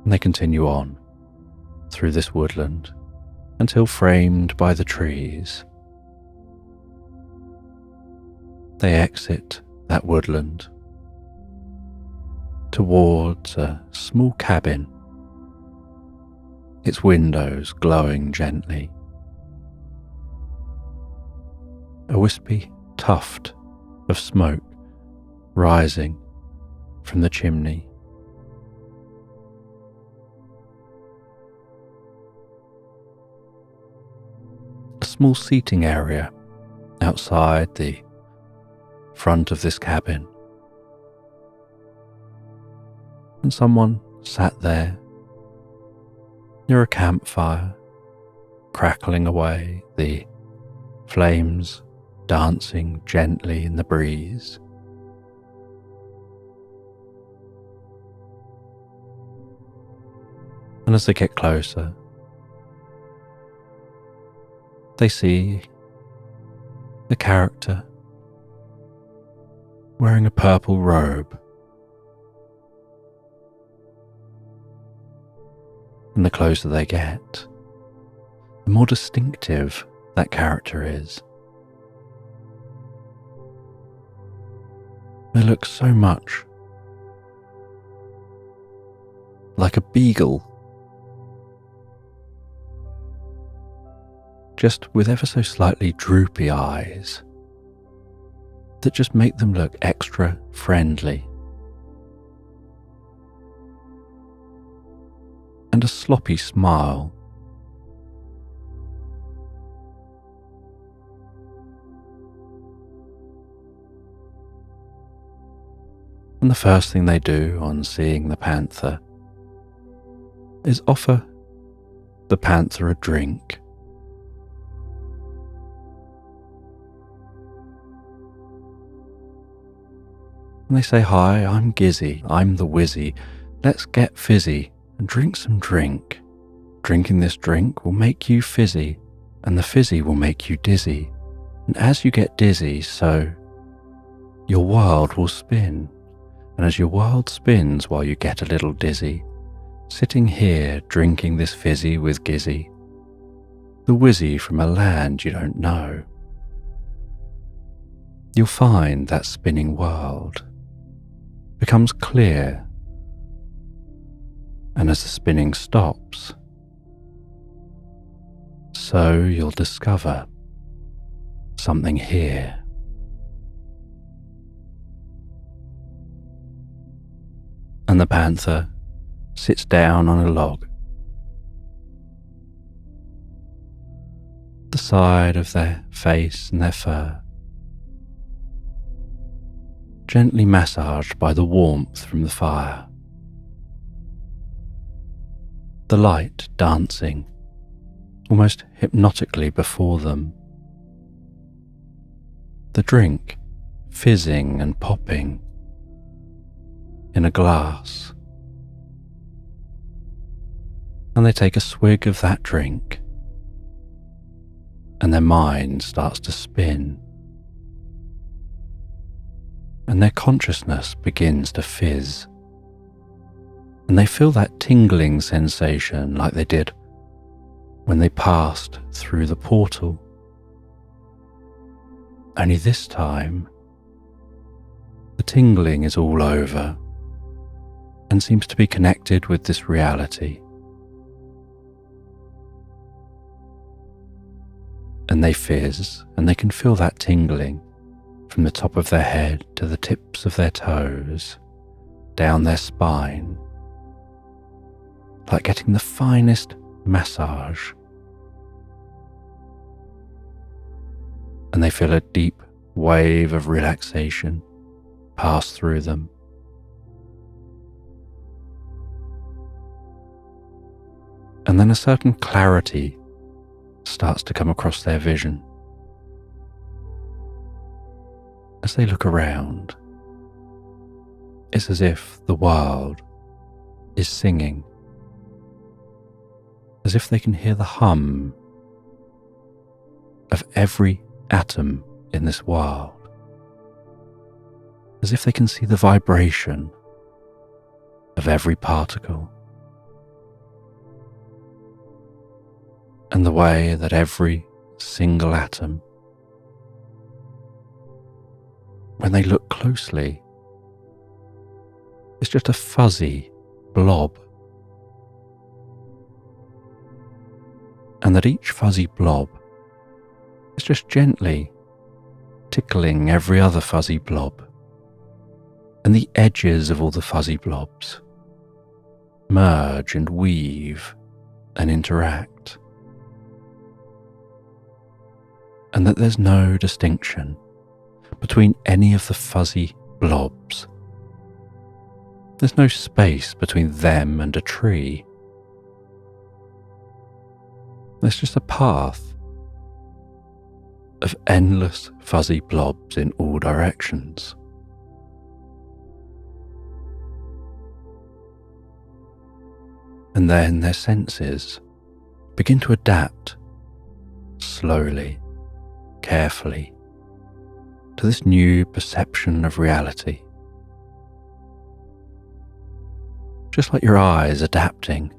And they continue on through this woodland until, framed by the trees, they exit that woodland towards a small cabin, its windows glowing gently. A wispy tuft of smoke rising from the chimney. A small seating area outside the front of this cabin, and someone sat there near a campfire, crackling away, the flames dancing gently in the breeze. And as they get closer, they see the character wearing a purple robe. And the closer they get, the more distinctive that character is. They look so much like a beagle, just with ever so slightly droopy eyes that just make them look extra friendly, and a sloppy smile. And the first thing they do on seeing the panther is offer the panther a drink. And they say, "Hi, I'm Gizzy, I'm the Wizzy. Let's get fizzy and drink some drink. Drinking this drink will make you fizzy, and the fizzy will make you dizzy. And as you get dizzy, so your world will spin. And as your world spins while you get a little dizzy, sitting here drinking this fizzy with Gizzy, the Wizzy from a land you don't know, you'll find that spinning world becomes clear, and as the spinning stops, so you'll discover something here." And the panther sits down on a log. The side of their face and their fur gently massaged by the warmth from the fire. The light dancing almost hypnotically before them. The drink fizzing and popping in a glass. And they take a swig of that drink, and their mind starts to spin, and their consciousness begins to fizz, and they feel that tingling sensation like they did when they passed through the portal. Only this time, the tingling is all over and seems to be connected with this reality. And they fizz, and they can feel that tingling from the top of their head to the tips of their toes, down their spine, like getting the finest massage. And they feel a deep wave of relaxation pass through them. And then a certain clarity starts to come across their vision. As they look around, it's as if the world is singing, as if they can hear the hum of every atom in this world, as if they can see the vibration of every particle, and the way that every single atom, when they look closely, is just a fuzzy blob, and that each fuzzy blob is just gently tickling every other fuzzy blob, and the edges of all the fuzzy blobs merge and weave and interact, and that there's no distinction between any of the fuzzy blobs. There's no space between them and a tree. There's just a path of endless fuzzy blobs in all directions. And then their senses begin to adapt slowly, carefully, to this new perception of reality. Just like your eyes adapting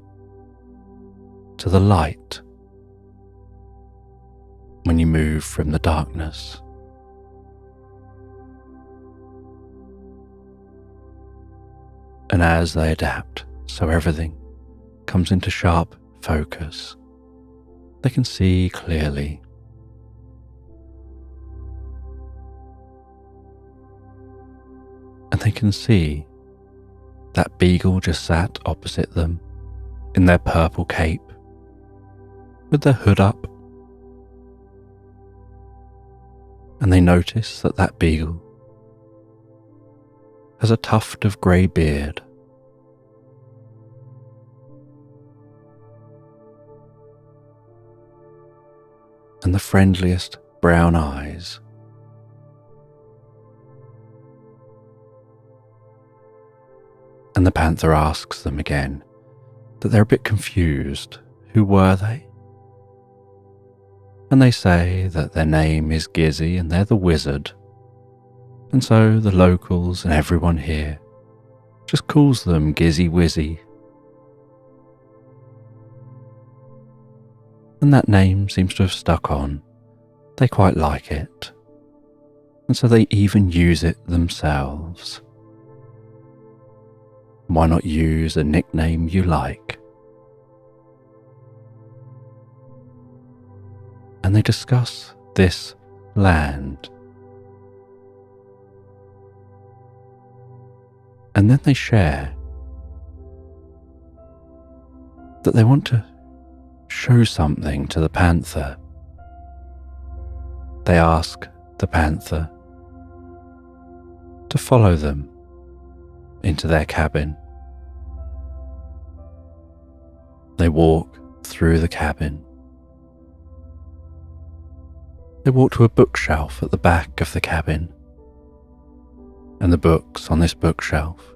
to the light when you move from the darkness. And as they adapt, so everything comes into sharp focus, they can see clearly. And they can see that beagle just sat opposite them in their purple cape with their hood up. And they notice that that beagle has a tuft of grey beard. And the friendliest brown eyes. And the panther asks them again that they're a bit confused. Who were they? And they say that their name is Gizzy and they're the wizard. And so the locals and everyone here just calls them Gizzy Wizzy. And that name seems to have stuck on. They quite like it. And so they even use it themselves. Why not use a nickname you like? And they discuss this land. And then they share that they want to show something to the panther. They ask the panther to follow them into their cabin. They walk through the cabin. They walk to a bookshelf at the back of the cabin, and the books on this bookshelf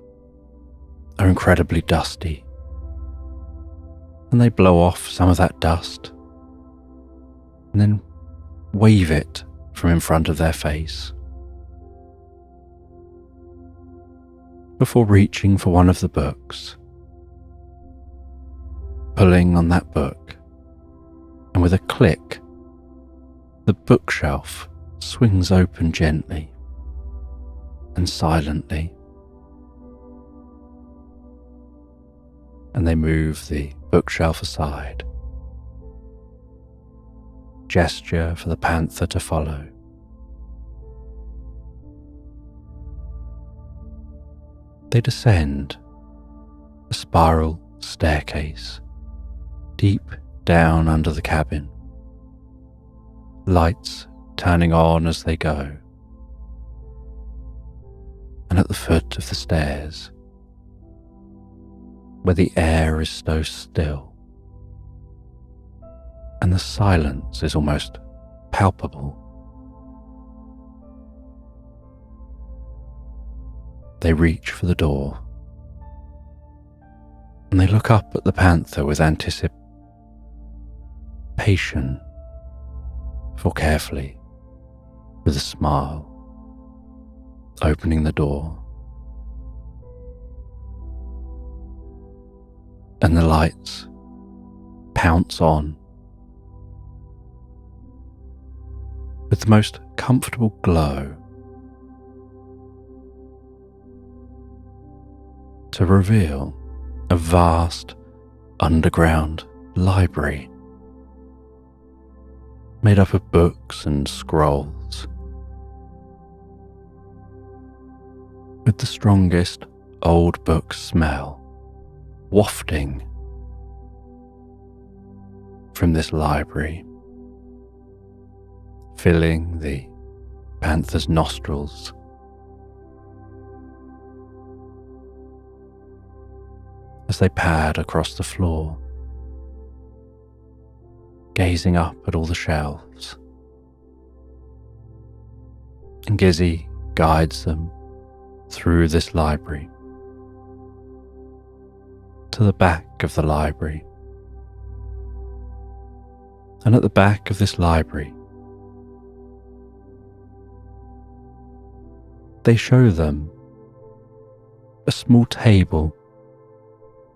are incredibly dusty, and they blow off some of that dust and then wave it from in front of their face before reaching for one of the books, pulling on that book, and with a click, the bookshelf swings open gently and silently, and they move the bookshelf aside, gesture for the panther to follow. They descend a spiral staircase deep down under the cabin, lights turning on as they go. And at the foot of the stairs, where the air is so still and the silence is almost palpable, they reach for the door and they look up at the panther with anticipation, for carefully, with a smile, opening the door, and the lights pounce on with the most comfortable glow to reveal a vast underground library made up of books and scrolls, with the strongest old book smell wafting from this library, filling the panther's nostrils. As they pad across the floor, gazing up at all the shelves, and Gizzy guides them through this library to the back of the library. And at the back of this library, they show them a small table,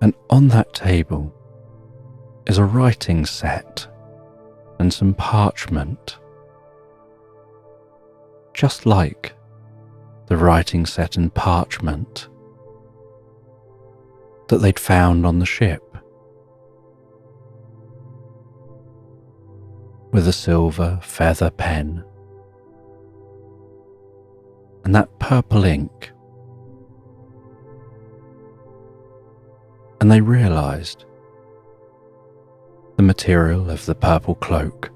and on that table is a writing set and some parchment, just like the writing set and parchment that they'd found on the ship, with a silver feather pen and that purple ink. And they realized the material of the purple cloak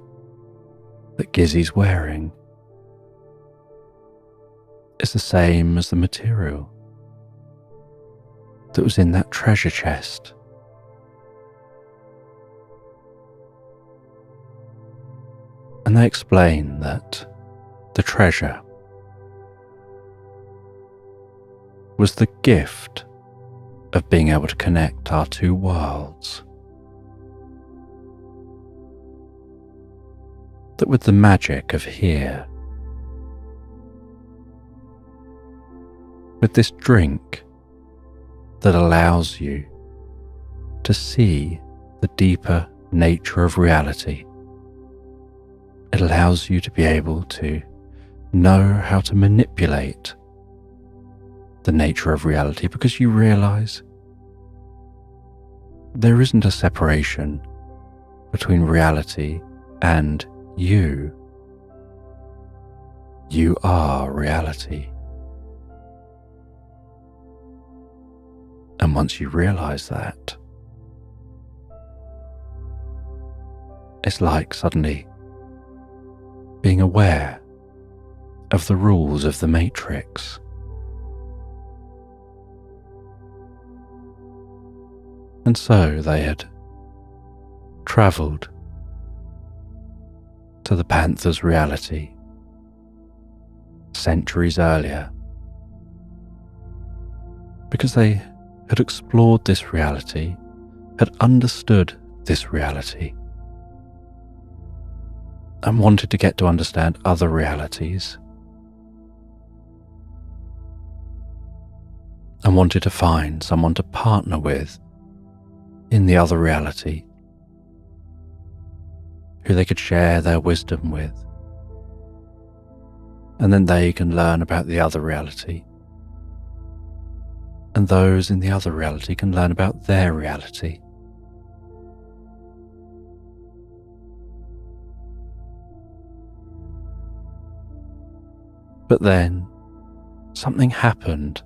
that Gizzy's wearing is the same as the material that was in that treasure chest. And they explain that the treasure was the gift of being able to connect our two worlds. That with the magic of here, with this drink that allows you to see the deeper nature of reality, it allows you to be able to know how to manipulate the nature of reality, because you realize there isn't a separation between reality and you. You are reality. And once you realize that, it's like suddenly being aware of the rules of the Matrix. And so they had travelled to the panther's reality centuries earlier, because they had explored this reality, had understood this reality, and wanted to get to understand other realities, and wanted to find someone to partner with in the other reality, who they could share their wisdom with, and then they can learn about the other reality, and those in the other reality can learn about their reality. But then something happened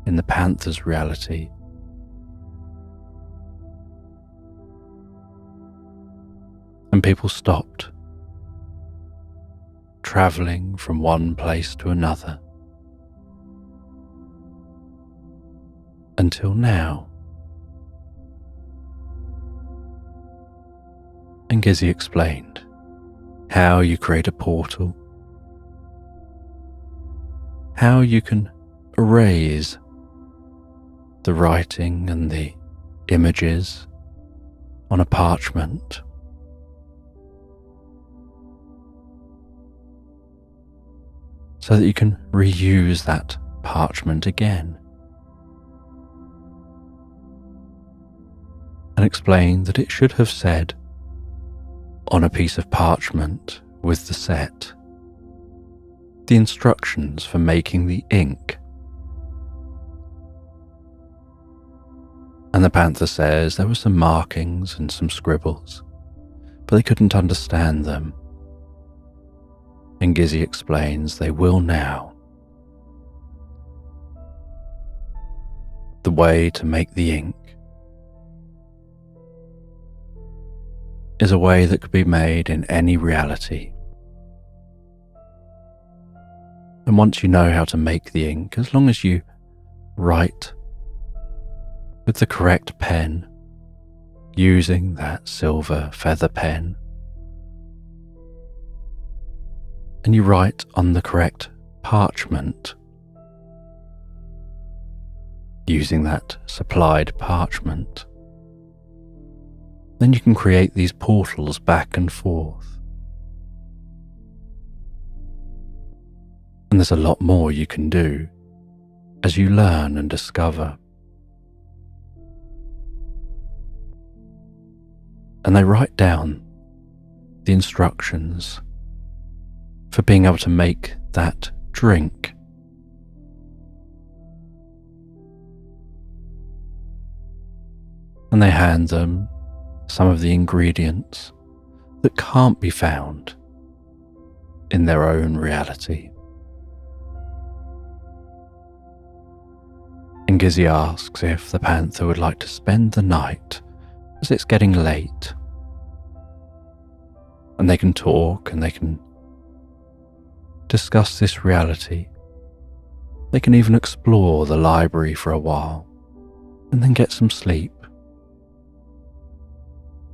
in the panther's reality and people stopped, travelling from one place to another, until now. And Gizzy explained how you create a portal, how you can erase the writing and the images on a parchment, so that you can reuse that parchment again, and explained that it should have said on a piece of parchment with the set the instructions for making the ink. And the panther says there were some markings and some scribbles, but they couldn't understand them. And Gizzy explains they will now. The way to make the ink is a way that could be made in any reality. And once you know how to make the ink, as long as you write with the correct pen, using that silver feather pen, and you write on the correct parchment, using that supplied parchment, then you can create these portals back and forth. And there's a lot more you can do as you learn and discover. And they write down the instructions for being able to make that drink. And they hand them some of the ingredients that can't be found in their own reality. And Gizzy asks if the panther would like to spend the night, as it's getting late. And they can talk and they can discuss this reality. They can even explore the library for a while and then get some sleep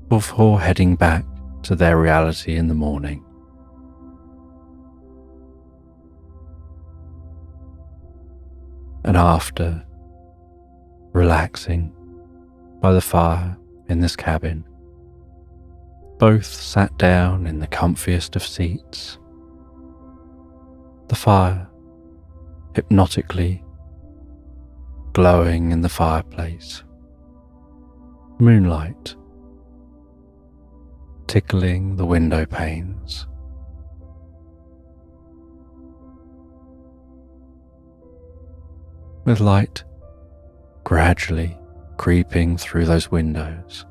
before heading back to their reality in the morning. And after relaxing by the fire in this cabin, both sat down in the comfiest of seats, the fire hypnotically glowing in the fireplace, moonlight tickling the window panes. With light gradually creeping through those windows,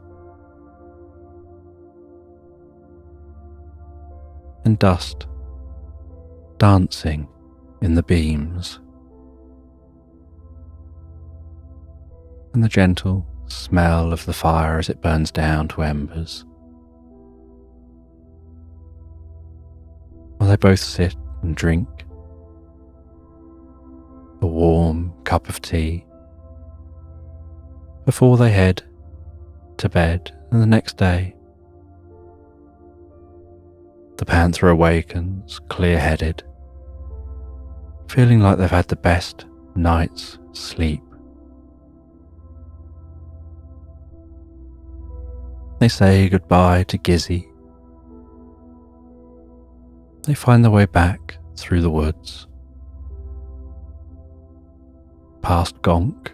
and dust dancing in the beams, and the gentle smell of the fire as it burns down to embers. While they both sit and drink a warm cup of tea before they head to bed, and the next day the panther awakens clear-headed, feeling like they've had the best night's sleep. They say goodbye to Gizzy. They find their way back through the woods, past Gonk,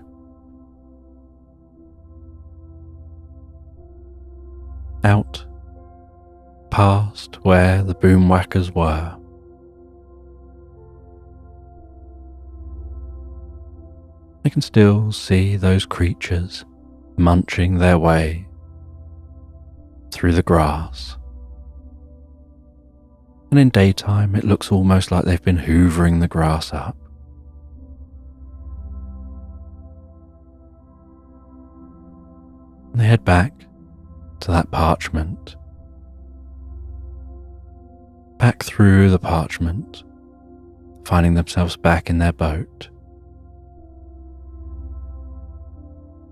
out past where the boomwhackers were. They can still see those creatures munching their way through the grass. And in daytime it looks almost like they've been hoovering the grass up. And they head back to that parchment back through the parchment, finding themselves back in their boat.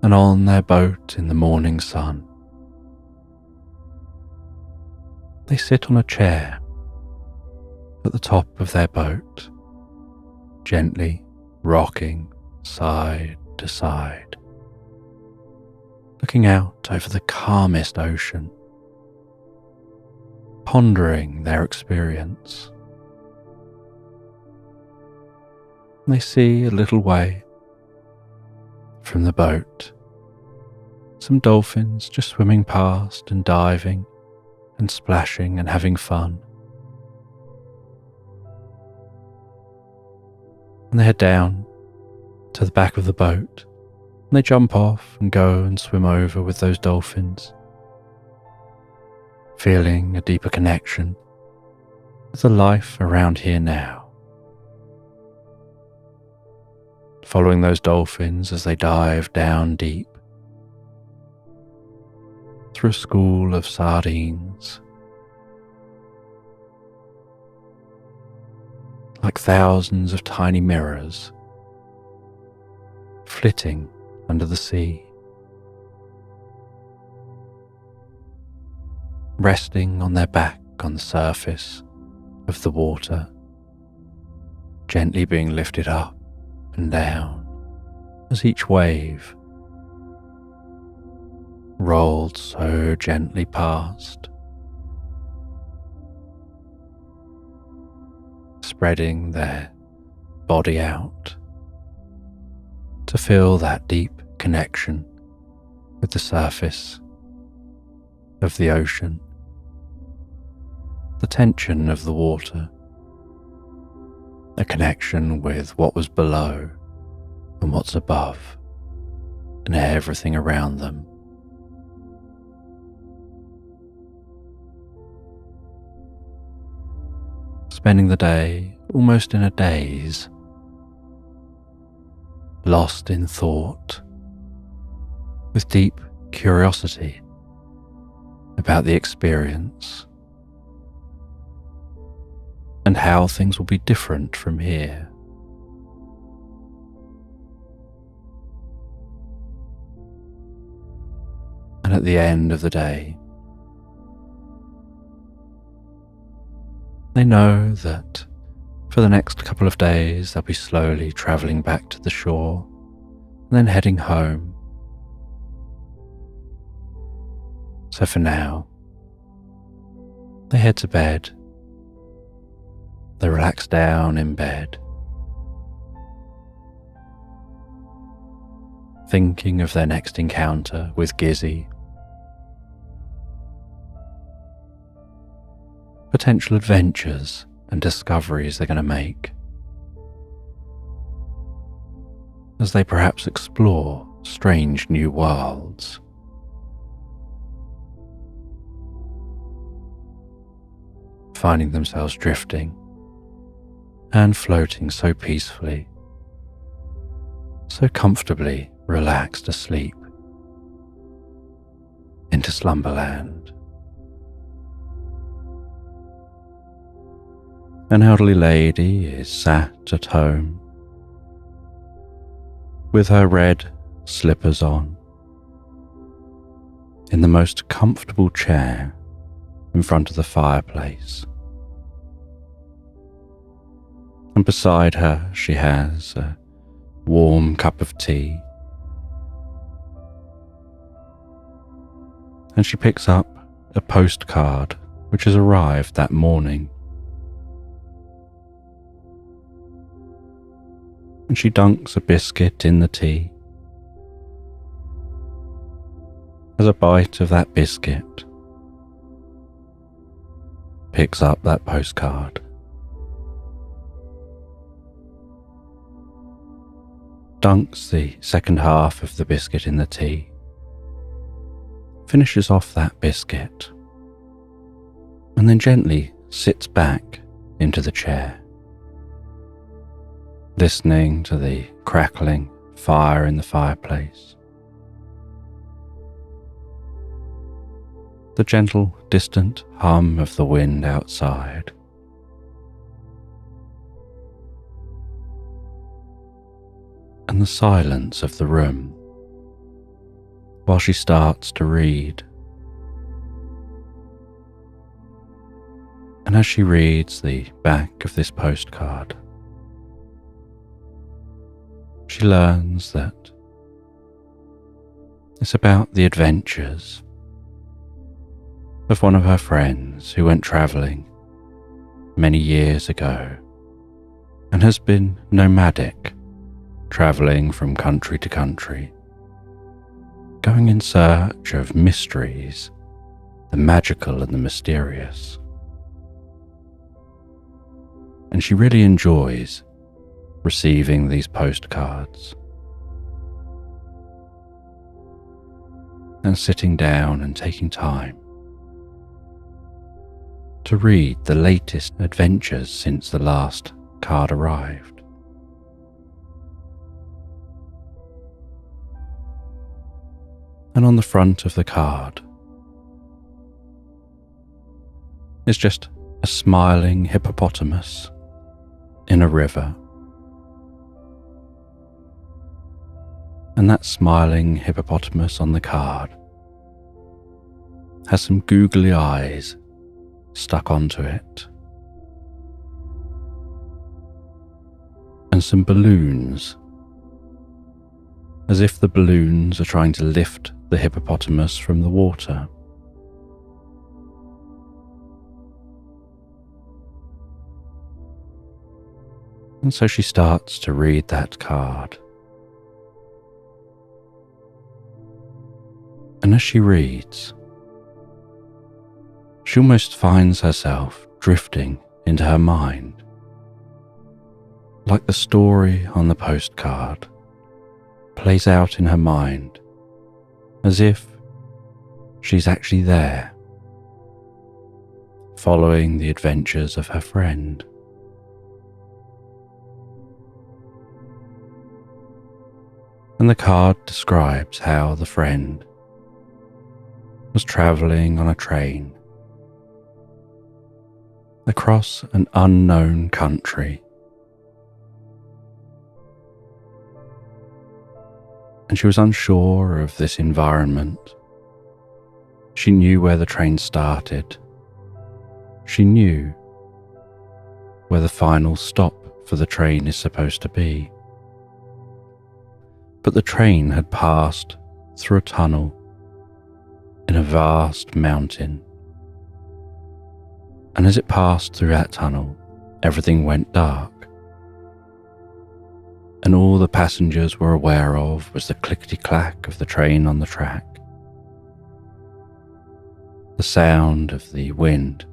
And on their boat in the morning sun, they sit on a chair at the top of their boat, gently rocking side to side, looking out over the calmest ocean, pondering their experience. And they see a little way from the boat some dolphins just swimming past and diving and splashing and having fun. And they head down to the back of the boat and they jump off and go and swim over with those dolphins, feeling a deeper connection with the life around here now. Following those dolphins as they dive down deep through a school of sardines, like thousands of tiny mirrors flitting under the sea, resting on their back on the surface of the water, gently being lifted up and down as each wave rolled so gently past, spreading their body out to feel that deep connection with the surface of the ocean, the tension of the water, a connection with what was below and what's above and everything around them. Spending the day almost in a daze, lost in thought, with deep curiosity about the experience and how things will be different from here. And at the end of the day, they know that for the next couple of days they'll be slowly travelling back to the shore and then heading home. So for now, they head to bed. They relax down in bed, thinking of their next encounter with Gizzy, potential adventures and discoveries they're going to make as they perhaps explore strange new worlds. Finding themselves drifting and floating so peacefully, so comfortably relaxed asleep into Slumberland. An elderly lady is sat at home with her red slippers on in the most comfortable chair in front of the fireplace. And beside her she has a warm cup of tea. And she picks up a postcard which has arrived that morning. And she dunks a biscuit in the tea. Has a bite of that biscuit, picks up that postcard, dunks the second half of the biscuit in the tea, finishes off that biscuit, and then gently sits back into the chair, listening to the crackling fire in the fireplace, the gentle, distant hum of the wind outside, and the silence of the room while she starts to read. And as she reads the back of this postcard, she learns that it's about the adventures of one of her friends who went travelling many years ago and has been nomadic, travelling from country to country, going in search of mysteries, the magical and the mysterious. And she really enjoys receiving these postcards and sitting down and taking time to read the latest adventures since the last card arrived. And on the front of the card is just a smiling hippopotamus in a river. And that smiling hippopotamus on the card has some googly eyes stuck onto it, and some balloons, as if the balloons are trying to lift the hippopotamus from the water. And so she starts to read that card. And as she reads, she almost finds herself drifting into her mind, like the story on the postcard plays out in her mind, as if she's actually there, following the adventures of her friend. And the card describes how the friend was travelling on a train across an unknown country, and she was unsure of this environment. She knew where the train started. She knew where the final stop for the train is supposed to be. But the train had passed through a tunnel in a vast mountain. And as it passed through that tunnel, everything went dark. And all the passengers were aware of was the clickety-clack of the train on the track, the sound of the wind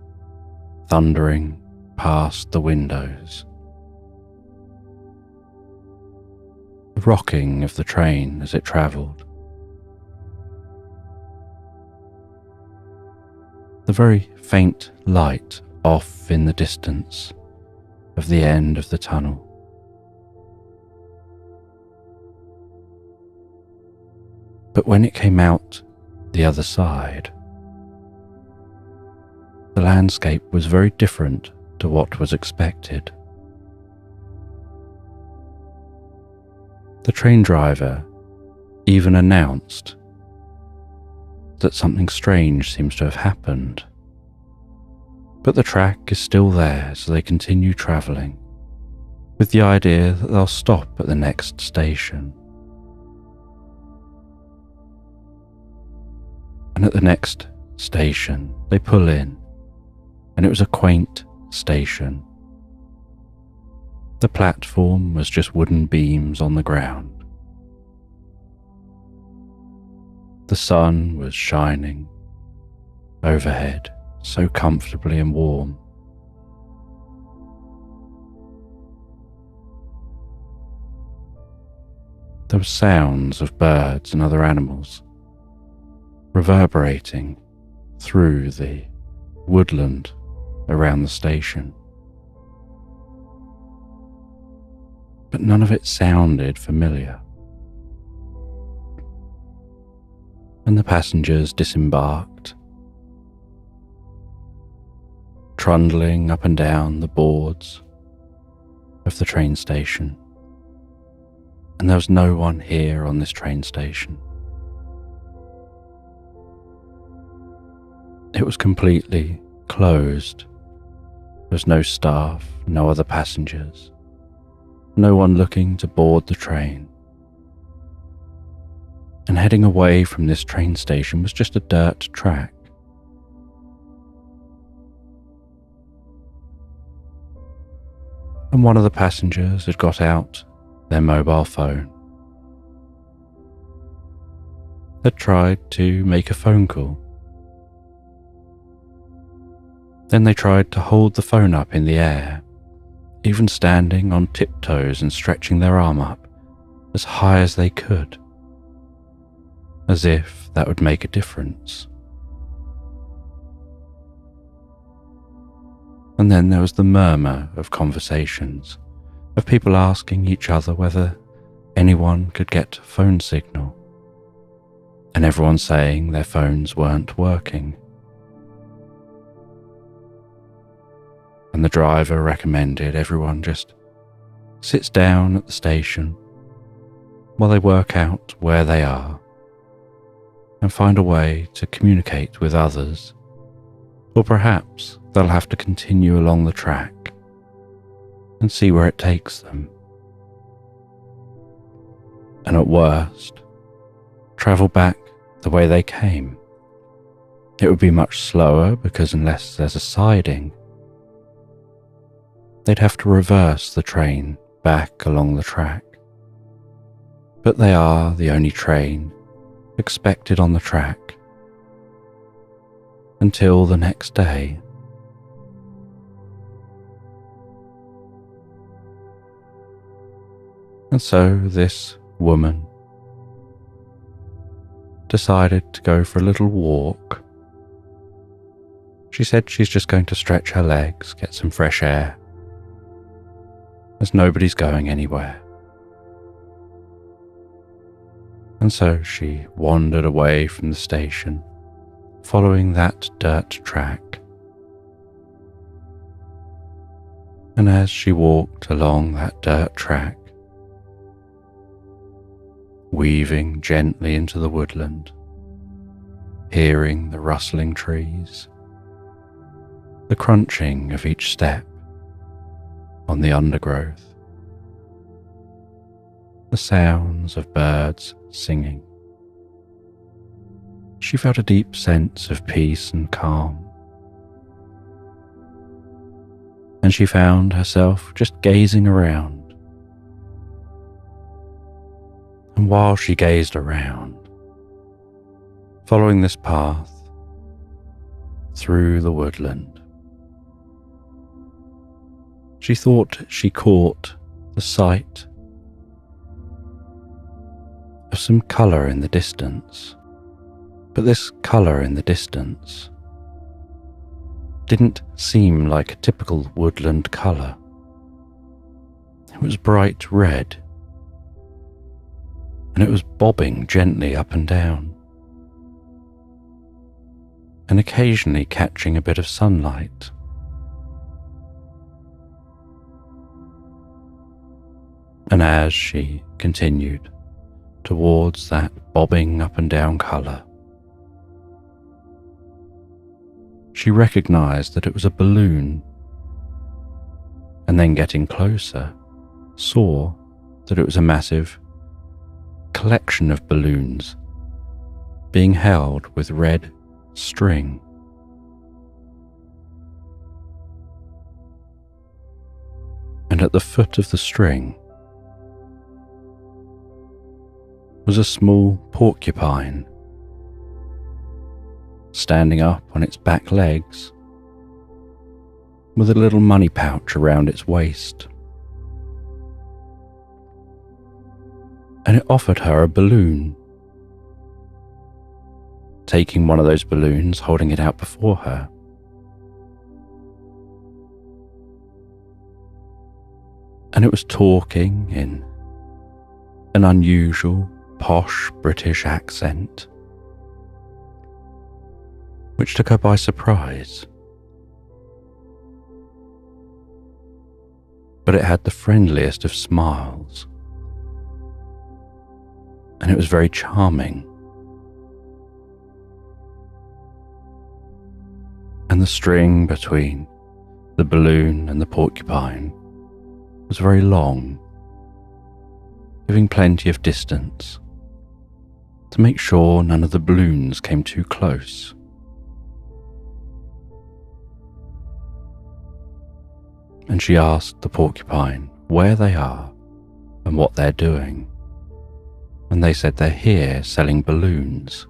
thundering past the windows, the rocking of the train as it travelled, the very faint light off in the distance of the end of the tunnel. But when it came out the other side, the landscape was very different to what was expected. The train driver even announced that something strange seems to have happened. But the track is still there, so they continue travelling, with the idea that they'll stop at the next station. And at the next station, they pull in, and it was a quaint station. The platform was just wooden beams on the ground. The sun was shining overhead, so comfortably and warm. There were sounds of birds and other animals reverberating through the woodland around the station. But none of it sounded familiar. And the passengers disembarked, trundling up and down the boards of the train station. and there was no one here on this train station. It was completely closed. There was no staff, no other passengers, no one looking to board the train. And heading away from this train station was just a dirt track. And one of the passengers had got out their mobile phone. They'd tried to make a phone call. Then they tried to hold the phone up in the air, even standing on tiptoes and stretching their arm up as high as they could, as if that would make a difference. And then there was the murmur of conversations, of people asking each other whether anyone could get phone signal, and everyone saying their phones weren't working. And the driver recommended everyone just sits down at the station while they work out where they are and find a way to communicate with others, or perhaps they'll have to continue along the track and see where it takes them. And at worst, travel back the way they came. It would be much slower because unless there's a siding, they'd have to reverse the train back along the track. But they are the only train expected on the track until the next day. And so this woman decided to go for a little walk. She said she's just going to stretch her legs, get some fresh air, as nobody's going anywhere. And so she wandered away from the station, following that dirt track. And as she walked along that dirt track, weaving gently into the woodland, hearing the rustling trees, the crunching of each step on the undergrowth, the sounds of birds singing, she felt a deep sense of peace and calm. And she found herself just gazing around. And while she gazed around, following this path through the woodland, she thought she caught the sight of some colour in the distance. But this colour in the distance didn't seem like a typical woodland colour. It was bright red, and it was bobbing gently up and down, and occasionally catching a bit of sunlight. And as she continued towards that bobbing up and down colour, she recognised that it was a balloon, and then getting closer, saw that it was a massive collection of balloons being held with red string. And at the foot of the string was a small porcupine, standing up on its back legs with a little money pouch around its waist. And it offered her a balloon. Taking one of those balloons, holding it out before her, and it was talking in an unusual, posh British accent, which took her by surprise. But it had the friendliest of smiles, and it was very charming. And the string between the balloon and the porcupine was very long, giving plenty of distance to make sure none of the balloons came too close. And she asked the porcupine where they are and what they're doing, and they said they're here selling balloons.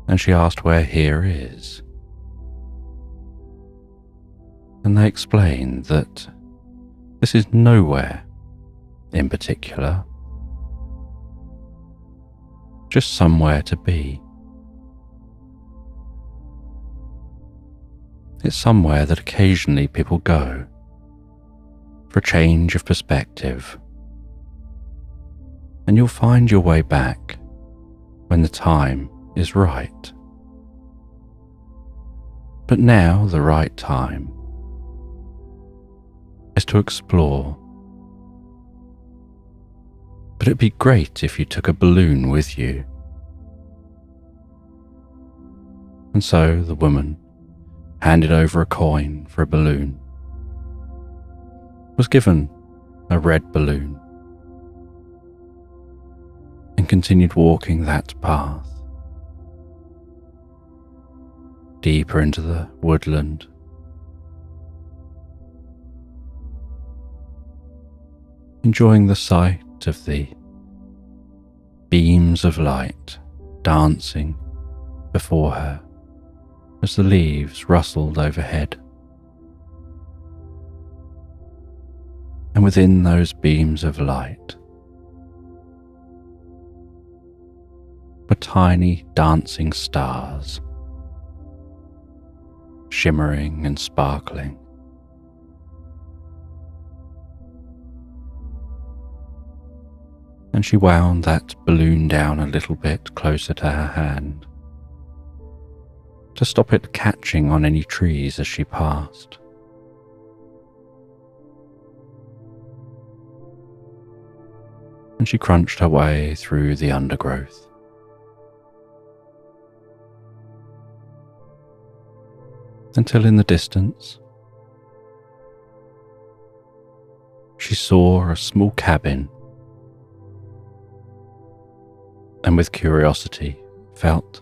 And she asked where here is, and they explained that this is nowhere in particular, just somewhere to be. It's somewhere that occasionally people go for a change of perspective, and you'll find your way back when the time is right. But now the right time is to explore. But it'd be great if you took a balloon with you. And so the woman handed over a coin for a balloon, was given a red balloon, and continued walking that path deeper into the woodland. Enjoying the sight of the beams of light dancing before her as the leaves rustled overhead. And within those beams of light were tiny dancing stars, shimmering and sparkling. And she wound that balloon down a little bit closer to her hand to stop it catching on any trees as she passed. And she crunched her way through the undergrowth. Until in the distance, she saw a small cabin, and with curiosity felt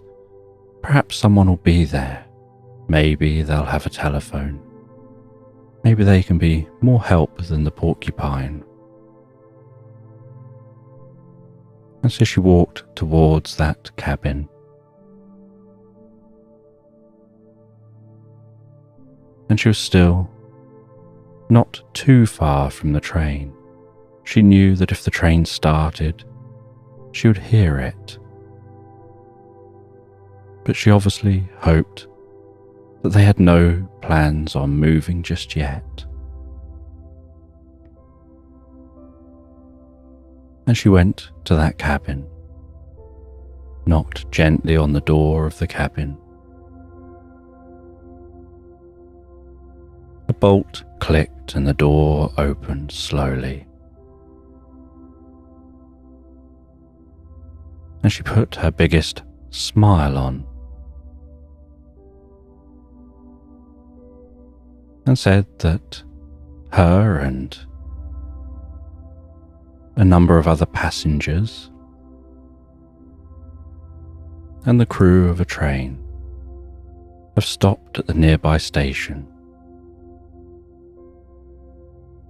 perhaps someone will be there. Maybe they'll have a telephone. Maybe they can be more help than the porcupine. And so she walked towards that cabin. And she was still not too far from the train. She knew that if the train started, she would hear it. But she obviously hoped that they had no plans on moving just yet. And she went to that cabin, knocked gently on the door of the cabin. A bolt clicked and the door opened slowly. And she put her biggest smile on and said that her and a number of other passengers and the crew of a train have stopped at the nearby station,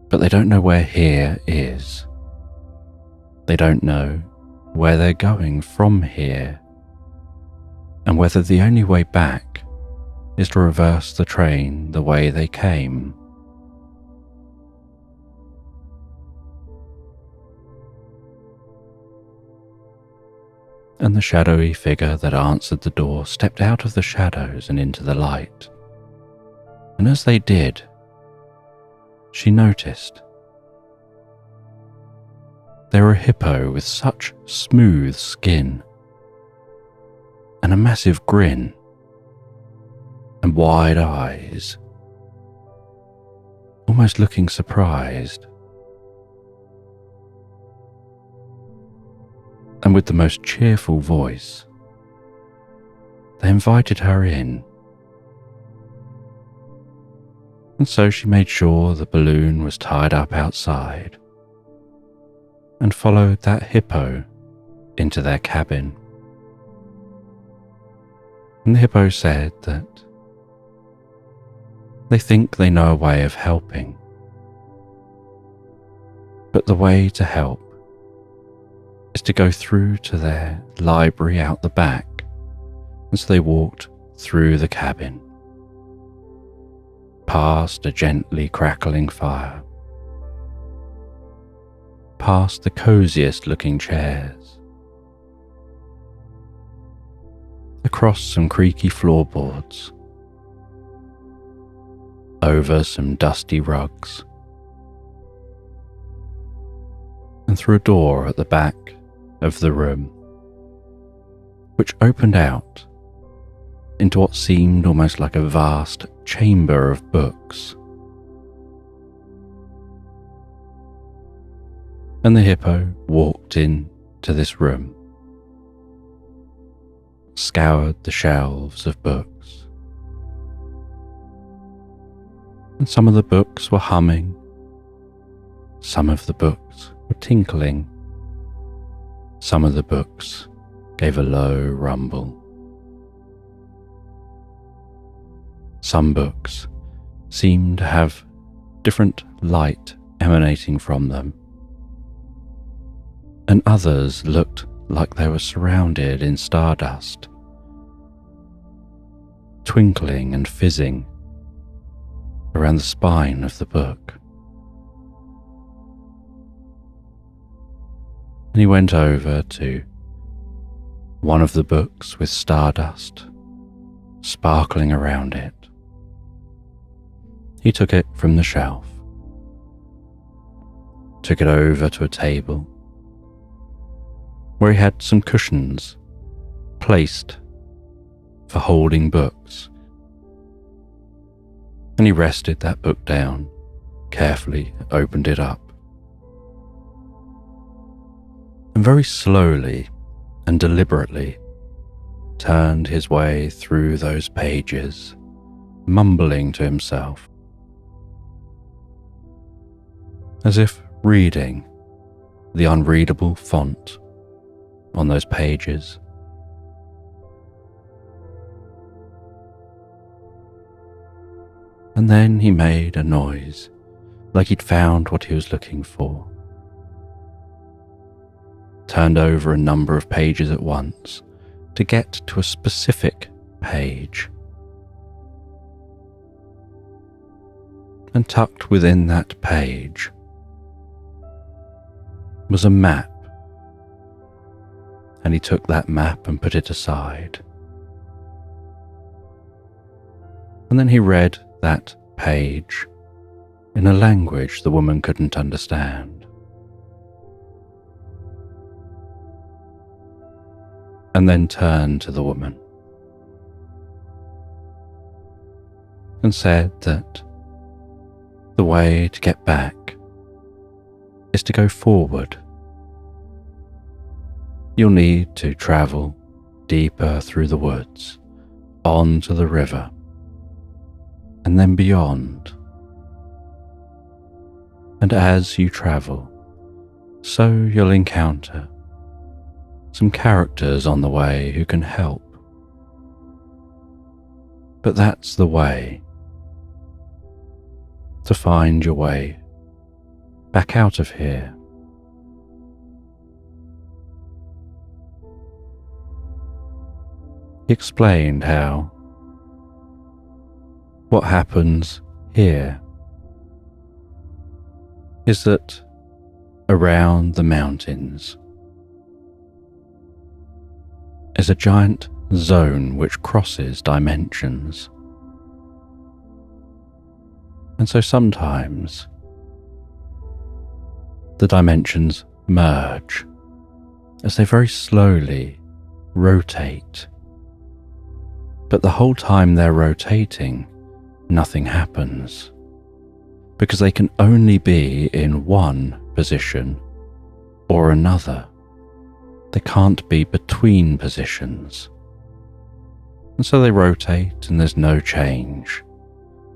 but they don't know where here is. They don't know where they're going from here, and whether the only way back is to reverse the train the way they came. And the shadowy figure that answered the door stepped out of the shadows and into the light. And as they did, she noticed they were a hippo with such smooth skin and a massive grin and wide eyes, almost looking surprised. and with the most cheerful voice, they invited her in. And so she made sure the balloon was tied up outside and followed that hippo into their cabin. And the hippo said that they think they know a way of helping, but the way to help is to go through to their library out the back. And so they walked through the cabin, past a gently crackling fire, past the coziest looking chairs, across some creaky floorboards, over some dusty rugs, and through a door at the back of the room, which opened out into what seemed almost like a vast chamber of books. And the hippo walked into this room, scoured the shelves of books, and some of the books were humming, some of the books were tinkling, some of the books gave a low rumble. Some books seemed to have different light emanating from them, and others looked like they were surrounded in stardust, twinkling and fizzing around the spine of the book. And he went over to one of the books with stardust sparkling around it. He took it from the shelf, took it over to a table where he had some cushions placed for holding books, and he rested that book down, carefully opened it up, and very slowly and deliberately turned his way through those pages, mumbling to himself, as if reading the unreadable font on those pages. And then he made a noise, like he'd found what he was looking for, turned over a number of pages at once to get to a specific page, and tucked within that page was a map, and he took that map and put it aside. And then he read that page in a language the woman couldn't understand. And then turned to the woman and said that the way to get back is to go forward. You'll need to travel deeper through the woods, on to the river, and then beyond. And as you travel, so you'll encounter some characters on the way who can help. But that's the way to find your way back out of here. He explained how what happens here is that around the mountains is a giant zone which crosses dimensions. And so sometimes the dimensions merge as they very slowly rotate. But the whole time they're rotating, nothing happens, because they can only be in one position or another they can't be between positions. And so they rotate and there's no change.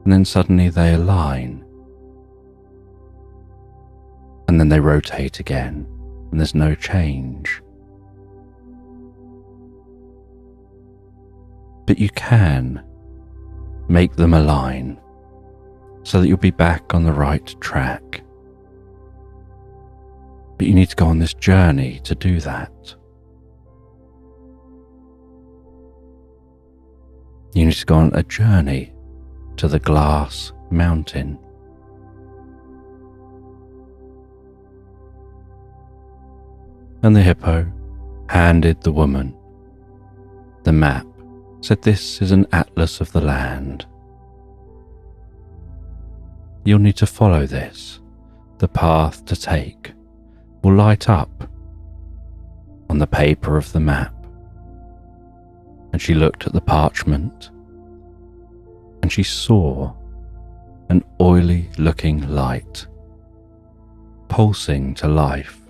And then suddenly they align. And then they rotate again and there's no change. But you can make them align so that you'll be back on the right track. But you need to go on this journey to do that. You need to go on a journey to the glass mountain. And the hippo handed the woman the map, said this is an atlas of the land. You'll need to follow this. The path to take will light up on the paper of the map. And she looked at the parchment and she saw an oily looking light pulsing to life.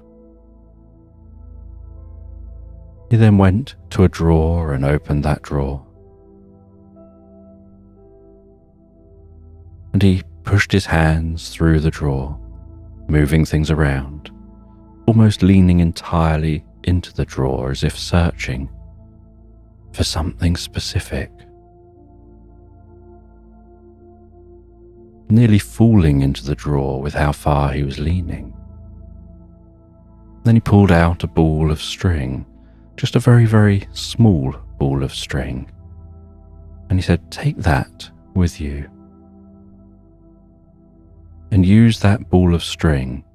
He then went to a drawer and opened that drawer. And he pushed his hands through the drawer, moving things around, almost leaning entirely into the drawer as if searching for something specific. Nearly falling into the drawer with how far he was leaning. Then he pulled out a ball of string, just a very, very small ball of string. And he said, take that with you. And use that ball of string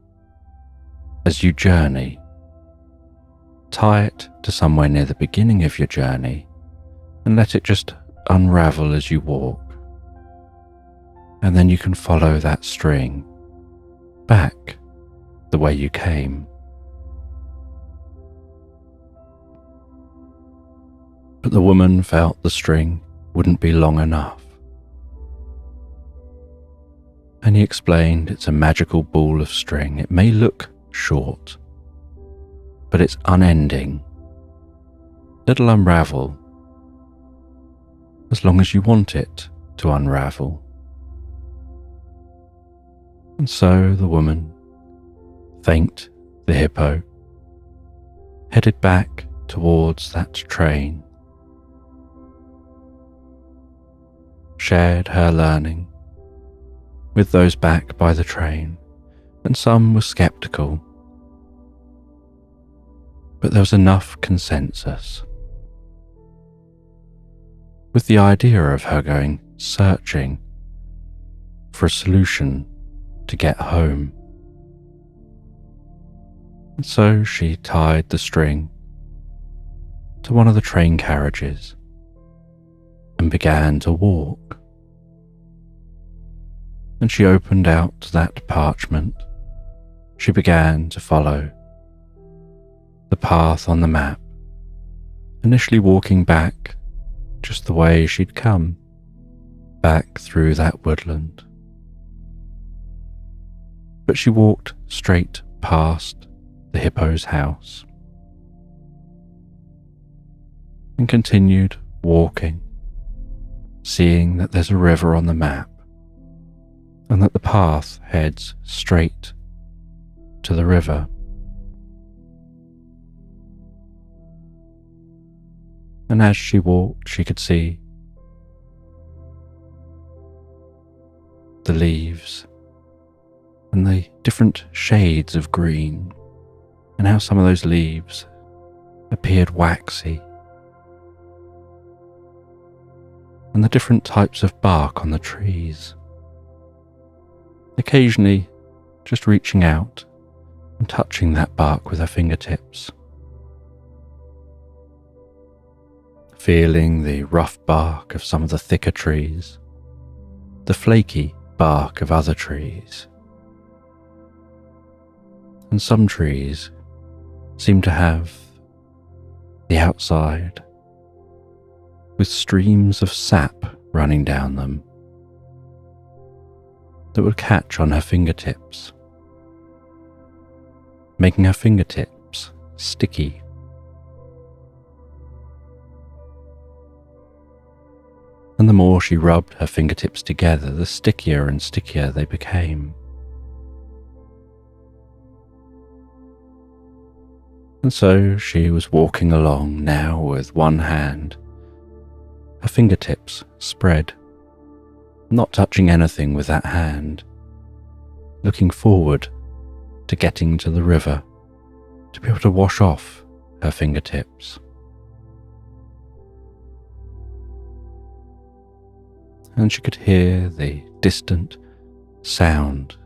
as you journey. Tie it to somewhere near the beginning of your journey and let it just unravel as you walk. And then you can follow that string back the way you came. But the woman felt the string wouldn't be long enough. And he explained it's a magical ball of string. It may look short, but it's unending. It'll unravel as long as you want it to unravel. And so the woman thanked the hippo, headed back towards that train, shared her learning with those back by the train, and some were skeptical. But there was enough consensus with the idea of her going searching for a solution to get home. And so she tied the string to one of the train carriages and began to walk. And she opened out that parchment. She began to follow the path on the map, initially walking back just the way she'd come, back through that woodland. But she walked straight past the hippo's house and continued walking, seeing that there's a river on the map and that the path heads straight to the river. And as she walked, she could see the leaves and the different shades of green, and how some of those leaves appeared waxy, and the different types of bark on the trees, occasionally just reaching out and touching that bark with her fingertips, feeling the rough bark of some of the thicker trees, the flaky bark of other trees. And some trees seem to have the outside with streams of sap running down them that would catch on her fingertips, making her fingertips sticky and the more she rubbed her fingertips together, the stickier and stickier they became. And so she was walking along now with one hand, her fingertips spread, not touching anything with that hand, looking forward to getting to the river, to be able to wash off her fingertips. And she could hear the distant sound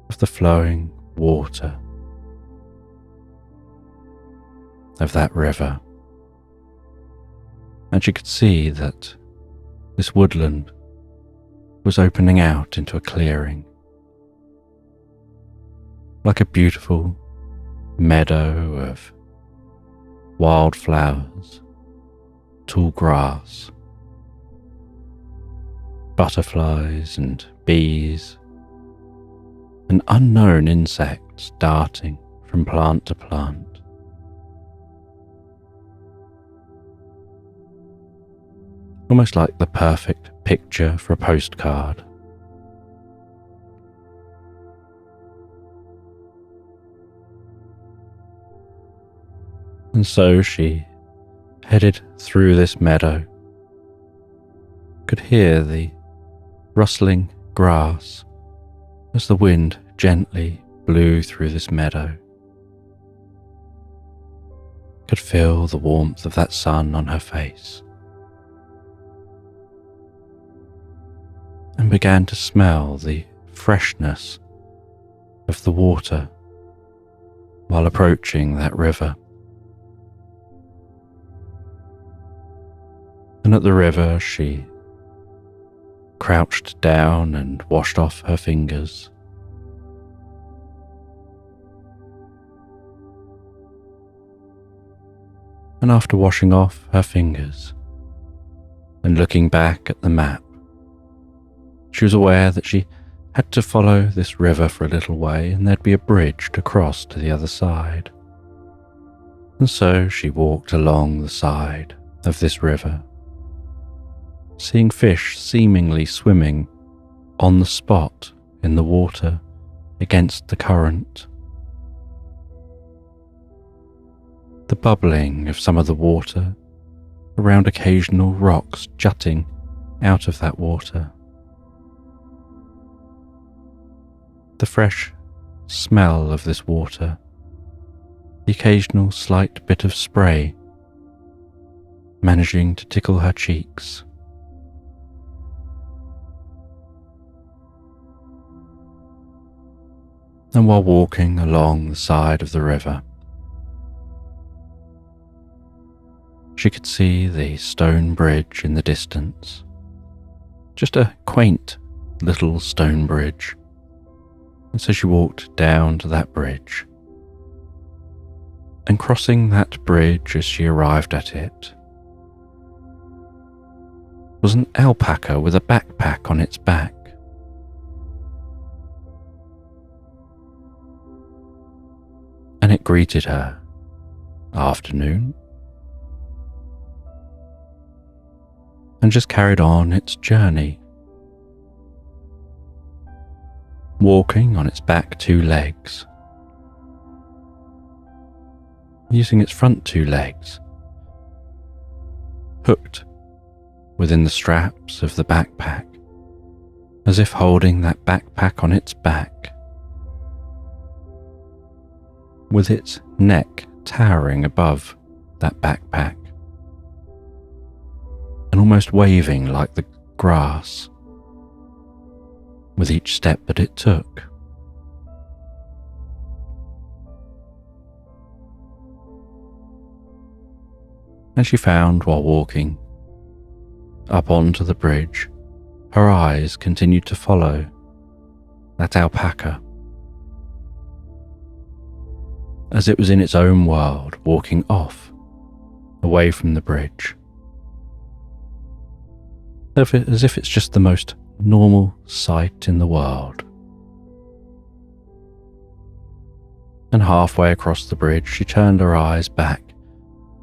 of the flowing water of that river. And she could see that this woodland was opening out into a clearing, like a beautiful meadow of wildflowers, tall grass, butterflies and bees, and unknown insects darting from plant to plant. Almost like the perfect picture for a postcard. And so she headed through this meadow, could hear the rustling grass as the wind gently blew through this meadow, could feel the warmth of that sun on her face, and began to smell the freshness of the water while approaching that river. And at the river she crouched down and washed off her fingers. And after washing off her fingers and looking back at the map, she was aware that she had to follow this river for a little way and there'd be a bridge to cross to the other side. And so she walked along the side of this river, seeing fish seemingly swimming on the spot in the water against the current. The bubbling of some of the water around occasional rocks jutting out of that water. The fresh smell of this water, the occasional slight bit of spray managing to tickle her cheeks. And while walking along the side of the river, she could see the stone bridge in the distance, just a quaint little stone bridge. And so she walked down to that bridge, and crossing that bridge as she arrived at it was an alpaca with a backpack on its back. And it greeted her, "Afternoon," and just carried on its journey, walking on its back 2 legs, using its front 2 legs hooked within the straps of the backpack, as if holding that backpack on its back, with its neck towering above that backpack, and almost waving like the grass with each step that it took. And she found, while walking up onto the bridge, her eyes continued to follow that alpaca as it was in its own world, walking off, away from the bridge, as if it's just the most normal sight in the world. And halfway across the bridge, she turned her eyes back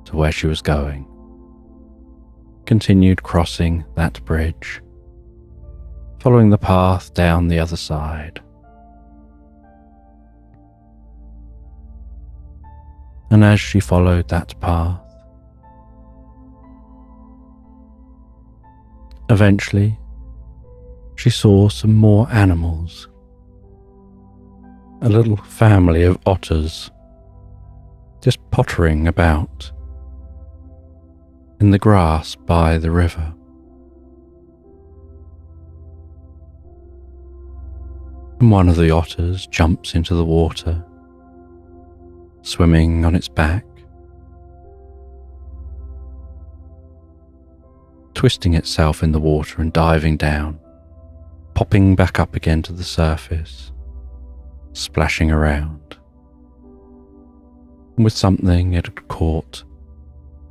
to where she was going, continued crossing that bridge, following the path down the other side. And as she followed that path, eventually she saw some more animals. A little family of otters just pottering about in the grass by the river. And one of the otters jumps into the water, swimming on its back, twisting itself in the water and diving down, popping back up again to the surface, splashing around, with something it had caught,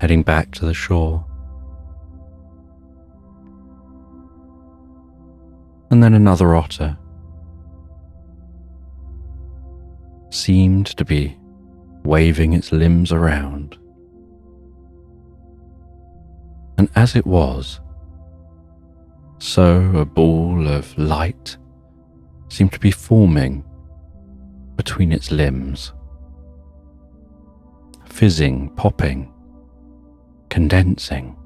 heading back to the shore. And then another otter seemed to be waving its limbs around. And as it was, so a ball of light seemed to be forming between its limbs, fizzing, popping, condensing,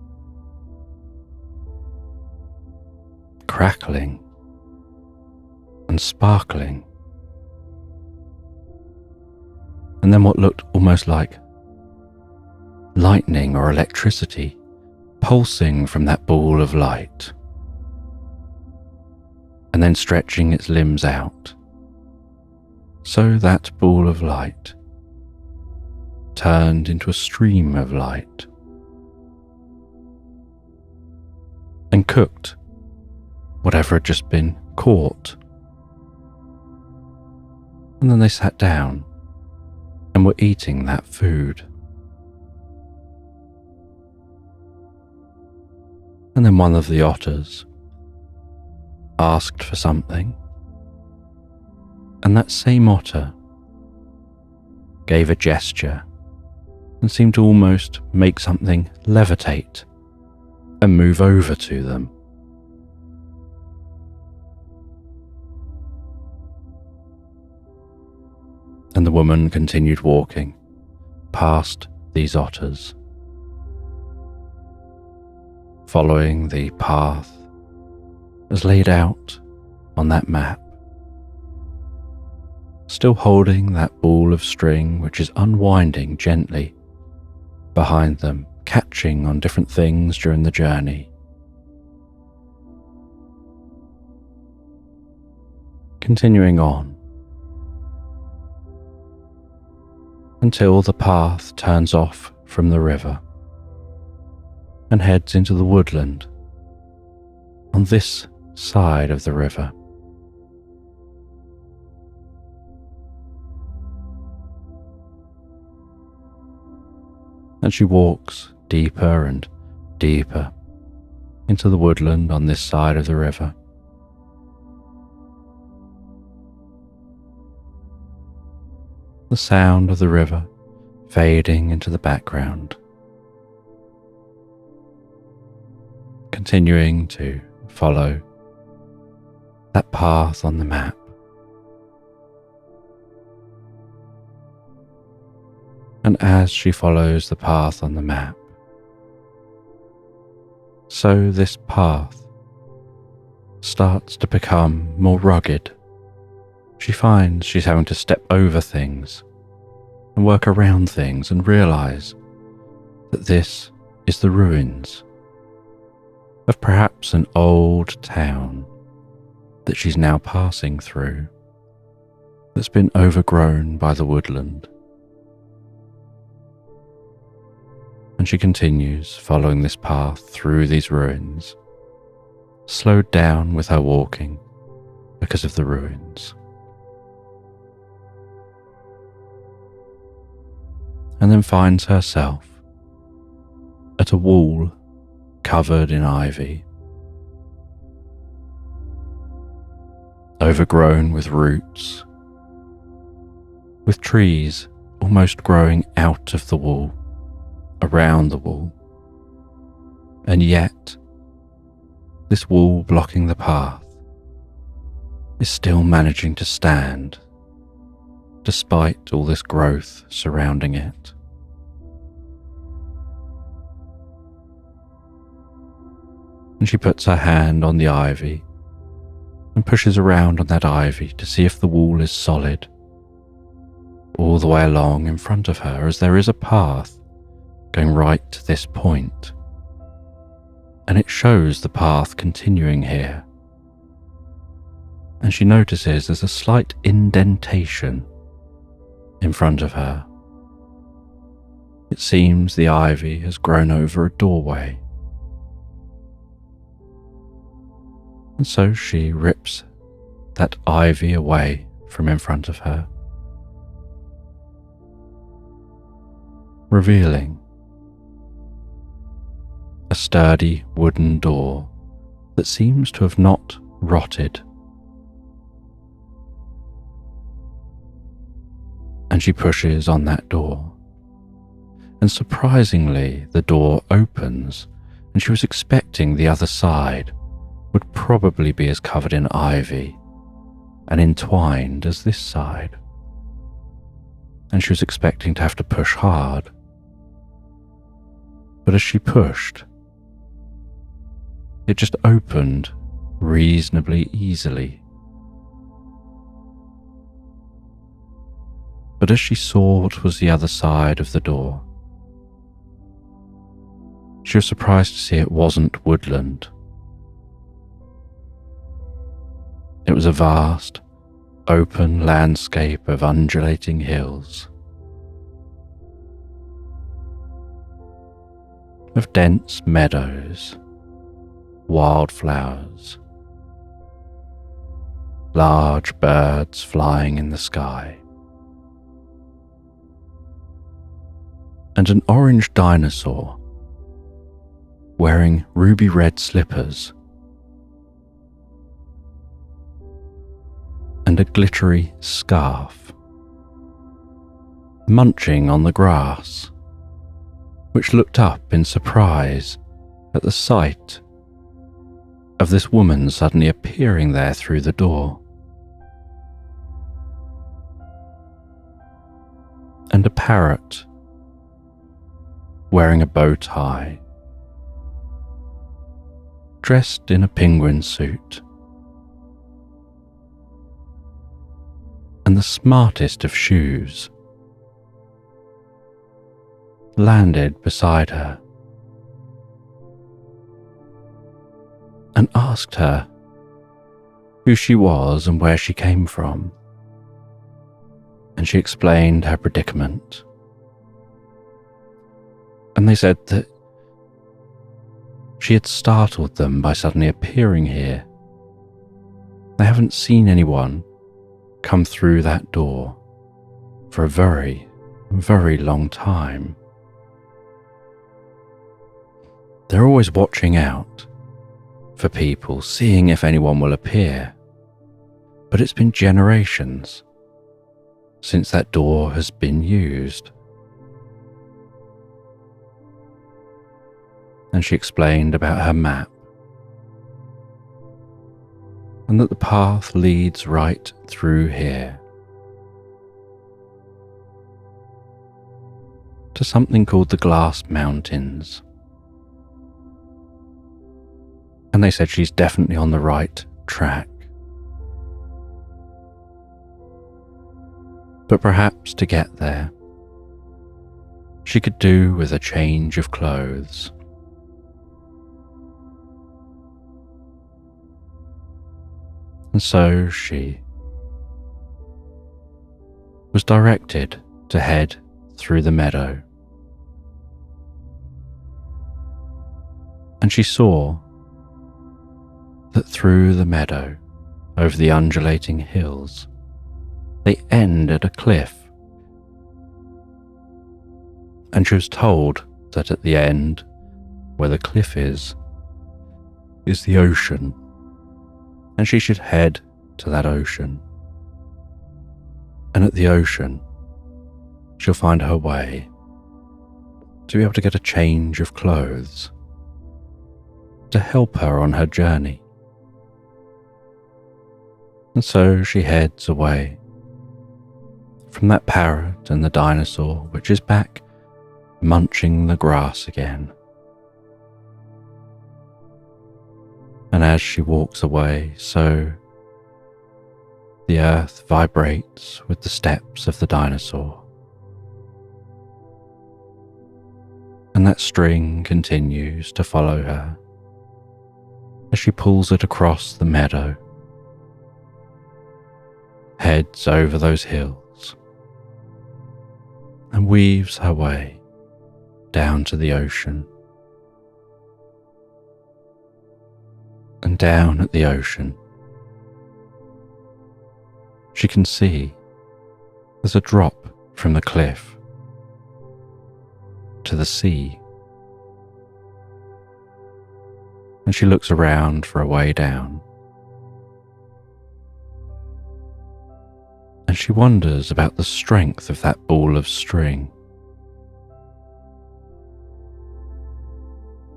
crackling, and sparkling. And then what looked almost like lightning or electricity pulsing from that ball of light, and then stretching its limbs out, so that ball of light turned into a stream of light and cooked whatever had just been caught. And then they sat down and were eating that food. And then one of the otters asked for something, and that same otter gave a gesture and seemed to almost make something levitate and move over to them. And the woman continued walking past these otters, following the path as laid out on that map, still holding that ball of string which is unwinding gently behind them, catching on different things during the journey. Continuing on until the path turns off from the river and heads into the woodland on this side of the river. And she walks deeper and deeper into the woodland on this side of the river. The sound of the river fading into the background, continuing to follow that path on the map. And as she follows the path on the map, so this path starts to become more rugged. She finds she's having to step over things and work around things and realize that this is the ruins of perhaps an old town that she's now passing through, that's been overgrown by the woodland. And she continues following this path through these ruins, slowed down with her walking because of the ruins. And then finds herself at a wall covered in ivy, overgrown with roots, with trees almost growing out of the wall, around the wall, And yet, this wall blocking the path is still managing to stand despite all this growth surrounding it. And she puts her hand on the ivy and pushes around on that ivy to see if the wall is solid all the way along in front of her, as there is a path going right to this point. And it shows the path continuing here. And she notices there's a slight indentation in front of her. It seems the ivy has grown over a doorway. And so she rips that ivy away from in front of her, revealing a sturdy wooden door that seems to have not rotted. And she pushes on that door, and surprisingly the door opens, and she was expecting the other side would probably be as covered in ivy and entwined as this side, and she was expecting to have to push hard. But as she pushed, it just opened reasonably easily. But as she saw what was the other side of the door, she was surprised to see it wasn't woodland. It was a vast, open landscape of undulating hills, of dense meadows, wildflowers, large birds flying in the sky, and an orange dinosaur wearing ruby red slippers and a glittery scarf, munching on the grass, which looked up in surprise at the sight of this woman suddenly appearing there through the door. And a parrot wearing a bow tie, dressed in a penguin suit, and the smartest of shoes, landed beside her and asked her who she was and where she came from. And she explained her predicament. And they said that she had startled them by suddenly appearing here. They haven't seen anyone come through that door for a very, very long time. They're always watching out for people, seeing if anyone will appear. But it's been generations since that door has been used. And she explained about her map, and that the path leads right through here to something called the Glass Mountains. And they said she's definitely on the right track. But perhaps to get there, she could do with a change of clothes. And so she was directed to head through the meadow. And she saw that through the meadow, over the undulating hills, they end at a cliff. And she was told that at the end, where the cliff is the ocean, and she should head to that ocean. And at the ocean, she'll find her way to be able to get a change of clothes to help her on her journey. And so she heads away from that parrot and the dinosaur, which is back munching the grass again. And as she walks away, so the earth vibrates with the steps of the dinosaur. And that string continues to follow her as she pulls it across the meadow, heads over those hills, and weaves her way down to the ocean. And down at the ocean, she can see there's a drop from the cliff to the sea. And she looks around for a way down. And she wonders about the strength of that ball of string.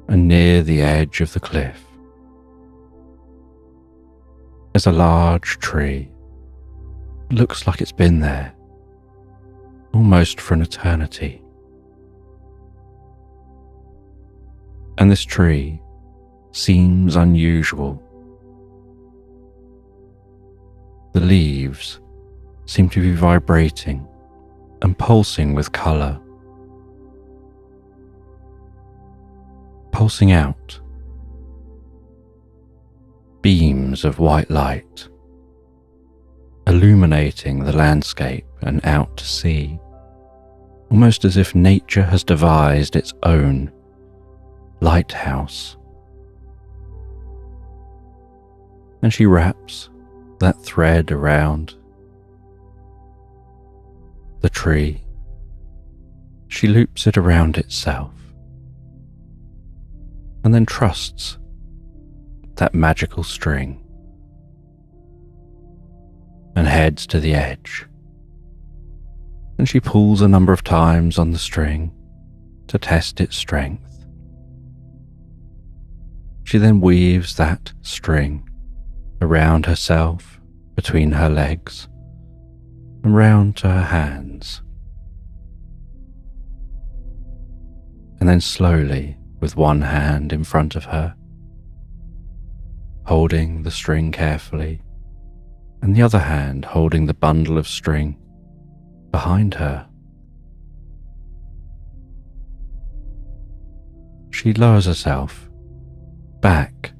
And near the edge of the cliff, there's a large tree. It looks like it's been there, almost for an eternity. And this tree seems unusual. The leaves seem to be vibrating and pulsing with colour, pulsing out beams of white light, illuminating the landscape and out to sea, almost as if nature has devised its own lighthouse. And she wraps that thread around the tree. She loops it around itself and then trusts that magical string and heads to the edge. And she pulls a number of times on the string to test its strength. She then weaves that string around herself, between her legs, and round to her hands. And then slowly, with one hand in front of her, holding the string carefully, and the other hand holding the bundle of string behind her, she lowers herself back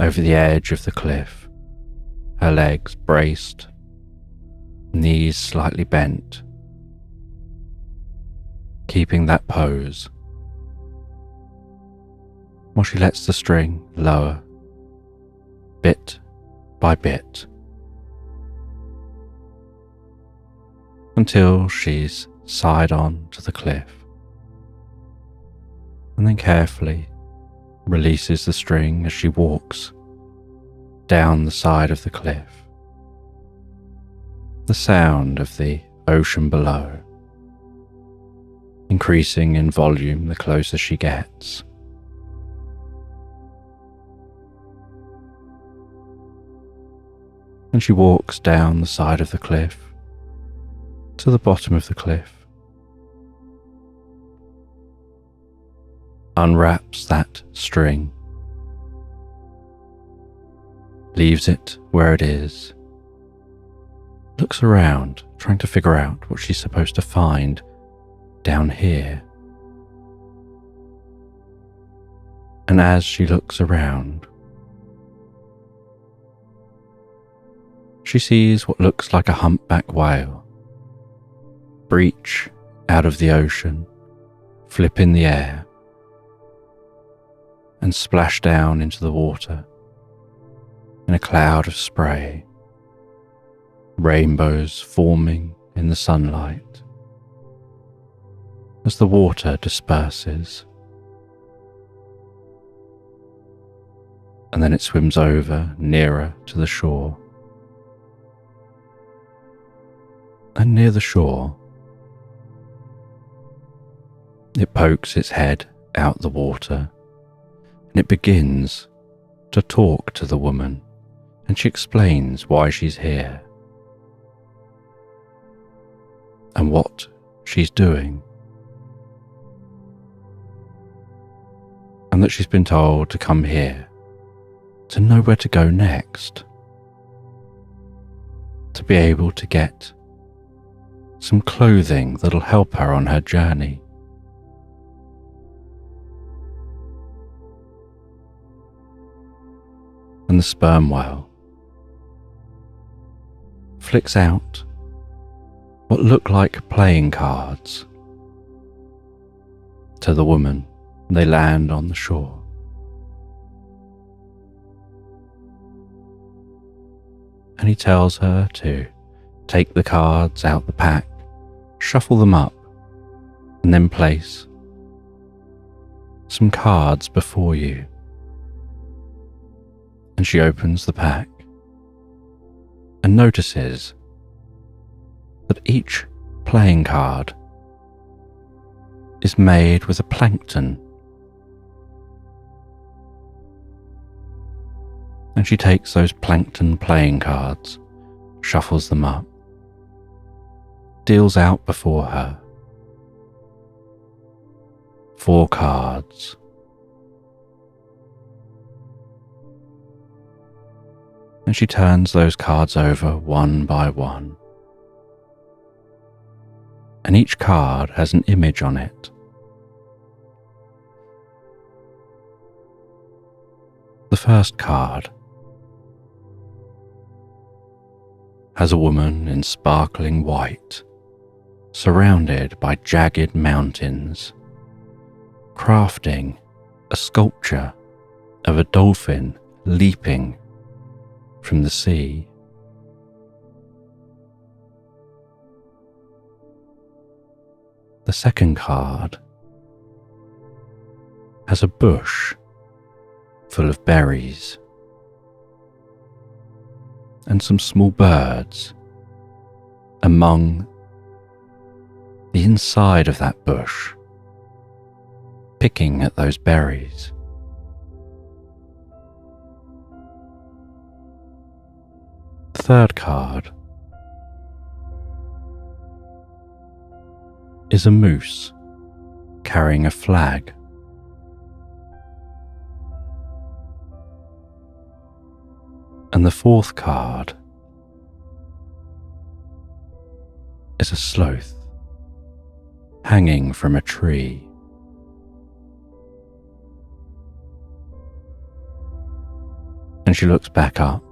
over the edge of the cliff, her legs braced, knees slightly bent, keeping that pose while she lets the string lower bit by bit until she's side on to the cliff, and then carefully releases the string as she walks down the side of the cliff. The sound of the ocean below increasing in volume the closer she gets. And she walks down the side of the cliff to the bottom of the cliff, unwraps that string, leaves it where it is, looks around, trying to figure out what she's supposed to find down here. And as she looks around, she sees what looks like a humpback whale breach out of the ocean, flip in the air, and splash down into the water in a cloud of spray, rainbows forming in the sunlight as the water disperses. And then it swims over nearer to the shore. And near the shore, it pokes its head out the water, and and it begins to talk to the woman, and she explains why she's here and what she's doing, and that she's been told to come here to know where to go next, to be able to get some clothing that'll help her on her journey. And the sperm whale flicks out what look like playing cards to the woman. They land on the shore. And he tells her to take the cards out the pack, shuffle them up, and then place some cards before you. And she opens the pack and notices that each playing card is made with a plankton. And she takes those plankton playing cards, shuffles them up, deals out before her 4 cards. And she turns those cards over one by one. And each card has an image on it. The first card has a woman in sparkling white, surrounded by jagged mountains, crafting a sculpture of a dolphin leaping from the sea. The second card has a bush full of berries and some small birds among the inside of that bush, picking at those berries. The third card is a moose carrying a flag. And the fourth card is a sloth hanging from a tree. And she looks back up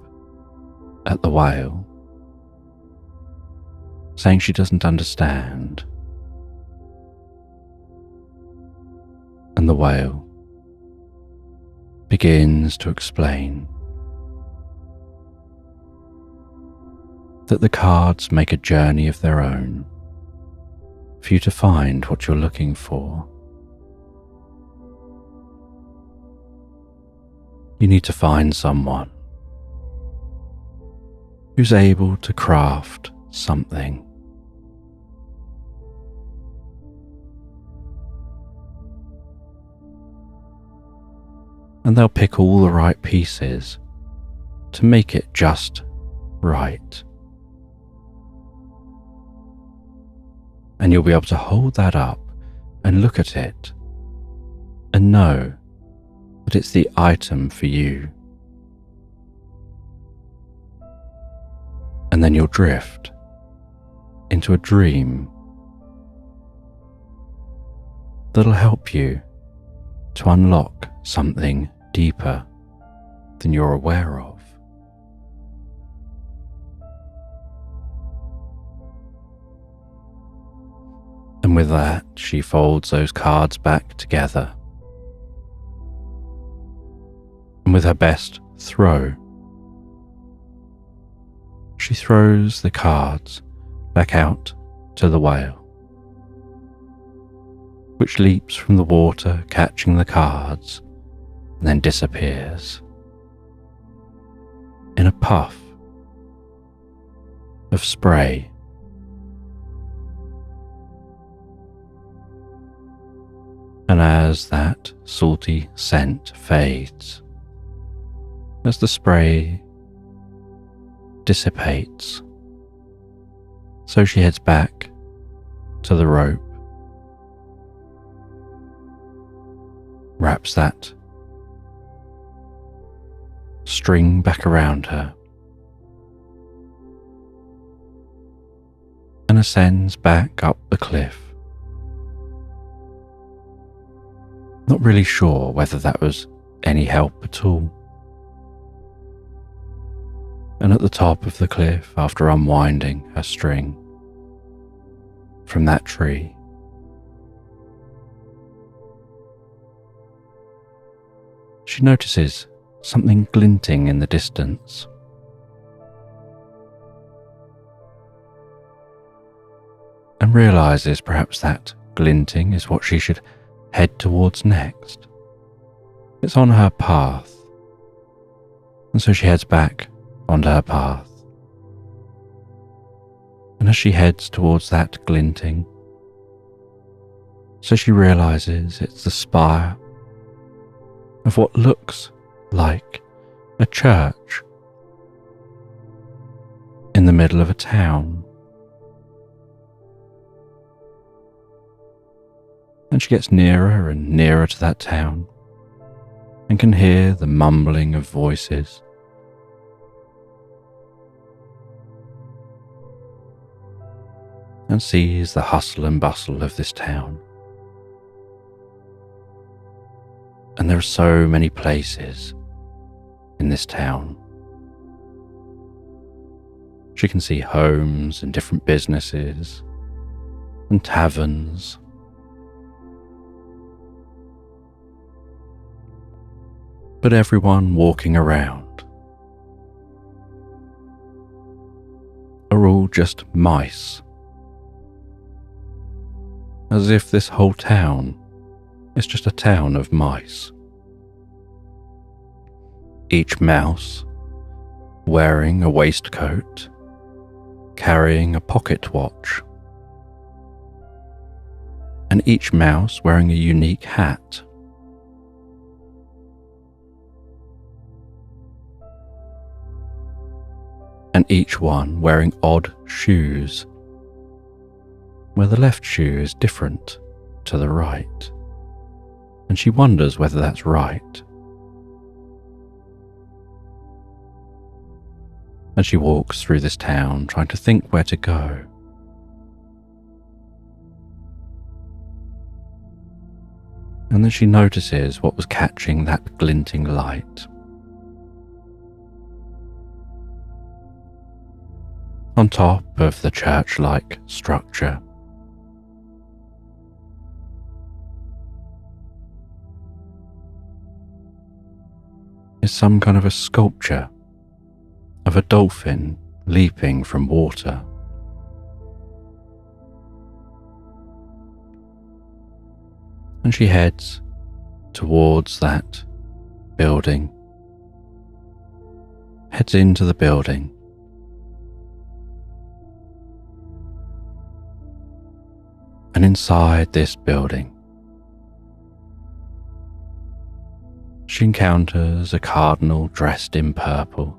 at the whale, saying she doesn't understand. And the whale begins to explain that the cards make a journey of their own for you to find what you're looking for. You need to find someone who's able to craft something. And they'll pick all the right pieces to make it just right. And you'll be able to hold that up and look at it and know that it's the item for you. And then you'll drift into a dream that'll help you to unlock something deeper than you're aware of. And with that, she folds those cards back together. And with her best throw, she throws the cards back out to the whale, which leaps from the water, catching the cards, and then disappears in a puff of spray. And as that salty scent fades, as the spray dissipates, so she heads back to the rope, wraps that string back around her, and ascends back up the cliff. Not really sure whether that was any help at all. And at the top of the cliff, after unwinding her string from that tree, she notices something glinting in the distance. And realizes perhaps that glinting is what she should head towards next. It's on her path, and so she heads back onto her path. And as she heads towards that glinting, so she realizes it's the spire of what looks like a church in the middle of a town. And she gets nearer and nearer to that town and can hear the mumbling of voices. And sees the hustle and bustle of this town. And there are so many places in this town. She can see homes and different businesses and taverns. But everyone walking around are all just mice. As if this whole town is just a town of mice. Each mouse wearing a waistcoat, carrying a pocket watch, and each mouse wearing a unique hat. And each one wearing odd shoes, where the left shoe is different to the right, and she wonders whether that's right. And she walks through this town trying to think where to go. And then she notices what was catching that glinting light. On top of the church-like structure is some kind of a sculpture of a dolphin leaping from water. And she heads towards that building, heads into the building. And inside this building, she encounters a cardinal dressed in purple,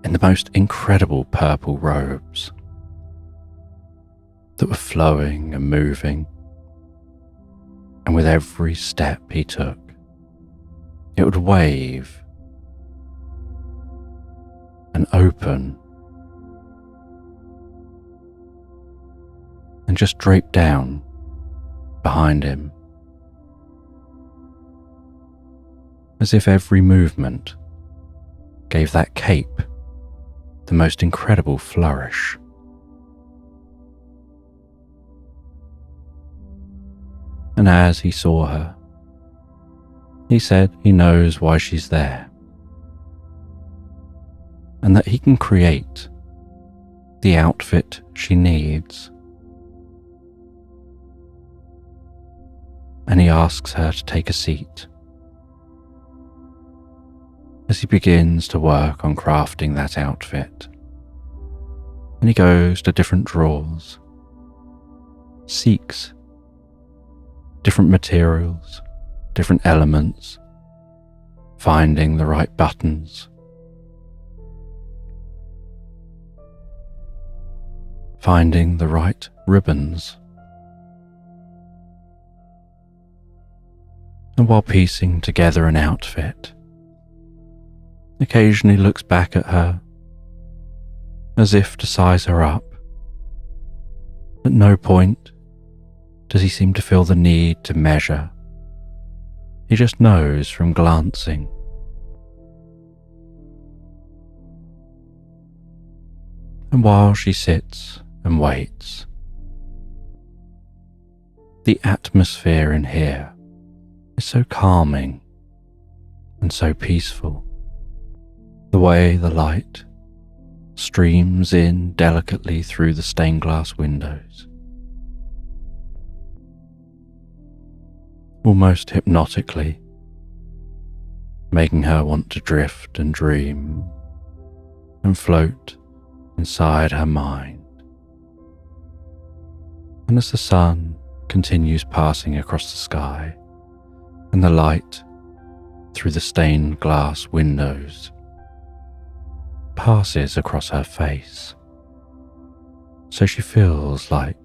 in the most incredible purple robes that were flowing and moving. And with every step he took, it would wave and open and just drape down behind him, as if every movement gave that cape the most incredible flourish. And as he saw her, he said he knows why she's there, and that he can create the outfit she needs. And he asks her to take a seat as he begins to work on crafting that outfit. And he goes to different drawers, seeks different materials, different elements, finding the right buttons, finding the right ribbons. And while piecing together an outfit, occasionally looks back at her as if to size her up. At no point does he seem to feel the need to measure. He just knows from glancing. And while she sits and waits, the atmosphere in here is so calming and so peaceful. The way the light streams in delicately through the stained glass windows, almost hypnotically, making her want to drift and dream and float inside her mind. And as the sun continues passing across the sky and the light through the stained glass windows passes across her face, so she feels like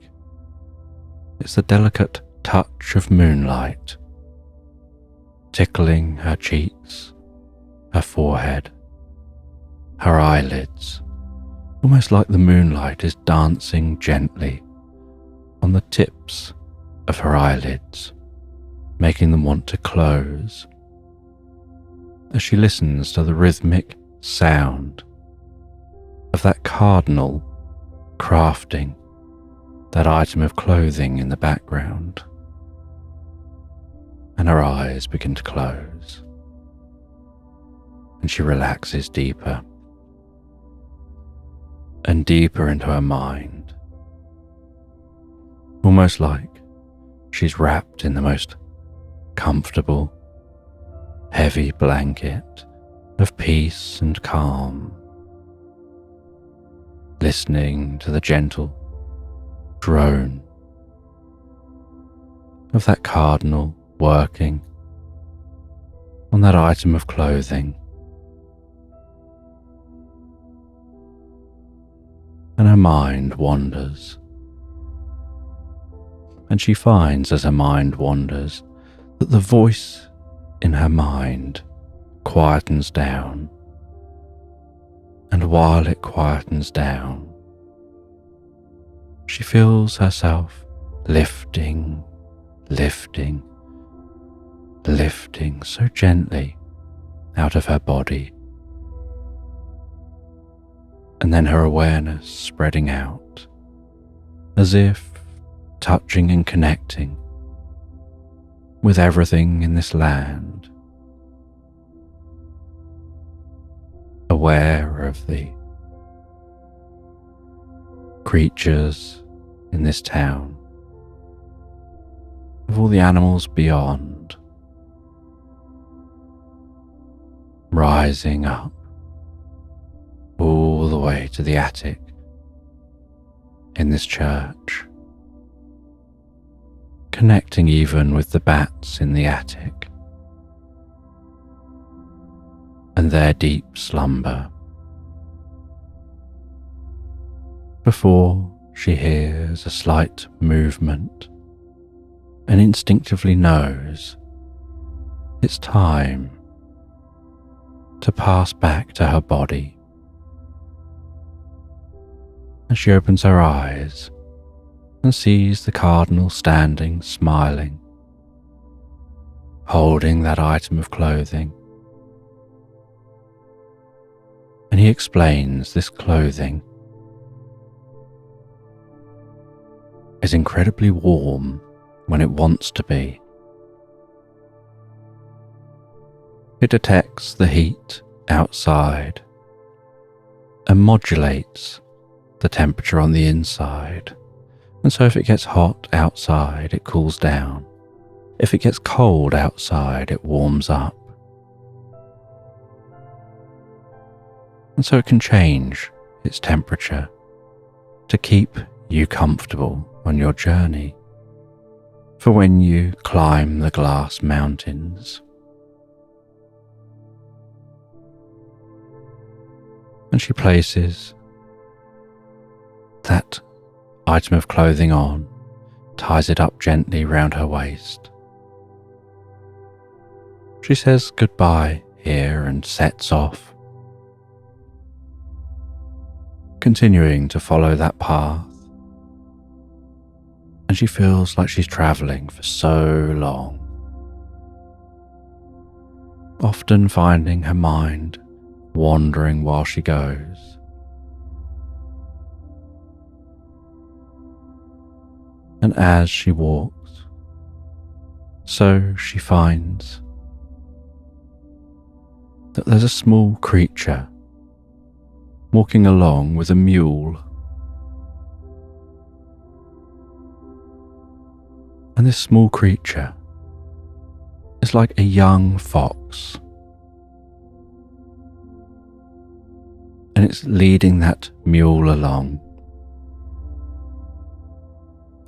it's the delicate touch of moonlight tickling her cheeks, her forehead, her eyelids, almost like the moonlight is dancing gently on the tips of her eyelids, making them want to close, as she listens to the rhythmic sound of that cardinal crafting that item of clothing in the background, and her eyes begin to close, and she relaxes deeper and deeper into her mind, almost like she's wrapped in the most comfortable, heavy blanket of peace and calm, listening to the gentle drone of that cardinal working on that item of clothing. And her mind wanders, and she finds as her mind wanders that the voice in her mind quietens down. And while it quietens down, she feels herself lifting so gently out of her body, and then her awareness spreading out, as if touching and connecting with everything in this land, aware of the creatures in this town, of all the animals beyond, rising up all the way to the attic in this church, connecting even with the bats in the attic and their deep slumber, before she hears a slight movement and instinctively knows it's time to pass back to her body. And she opens her eyes and sees the cardinal standing smiling, holding that item of clothing. And he explains this clothing is incredibly warm when it wants to be. It detects the heat outside and modulates the temperature on the inside. And so if it gets hot outside, it cools down. If it gets cold outside, it warms up. And so it can change its temperature to keep you comfortable on your journey for when you climb the glass mountains. And she places that item of clothing on, ties it up gently round her waist. She says goodbye here and sets off, continuing to follow that path. And she feels like she's travelling for so long, often finding her mind wandering while she goes. And as she walks, so she finds that there's a small creature walking along with a mule. And this small creature is like a young fox. And it's leading that mule along.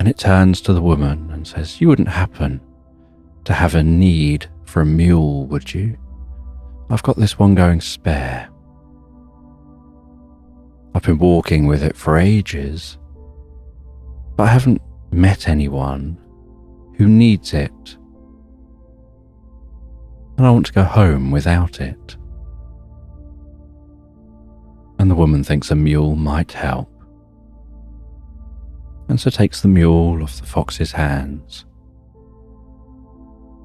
And it turns to the woman and says, "You wouldn't happen to have a need for a mule, would you? I've got this one going spare. I've been walking with it for ages, but I haven't met anyone who needs it. And I want to go home without it." And the woman thinks a mule might help, and so takes the mule off the fox's hands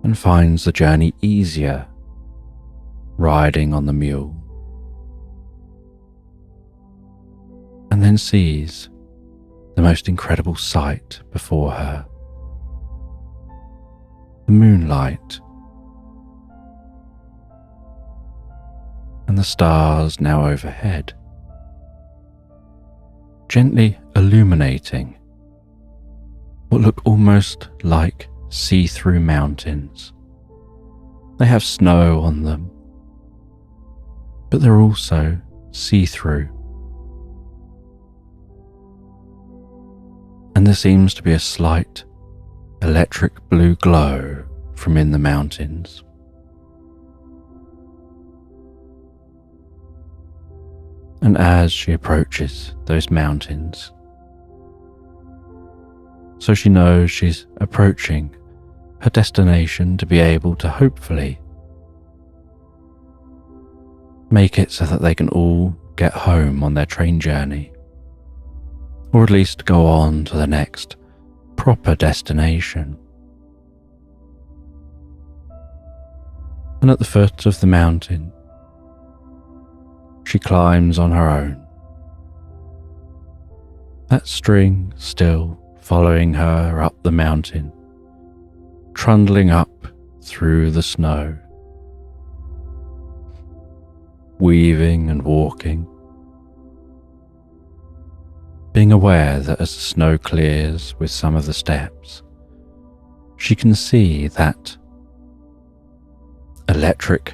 and finds the journey easier riding on the mule, and then sees the most incredible sight before her. The moonlight and the stars now overhead, gently illuminating what look almost like see-through mountains. They have snow on them, but they're also see-through. And there seems to be a slight electric blue glow from in the mountains. And as she approaches those mountains, so she knows she's approaching her destination to be able to hopefully make it so that they can all get home on their train journey, or at least go on to the next proper destination. And at the foot of the mountain, she climbs on her own, that string still following her up the mountain, trundling up through the snow, weaving and walking, being aware that as the snow clears with some of the steps, she can see that electric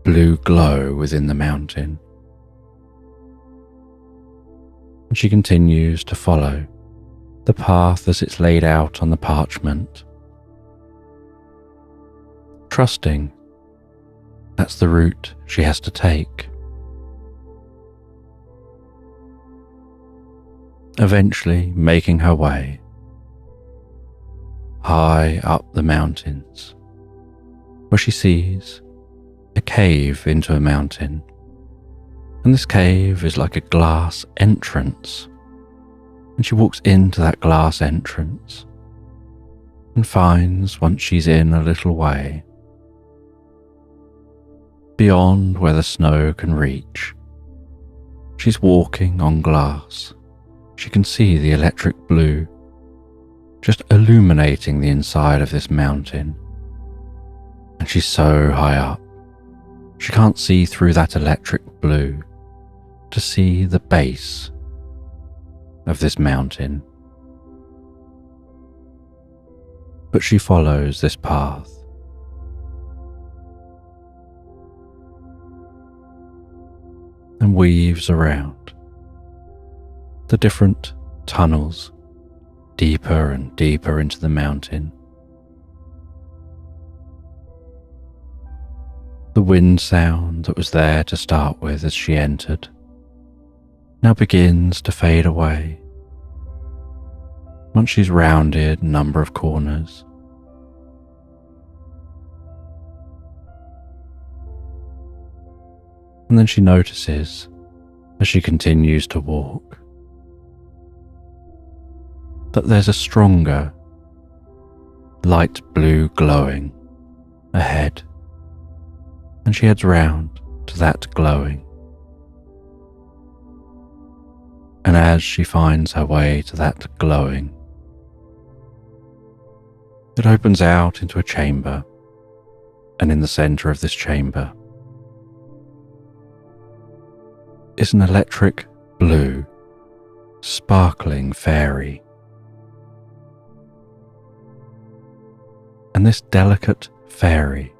blue glow within the mountain. And she continues to follow the path as it's laid out on the parchment, trusting that's the route she has to take. Eventually making her way high up the mountains, where she sees a cave into a mountain. And this cave is like a glass entrance. And she walks into that glass entrance and finds, once she's in a little way, beyond where the snow can reach, she's walking on glass. She can see the electric blue just illuminating the inside of this mountain. And she's so high up, she can't see through that electric blue to see the base of this mountain. But she follows this path, and weaves around the different tunnels deeper and deeper into the mountain, The wind sound that was there to start with as she entered now begins to fade away once she's rounded a number of corners. And then she notices, as she continues to walk, that there's a stronger, light blue glowing ahead, and she heads round to that glowing. And as she finds her way to that glowing, it opens out into a chamber, and in the centre of this chamber is an electric blue, sparkling fairy. And this delicate fairy,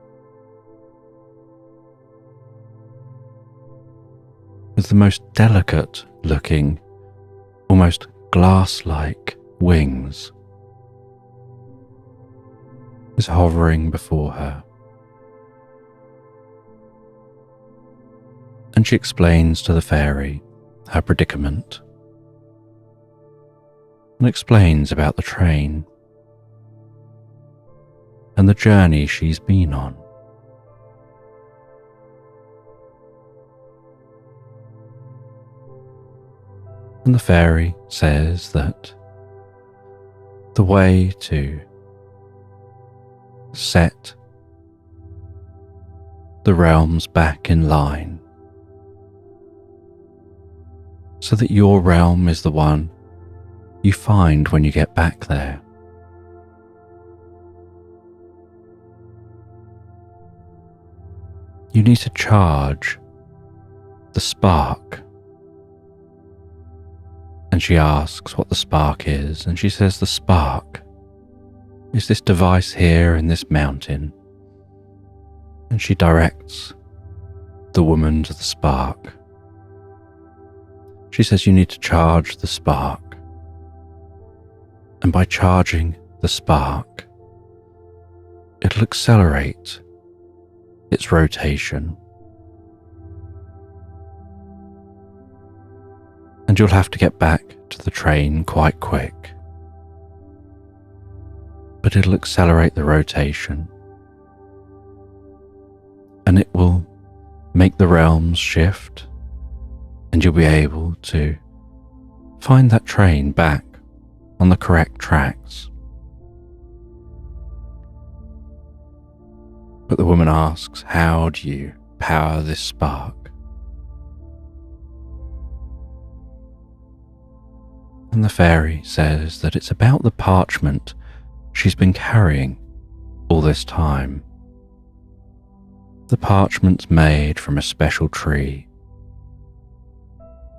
with the most delicate looking, almost glass-like wings, is hovering before her. And she explains to the fairy her predicament, and explains about the train and the journey she's been on. And the fairy says that the way to set the realms back in line so that your realm is the one you find when you get back there, you need to charge the spark. And she asks what the spark is, and she says the spark is this device here in this mountain. And she directs the woman to the spark. She says you need to charge the spark, and by charging the spark, it'll accelerate its rotation. And you'll have to get back to the train quite quick. But it'll accelerate the rotation, and it will make the realms shift, and you'll be able to find that train back on the correct tracks. But the woman asks, how do you power this spark? And the fairy says that it's about the parchment she's been carrying all this time. The parchment's made from a special tree,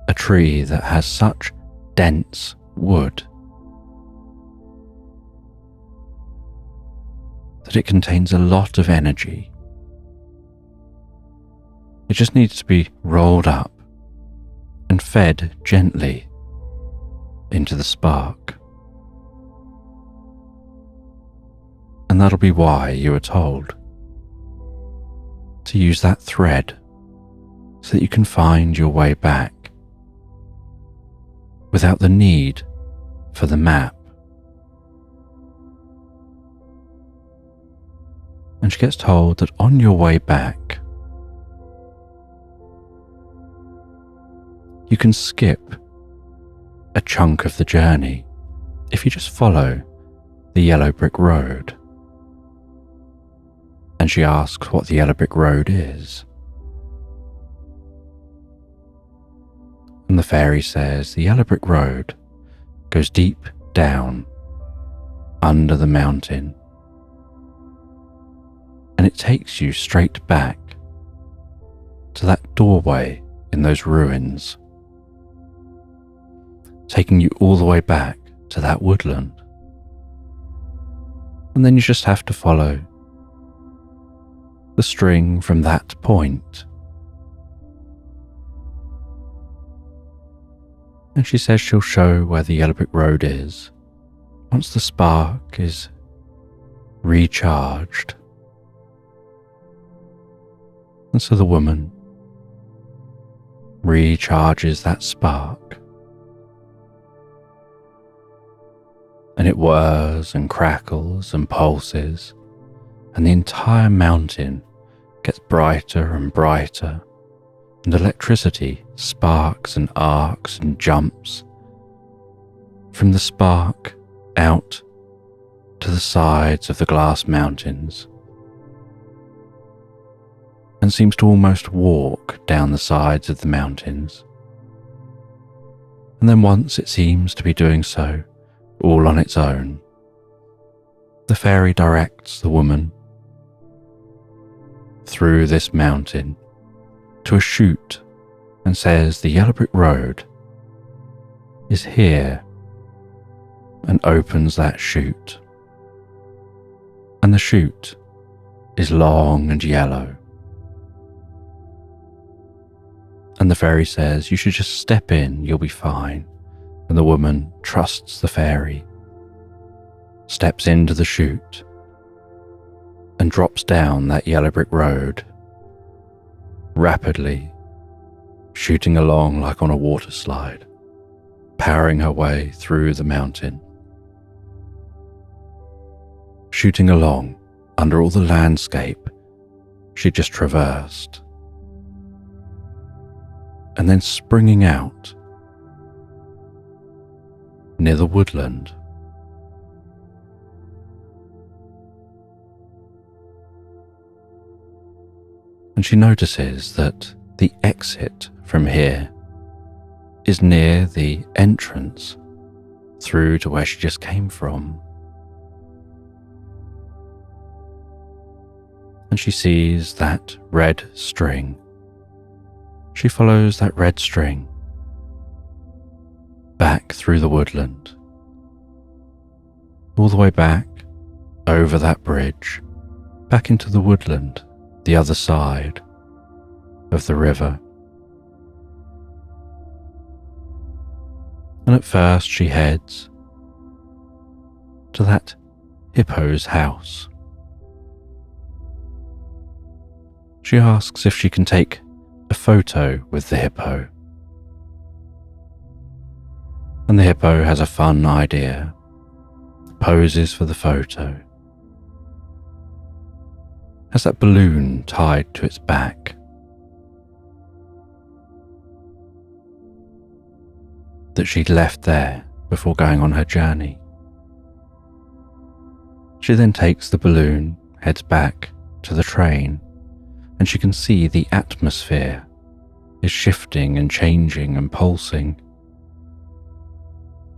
a tree that has such dense wood that it contains a lot of energy. It just needs to be rolled up and fed gently into the spark. And that'll be why you were told to use that thread so that you can find your way back without the need for the map. And she gets told that on your way back, you can skip a chunk of the journey if you just follow the yellow brick road. And she asks what the yellow brick road is. And the fairy says the yellow brick road goes deep down under the mountain, and it takes you straight back to that doorway in those ruins, taking you all the way back to that woodland. And then you just have to follow the string from that point. And she says she'll show where the yellow brick road is once the spark is recharged. And so the woman recharges that spark, and it whirs and crackles and pulses, and the entire mountain gets brighter and brighter, and electricity sparks and arcs and jumps from the spark out to the sides of the glass mountains, and seems to almost walk down the sides of the mountains. And then once it seems to be doing so all on its own, the fairy directs the woman through this mountain to a chute and says the yellow brick road is here, and opens that chute. And the chute is long and yellow. And the fairy says, you should just step in, you'll be fine. And the woman trusts the fairy, steps into the chute, and drops down that yellow brick road, rapidly, shooting along like on a water slide, powering her way through the mountain. Shooting along under all the landscape she just traversed, and then springing out near the woodland. And she notices that the exit from here is near the entrance through to where she just came from. And she sees that red string. She follows that red string back through the woodland, all the way back over that bridge, back into the woodland, the other side of the river. And at first she heads to that hippo's house. She asks if she can take a photo with the hippo. And the hippo has a fun idea, poses for the photo, has that balloon tied to its back. That she'd left there before going on her journey. She then takes the balloon, heads back to the train, and she can see the atmosphere is shifting and changing and pulsing,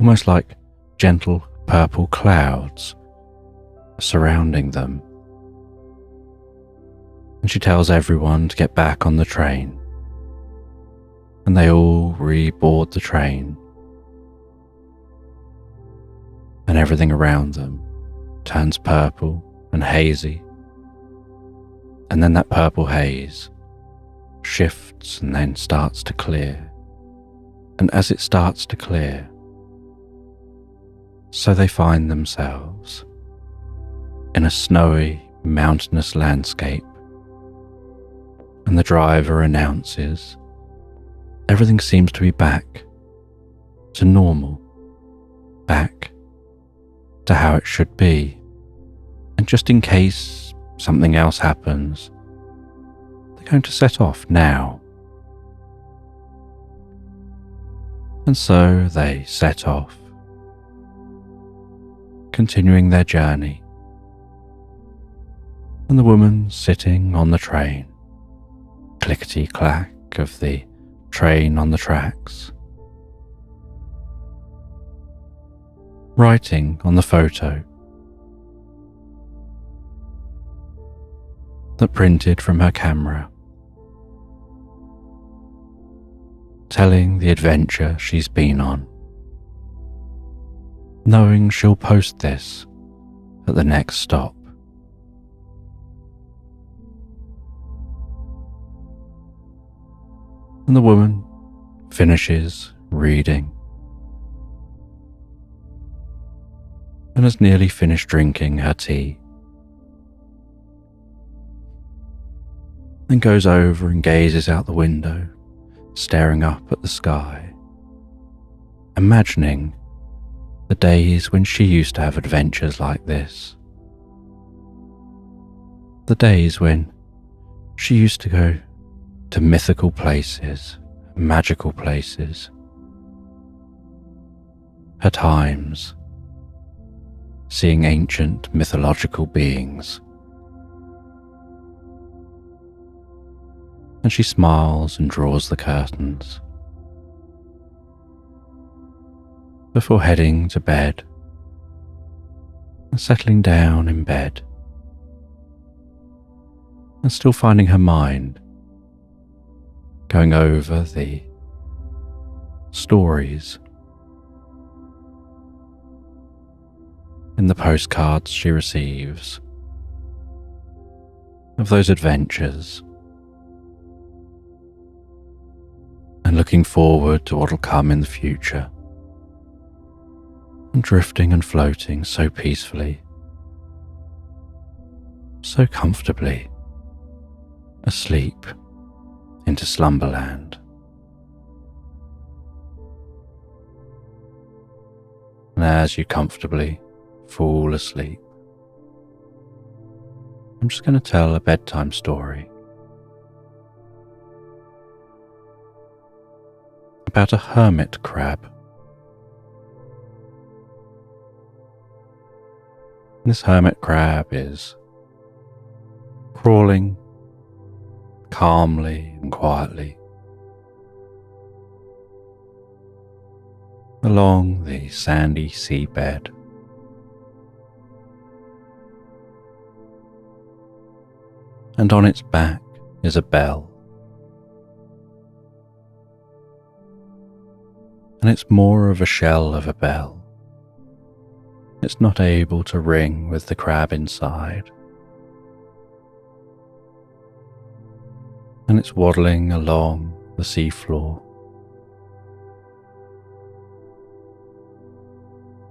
almost like gentle purple clouds surrounding them. And she tells everyone to get back on the train, and they all reboard the train, and everything around them turns purple and hazy. And then that purple haze shifts and then starts to clear. And as it starts to clear, so they find themselves in a snowy, mountainous landscape. And the driver announces everything seems to be back to normal, back to how it should be. And just in case something else happens, they're going to set off now. And so they set off, continuing their journey. And the woman sitting on the train, clickety-clack of the train on the tracks, writing on the photo that printed from her camera, telling the adventure she's been on, knowing she'll post this at the next stop. And the woman finishes reading and has nearly finished drinking her tea. then goes over and gazes out the window, staring up at the sky, imagining the days when she used to have adventures like this. The days when she used to go to mythical places, magical places. Her times seeing ancient mythological beings. And she smiles and draws the curtains before heading to bed and settling down in bed and still finding her mind going over the stories in the postcards she receives of those adventures, and looking forward to what will come in the future, and drifting and floating so peacefully, so comfortably, asleep into Slumberland. And as you comfortably fall asleep, I'm just going to tell a bedtime story about a hermit crab. This hermit crab is crawling calmly and quietly along the sandy seabed. And on its back is a bell. And it's more of a shell of a bell. It's not able to ring with the crab inside. And it's waddling along the seafloor.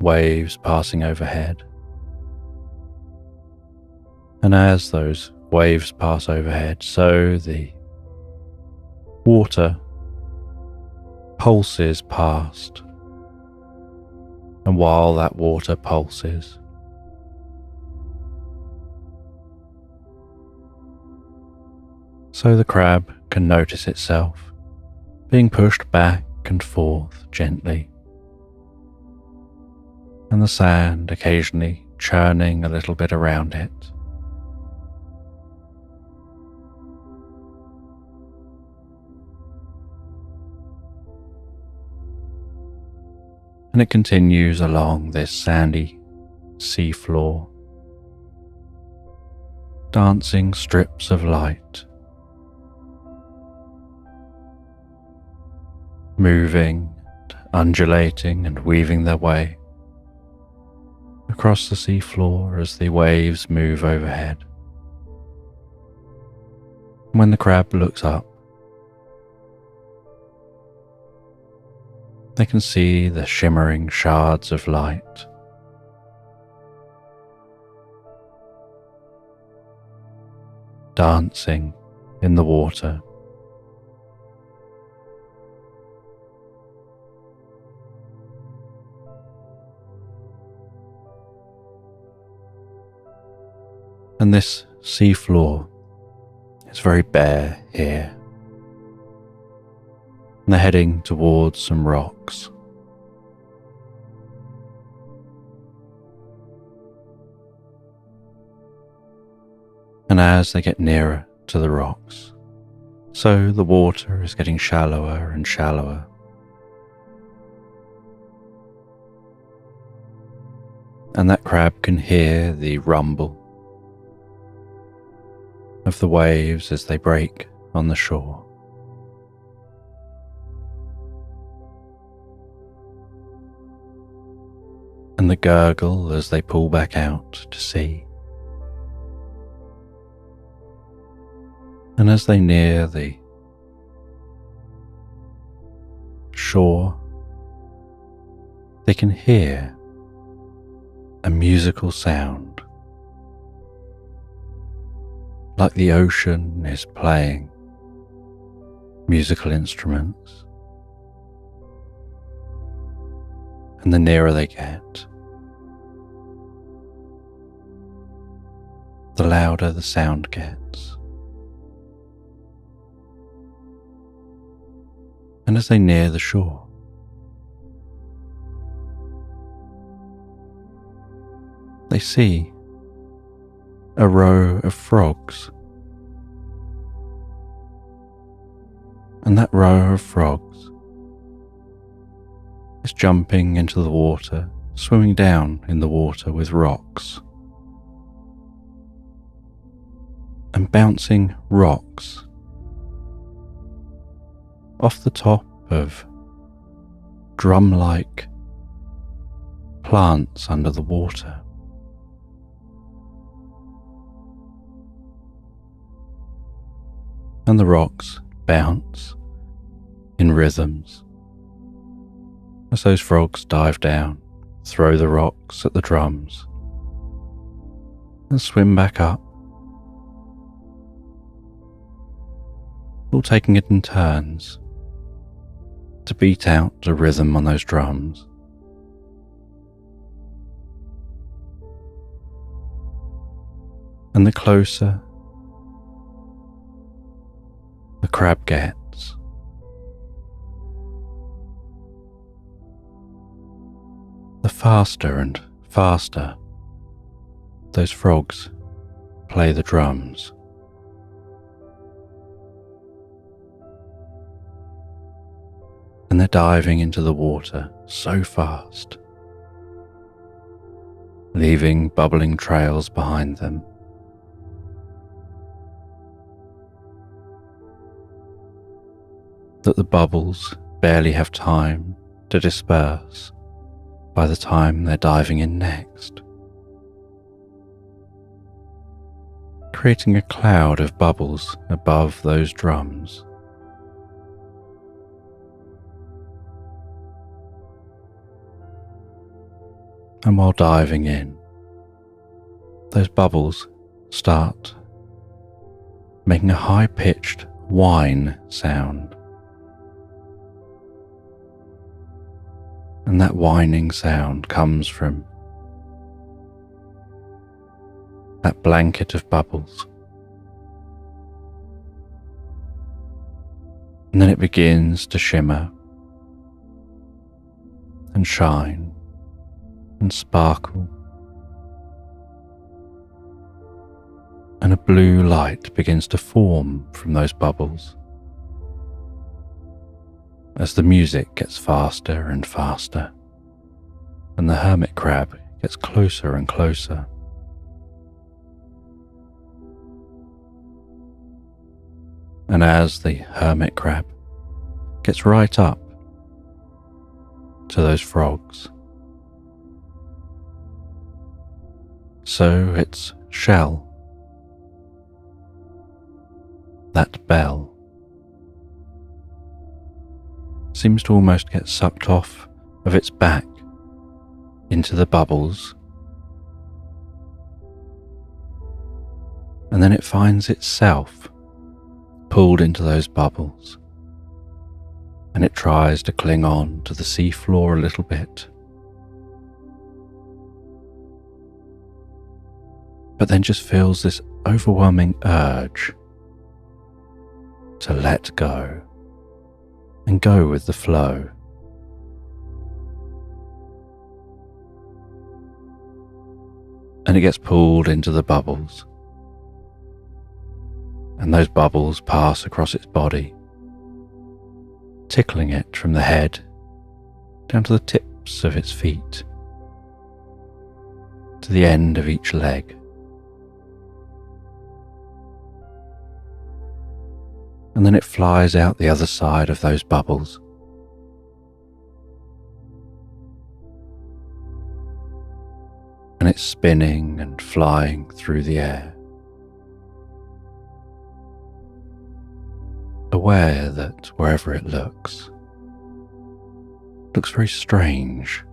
Waves passing overhead. And as those waves pass overhead, so the water pulses past. And while that water pulses, so the crab can notice itself being pushed back and forth gently, and the sand occasionally churning a little bit around it. And it continues along this sandy seafloor, dancing strips of light, moving, undulating and weaving their way across the seafloor as the waves move overhead. When the crab looks up, they can see the shimmering shards of light. Dancing in the water. And this seafloor is very bare here. And they're heading towards some rocks. And as they get nearer to the rocks, so the water is getting shallower and shallower. And that crab can hear the rumble of the waves as they break on the shore. And the gurgle as they pull back out to sea. And as they near the shore, they can hear a musical sound, like the ocean is playing musical instruments. And the nearer they get, the louder the sound gets. And as they near the shore, they see a row of frogs. And that row of frogs is jumping into the water, swimming down in the water with rocks, and bouncing rocks off the top of drum-like plants under the water. And the rocks bounce in rhythms as those frogs dive down, throw the rocks at the drums, and swim back up, all taking it in turns to beat out a rhythm on those drums. And the closer the crab gets, the faster and faster those frogs play the drums. And they're diving into the water so fast, leaving bubbling trails behind them. That the bubbles barely have time to disperse by the time they're diving in next, creating a cloud of bubbles above those drums. And while diving in, those bubbles start making a high-pitched whine sound. And that whining sound comes from that blanket of bubbles. And then it begins to shimmer and shine and sparkle, and a blue light begins to form from those bubbles as the music gets faster and faster, and the hermit crab gets closer and closer. And as the hermit crab gets right up to those frogs, so its shell, that bell, seems to almost get sucked off of its back into the bubbles, and then it finds itself pulled into those bubbles, and it tries to cling on to the seafloor a little bit, but then just feels this overwhelming urge to let go and go with the flow. And it gets pulled into the bubbles, and those bubbles pass across its body, tickling it from the head down to the tips of its feet, to the end of each leg. And then it flies out the other side of those bubbles, and it's spinning and flying through the air, aware that wherever it looks very strange,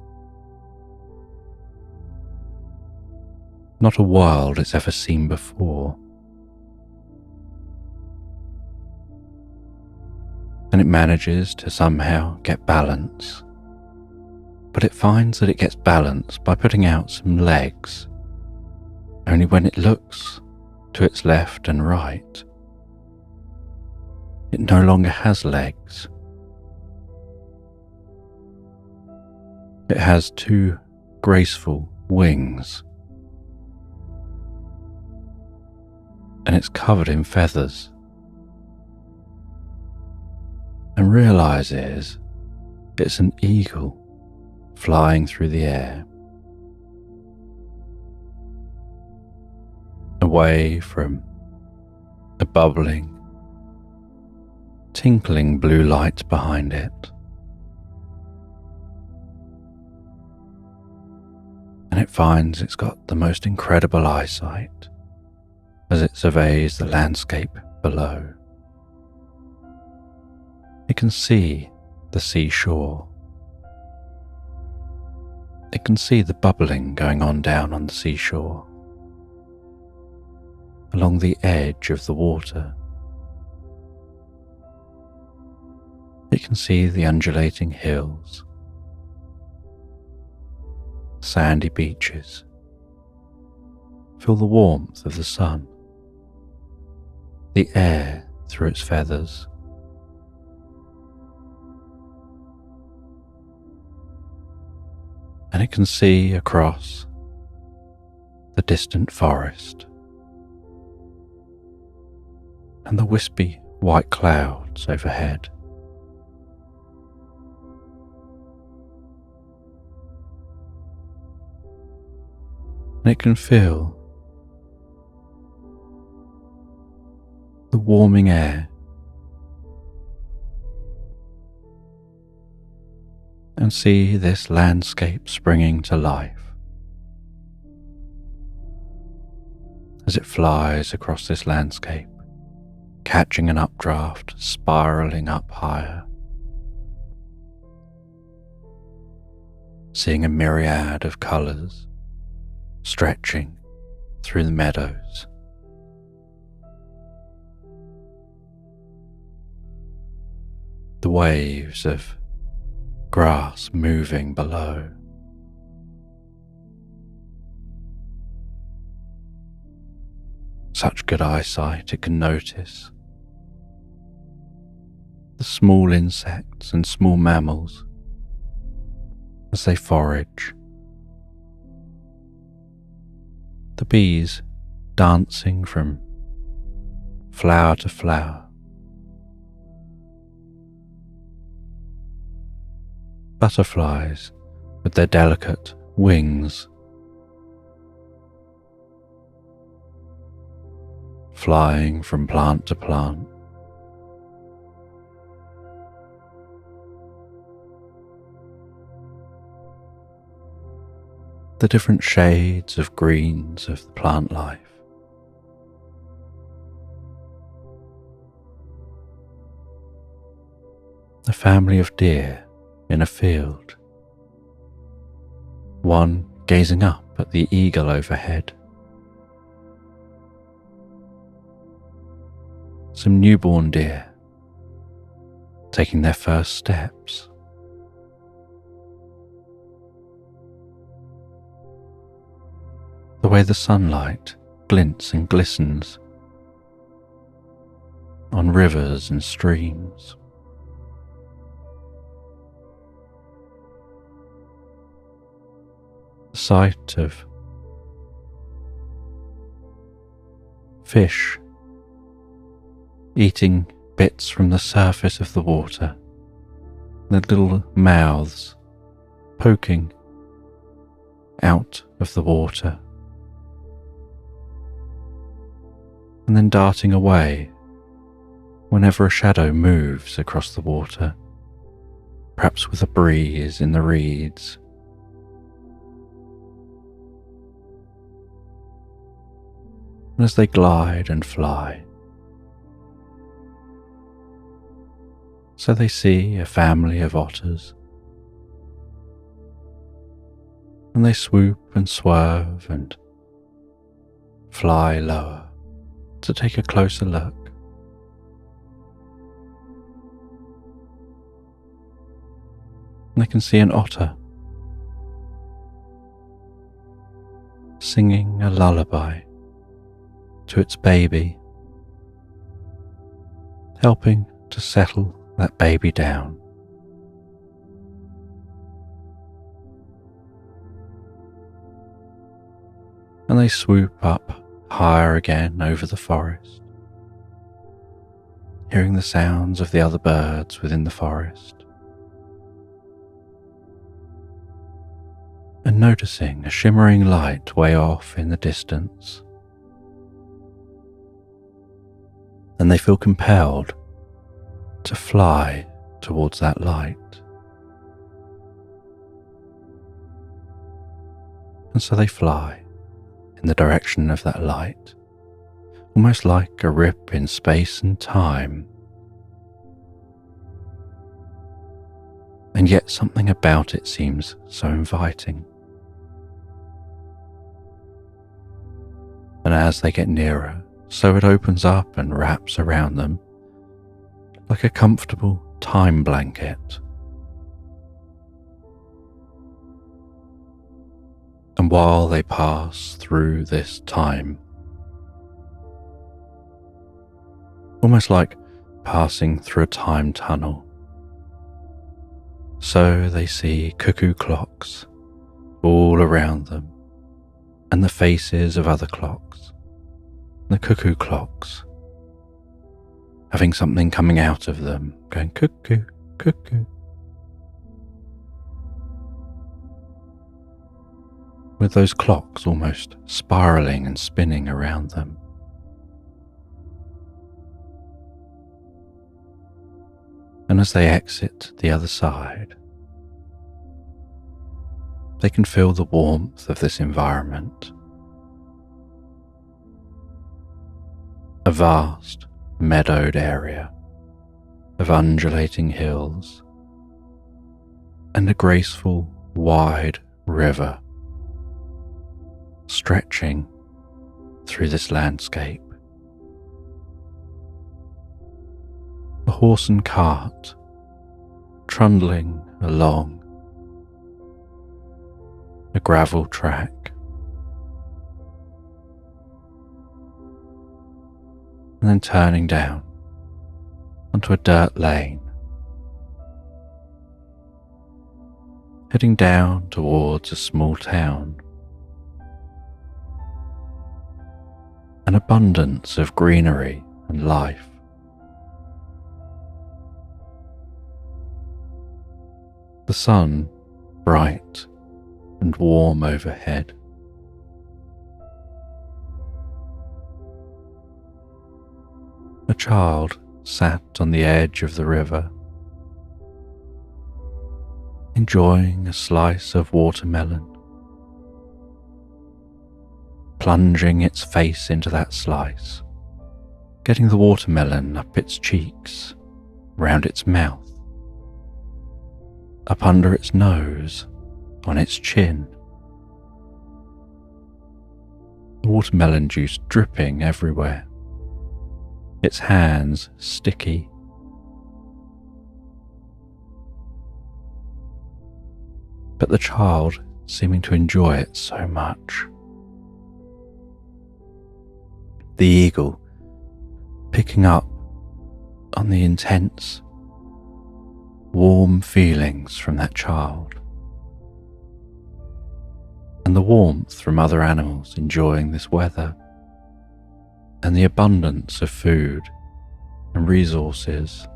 not a world it's ever seen before. and it manages to somehow get balance. But it finds that it gets balance by putting out some legs. Only when it looks to its left and right, it no longer has legs. It has two graceful wings, and it's covered in feathers, and realizes it's an eagle flying through the air, away from the bubbling, tinkling blue light behind it. And it finds it's got the most incredible eyesight as it surveys the landscape below. It can see the seashore. It can see the bubbling going on down on the seashore, along the edge of the water. It can see the undulating hills, sandy beaches, feel the warmth of the sun, the air through its feathers. And it can see across the distant forest and the wispy white clouds overhead. And it can feel the warming air and see this landscape springing to life as it flies across this landscape, catching an updraft, spiraling up higher, seeing a myriad of colours stretching through the meadows. The waves of grass moving below. Such good eyesight it can notice the small insects and small mammals as they forage. The bees dancing from flower to flower. Butterflies with their delicate wings flying from plant to plant. The different shades of greens of the plant life. A family of deer in a field, one gazing up at the eagle overhead. Some newborn deer taking their first steps. The way the sunlight glints and glistens on rivers and streams. The sight of fish eating bits from the surface of the water, their little mouths poking out of the water, and then darting away whenever a shadow moves across the water, perhaps with a breeze in the reeds. And as they glide and fly, so they see a family of otters, and they swoop and swerve and fly lower to take a closer look. and they can see an otter singing a lullaby to its baby, helping to settle that baby down. And they swoop up higher again over the forest, hearing the sounds of the other birds within the forest, and noticing a shimmering light way off in the distance. Then they feel compelled to fly towards that light. And so they fly in the direction of that light, almost like a rip in space and time. And yet something about it seems so inviting. And as they get nearer, so it opens up and wraps around them like a comfortable time blanket. And while they pass through this time, almost like passing through a time tunnel, so they see cuckoo clocks all around them, and the faces of other clocks. The cuckoo clocks having something coming out of them, going cuckoo, cuckoo. With those clocks almost spiraling and spinning around them. And as they exit the other side, they can feel the warmth of this environment. A vast, meadowed area of undulating hills and a graceful, wide river stretching through this landscape. A horse and cart trundling along a gravel track. And then turning down onto a dirt lane, heading down towards a small town. An abundance of greenery and life. The sun bright and warm overhead. A child sat on the edge of the river, enjoying a slice of watermelon, plunging its face into that slice, getting the watermelon up its cheeks, round its mouth, up under its nose, on its chin. The watermelon juice dripping everywhere, its hands sticky. But the child seeming to enjoy it so much. The eagle picking up on the intense, warm feelings from that child, and the warmth from other animals enjoying this weather, and the abundance of food and resources.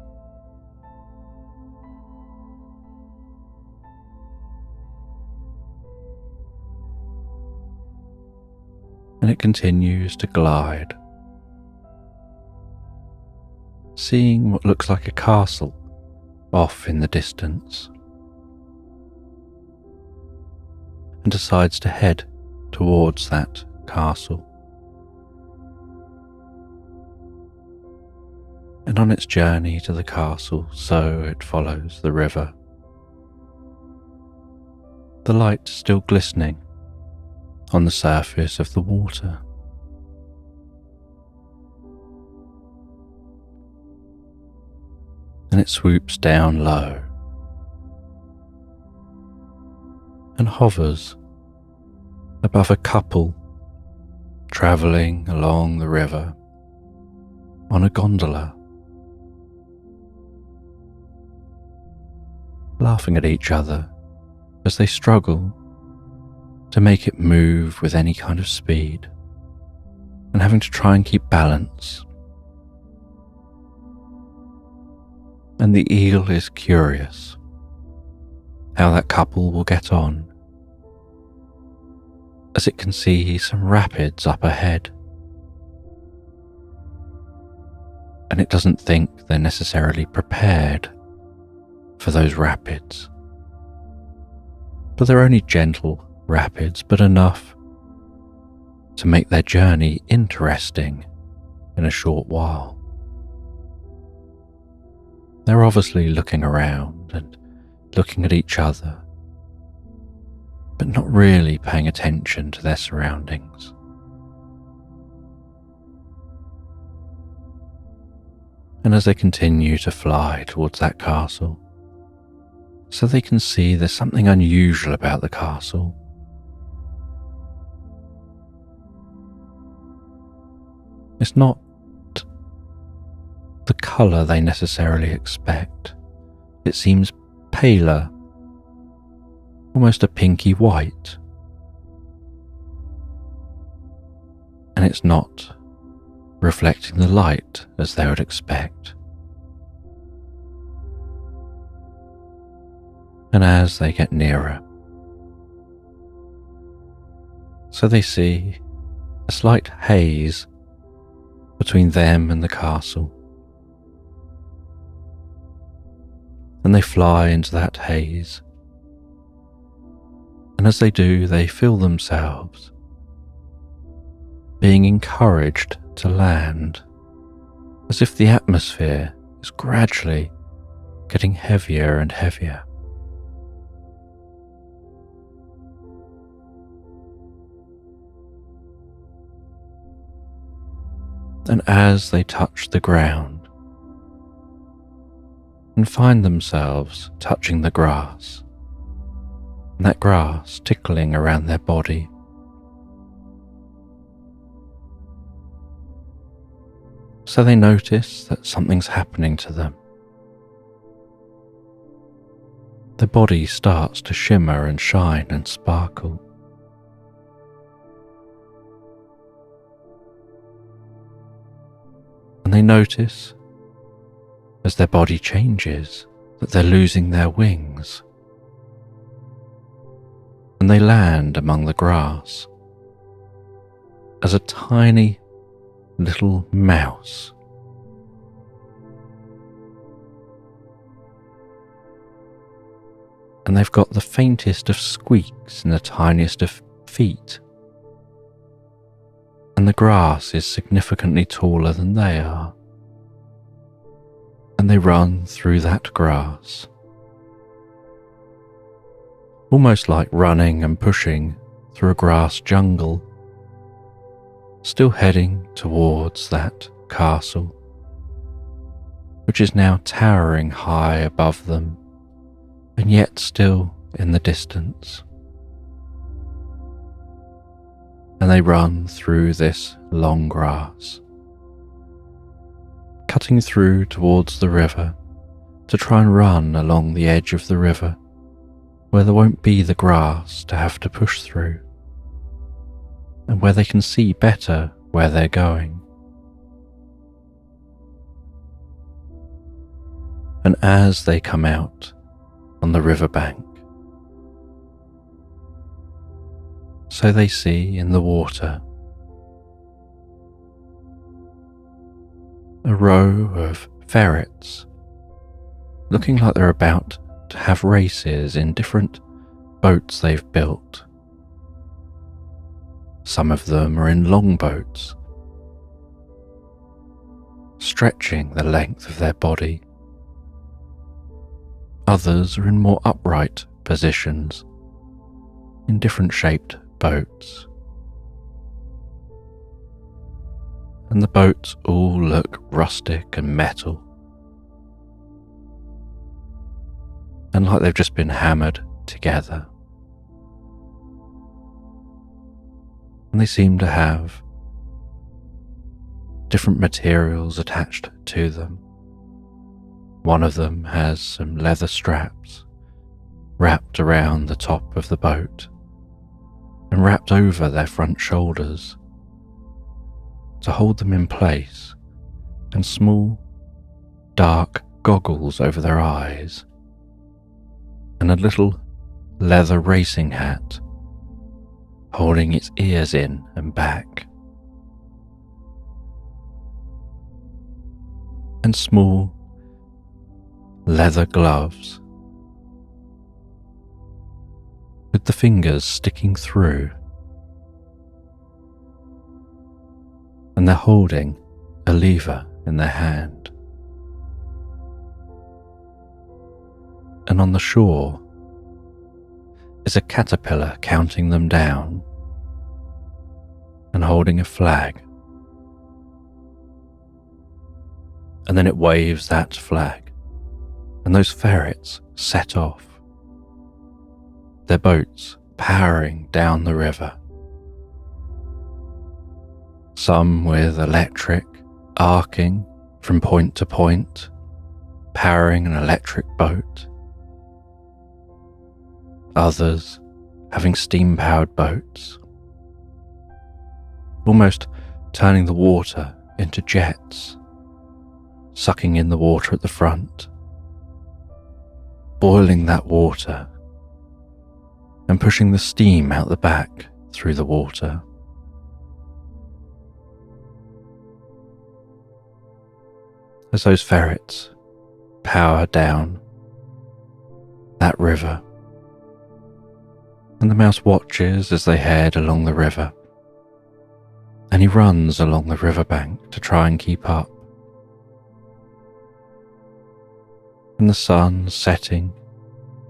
And it continues to glide, seeing what looks like a castle off in the distance, and decides to head towards that castle. And on its journey to the castle, so it follows the river, the light still glistening on the surface of the water. And it swoops down low, and hovers above a couple travelling along the river on a gondola, laughing at each other as they struggle to make it move with any kind of speed and having to try and keep balance. And the eel is curious how that couple will get on, as it can see some rapids up ahead, and it doesn't think they're necessarily prepared for those rapids. But they're only gentle rapids, but enough to make their journey interesting in a short while. They're obviously looking around and looking at each other, but not really paying attention to their surroundings. And as they continue to fly towards that castle, so they can see there's something unusual about the castle. It's not the colour they necessarily expect. It seems paler, almost a pinky white. And it's not reflecting the light as they would expect. And as they get nearer, so they see a slight haze between them and the castle. And they fly into that haze. And as they do, they feel themselves being encouraged to land, as if the atmosphere is gradually getting heavier and heavier. And as they touch the ground and find themselves touching the grass, and that grass tickling around their body, so they notice that something's happening to them. Their body starts to shimmer and shine and sparkle. And they notice, as their body changes, that they're losing their wings. And they land among the grass as a tiny little mouse. And they've got the faintest of squeaks and the tiniest of feet. And the grass is significantly taller than they are. And they run through that grass, almost like running and pushing through a grass jungle, still heading towards that castle, which is now towering high above them, and yet still in the distance. And they run through this long grass, cutting through towards the river to try and run along the edge of the river where there won't be the grass to have to push through, and where they can see better where they're going. And as they come out on the riverbank, so they see in the water a row of ferrets, looking like they're about to have races in different boats they've built. Some of them are in long boats, stretching the length of their body. Others are in more upright positions, in different shaped boats. And the boats all look rustic and metal, and like they've just been hammered together. and they seem to have different materials attached to them. One of them has some leather straps wrapped around the top of the boat and wrapped over their front shoulders to hold them in place, and small, dark goggles over their eyes, and a little leather racing hat holding its ears in and back, and small leather gloves with the fingers sticking through, and they're holding a lever in their hand. And on the shore is a caterpillar counting them down and holding a flag. And then it waves that flag, and those ferrets set off, their boats powering down the river. Some with electric arcing from point to point, powering an electric boat. Others having steam-powered boats, almost turning the water into jets, sucking in the water at the front, boiling that water and pushing the steam out the back through the water. As those ferrets power down that river, and the mouse watches as they head along the river, and he runs along the riverbank to try and keep up. And the sun setting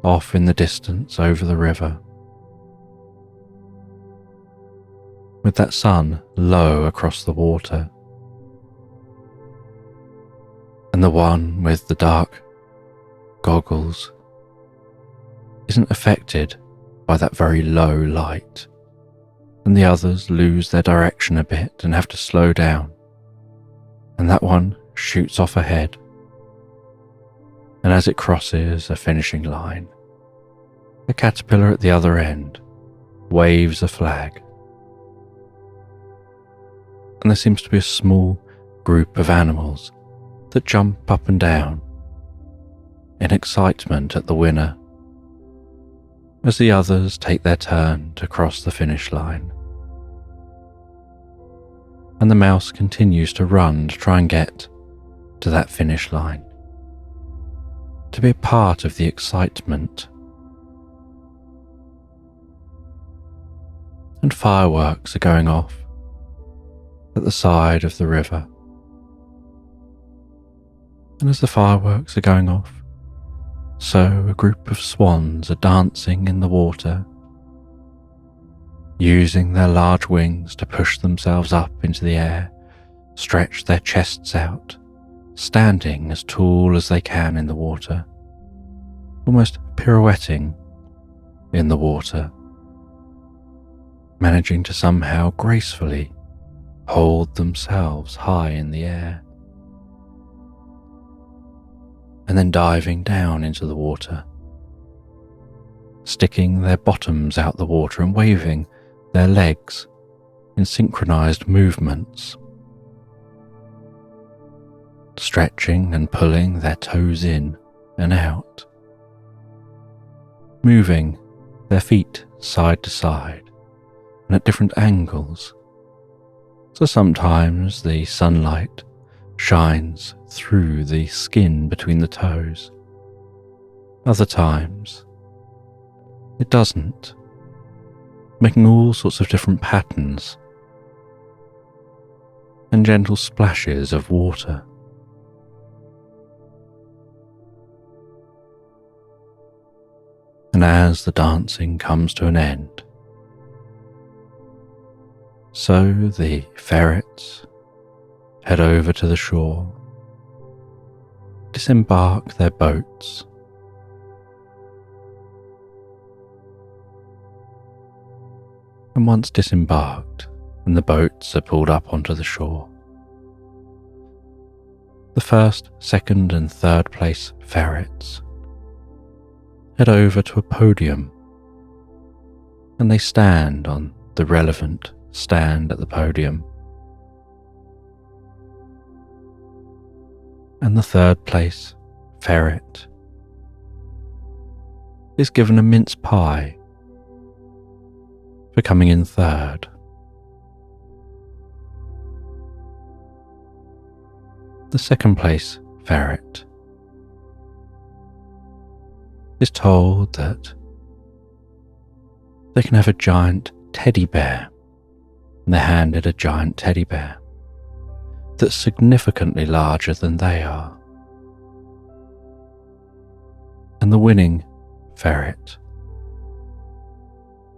off in the distance over the river, with that sun low across the water, and the one with the dark goggles isn't affected by that very low light, and the others lose their direction a bit and have to slow down, and that one shoots off ahead, and as it crosses a finishing line, the caterpillar at the other end waves a flag, and there seems to be a small group of animals that jump up and down in excitement at the winner, as the others take their turn to cross the finish line. And the mouse continues to run to try and get to that finish line, to be a part of the excitement. And fireworks are going off at the side of the river. And as the fireworks are going off, so a group of swans are dancing in the water, using their large wings to push themselves up into the air, stretch their chests out, standing as tall as they can in the water, almost pirouetting in the water, managing to somehow gracefully hold themselves high in the air, and then diving down into the water, sticking their bottoms out the water and waving their legs in synchronized movements, stretching and pulling their toes in and out, moving their feet side to side and at different angles, so sometimes the sunlight shines through the skin between the toes. Other times it doesn't, making all sorts of different patterns and gentle splashes of water. And as the dancing comes to an end, so the ferrets head over to the shore, disembark their boats, and once disembarked, and the boats are pulled up onto the shore. The first, second and third place ferrets head over to a podium, and they stand on the relevant stand at the podium. And the third place ferret is given a mince pie for coming in third. The second place ferret is told that they can have a giant teddy bear, and they're handed a giant teddy bear that's significantly larger than they are. And the winning ferret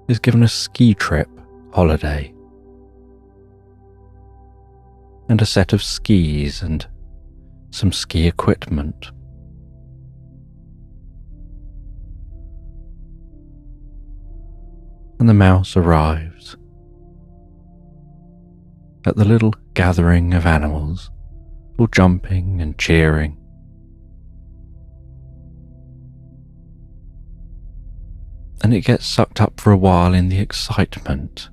is given a ski trip holiday and a set of skis and some ski equipment. And the mouse arrives at the little gathering of animals, all jumping and cheering. And it gets sucked up for a while in the excitement,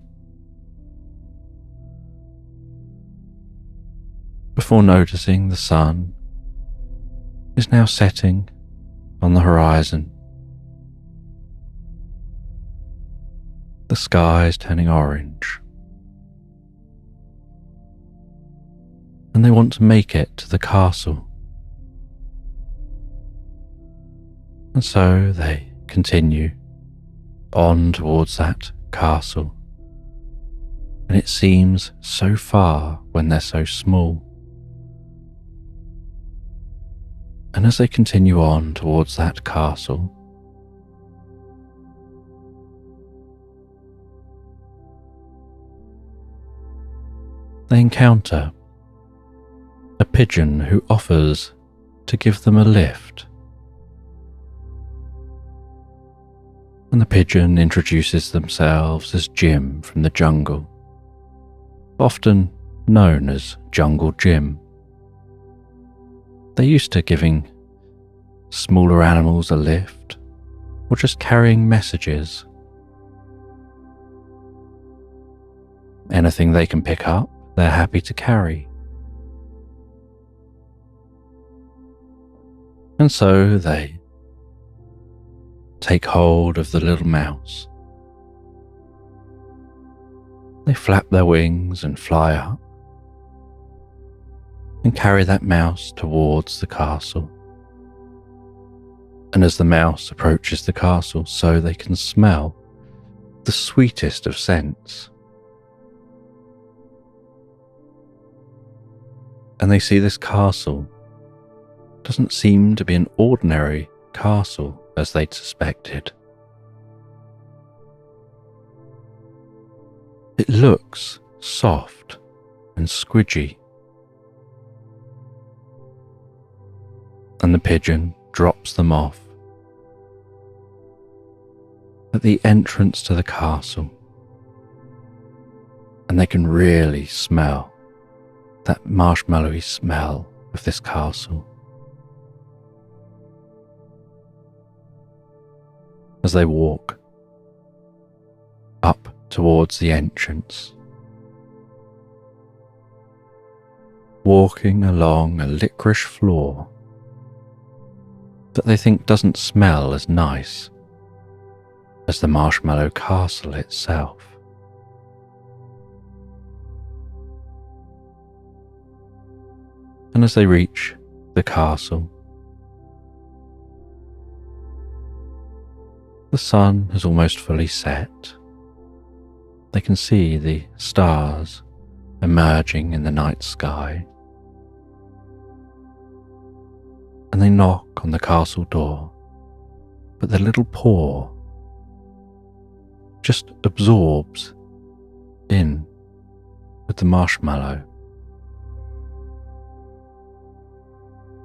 before noticing the sun is now setting on the horizon. The sky is turning orange, and they want to make it to the castle. And so they continue on towards that castle, and it seems so far when they're so small. And as they continue on towards that castle, they encounter a pigeon who offers to give them a lift. And the pigeon introduces themselves as Jim from the jungle, often known as Jungle Jim. They're used to giving smaller animals a lift or just carrying messages. Anything they can pick up, they're happy to carry. And so they take hold of the little mouse. They flap their wings and fly up and carry that mouse towards the castle. And as the mouse approaches the castle, so they can smell the sweetest of scents. And they see this castle doesn't seem to be an ordinary castle as they'd suspected. It looks soft and squidgy. And the pigeon drops them off at the entrance to the castle, and they can really smell that marshmallowy smell of this castle. As they walk up towards the entrance, walking along a licorice floor that they think doesn't smell as nice as the marshmallow castle itself. And as they reach the castle, the sun has almost fully set. They can see the stars emerging in the night sky. And they knock on the castle door, but their little paw just absorbs in with the marshmallow,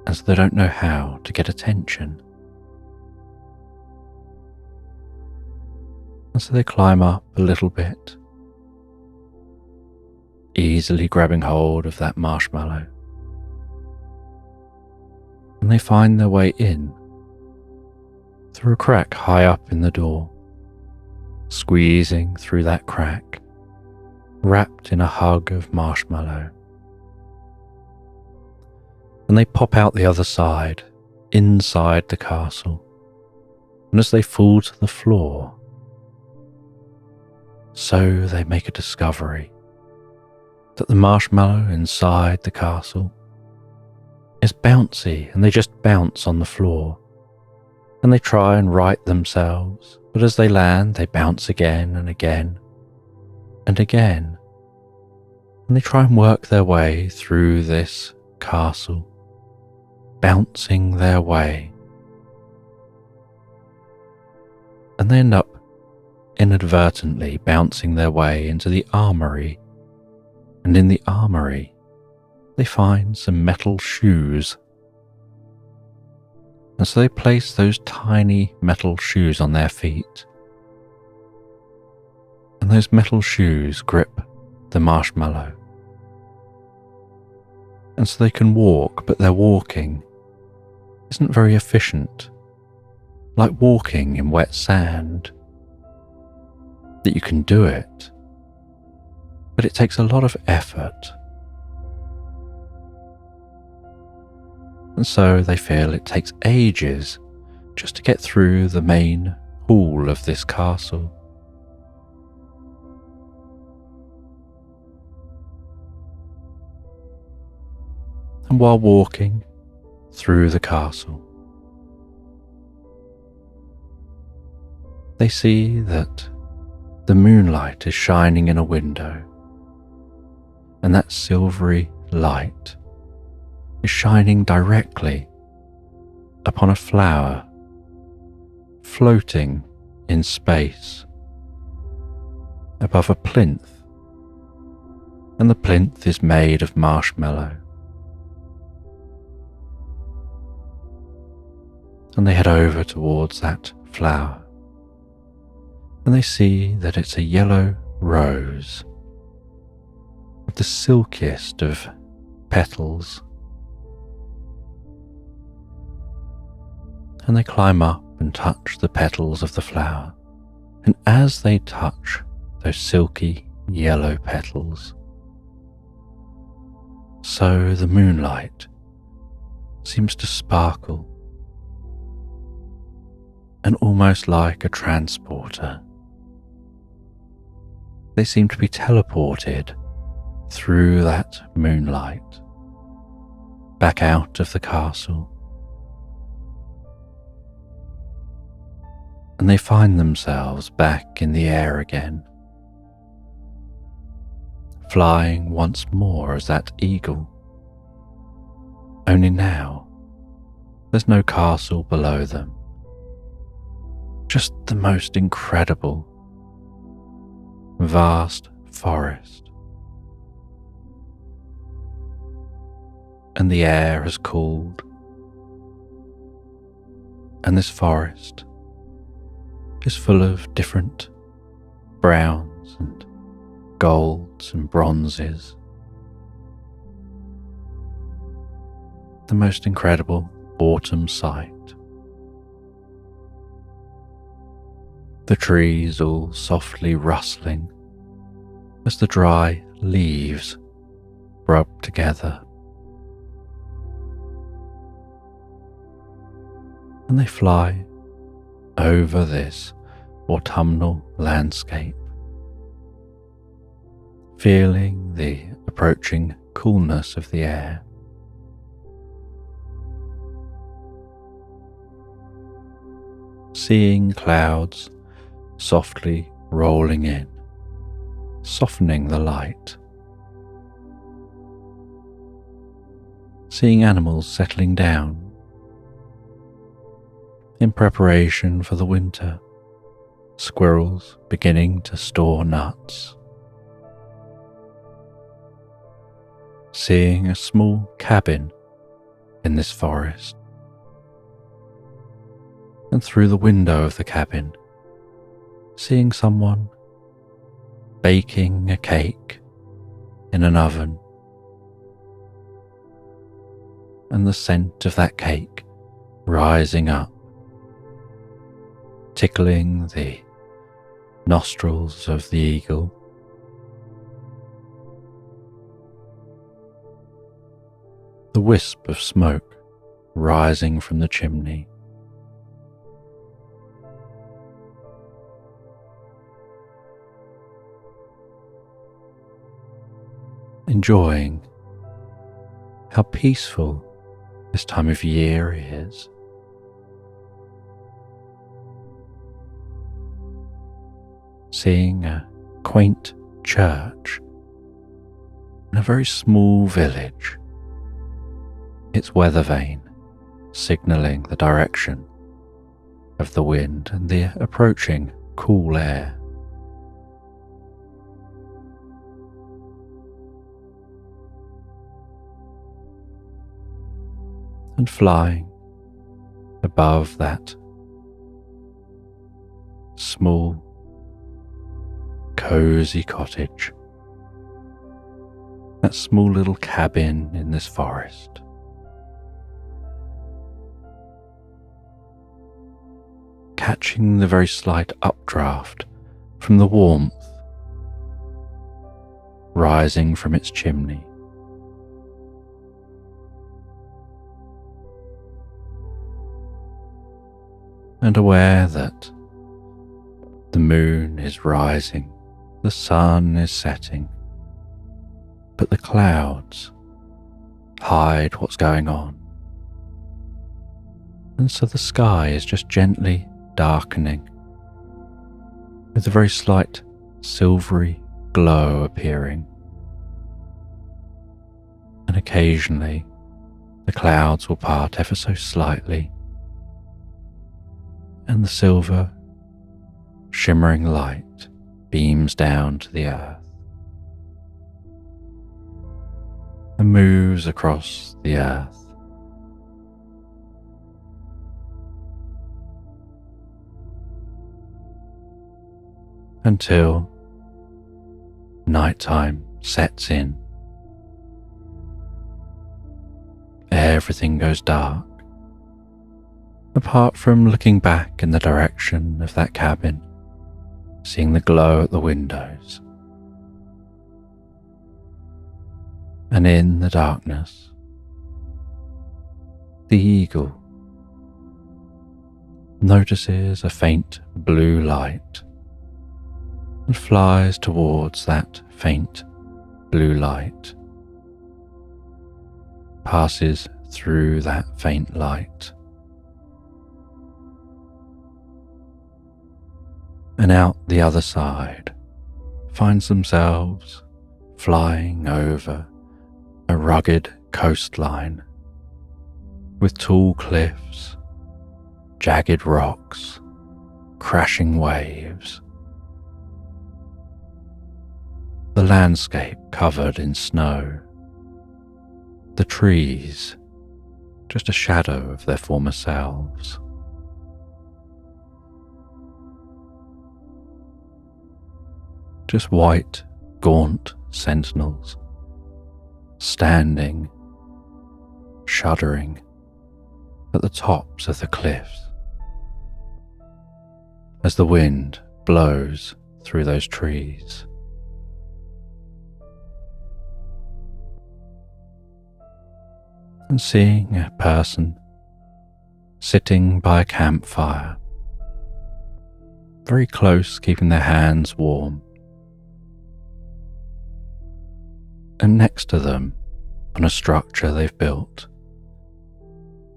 as they don't know how to get attention. And so they climb up a little bit easily grabbing hold of that marshmallow. And they find their way in through a crack high up in the door, squeezing through that crack, wrapped in a hug of marshmallow. And they pop out the other side, inside the castle, and as they fall to the floor, so they make a discovery that the marshmallow inside the castle is bouncy, and they just bounce on the floor. And they try and right themselves, but as they land, they bounce again and again and again. And they try and work their way through this castle, bouncing their way. And they end up inadvertently bouncing their way into the armory. And in the armory, they find some metal shoes. And so they place those tiny metal shoes on their feet. And those metal shoes grip the marshmallow. And so they can walk, but their walking isn't very efficient, like walking in wet sand. That you can do it, but it takes a lot of effort. And so they feel it takes ages just to get through the main hall of this castle. And while walking through the castle, they see that the moonlight is shining in a window, and that silvery light is shining directly upon a flower floating in space above a plinth, and the plinth is made of marshmallow. And they head over towards that flower, and they see that it's a yellow rose with the silkiest of petals. And they climb up and touch the petals of the flower, and as they touch those silky yellow petals, so the moonlight seems to sparkle, and almost like a transporter, they seem to be teleported through that moonlight back out of the castle. And they find themselves back in the air again, flying once more as that eagle. Only now, there's no castle below them, just the most incredible, vast forest. And the air has cooled, and this forest is full of different browns and golds and bronzes. The most incredible autumn sight. The trees all softly rustling as the dry leaves rub together. And they fly over this autumnal landscape, feeling the approaching coolness of the air. Seeing clouds softly rolling in, softening the light. Seeing animals settling down in preparation for the winter, squirrels beginning to store nuts. Seeing a small cabin in this forest, and through the window of the cabin, seeing someone baking a cake in an oven, and the scent of that cake rising up, tickling the nostrils of the eagle. The wisp of smoke rising from the chimney. Enjoying how peaceful this time of year is. Seeing a quaint church in a very small village, its weather vane signalling the direction of the wind and the approaching cool air. And flying above that small, cozy cottage, that small little cabin in this forest. Catching the very slight updraft from the warmth rising from its chimney. And aware that the moon is rising, the sun is setting, but the clouds hide what's going on. And so the sky is just gently darkening, with a very slight silvery glow appearing. And occasionally the clouds will part ever so slightly, and the silver, shimmering light beams down to the earth and moves across the earth. Until nighttime sets in. Everything goes dark, apart from looking back in the direction of that cabin, seeing the glow at the windows. And in the darkness, the eagle notices a faint blue light and flies towards that faint blue light, passes through that faint light, and out the other side finds themselves flying over a rugged coastline with tall cliffs, jagged rocks, crashing waves. The landscape covered in snow, the trees just a shadow of their former selves. Just white, gaunt sentinels, standing, shuddering at the tops of the cliffs as the wind blows through those trees. And seeing a person sitting by a campfire, very close, keeping their hands warm. And next to them, on a structure they've built,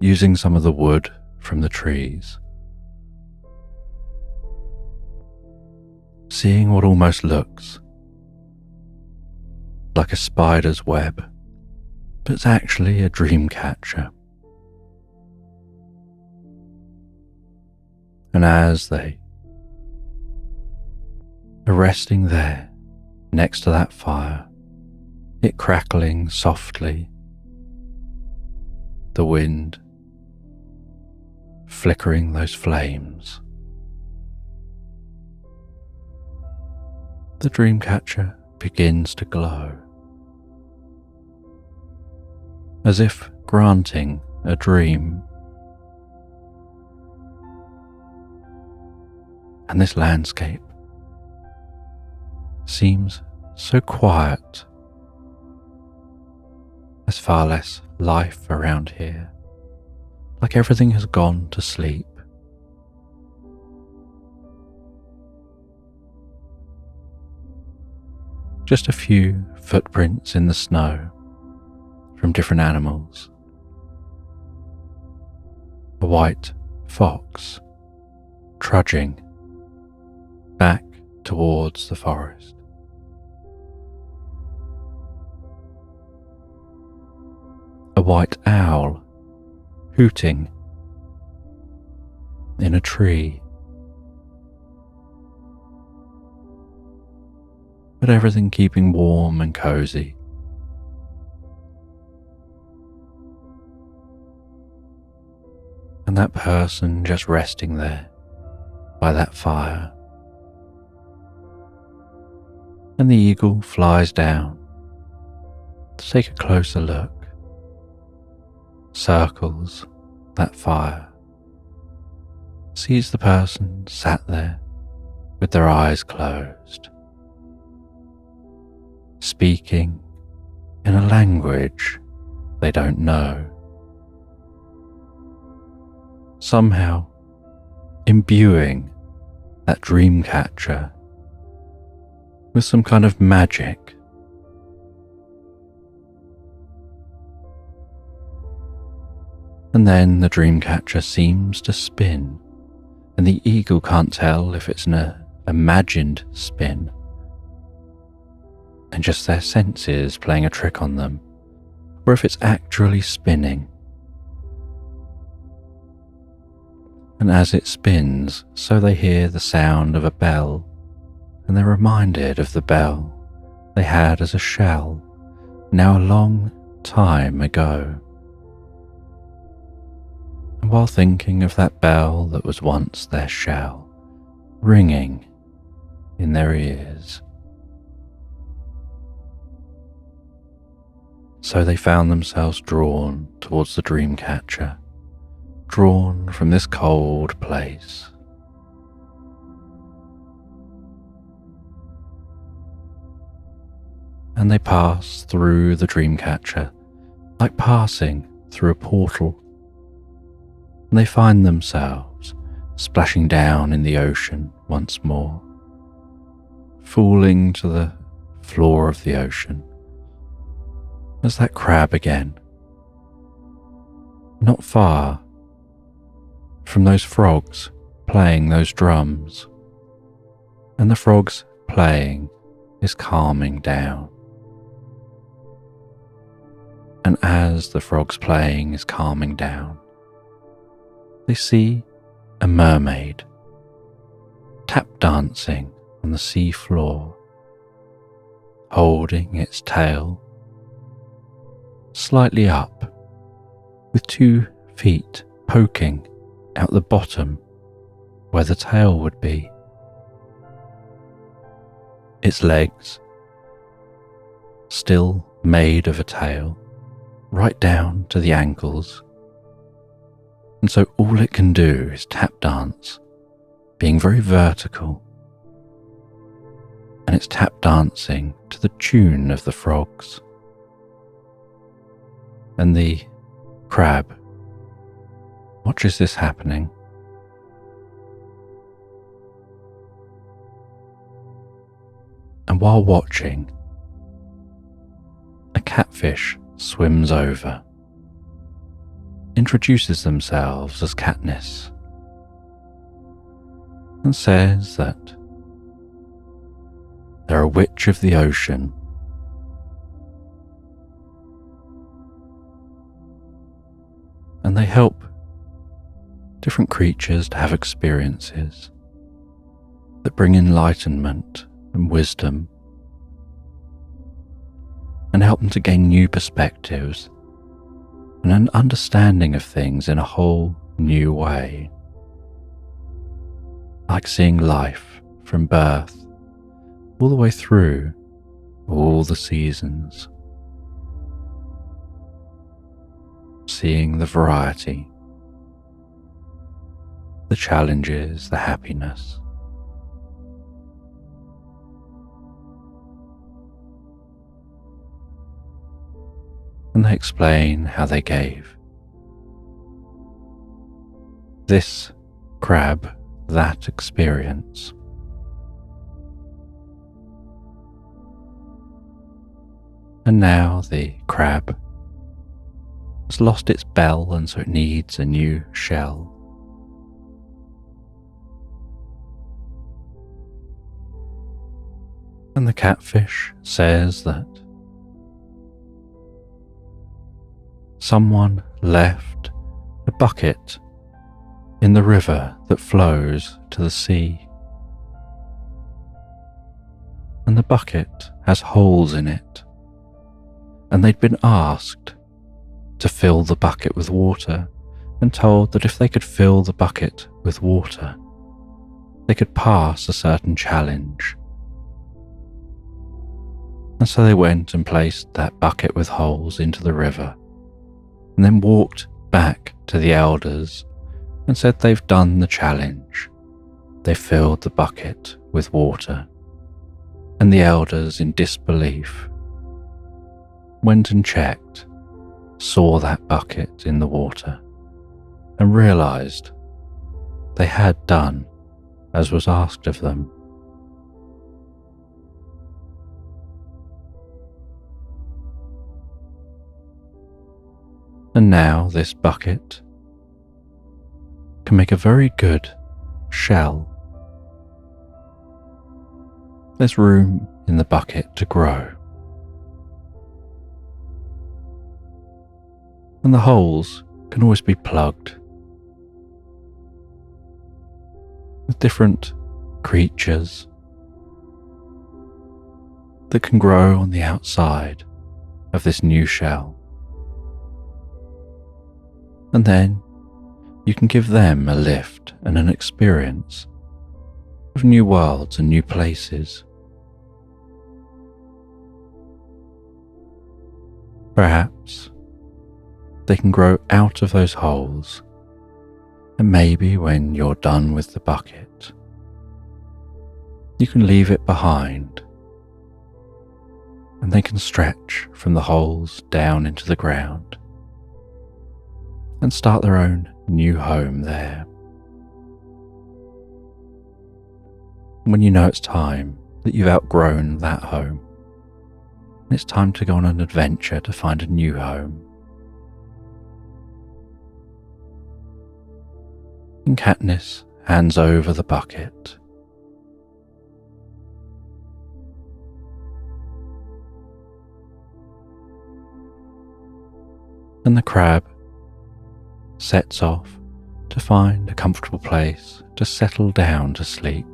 using some of the wood from the trees. Seeing what almost looks like a spider's web, but it's actually a dream catcher. And as they are resting there next to that fire, it crackling softly, the wind flickering those flames, the dream catcher begins to glow as if granting a dream. And this landscape seems so quiet. There's far less life around here, like everything has gone to sleep. Just a few footprints in the snow from different animals. A white fox trudging back towards the forest. A white owl hooting in a tree. But everything keeping warm and cozy. And that person just resting there by that fire. And the eagle flies down to take a closer look, circles that fire, sees the person sat there with their eyes closed, speaking in a language they don't know, somehow imbuing that dream catcher with some kind of magic. And then the dream catcher seems to spin, and the eagle can't tell if it's an imagined spin and just their senses playing a trick on them, or if it's actually spinning. And as it spins, so they hear the sound of a bell, and they're reminded of the bell they had as a shell, now a long time ago. And while thinking of that bell that was once their shell, ringing in their ears, so they found themselves drawn towards the dream catcher, drawn from this cold place. And they pass through the dream catcher like passing through a portal. And they find themselves splashing down in the ocean once more, falling to the floor of the ocean as that crab again, not far from those frogs playing those drums, and the frogs playing is calming down. And as the frogs playing is calming down, they see a mermaid tap dancing on the sea floor, holding its tail slightly up, with 2 feet poking out the bottom where the tail would be. Its legs, still made of a tail, right down to the ankles. And so all it can do is tap dance, being very vertical. And it's tap dancing to the tune of the frogs. And the crab watches this happening. And while watching, a catfish swims over, introduces themselves as Katniss, and says that they're a witch of the ocean, and they help different creatures to have experiences that bring enlightenment and wisdom, and help them to gain new perspectives and an understanding of things in a whole new way, like seeing life from birth all the way through all the seasons. seeing the variety, the challenges, the happiness. And they explain how they gave this crab that experience. And now the crab has lost its bell, and so it needs a new shell. And the catfish says that someone left a bucket in the river that flows to the sea. And the bucket has holes in it. And they'd been asked to fill the bucket with water, and told that if they could fill the bucket with water, they could pass a certain challenge. And so they went and placed that bucket with holes into the river, and then walked back to the elders and said they've done the challenge. They filled the bucket with water. And the elders, in disbelief, went and checked, saw that bucket in the water, and realized they had done as was asked of them. And now this bucket can make a very good shell. There's room in the bucket to grow. And the holes can always be plugged with different creatures that can grow on the outside of this new shell. And then you can give them a lift and an experience of new worlds and new places. Perhaps they can grow out of those holes, and maybe when you're done with the bucket, you can leave it behind, and they can stretch from the holes down into the ground and start their own new home there. When you know it's time that you've outgrown that home, it's time to go on an adventure to find a new home. And Katniss hands over the bucket. And the crab sets off to find a comfortable place to settle down to sleep.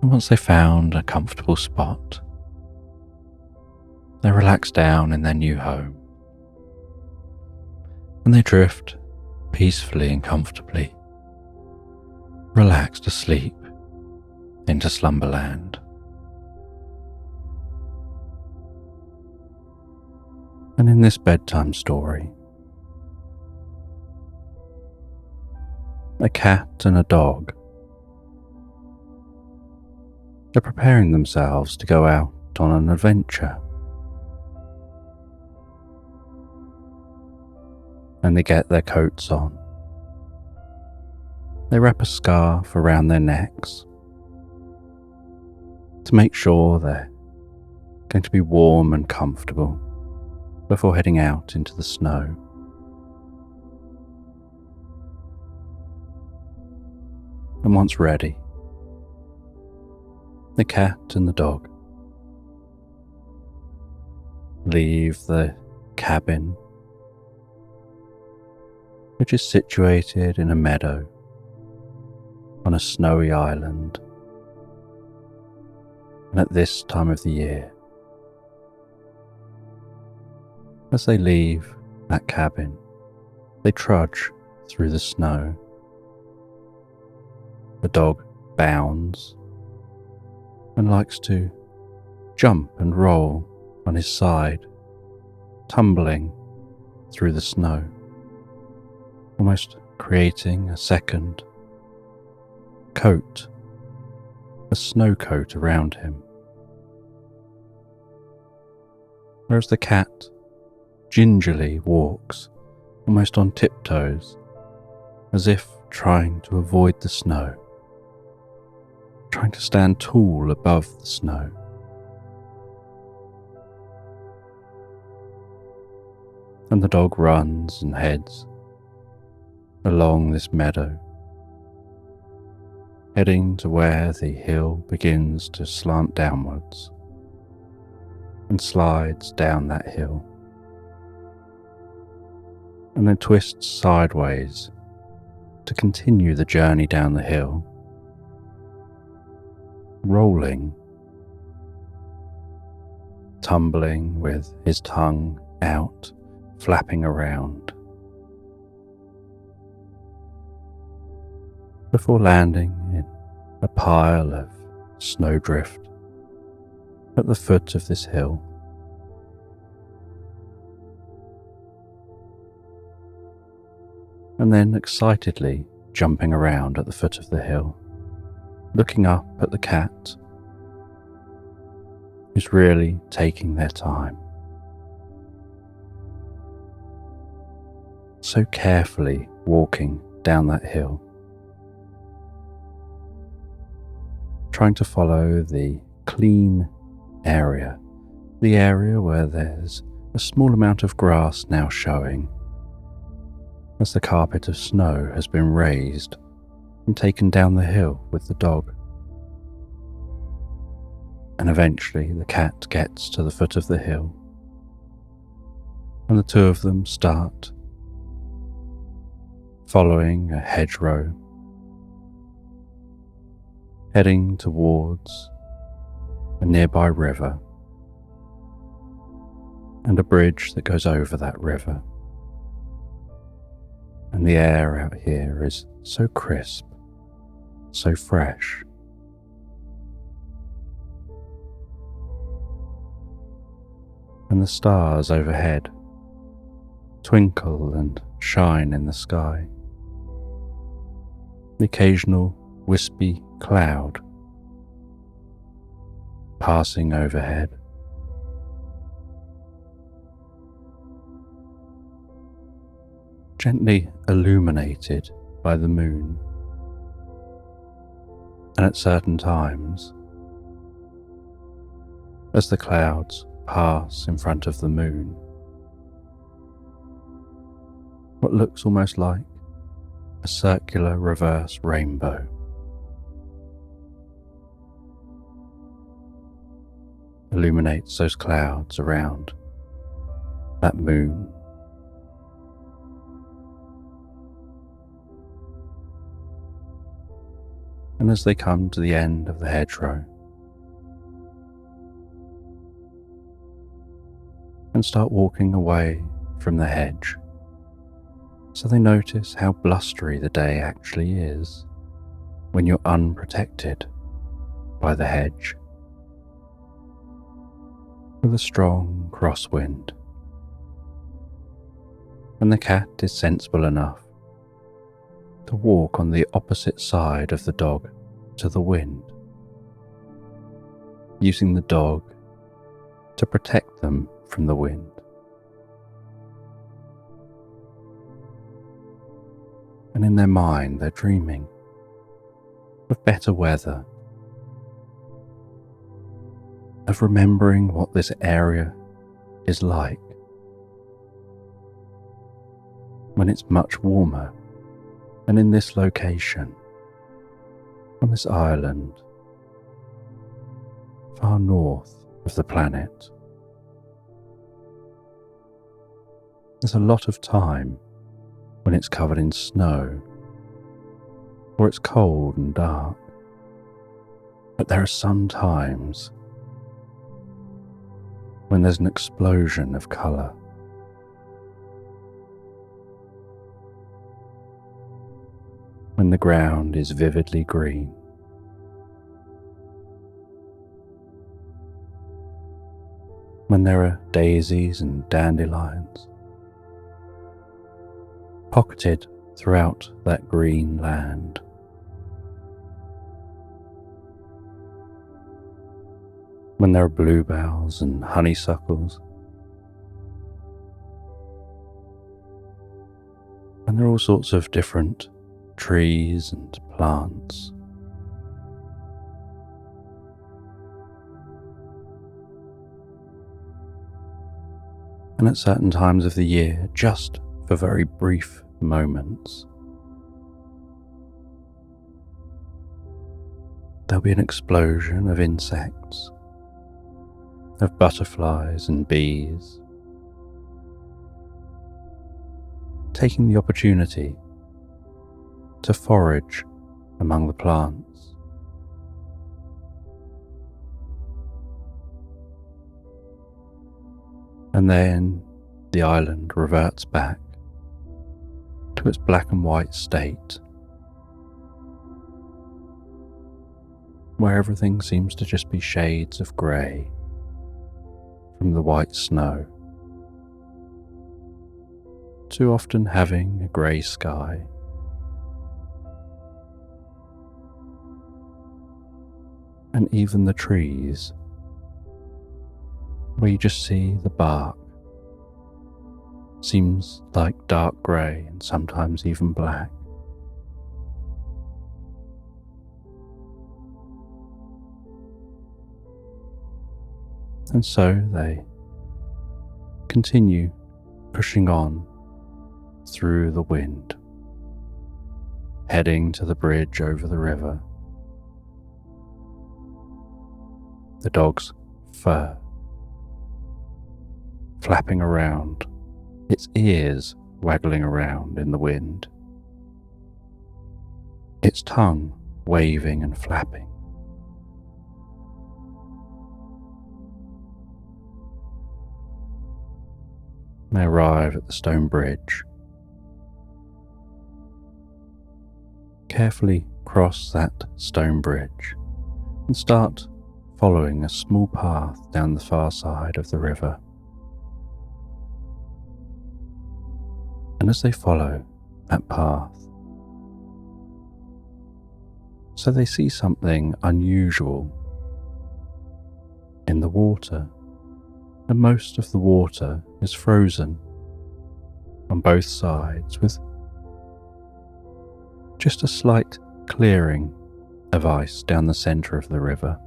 And once they found a comfortable spot, they relax down in their new home. And they drift peacefully and comfortably, relaxed asleep into Slumberland. And in this bedtime story, a cat and a dog are preparing themselves to go out on an adventure. And they get their coats on. They wrap a scarf around their necks to make sure they're going to be warm and comfortable before heading out into the snow. And once ready, the cat and the dog leave the cabin, which is situated in a meadow on a snowy island. And at this time of the year, as they leave that cabin, they trudge through the snow. The dog bounds and likes to jump and roll on his side tumbling through the snow, almost creating a second coat, a snow coat around him. Whereas the cat gingerly walks, almost on tiptoes, as if trying to avoid the snow, trying to stand tall above the snow. And the dog runs and heads along this meadow, heading to where the hill begins to slant downwards and slides down that hill, and then twists sideways to continue the journey down the hill, rolling, tumbling with his tongue out, flapping around, before landing in a pile of snowdrift at the foot of this hill. And then excitedly jumping around at the foot of the hill, looking up at the cat, who's really taking their time, so carefully walking down that hill, trying to follow the clean area, the area where there's a small amount of grass now showing, as the carpet of snow has been raised and taken down the hill with the dog. And eventually the cat gets to the foot of the hill, and the two of them start following a hedgerow, heading towards a nearby river and a bridge that goes over that river. And the air out here is so crisp, so fresh. And the stars overhead twinkle and shine in the sky. The occasional wispy cloud passing overhead. Gently illuminated by the moon, and at certain times, as the clouds pass in front of the moon, what looks almost like a circular reverse rainbow. Illuminates those clouds around that moon. And as they come to the end of the hedgerow and start walking away from the hedge, so they notice how blustery the day actually is when you're unprotected by the hedge, with a strong crosswind. And the cat is sensible enough to walk on the opposite side of the dog to the wind, using the dog to protect them from the wind. And in their mind they're dreaming of better weather, of remembering what this area is like when it's much warmer. And in this location, on this island, far north of the planet, there's a lot of time when it's covered in snow, or it's cold and dark, but there are some times when there's an explosion of colour. When the ground is vividly green. when there are daisies and dandelions pocketed throughout that green land. When there are bluebells and honeysuckles, and there are all sorts of different trees and plants. And at certain times of the year, just for very brief moments, there'll be an explosion of insects, of butterflies and bees, taking the opportunity to forage among the plants. And then the island reverts back to its black and white state, where everything seems to just be shades of grey from the white snow, too often having a grey sky. And even the trees, where you just see the bark, seems like dark grey and sometimes even black. And so they continue pushing on through the wind, heading to the bridge over the river. The dog's fur flapping around, its ears waggling around in the wind, its tongue waving and flapping. They arrive at the stone bridge, carefully cross that stone bridge and start following a small path down the far side of the river. And as they follow that path, so they see something unusual in the water, and most of the water is frozen on both sides with just a slight clearing of ice down the centre of the river.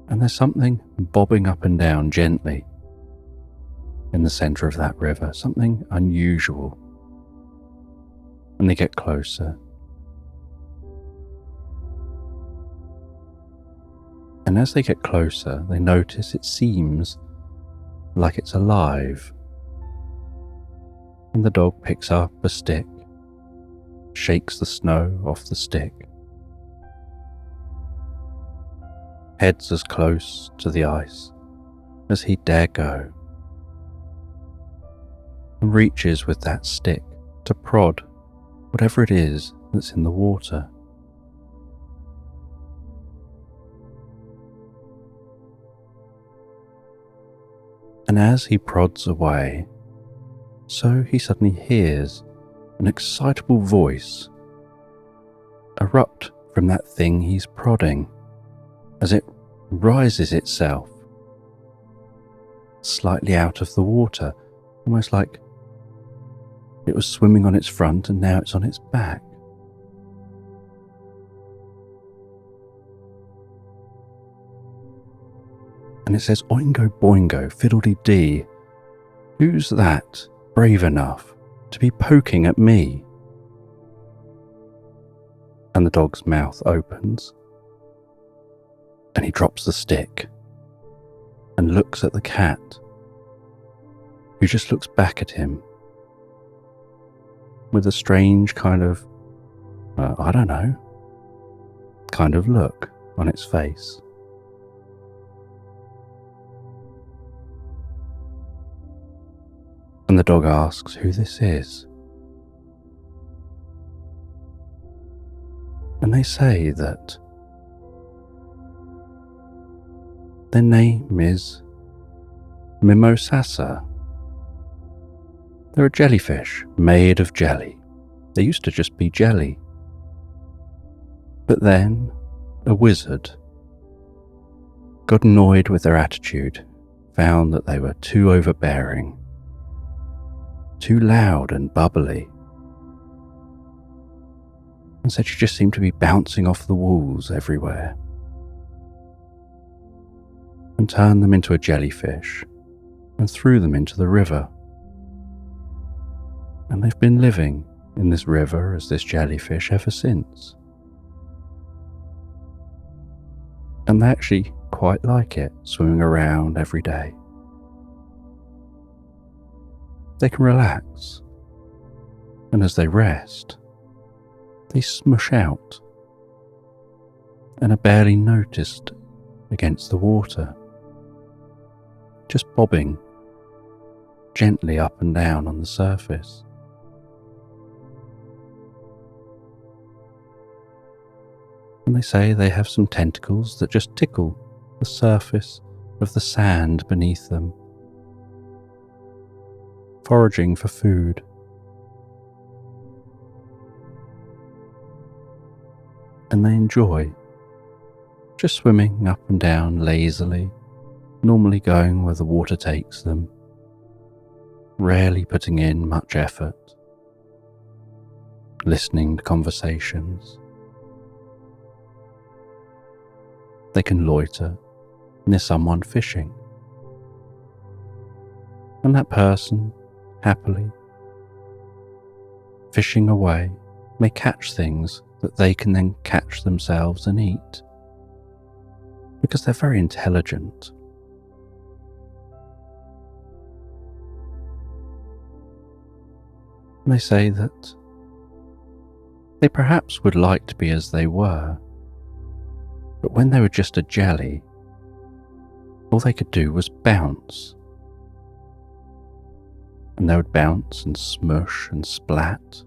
And there's something bobbing up and down gently in the centre of that river, something unusual. And they get closer. And as they get closer, they notice it seems like it's alive. And the dog picks up a stick, shakes the snow off the stick, heads as close to the ice as he dare go, and reaches with that stick to prod whatever it is that's in the water. And as he prods away, so he suddenly hears an excitable voice erupt from that thing he's prodding as it rises itself slightly out of the water, almost like it was swimming on its front and now it's on its back. And it says, "Oingo boingo, fiddle-dee-dee, who's that brave enough to be poking at me?" And the dog's mouth opens, and he drops the stick and looks at the cat, who just looks back at him with a strange kind of, I don't know, kind of look on its face. And the dog asks who this is. And they say that Their name is Mimosassa. They're a jellyfish made of jelly. They used to just be jelly. But then a wizard got annoyed with their attitude, found that they were too overbearing, too loud and bubbly, and said she just seemed to be bouncing off the walls everywhere, and turned them into a jellyfish and threw them into the river. And they've been living in this river as this jellyfish ever since. And they actually quite like it, swimming around every day. They can relax, and as they rest, they smush out and are barely noticed against the water, just bobbing gently up and down on the surface. And they say they have some tentacles that just tickle the surface of the sand beneath them, foraging for food. And they enjoy just swimming up and down lazily, normally going where the water takes them, rarely putting in much effort, listening to conversations. They can loiter near someone fishing, and that person, happily fishing away, may catch things that they can then catch themselves and eat, because they're very intelligent. And they say that they perhaps would like to be as they were, but when they were just a jelly, all they could do was bounce. And they would bounce and smush and splat.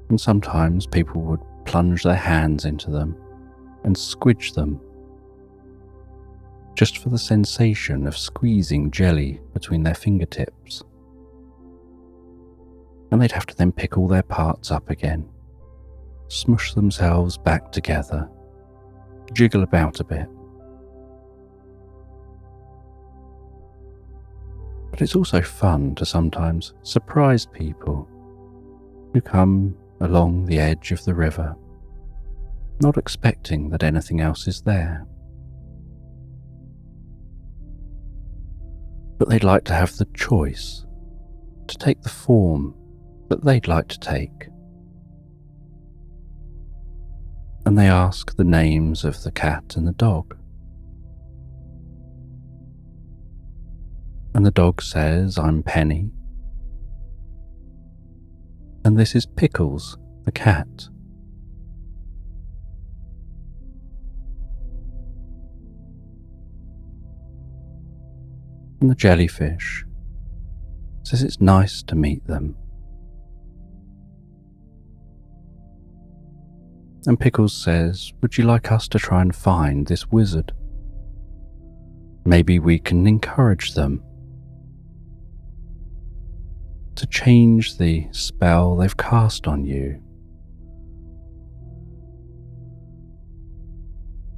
And sometimes people would plunge their hands into them and squidge them, just for the sensation of squeezing jelly between their fingertips. And they'd have to then pick all their parts up again, smush themselves back together, jiggle about a bit. But it's also fun to sometimes surprise people who come along the edge of the river, not expecting that anything else is there. But they'd like to have the choice to take the form that they'd like to take. And they ask the names of the cat and the dog. And the dog says, "I'm Penny." And this is Pickles, the cat. And the jellyfish says it's nice to meet them. And Pickles says, "Would you like us to try and find this wizard? Maybe we can encourage them to change the spell they've cast on you."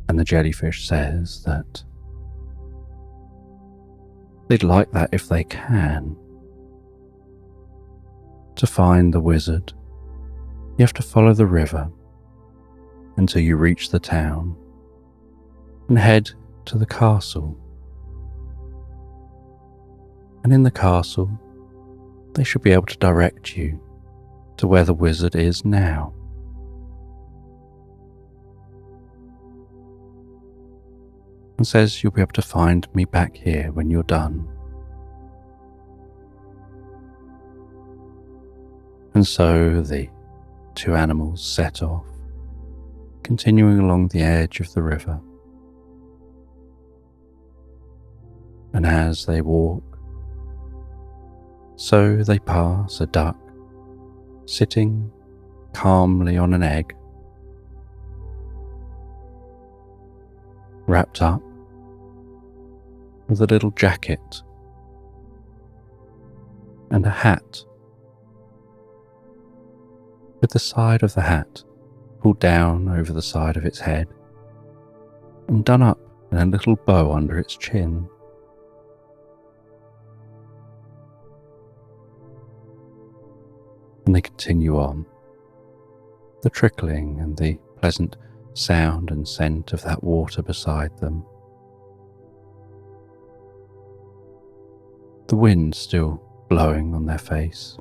And the jellyfish says that they'd like that if they can. To find the wizard, you have to follow the river until you reach the town and head to the castle. And in the castle, they should be able to direct you to where the wizard is now. And says you'll be able to find me back here when you're done. And so the two animals set off, continuing along the edge of the river. And as they walk, so they pass a duck sitting calmly on an egg, wrapped up with a little jacket and a hat, with the side of the hat pulled down over the side of its head and done up in a little bow under its chin. And they continue on, the trickling and the pleasant sound and scent of that water beside them. The wind still blowing on their face,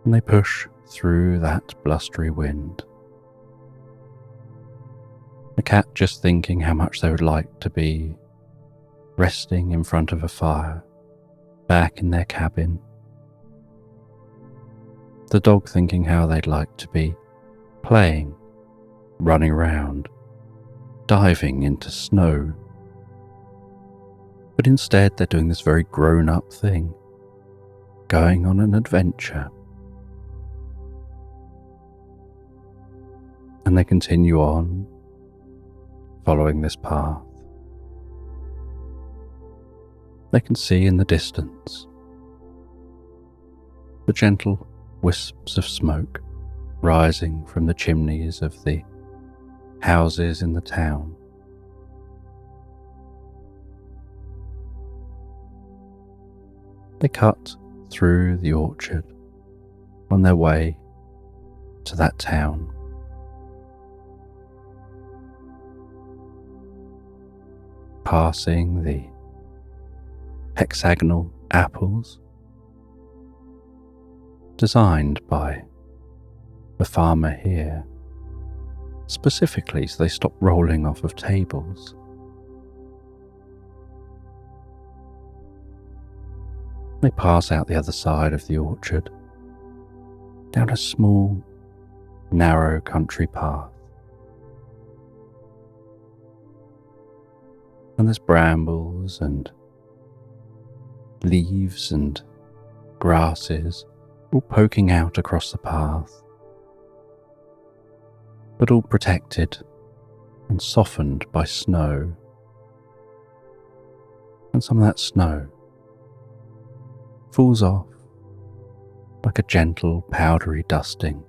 and they push through that blustery wind. The cat just thinking how much they would like to be resting in front of a fire, back in their cabin. The dog thinking how they'd like to be playing, running around, diving into snow. But instead they're doing this very grown-up thing, going on an adventure. And they continue on, following this path. They can see in the distance the gentle wisps of smoke rising from the chimneys of the houses in the town. They cut through the orchard on their way to that town. Passing the hexagonal apples designed by the farmer here, specifically so they stop rolling off of tables. They pass out the other side of the orchard, down a small, narrow country path. And there's brambles and leaves and grasses all poking out across the path, but all protected and softened by snow. And some of that snow falls off like a gentle powdery dusting,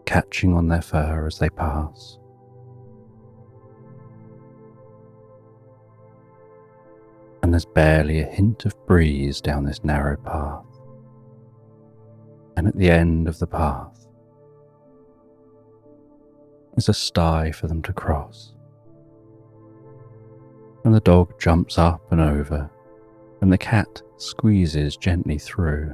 catching on their fur as they pass. And there's barely a hint of breeze down this narrow path. And at the end of the path is a sty for them to cross. And the dog jumps up and over, and the cat squeezes gently through.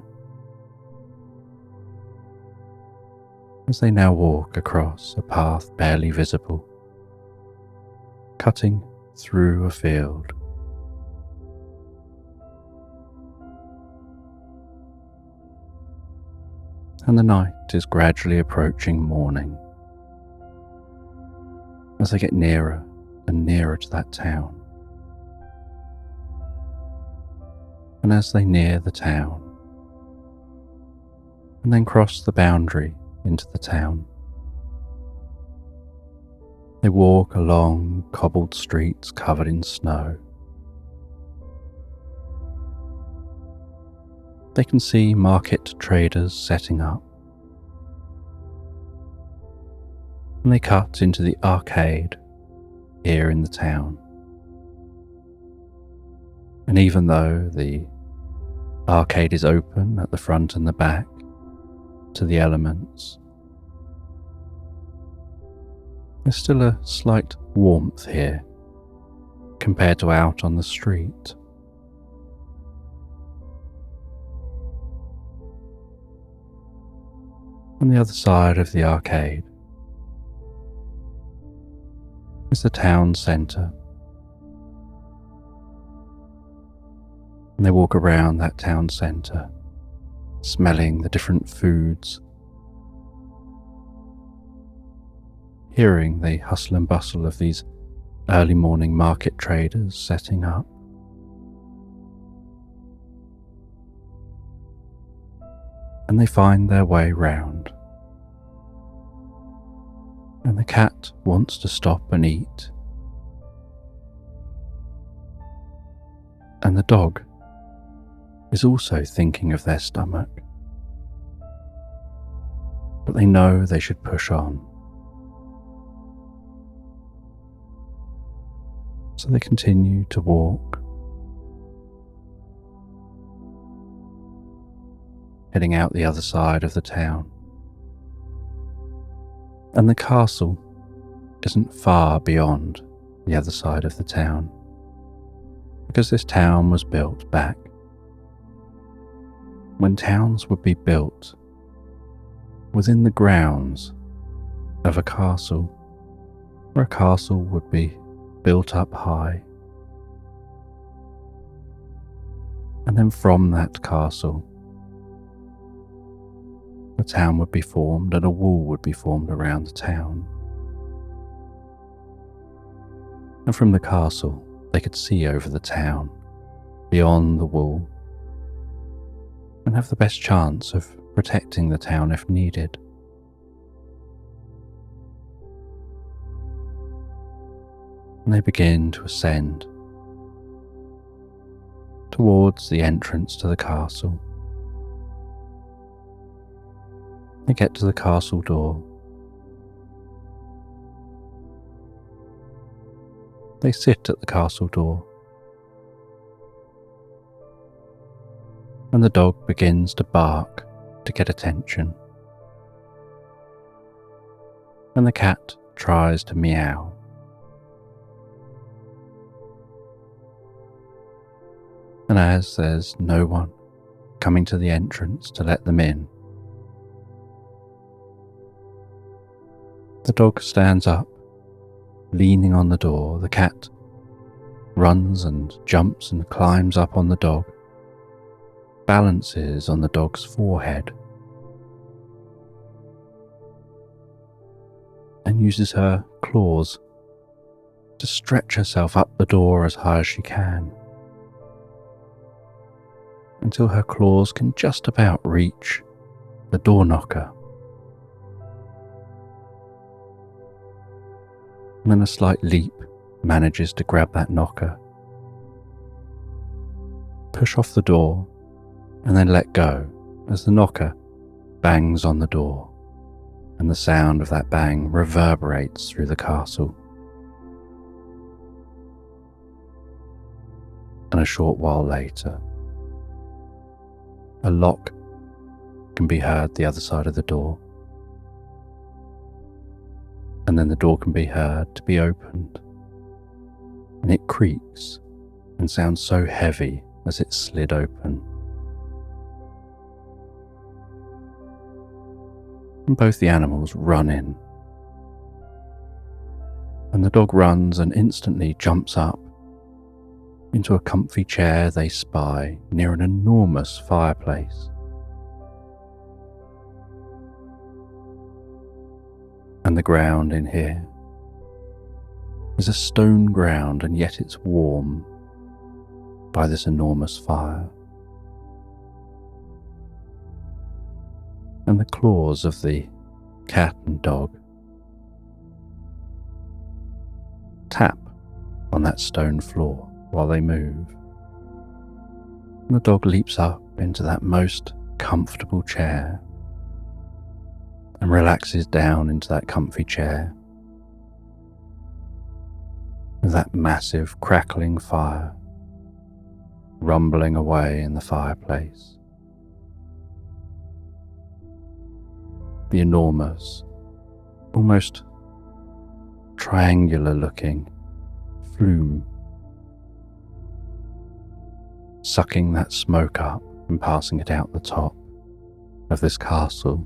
As they now walk across a path barely visible, cutting through a field. And the night is gradually approaching morning as they get nearer and nearer to that town. And as they near the town and then cross the boundary into the town, they walk along cobbled streets covered in snow. They can see market traders setting up, and they cut into the arcade here in the town. And even though the arcade is open at the front and the back to the elements, there's still a slight warmth here compared to out on the street. On the other side of the arcade is the town centre, and they walk around that town centre, smelling the different foods, hearing the hustle and bustle of these early morning market traders setting up. And they find their way round And the cat wants to stop and eat. And the dog is also thinking of their stomach. But they know they should push on. So they continue to walk, heading out the other side of the town. And the castle isn't far beyond the other side of the town, because this town was built back when towns would be built within the grounds of a castle, where a castle would be built up high. And then from that castle, the town would be formed and a wall would be formed around the town. And from the castle, they could see over the town, beyond the wall, and have the best chance of protecting the town if needed. And they begin to ascend towards the entrance to the castle. They get to the castle door. They sit at the castle door. And the dog begins to bark to get attention. And the cat tries to meow. And as there's no one coming to the entrance to let them in, the dog stands up, leaning on the door. The cat runs and jumps and climbs up on the dog, balances on the dog's forehead, and uses her claws to stretch herself up the door as high as she can, until her claws can just about reach the door knocker. And then a slight leap manages to grab that knocker, push off the door, and then let go as the knocker bangs on the door, and the sound of that bang reverberates through the castle. And a short while later, a lock can be heard the other side of the door, and then the door can be heard to be opened, and it creaks and sounds so heavy as it slid open. And both the animals run in, and the dog runs and instantly jumps up into a comfy chair they spy near an enormous fireplace. And the ground in here is a stone ground, and yet it's warm by this enormous fire. And the claws of the cat and dog tap on that stone floor while they move. And the dog leaps up into that most comfortable chair and relaxes down into that comfy chair with that massive crackling fire rumbling away in the fireplace. The enormous, almost triangular looking flume sucking that smoke up and passing it out the top of this castle.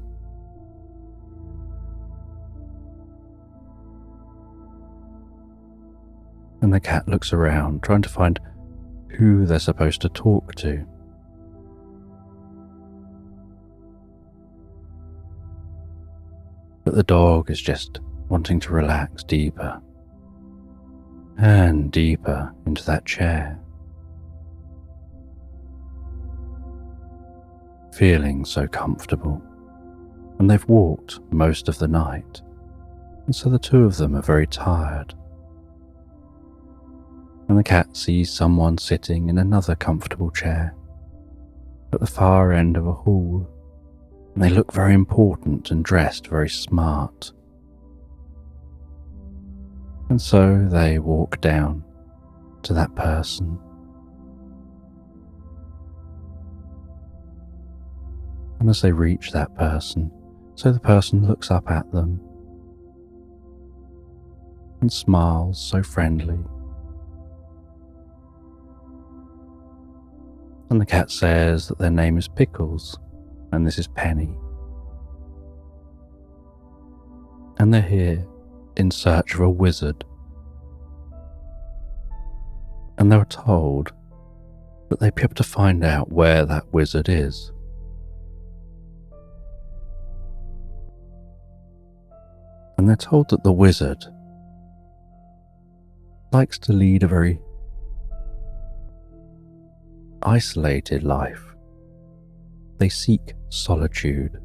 And the cat looks around, trying to find who they're supposed to talk to. But the dog is just wanting to relax deeper and deeper into that chair, feeling so comfortable. And they've walked most of the night, And so the two of them are very tired. And the cat sees someone sitting in another comfortable chair at the far end of a hall, and they look very important and dressed very smart. And so they walk down to that person. And as they reach that person, so the person looks up at them and smiles so friendly. And the cat says that their name is Pickles and this is Penny. And they're here in search of a wizard. And they were told that they'd be able to find out where that wizard is. And they're told that the wizard likes to lead a very isolated life. They seek solitude.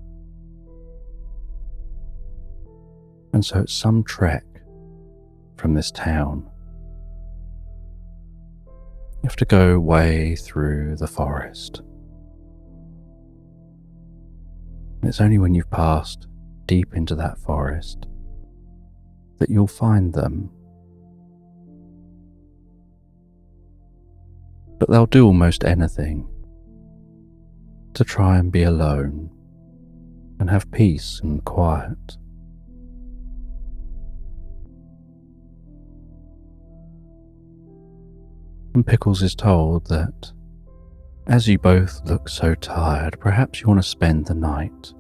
And so it's some trek from this town. You have to go way through the forest. And it's only when you've passed deep into that forest that you'll find them. But they'll do almost anything to try and be alone and have peace and quiet. And Pickles is told that as you both look so tired, perhaps you want to spend the night.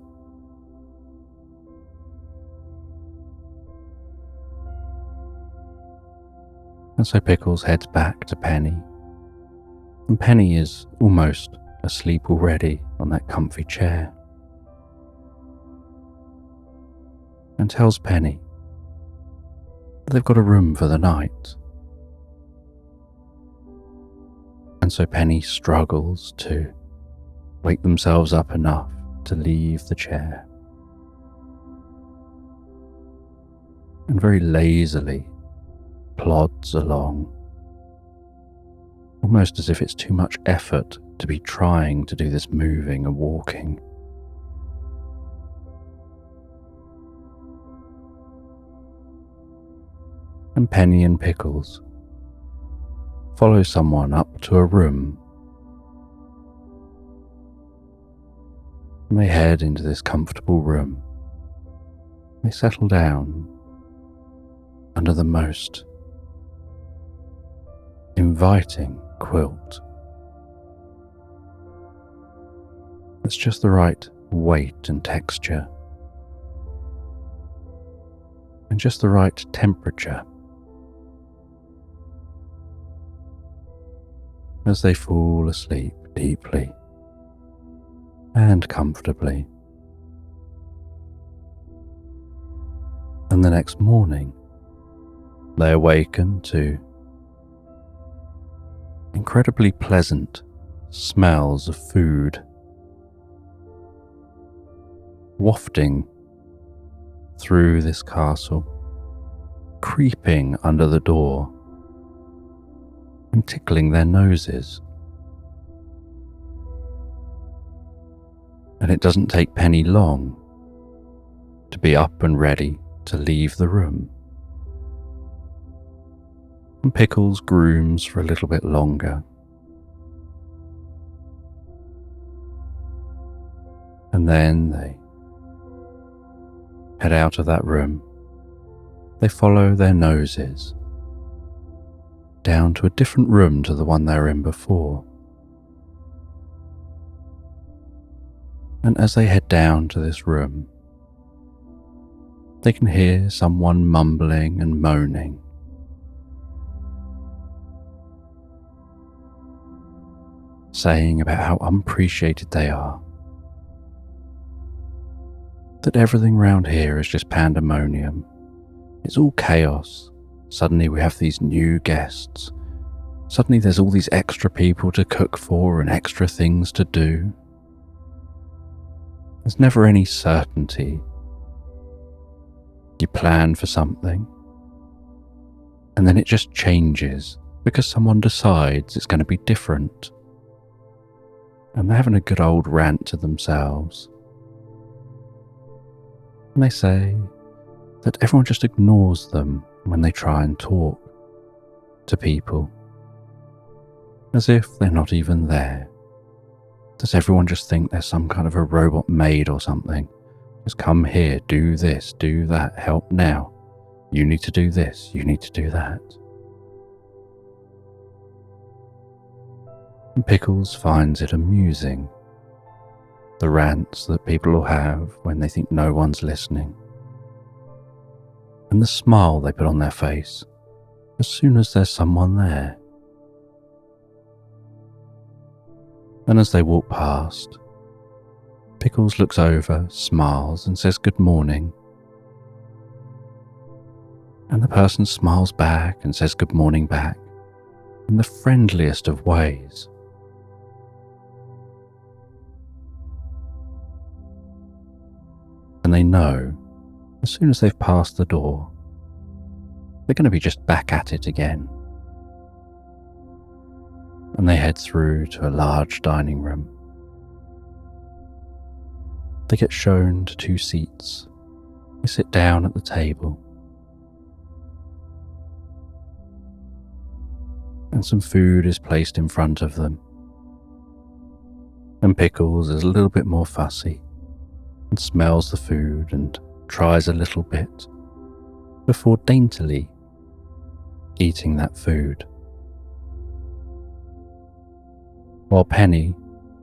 And so Pickles heads back to Penny. And Penny is almost asleep already on that comfy chair. And tells Penny that they've got a room for the night. And so Penny struggles to wake themselves up enough to leave the chair. And very lazily plods along, almost as if it's too much effort to be trying to do this moving and walking. And Penny and Pickles follow someone up to a room. And they head into this comfortable room. They settle down under the most inviting quilt. It's just the right weight and texture, and just the right temperature. As they fall asleep deeply and comfortably. And the next morning, they awaken to incredibly pleasant smells of food wafting through this castle, creeping under the door and tickling their noses. And it doesn't take Penny long to be up and ready to leave the room. And Pickles grooms for a little bit longer. And then they head out of that room. They follow their noses down to a different room to the one they were in before. And as they head down to this room, they can hear someone mumbling and moaning. Saying about how unappreciated they are. That everything round here is just pandemonium. It's all chaos. Suddenly we have these new guests. Suddenly there's all these extra people to cook for and extra things to do. There's never any certainty. You plan for something, and then it just changes because someone decides it's going to be different. And they're having a good old rant to themselves. And they say that everyone just ignores them when they try and talk to people, as if they're not even there. Does everyone just think they're some kind of a robot maid or something? Just come here, do this, do that, help now. You need to do this, you need to do that. And Pickles finds it amusing, the rants that people will have when they think no one's listening, and the smile they put on their face as soon as there's someone there. And as they walk past, Pickles looks over, smiles and says good morning. And the person smiles back and says good morning back in the friendliest of ways. And they know, as soon as they've passed the door, they're going to be just back at it again. And they head through to a large dining room. They get shown to 2 seats. They sit down at the table. And some food is placed in front of them. And Pickles is a little bit more fussy and smells the food and tries a little bit before daintily eating that food, while Penny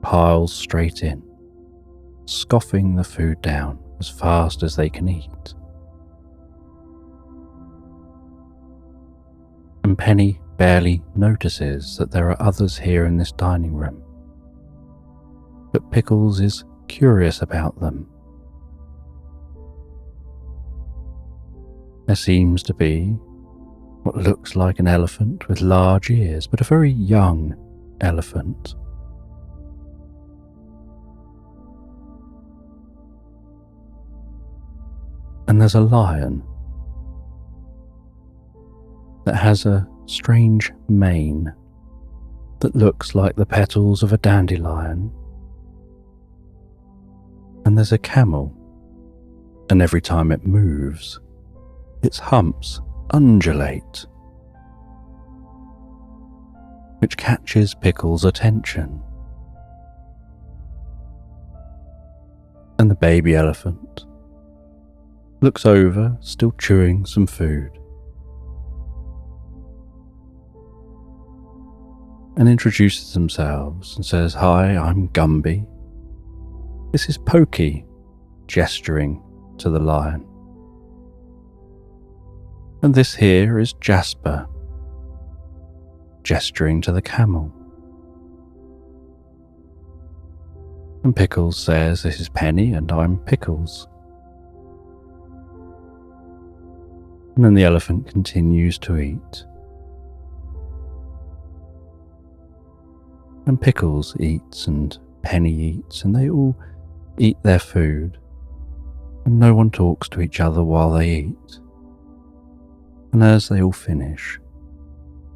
piles straight in, scoffing the food down as fast as they can eat. And Penny barely notices that there are others here in this dining room, but Pickles is curious about them. There seems to be what looks like an elephant with large ears, but a very young elephant. And there's a lion that has a strange mane that looks like the petals of a dandelion. And there's a camel, and every time it moves, its humps undulate, which catches Pickles' attention. And the baby elephant looks over, still chewing some food, and introduces themselves and says, "Hi, I'm Gumby. This is Pokey," gesturing to the lion. "And this here is Jasper," gesturing to the camel. And Pickles says, "This is Penny and I'm Pickles." And then the elephant continues to eat. And Pickles eats and Penny eats, and they all eat their food, and no one talks to each other while they eat. And as they all finish,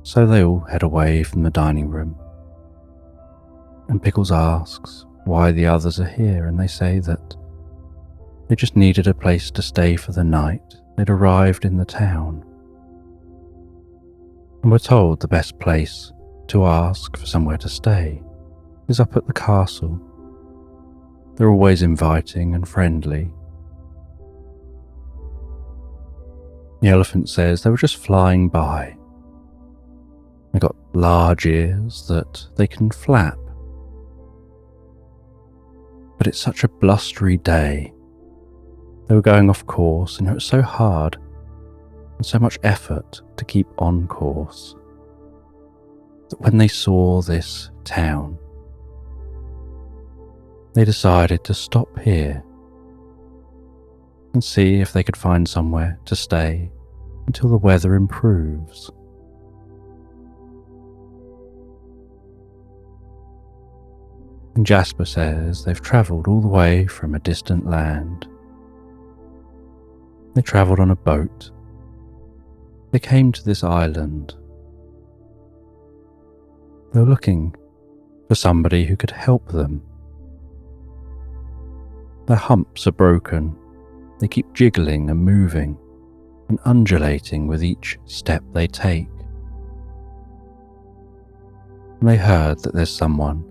so they all head away from the dining room. And Pickles asks why the others are here, and they say that they just needed a place to stay for the night. They'd arrived in the town and were told the best place to ask for somewhere to stay is up at the castle. They're always inviting and friendly. The elephant says they were just flying by. They got large ears that they can flap. But it's such a blustery day. They were going off course, and it was so hard and so much effort to keep on course that when they saw this town, they decided to stop here and see if they could find somewhere to stay until the weather improves. And Jasper says they've travelled all the way from a distant land. They travelled on a boat. They came to this island. They were looking for somebody who could help them. Their humps are broken. They keep jiggling and moving and undulating with each step they take. And they heard that there's someone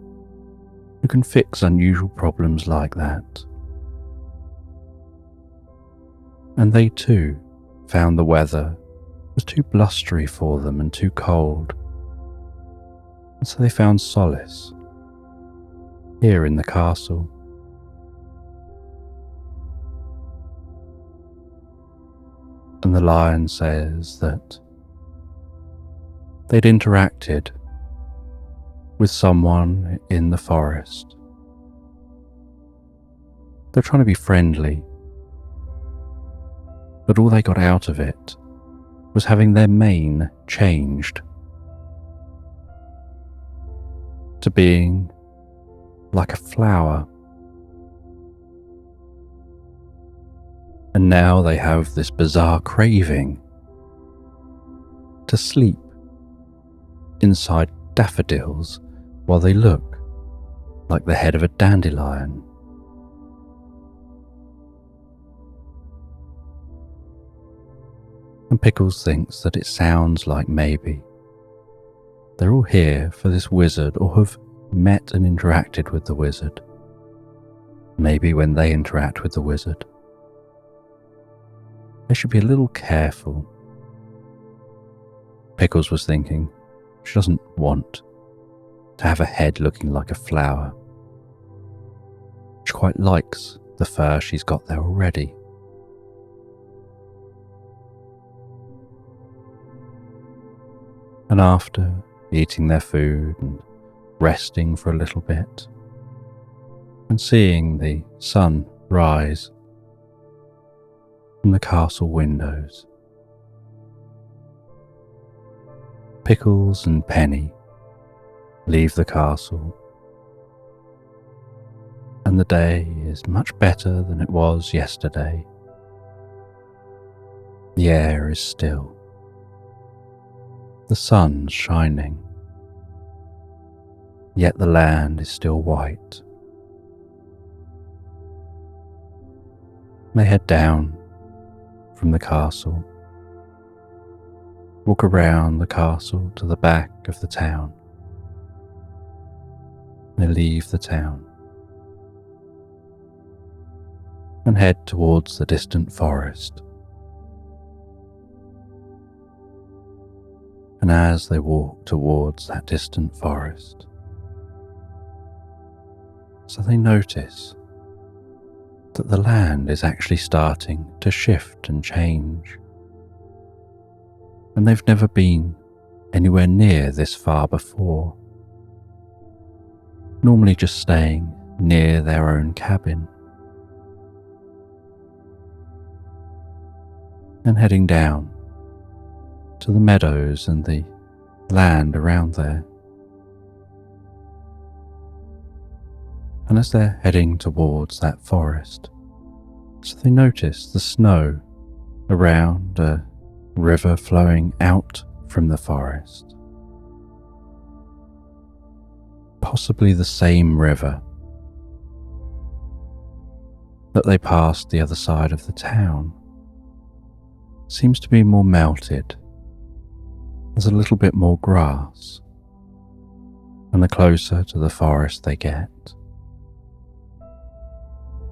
who can fix unusual problems like that. And they too found the weather was too blustery for them and too cold. And so they found solace here in the castle. And the lion says that they'd interacted with someone in the forest. They're trying to be friendly, but all they got out of it was having their mane changed to being like a flower. And now they have this bizarre craving to sleep inside daffodils while they look like the head of a dandelion. And Pickles thinks that it sounds like maybe they're all here for this wizard or have met and interacted with the wizard. Maybe when they interact with the wizard, they should be a little careful. Pickles was thinking she doesn't want to have a head looking like a flower. She quite likes the fur she's got there already. And after eating their food and resting for a little bit and seeing the sun rise from the castle windows, Pickles and Penny leave the castle, and the day is much better than it was yesterday. The air is still. The sun's shining, yet the land is still white. They head down from the castle, walk around the castle to the back of the town. They leave the town and head towards the distant forest. And as they walk towards that distant forest, so they notice that the land is actually starting to shift and change. And they've never been anywhere near this far before, normally just staying near their own cabin. And heading down to the meadows and the land around there. And as they're heading towards that forest, so they notice the snow around a river flowing out from the forest. Possibly the same river that they passed the other side of the town. Seems to be more melted. There's a little bit more grass, and the closer to the forest they get,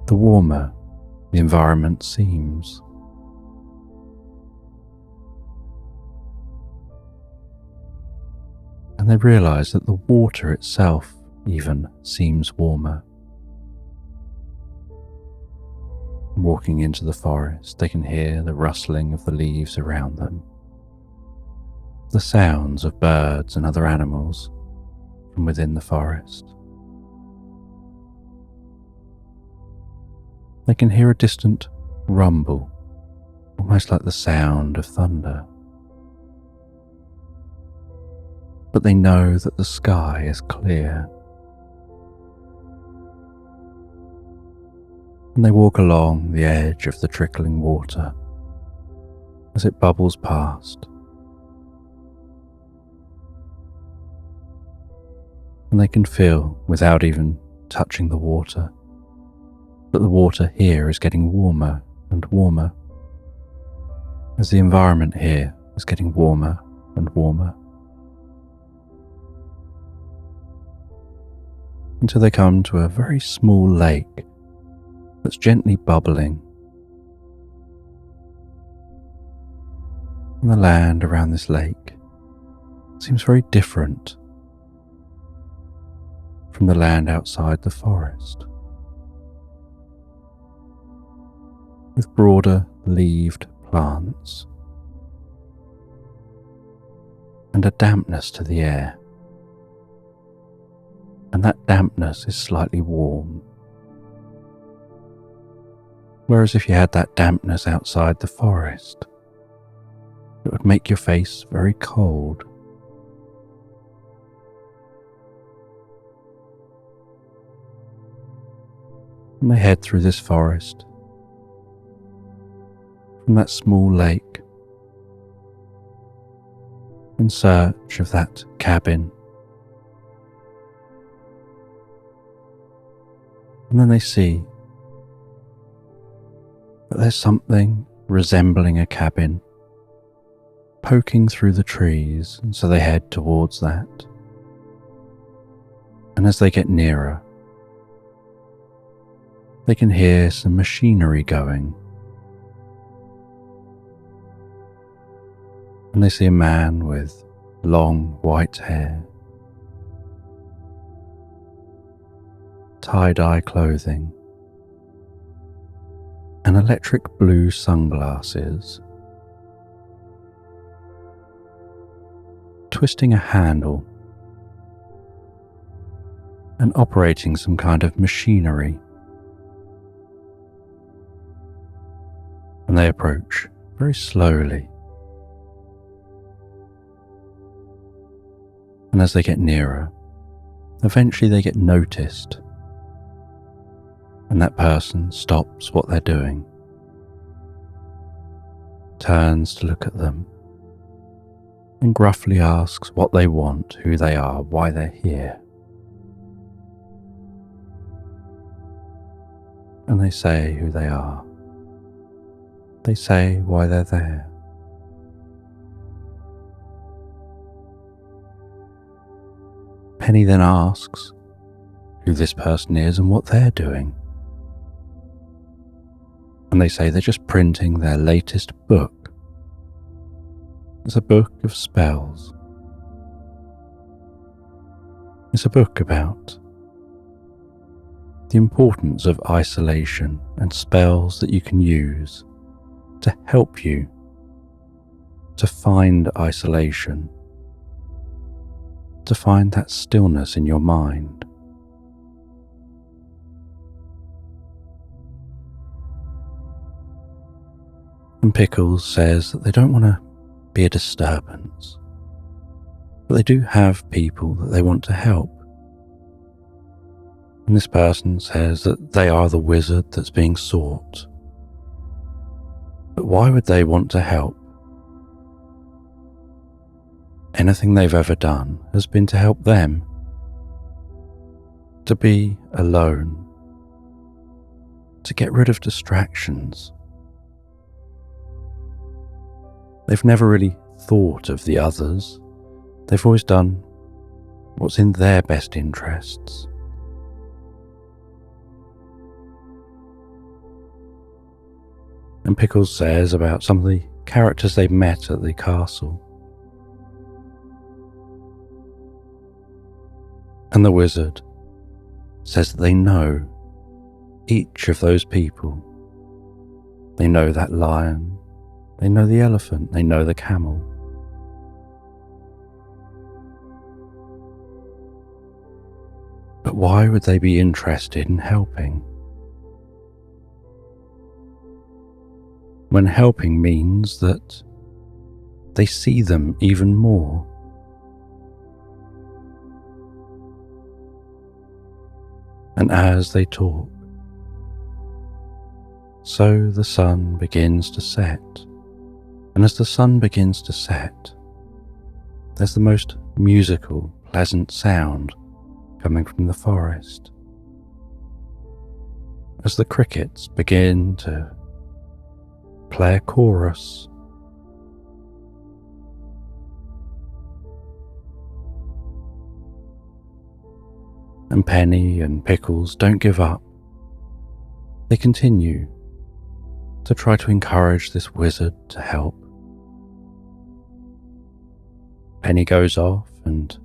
the warmer the environment seems. And they realize that the water itself even seems warmer. Walking into the forest, they can hear the rustling of the leaves around them, the sounds of birds and other animals from within the forest. They can hear a distant rumble, almost like the sound of thunder. But they know that the sky is clear. And they walk along the edge of the trickling water as it bubbles past. And they can feel, without even touching the water, that the water here is getting warmer and warmer, as the environment here is getting warmer and warmer, until they come to a very small lake that's gently bubbling. And the land around this lake seems very different from the land outside the forest, with broader leaved plants and a dampness to the air, and that dampness is slightly warm, whereas if you had that dampness outside the forest, it would make your face very cold. And they head through this forest from that small lake in search of that cabin. And then they see that there's something resembling a cabin poking through the trees, and so they head towards that. And as they get nearer, they can hear some machinery going. And they see a man with long white hair, tie-dye clothing, and electric blue sunglasses, twisting a handle and operating some kind of machinery. And they approach very slowly. And as they get nearer, eventually they get noticed, and that person stops what they're doing, turns to look at them, and gruffly asks what they want, who they are, why they're here. And they say who they are. They say why they're there. Penny then asks who this person is and what they're doing. And they say they're just printing their latest book. It's a book of spells. It's a book about the importance of isolation and spells that you can use to help you to find isolation, to find that stillness in your mind. And Pickles says that they don't want to be a disturbance, but they do have people that they want to help. And this person says that they are the wizard that's being sought. But why would they want to help? Anything they've ever done has been to help them, to be alone, to get rid of distractions. They've never really thought of the others. They've always done what's in their best interests. And Pickles says about some of the characters they've met at the castle. And the wizard says that they know each of those people. They know that lion, they know the elephant, they know the camel. But why would they be interested in helping? When helping means that they see them even more. And as they talk, so the sun begins to set, And as the sun begins to set, there's the most musical, pleasant sound coming from the forest. As the crickets begin to play a chorus. And Penny and Pickles don't give up. They continue to try to encourage this wizard to help. Penny goes off and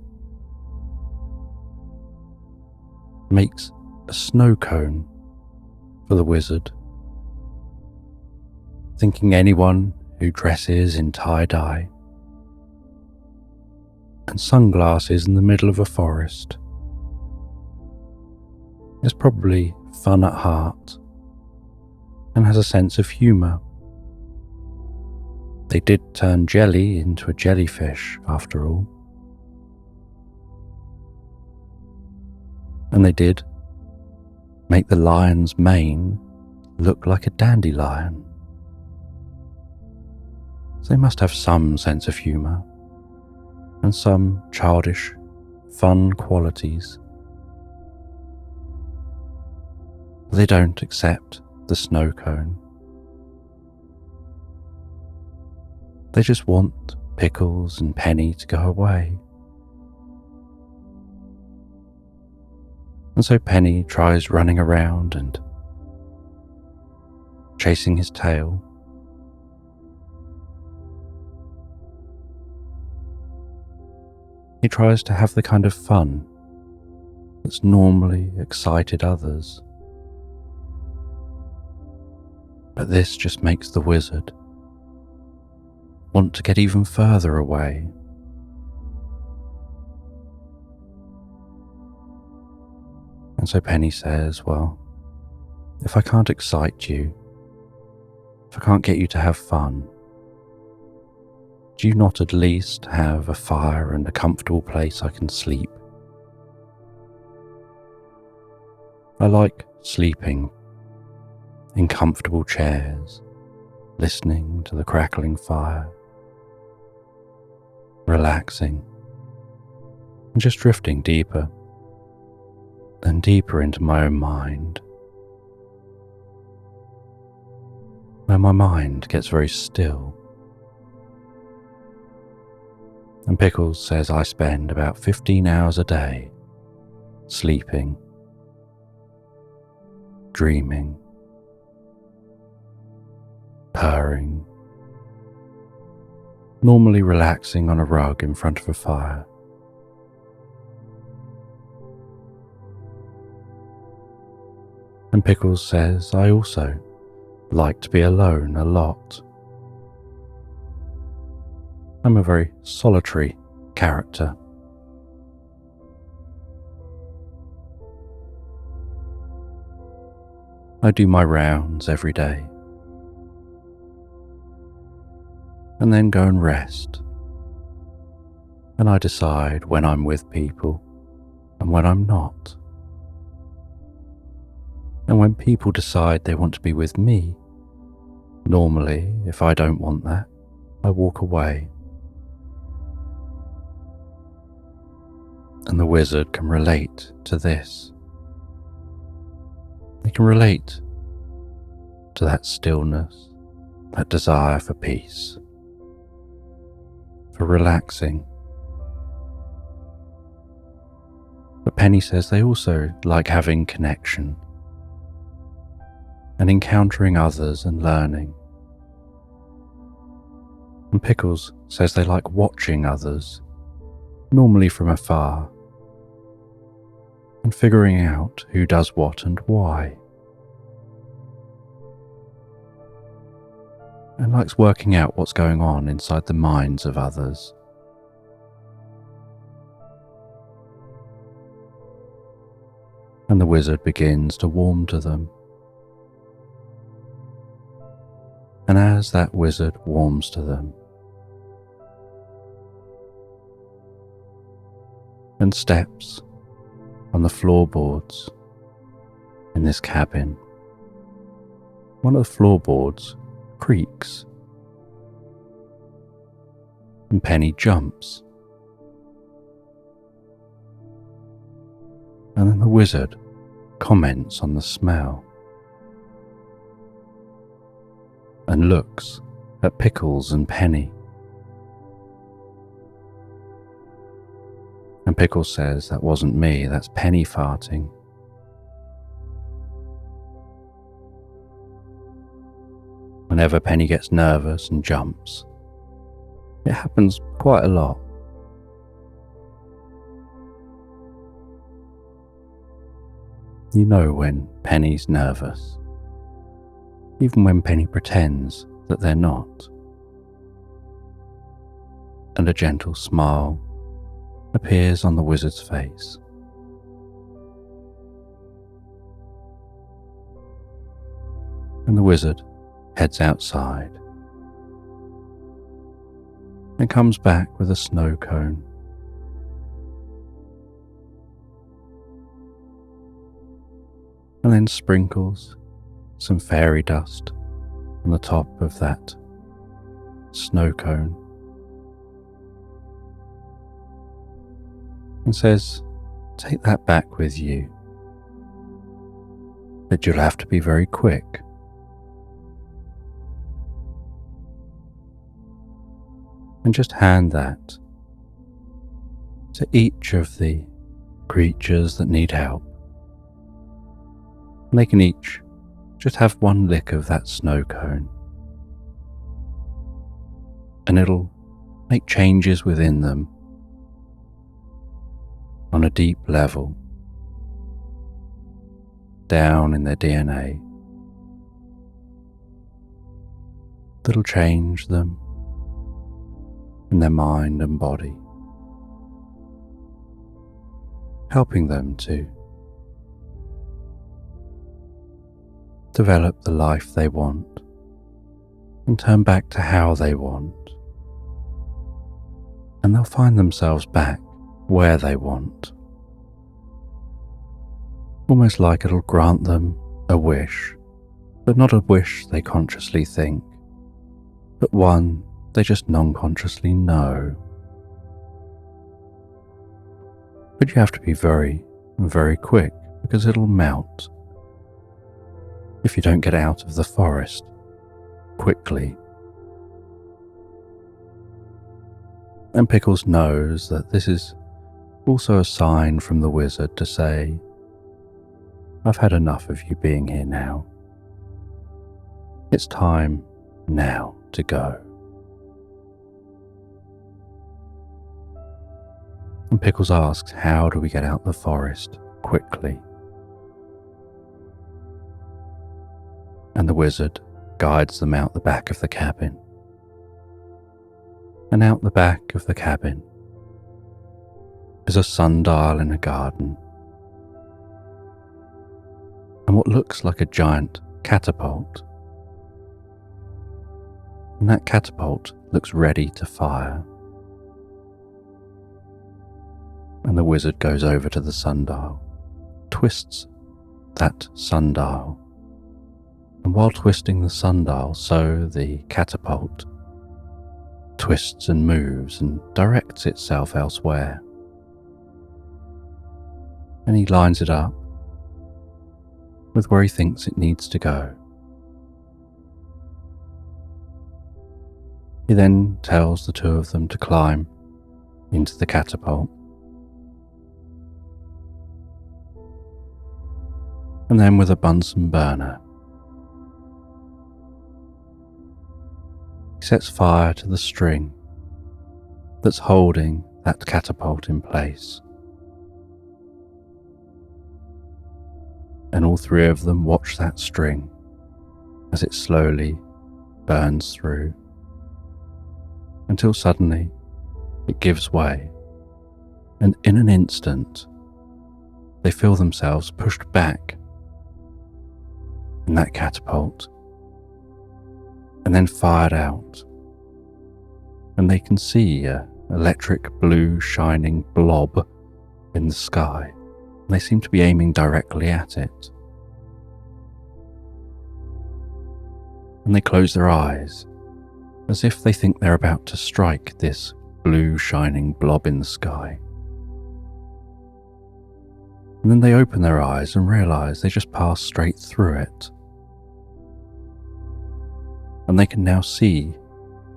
makes a snow cone for the wizard, thinking anyone who dresses in tie-dye and sunglasses in the middle of a forest is probably fun at heart and has a sense of humour. They did turn jelly into a jellyfish after all. And they did make the lion's mane look like a dandelion. So they must have some sense of humour and some childish, fun qualities. They don't accept the snow cone. They just want Pickles and Penny to go away. And so Penny tries running around and chasing his tail. He tries to have the kind of fun that's normally excited others. But this just makes the wizard want to get even further away. And so Penny says, well, if I can't excite you, if I can't get you to have fun, do you not at least have a fire and a comfortable place I can sleep? I like sleeping in comfortable chairs, listening to the crackling fire, relaxing, and just drifting deeper and deeper into my own mind, where my mind gets very still. And Pickles says I spend about 15 hours a day sleeping, dreaming, purring, normally relaxing on a rug in front of a fire. And Pickles says I also like to be alone a lot. I'm a very solitary character. I do my rounds every day and then go and rest. And I decide when I'm with people and when I'm not. And when people decide they want to be with me, normally, if I don't want that, I walk away. And the wizard can relate to this. He can relate to that stillness, that desire for peace, for relaxing. But Penny says they also like having connection and encountering others and learning. And Pickles says they like watching others, normally from afar, and figuring out who does what and why. And likes working out what's going on inside the minds of others. And the wizard begins to warm to them. And as that wizard warms to them and steps on the floorboards in this cabin, one of the floorboards creaks and Penny jumps. And then the wizard comments on the smell and looks at Pickles and Penny. And Pickles says, "That wasn't me, that's Penny farting." Whenever Penny gets nervous and jumps, it happens quite a lot. You know when Penny's nervous, even when Penny pretends that they're not. And a gentle smile appears on the wizard's face. And the wizard heads outside and comes back with a snow cone. And then sprinkles some fairy dust on the top of that snow cone and says, "Take that back with you, but you'll have to be very quick." And just hand that to each of the creatures that need help. And they can each just have one lick of that snow cone, and it'll make changes within them on a deep level, down in their DNA, that'll change them in their mind and body, helping them to develop the life they want and turn back to how they want. And they'll find themselves back where they want. Almost like it'll grant them a wish, but not a wish they consciously think, but one they just non-consciously know. But you have to be very, very quick, because it'll melt if you don't get out of the forest quickly. And Pickles knows that this is also a sign from the wizard to say, "I've had enough of you being here now. It's time now to go." And Pickles asks, "How do we get out the forest quickly?" And the wizard guides them out the back of the cabin. And out the back of the cabin is a sundial in a garden, and what looks like a giant catapult. And that catapult looks ready to fire. And the wizard goes over to the sundial, twists that sundial, and while twisting the sundial, so the catapult twists and moves and directs itself elsewhere. And he lines it up with where he thinks it needs to go. He then tells the two of them to climb into the catapult. And then with a Bunsen burner, he sets fire to the string that's holding that catapult in place. And all three of them watch that string as it slowly burns through, until suddenly it gives way, and in an instant they feel themselves pushed back in that catapult and then fired out, and they can see an electric blue shining blob in the sky. They seem to be aiming directly at it. And they close their eyes as if they think they're about to strike this blue shining blob in the sky. And then they open their eyes and realise they just passed straight through it. And they can now see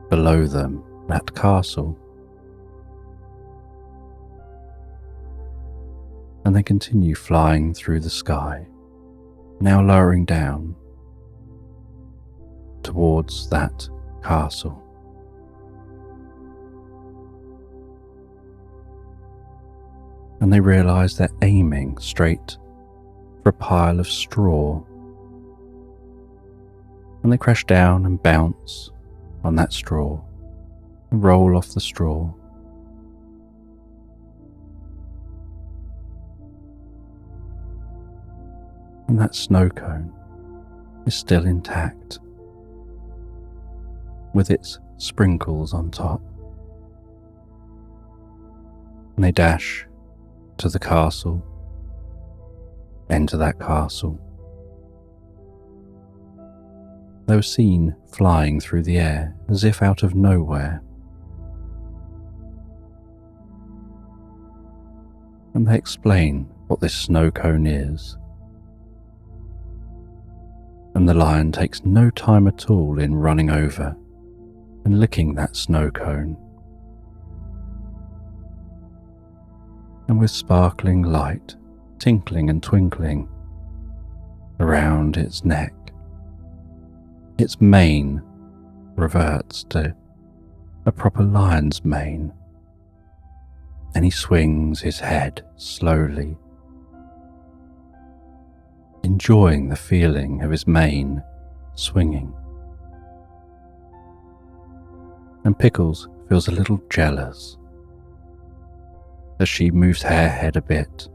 below them that castle. And they continue flying through the sky, now lowering down towards that castle. And they realise they're aiming straight for a pile of straw. And they crash down and bounce on that straw and roll off the straw. And that snow cone is still intact, with its sprinkles on top. And they dash to the castle, enter that castle. They were seen flying through the air as if out of nowhere. And they explain what this snow cone is. And the lion takes no time at all in running over and licking that snow cone. And with sparkling light tinkling and twinkling around its neck, its mane reverts to a proper lion's mane, and he swings his head slowly, enjoying the feeling of his mane swinging. And Pickles feels a little jealous as she moves her head a bit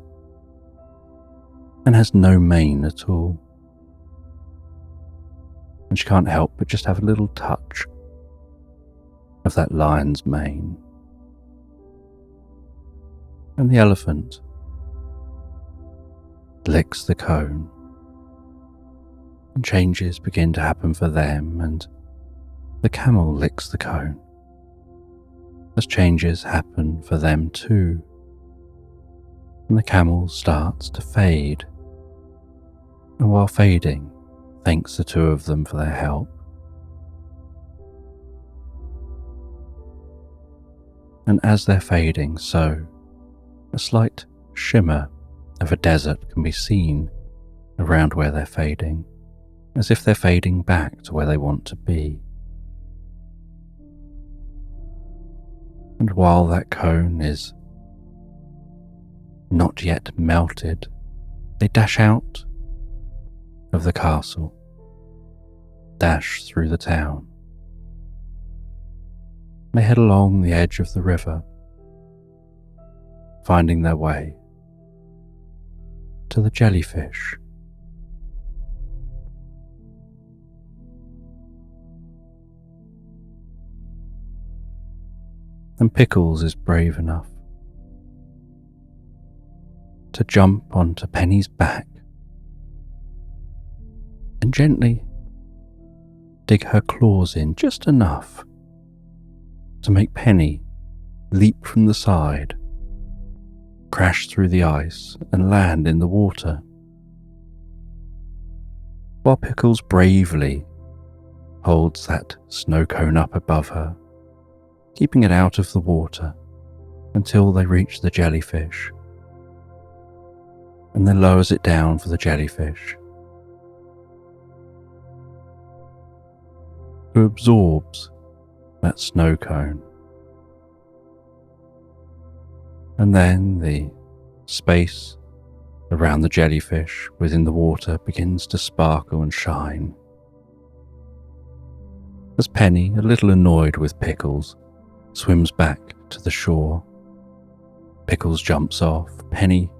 and has no mane at all. And she can't help but just have a little touch of that lion's mane. And the elephant licks the cone, and changes begin to happen for them, and the camel licks the cone as changes happen for them too. And the camel starts to fade, and while fading, thanks the two of them for their help. And as they're fading, so a slight shimmer of a desert can be seen around where they're fading, as if they're fading back to where they want to be. And while that cone is not yet melted, they dash out of the castle, dash through the town. They head along the edge of the river, finding their way to the jellyfish. And Pickles is brave enough to jump onto Penny's back and gently dig her claws in just enough to make Penny leap from the side, crash through the ice and land in the water, while Pickles bravely holds that snow cone up above her, keeping it out of the water until they reach the jellyfish, and then lowers it down for the jellyfish, who absorbs that snow cone. And then the space around the jellyfish within the water begins to sparkle and shine. As Penny, a little annoyed with Pickles, swims back to the shore, Pickles jumps off. Penny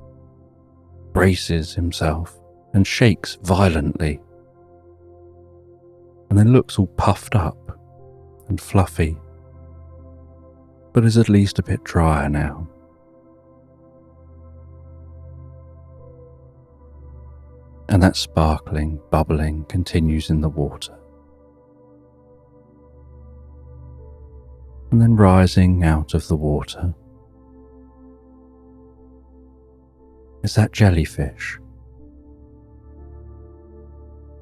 braces himself and shakes violently, and then looks all puffed up and fluffy, but is at least a bit drier now. And that sparkling, bubbling continues in the water. And And then rising out of the water is that jellyfish.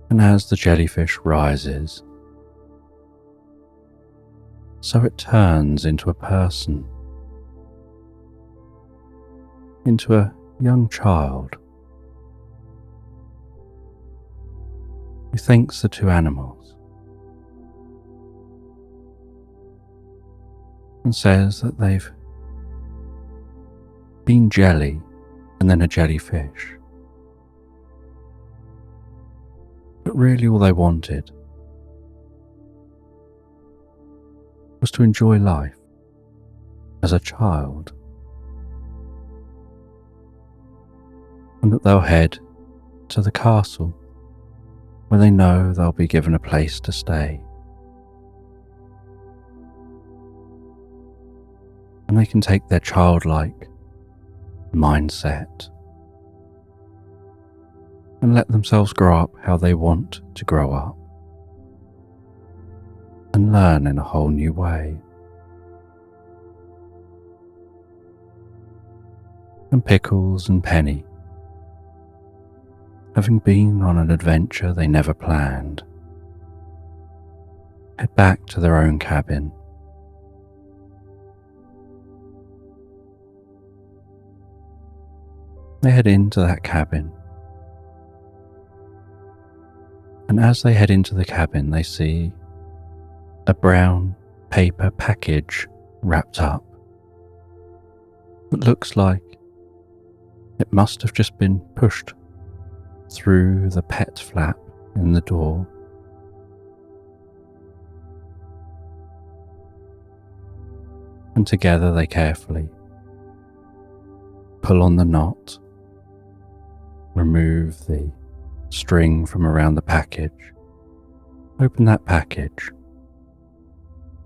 And as the jellyfish rises, so it turns into a person, into a young child who thanks the two animals and says that they've been jelly and then a jellyfish. But really all they wanted was to enjoy life as a child, and that they'll head to the castle where they know they'll be given a place to stay. And they can take their childlike mindset and let themselves grow up how they want to grow up and learn in a whole new way. And Pickles and Penny, having been on an adventure they never planned, head back to their own cabin. They head into that cabin, and as they head into the cabin they see a brown paper package wrapped up that looks like it must have just been pushed through the pet flap in the door. And together they carefully pull on the knot, remove the string from around the package, open that package,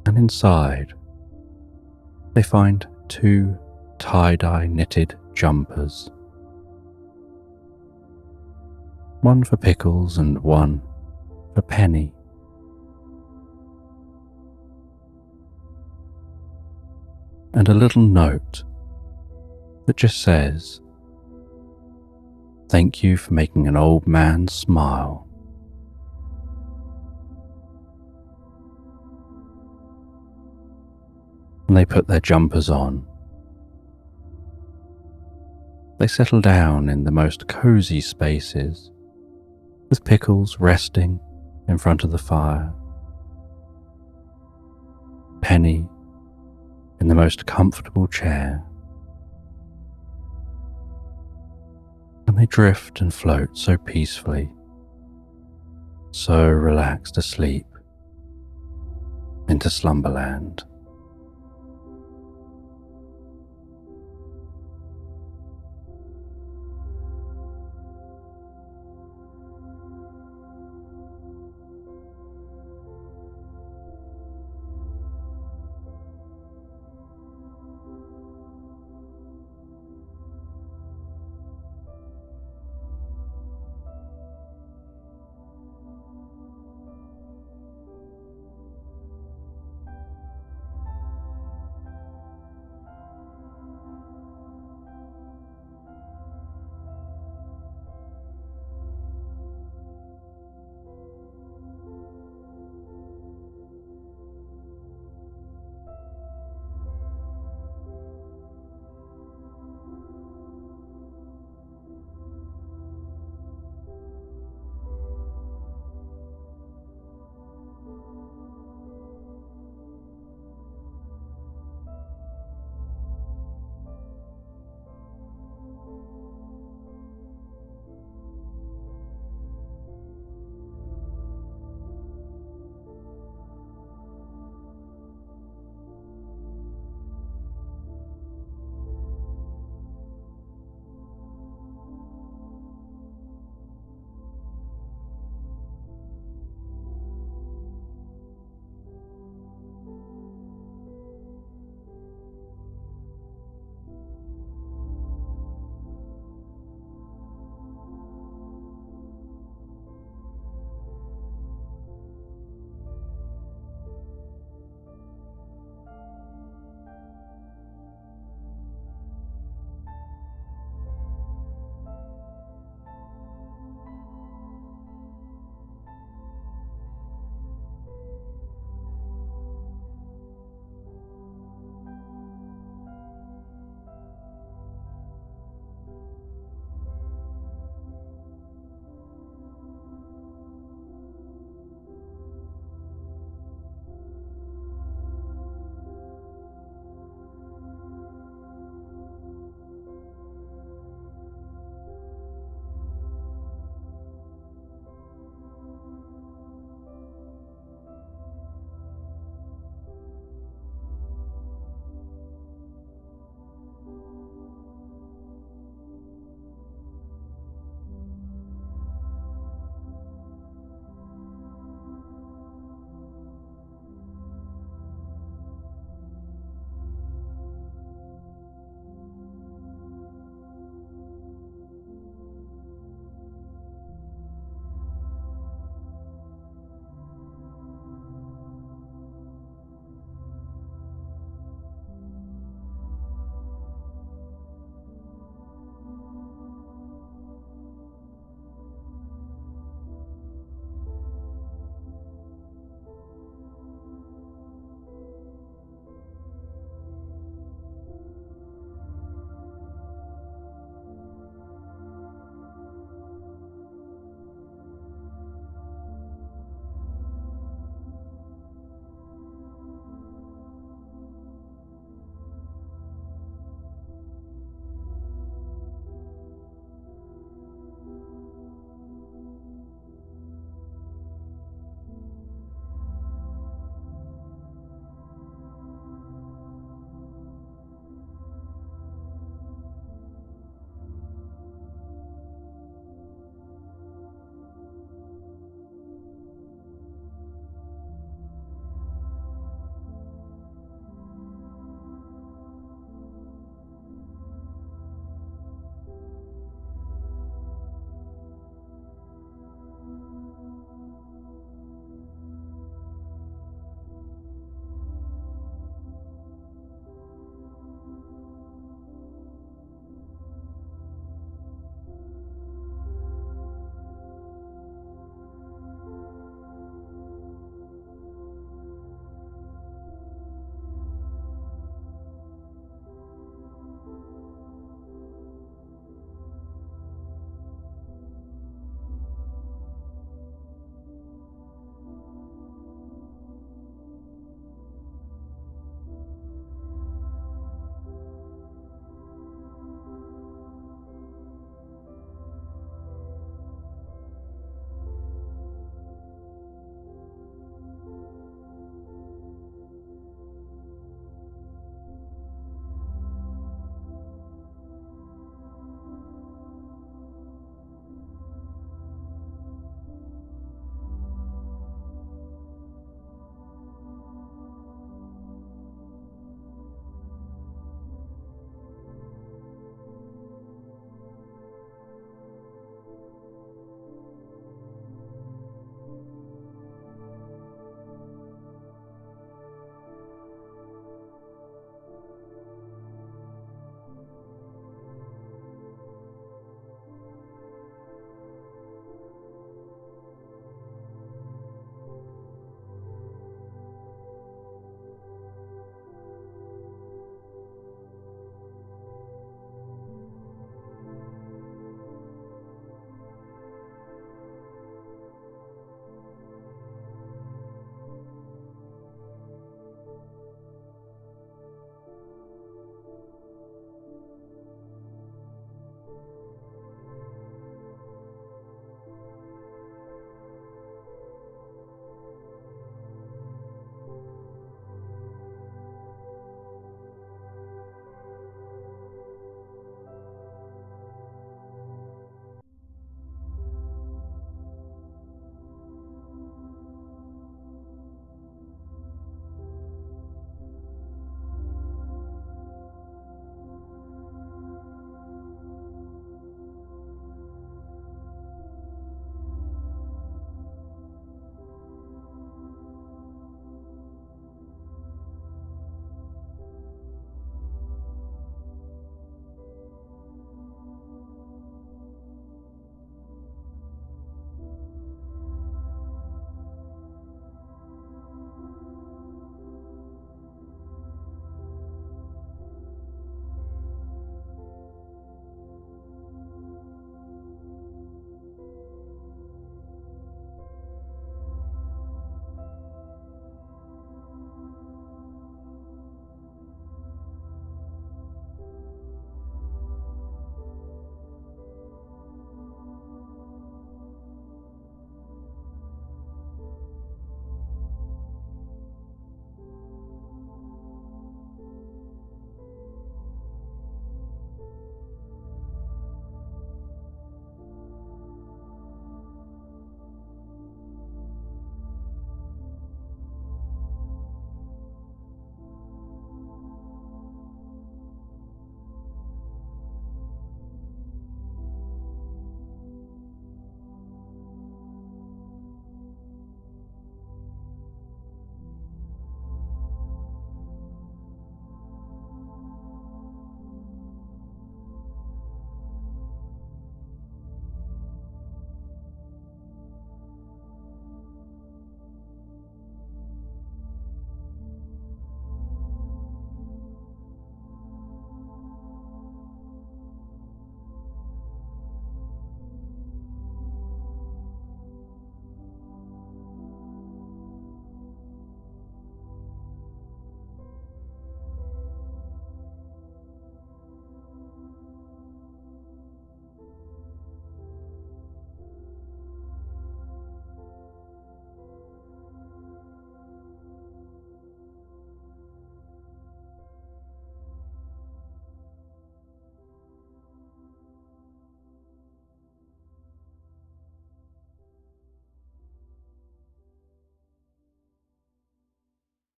and inside they find two tie-dye knitted jumpers. One for Pickles and one for Penny. And a little note that just says, "Thank you for making an old man smile." And they put their jumpers on. They settle down in the most cozy spaces, with Pickles resting in front of the fire, Penny in the most comfortable chair, and they drift and float so peacefully, so relaxed asleep into Slumberland.